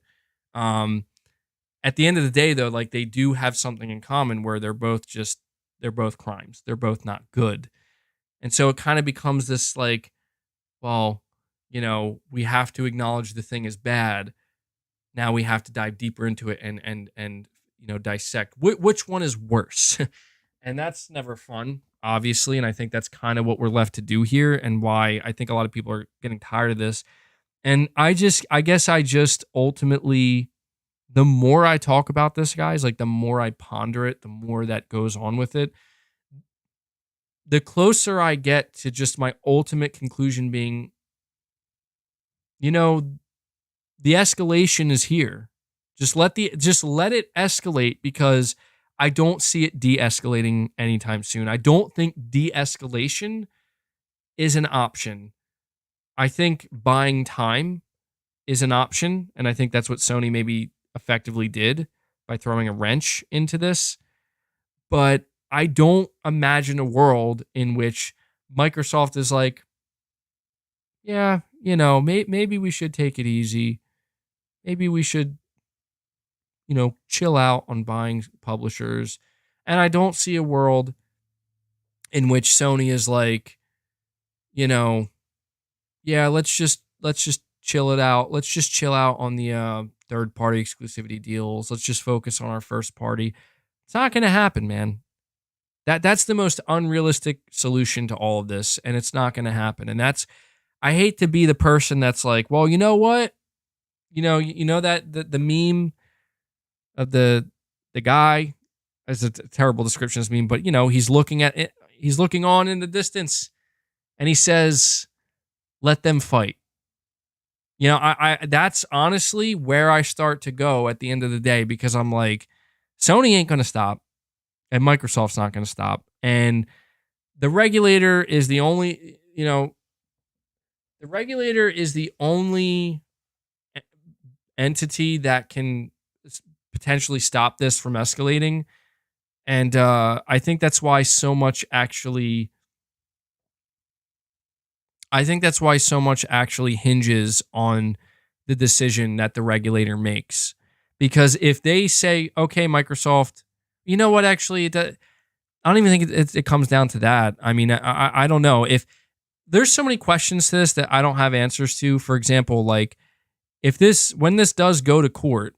At the end of the day though, like they do have something in common where they're both crimes. They're both not good. And so it kind of becomes this like, well, we have to acknowledge the thing is bad. Now we have to dive deeper into it and dissect which one is worse. And that's never fun, obviously. And I think that's kind of what we're left to do here, and why I think a lot of people are getting tired of this. And I guess I just ultimately, the more I talk about this, guys, like the more I ponder it, the more that goes on with it, the closer I get to just my ultimate conclusion being, the escalation is here. Just let it escalate, because I don't see it de-escalating anytime soon. I don't think de-escalation is an option. I think buying time is an option, and I think that's what Sony maybe effectively did by throwing a wrench into this. But I don't imagine a world in which Microsoft is like, yeah, maybe we should take it easy. Maybe we should, chill out on buying publishers. And I don't see a world in which Sony is like, yeah, let's just chill it out. Let's just chill out on the third party exclusivity deals. Let's just focus on our first party. It's not going to happen, man. That's the most unrealistic solution to all of this, and it's not going to happen. And I hate to be the person that's like, well, you know what? That the meme of the guy, as a terrible description of this meme, but he's looking at it, he's looking on in the distance, and he says, "Let them fight." I that's honestly where I start to go at the end of the day, because I'm like, Sony ain't going to stop, and Microsoft's not going to stop, and the regulator is the only, the regulator is the only entity that can potentially stop this from escalating. And I think that's why so much actually hinges on the decision that the regulator makes. Because if they say, okay, Microsoft, you know what, actually, I don't even think it comes down to that. I mean, I don't know. If there's so many questions to this that I don't have answers to. For example, like, when this does go to court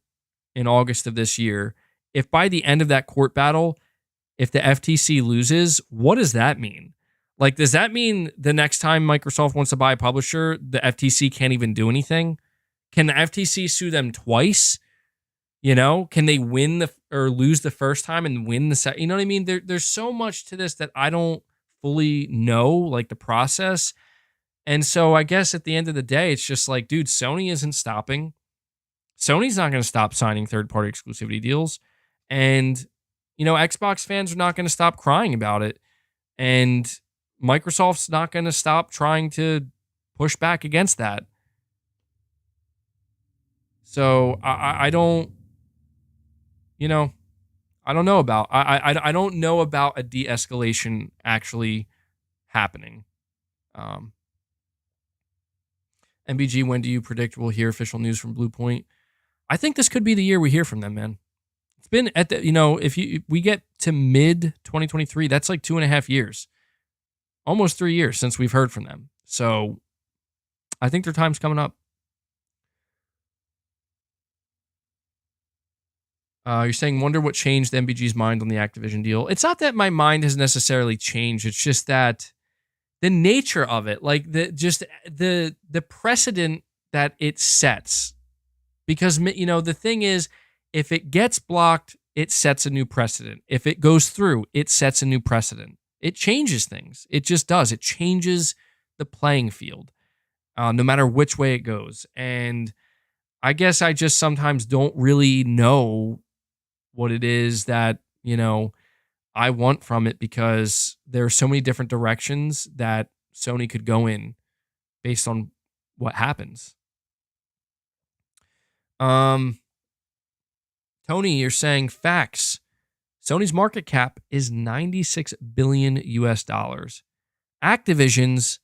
in August of this year, if by the end of that court battle, if the FTC loses, what does that mean? Like, does that mean the next time Microsoft wants to buy a publisher, the FTC can't even do anything? Can the FTC sue them twice? You know, can they win or lose the first time and win the second? You know what I mean? There's so much to this that I don't fully know, like the process. And so I guess at the end of the day, it's just like, dude, Sony isn't stopping. Sony's not going to stop signing third-party exclusivity deals. And, you know, Xbox fans are not going to stop crying about it. And Microsoft's not going to stop trying to push back against that. So I don't, you know, I don't know about, I don't know about a de-escalation actually happening. MBG, when do you predict we'll hear official news from Bluepoint? I think this could be the year we hear from them, man. It's been at the, you know, if we get to mid 2023, that's like 2.5 years, almost 3 years since we've heard from them. So I think their time's coming up. You're saying, wonder what changed MBG's mind on the Activision deal. It's not that my mind has necessarily changed. It's just that the nature of it, like the precedent that it sets. Because, you know, the thing is, if it gets blocked, it sets a new precedent. If it goes through, it sets a new precedent. It changes things. It just does. It changes the playing field, no matter which way it goes. And I guess I just sometimes don't really know what it is that, you know, I want from it, because there are so many different directions that Sony could go in based on what happens. Tony, you're saying facts. Sony's market cap is 96 billion US dollars. Activision's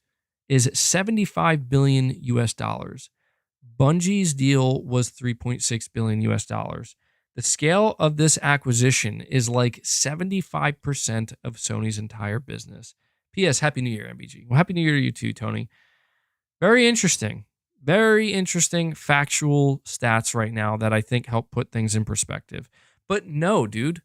is 75 billion US dollars. Bungie's deal was 3.6 billion US dollars. The scale of this acquisition is like 75% of Sony's entire business. P.S. Happy New Year, MBG. Well, Happy New Year to you too, Tony. Very interesting. Very interesting factual stats right now that I think help put things in perspective. But no, dude,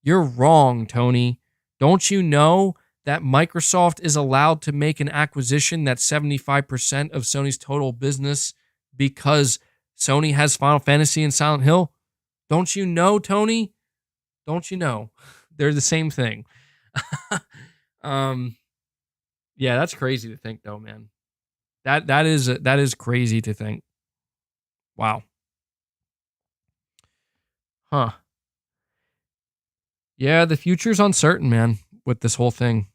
you're wrong, Tony. Don't you know that Microsoft is allowed to make an acquisition that's 75% of Sony's total business because Sony has Final Fantasy and Silent Hill? Don't you know, Tony? Don't you know? They're the same thing. Yeah, that's crazy to think, though, man. That is crazy to think. Wow. Huh. Yeah, the future's uncertain, man, with this whole thing.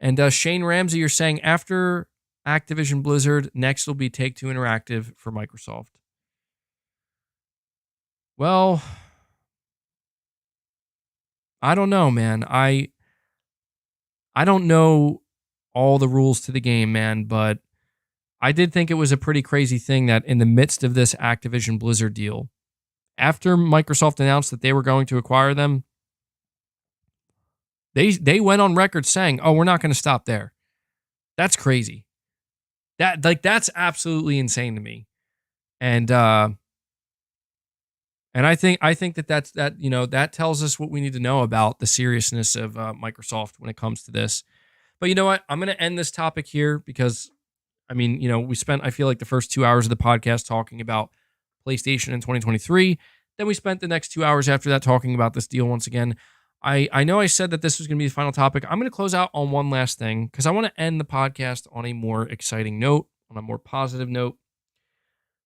And Shane Ramsey, you're saying after Activision Blizzard, next will be Take-Two Interactive for Microsoft. Well, I don't know, man. I don't know all the rules to the game, man, but I did think it was a pretty crazy thing that in the midst of this Activision Blizzard deal, after Microsoft announced that they were going to acquire them, they went on record saying, "Oh, we're not going to stop there." That's crazy. That's absolutely insane to me. And I think that you know, that tells us what we need to know about the seriousness of Microsoft when it comes to this. But you know what? I'm going to end this topic here because, I mean, you know, we spent, I feel like, the first 2 hours of the podcast talking about PlayStation in 2023. Then we spent the next 2 hours after that talking about this deal once again. I know I said that this was going to be the final topic. I'm going to close out on one last thing because I want to end the podcast on a more exciting note, on a more positive note.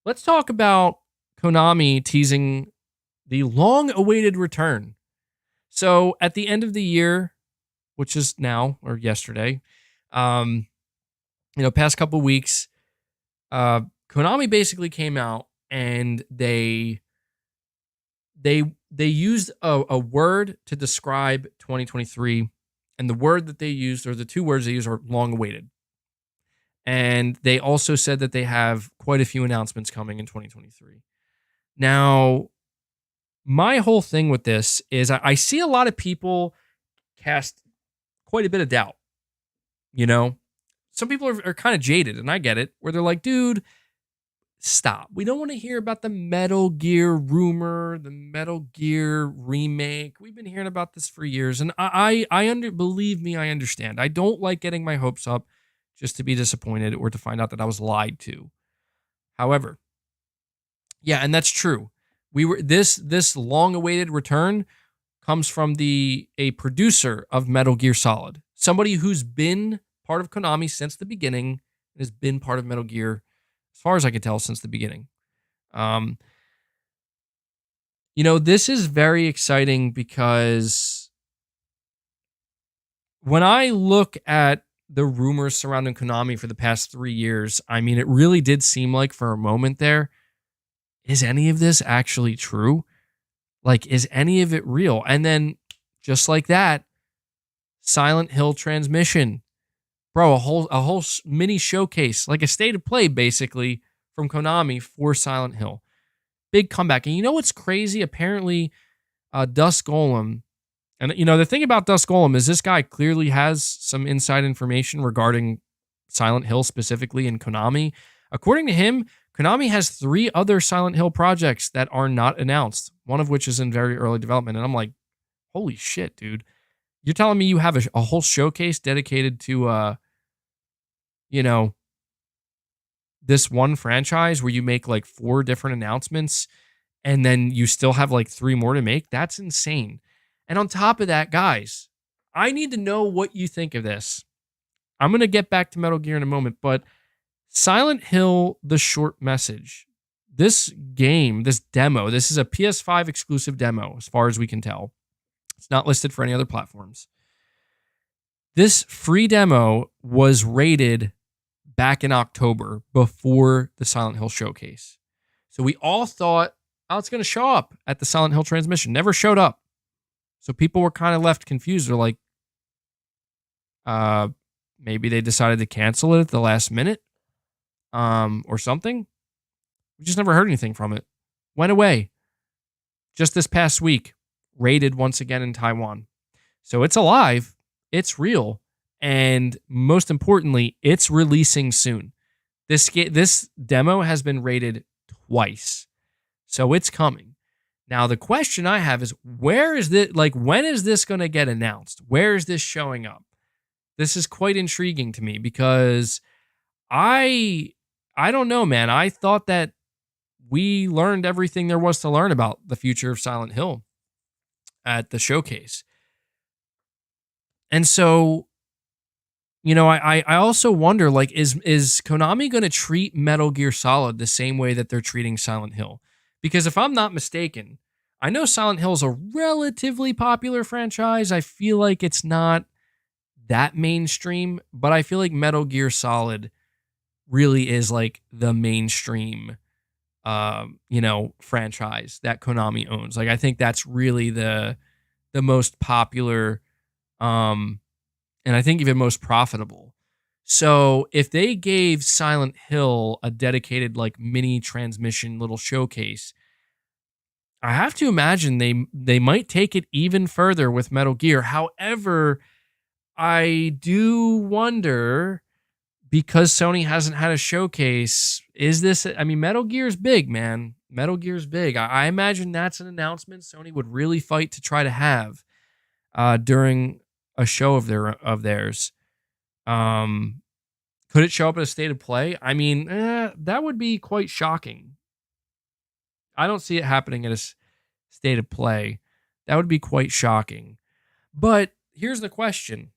Let's talk about Konami teasing the long-awaited return. So at the end of the year, which is now or yesterday, you know, past couple weeks, Konami basically came out and they used a word to describe 2023, and the word that they used, or the two words they used, are long-awaited. And they also said that they have quite a few announcements coming in 2023. Now, my whole thing with this is I see a lot of people cast quite a bit of doubt. You know, some people are kind of jaded, and I get it, where they're like, dude, stop. We don't want to hear about the Metal Gear rumor, the Metal Gear remake. We've been hearing about this for years, and believe me, I understand. I don't like getting my hopes up just to be disappointed or to find out that I was lied to. However, yeah, and that's true. We were this long-awaited return comes from a producer of Metal Gear Solid, somebody who's been part of Konami since the beginning and has been part of Metal Gear, as far as I can tell, since the beginning. This is very exciting because when I look at the rumors surrounding Konami for the past 3 years, I mean, it really did seem like for a moment there, is any of this actually true? Like, is any of it real? And then, just like that, Silent Hill transmission. Bro, a whole mini showcase, like a state of play, basically, from Konami for Silent Hill. Big comeback. And you know what's crazy? Apparently, Dusk Golem, and the thing about Dusk Golem is this guy clearly has some inside information regarding Silent Hill specifically and Konami. According to him, Konami has 3 other Silent Hill projects that are not announced, one of which is in very early development. And I'm like, holy shit, dude. You're telling me you have a whole showcase dedicated to, this one franchise where you make like 4 different announcements and then you still have like 3 more to make? That's insane. And on top of that, guys, I need to know what you think of this. I'm going to get back to Metal Gear in a moment, but Silent Hill, the short message. This game, this demo, this is a PS5 exclusive demo, as far as we can tell. It's not listed for any other platforms. This free demo was rated back in October before the Silent Hill showcase. So we all thought, oh, it's going to show up at the Silent Hill transmission. Never showed up. So people were kind of left confused. They're like, maybe they decided to cancel it at the last minute, or something. We just never heard anything from it. Went away. Just this past week, rated once again in Taiwan. So it's alive. It's real. And most importantly, it's releasing soon. This demo has been rated twice. So it's coming. Now, the question I have is, when is this going to get announced? Where is this showing up? This is quite intriguing to me because I don't know, man. I thought that we learned everything there was to learn about the future of Silent Hill at the showcase. And so, I also wonder, like, is Konami going to treat Metal Gear Solid the same way that they're treating Silent Hill? Because if I'm not mistaken, I know Silent Hill is a relatively popular franchise. I feel like it's not that mainstream, but I feel like Metal Gear Solid really is like the mainstream, franchise that Konami owns. Like, I think that's really the most popular, and I think even most profitable. So if they gave Silent Hill a dedicated like mini transmission little showcase, I have to imagine they might take it even further with Metal Gear. However, I do wonder, because Sony hasn't had a showcase, Metal Gear's big, man. Metal Gear's big. I imagine that's an announcement Sony would really fight to try to have during a show of theirs. Could it show up at a state of play? I mean, that would be quite shocking. I don't see it happening at a state of play. That would be quite shocking. But here's the question,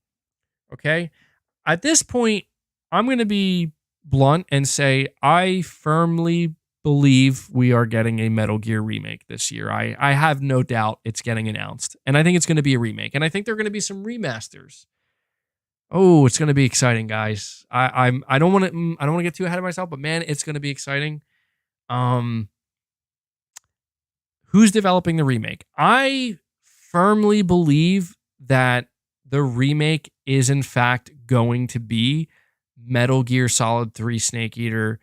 okay? At this point, I'm going to be blunt and say I firmly believe we are getting a Metal Gear remake this year. I have no doubt it's getting announced. And I think it's going to be a remake. And I think there are going to be some remasters. Oh, it's going to be exciting, guys. I don't want to get too ahead of myself, but man, it's going to be exciting. Who's developing the remake? I firmly believe that the remake is in fact going to be Metal Gear Solid 3 Snake Eater,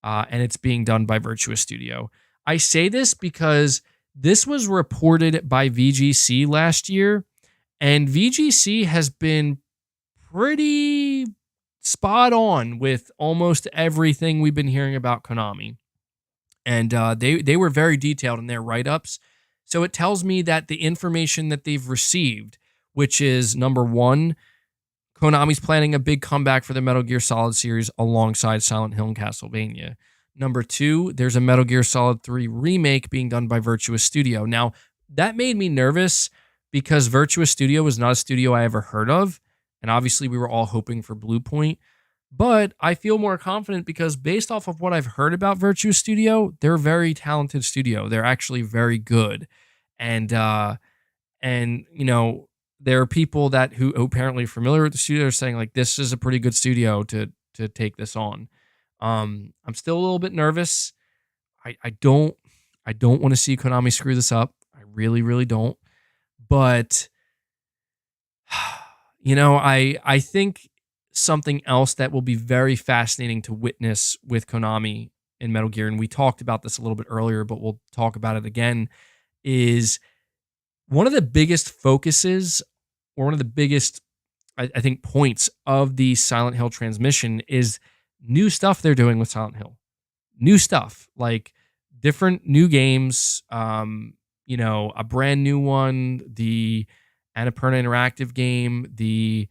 and it's being done by Virtua Studio. I say this because this was reported by VGC last year, and VGC has been pretty spot on with almost everything we've been hearing about Konami. And they were very detailed in their write-ups. So it tells me that the information that they've received, which is number one, Konami's planning a big comeback for the Metal Gear Solid series alongside Silent Hill and Castlevania. Number two, there's a Metal Gear Solid 3 remake being done by Virtua Studio. Now, that made me nervous because Virtua Studio was not a studio I ever heard of. And obviously, we were all hoping for Blue Point. But I feel more confident because based off of what I've heard about Virtua Studio, they're a very talented studio. They're actually very good. And you know, there are people that who apparently are familiar with the studio are saying like this is a pretty good studio to take this on. I'm still a little bit nervous. I don't want to see Konami screw this up. I really, really don't. But you know, I think something else that will be very fascinating to witness with Konami in Metal Gear, and we talked about this a little bit earlier, but we'll talk about it again, is one of the biggest focuses or one of the biggest, I think, points of the Silent Hill transmission is new stuff they're doing with Silent Hill. New stuff, like different new games, you know, a brand new one, the Annapurna Interactive game, the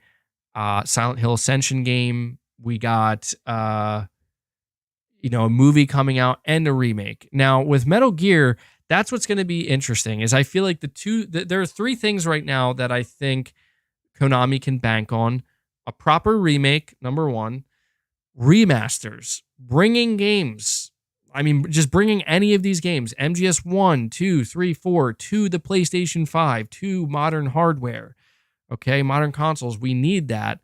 Silent Hill Ascension game. We got, you know, a movie coming out and a remake. Now, with Metal Gear, that's what's going to be interesting is I feel like there are three things right now that I think Konami can bank on. A proper remake, number one. Remasters, bringing games. I mean, just bringing any of these games, MGS 1, 2, 3, 4, to the PlayStation 5, to modern hardware, okay, modern consoles. We need that.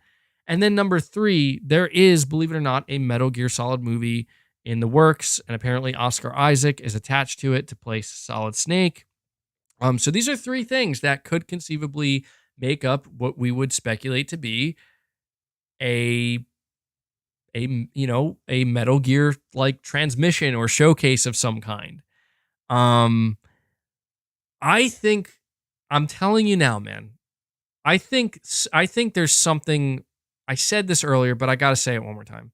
And then number three, there is, believe it or not, a Metal Gear Solid movie in the works, and apparently Oscar Isaac is attached to it to play Solid Snake. So these are three things that could conceivably make up what we would speculate to be a Metal Gear like transmission or showcase of some kind. I think, I'm telling you now, man. I think there's something. I said this earlier, but I gotta say it one more time.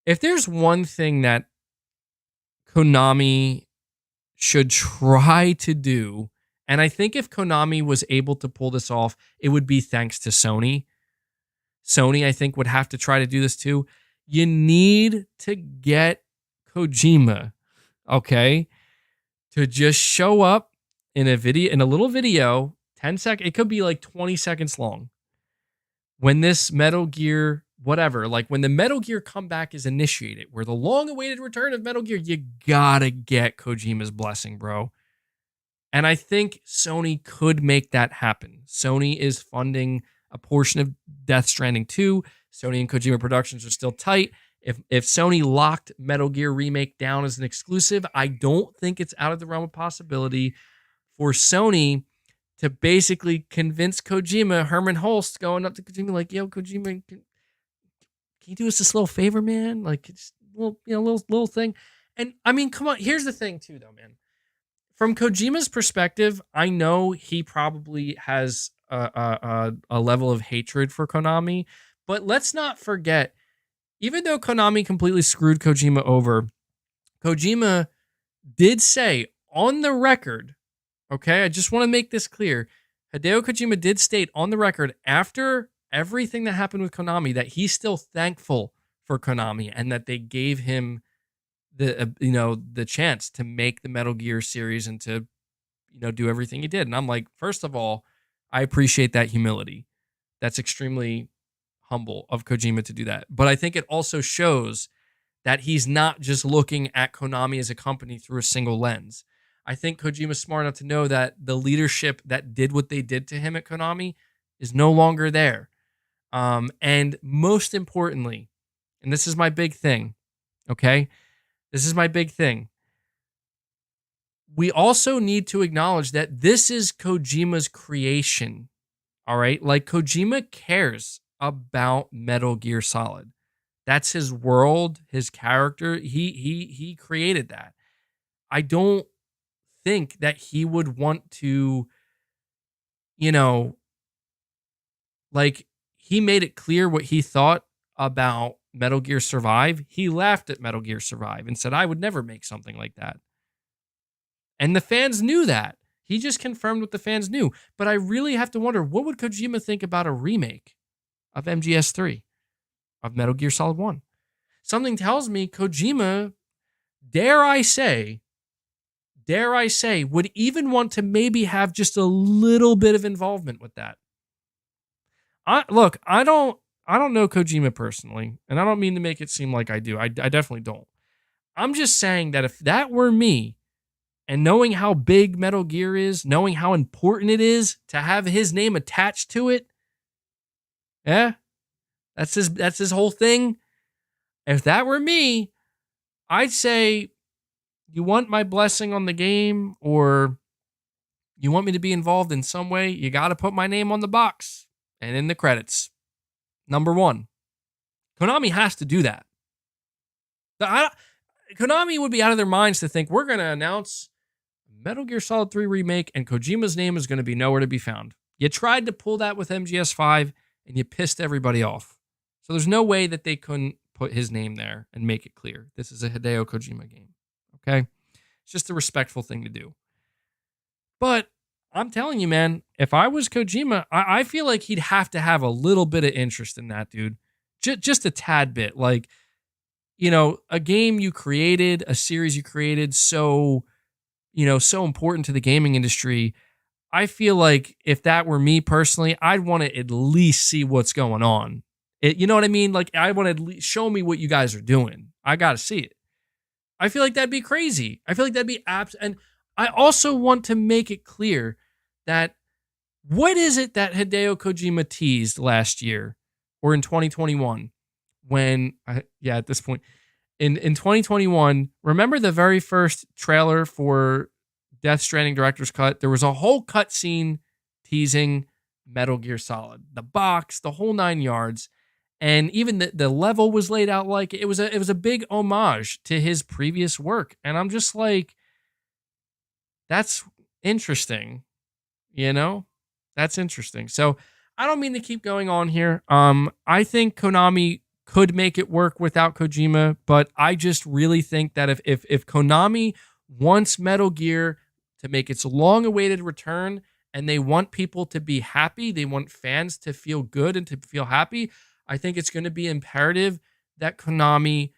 If there's one thing that Konami should try to do, and I think if Konami was able to pull this off, it would be thanks to Sony. Sony, I think, would have to try to do this too. You need to get Kojima, okay, to just show up in a little video, 10 seconds. It could be like 20 seconds long. When this Metal Gear, whatever, like when the Metal Gear comeback is initiated, where the long-awaited return of Metal Gear, you gotta get Kojima's blessing, bro. And I think Sony could make that happen. Sony is funding a portion of Death Stranding 2. Sony and Kojima Productions are still tight. If Sony locked Metal Gear Remake down as an exclusive, I don't think it's out of the realm of possibility for Sony to basically convince Kojima, Herman Holst going up to Kojima like, yo, Kojima, can you do us this little favor, man? Like, it's a little, little thing. And I mean, come on. Here's the thing too, though, man. From Kojima's perspective, I know he probably has a level of hatred for Konami, but let's not forget, even though Konami completely screwed Kojima over, Kojima did say on the record, okay, I just want to make this clear, Hideo Kojima did state on the record after everything that happened with Konami that he's still thankful for Konami and that they gave him the chance to make the Metal Gear series and to do everything he did. And I'm like, first of all, I appreciate that humility. That's extremely humble of Kojima to do that. But I think it also shows that he's not just looking at Konami as a company through a single lens. I think Kojima's smart enough to know that the leadership that did what they did to him at Konami is no longer there. And most importantly, and this is my big thing, okay? This is my big thing. We also need to acknowledge that this is Kojima's creation, all right? Like, Kojima cares about Metal Gear Solid. That's his world, his character. He created that. I don't think that he would want to, like, he made it clear what he thought about Metal Gear Survive, he laughed at Metal Gear Survive and said, I would never make something like that. And the fans knew that. He just confirmed what the fans knew. But I really have to wonder, what would Kojima think about a remake of MGS3, of Metal Gear Solid 1? Something tells me Kojima, dare I say, would even want to maybe have just a little bit of involvement with that. I don't know Kojima personally, and I don't mean to make it seem like I do. I definitely don't. I'm just saying that if that were me, and knowing how big Metal Gear is, knowing how important it is to have his name attached to it, yeah, that's his whole thing. If that were me, I'd say, you want my blessing on the game, or you want me to be involved in some way, you got to put my name on the box and in the credits. Number one, Konami has to do that. Konami would be out of their minds to think we're going to announce Metal Gear Solid 3 Remake and Kojima's name is going to be nowhere to be found. You tried to pull that with MGS5 and you pissed everybody off. So there's no way that they couldn't put his name there and make it clear. This is a Hideo Kojima game. Okay? It's just a respectful thing to do. But I'm telling you, man, if I was Kojima, I feel like he'd have to have a little bit of interest in that, dude. Just a tad bit. Like, you know, a game you created, a series you created, so important to the gaming industry. I feel like if that were me personally, I'd want to at least see what's going on. You know what I mean? Like, I want to at least show me what you guys are doing. I got to see it. I feel like that'd be crazy. I feel like that'd be and I also want to make it clear that what is it that Hideo Kojima teased last year or in 2021 when, at this point, in 2021, remember the very first trailer for Death Stranding Director's Cut? There was a whole cutscene teasing Metal Gear Solid, the box, the whole 9 yards, and even the level was laid out like it was a big homage to his previous work. And I'm just like, that's interesting, That's interesting. So I don't mean to keep going on here. I think Konami could make it work without Kojima, but I just really think that if Konami wants Metal Gear to make its long-awaited return and they want people to be happy, they want fans to feel good and to feel happy, I think it's going to be imperative that Konami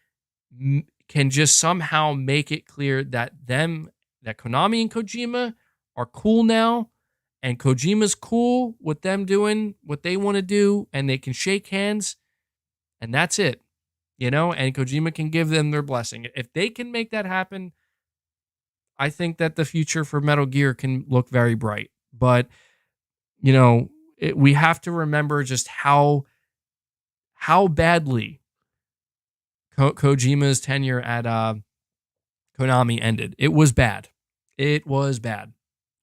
can just somehow make it clear that Konami and Kojima are cool now, and Kojima's cool with them doing what they want to do, and they can shake hands, and that's it, and Kojima can give them their blessing. If they can make that happen, I think that the future for Metal Gear can look very bright. But, we have to remember just how badly Kojima's tenure at Konami ended. It was bad.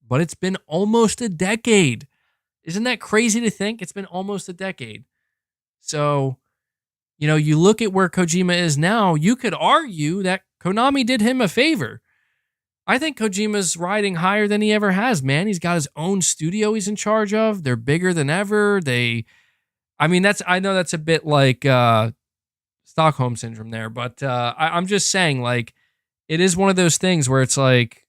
But it's been almost a decade. Isn't that crazy to think? It's been almost a decade. So, you look at where Kojima is now, you could argue that Konami did him a favor. I think Kojima's riding higher than he ever has, man. He's got his own studio he's in charge of. They're bigger than ever. I know that's a bit like Stockholm Syndrome there, but I'm just saying, like, it is one of those things where it's like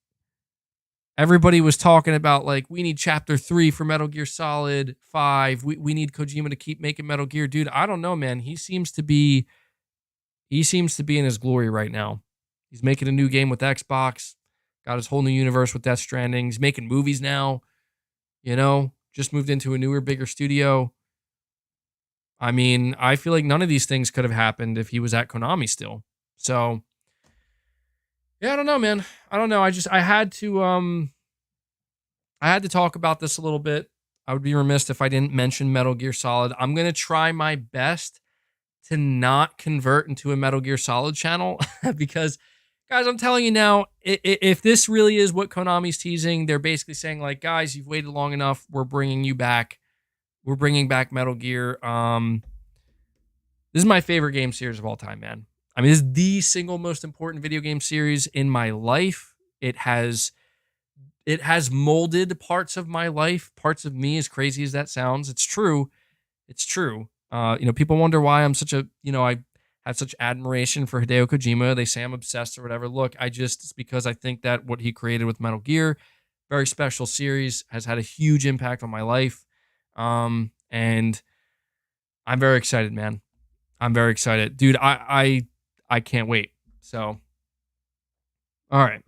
everybody was talking about, like, we need Chapter 3 for Metal Gear Solid 5. We need Kojima to keep making Metal Gear. Dude, I don't know, man. He seems to be in his glory right now. He's making a new game with Xbox. Got his whole new universe with Death Stranding. He's making movies now. Just moved into a newer, bigger studio. I mean, I feel like none of these things could have happened if he was at Konami still. So, yeah, I don't know, man. I don't know. I had to talk about this a little bit. I would be remiss if I didn't mention Metal Gear Solid. I'm going to try my best to not convert into a Metal Gear Solid channel because, guys, I'm telling you now, if this really is what Konami's teasing, they're basically saying, like, guys, you've waited long enough. We're bringing you back. We're bringing back Metal Gear. This is my favorite game series of all time, man. I mean, this is the single most important video game series in my life. It has molded parts of my life, parts of me, as crazy as that sounds. It's true. It's true. People wonder why I'm such a, I have such admiration for Hideo Kojima. They say I'm obsessed or whatever. Look, it's because I think that what he created with Metal Gear, very special series, has had a huge impact on my life. And I'm very excited, man. I'm very excited. Dude, I can't wait. So, all right.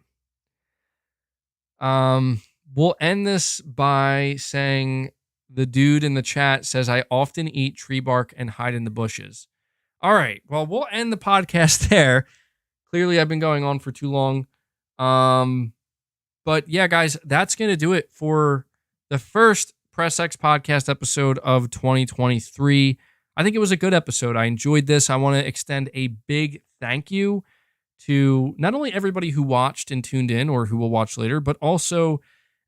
We'll end this by saying the dude in the chat says, I often eat tree bark and hide in the bushes. All right. Well, we'll end the podcast there. Clearly, I've been going on for too long. But yeah, guys, that's going to do it for the first Press X podcast episode of 2023. I think it was a good episode. I enjoyed this. I want to extend a big thank you to not only everybody who watched and tuned in or who will watch later, but also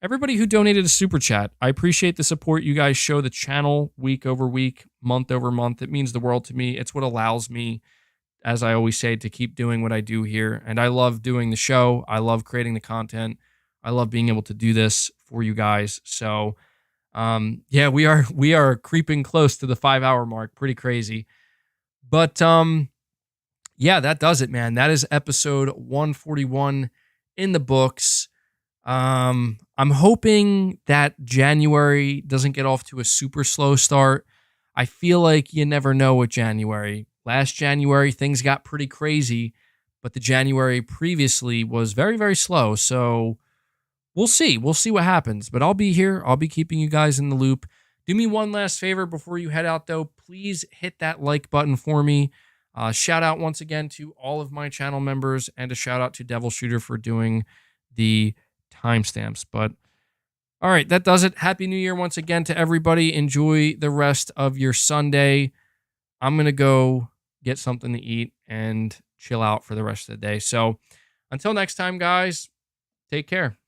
everybody who donated a super chat. I appreciate the support you guys show the channel week over week, month over month. It means the world to me. It's what allows me, as I always say, to keep doing what I do here. And I love doing the show. I love creating the content. I love being able to do this for you guys. So, yeah, we are creeping close to the 5-hour mark. Pretty crazy. But, yeah, that does it, man. That is episode 141 in the books. I'm hoping that January doesn't get off to a super slow start. I feel like you never know with January. Last January, things got pretty crazy, but the January previously was very, very slow. So we'll see. We'll see what happens. But I'll be here. I'll be keeping you guys in the loop. Do me one last favor before you head out, though. Please hit that like button for me. Shout out once again to all of my channel members, and a shout out to Devil Shooter for doing the timestamps. But all right, that does it. Happy New Year once again to everybody. Enjoy the rest of your Sunday. I'm going to go get something to eat and chill out for the rest of the day. So until next time, guys, take care.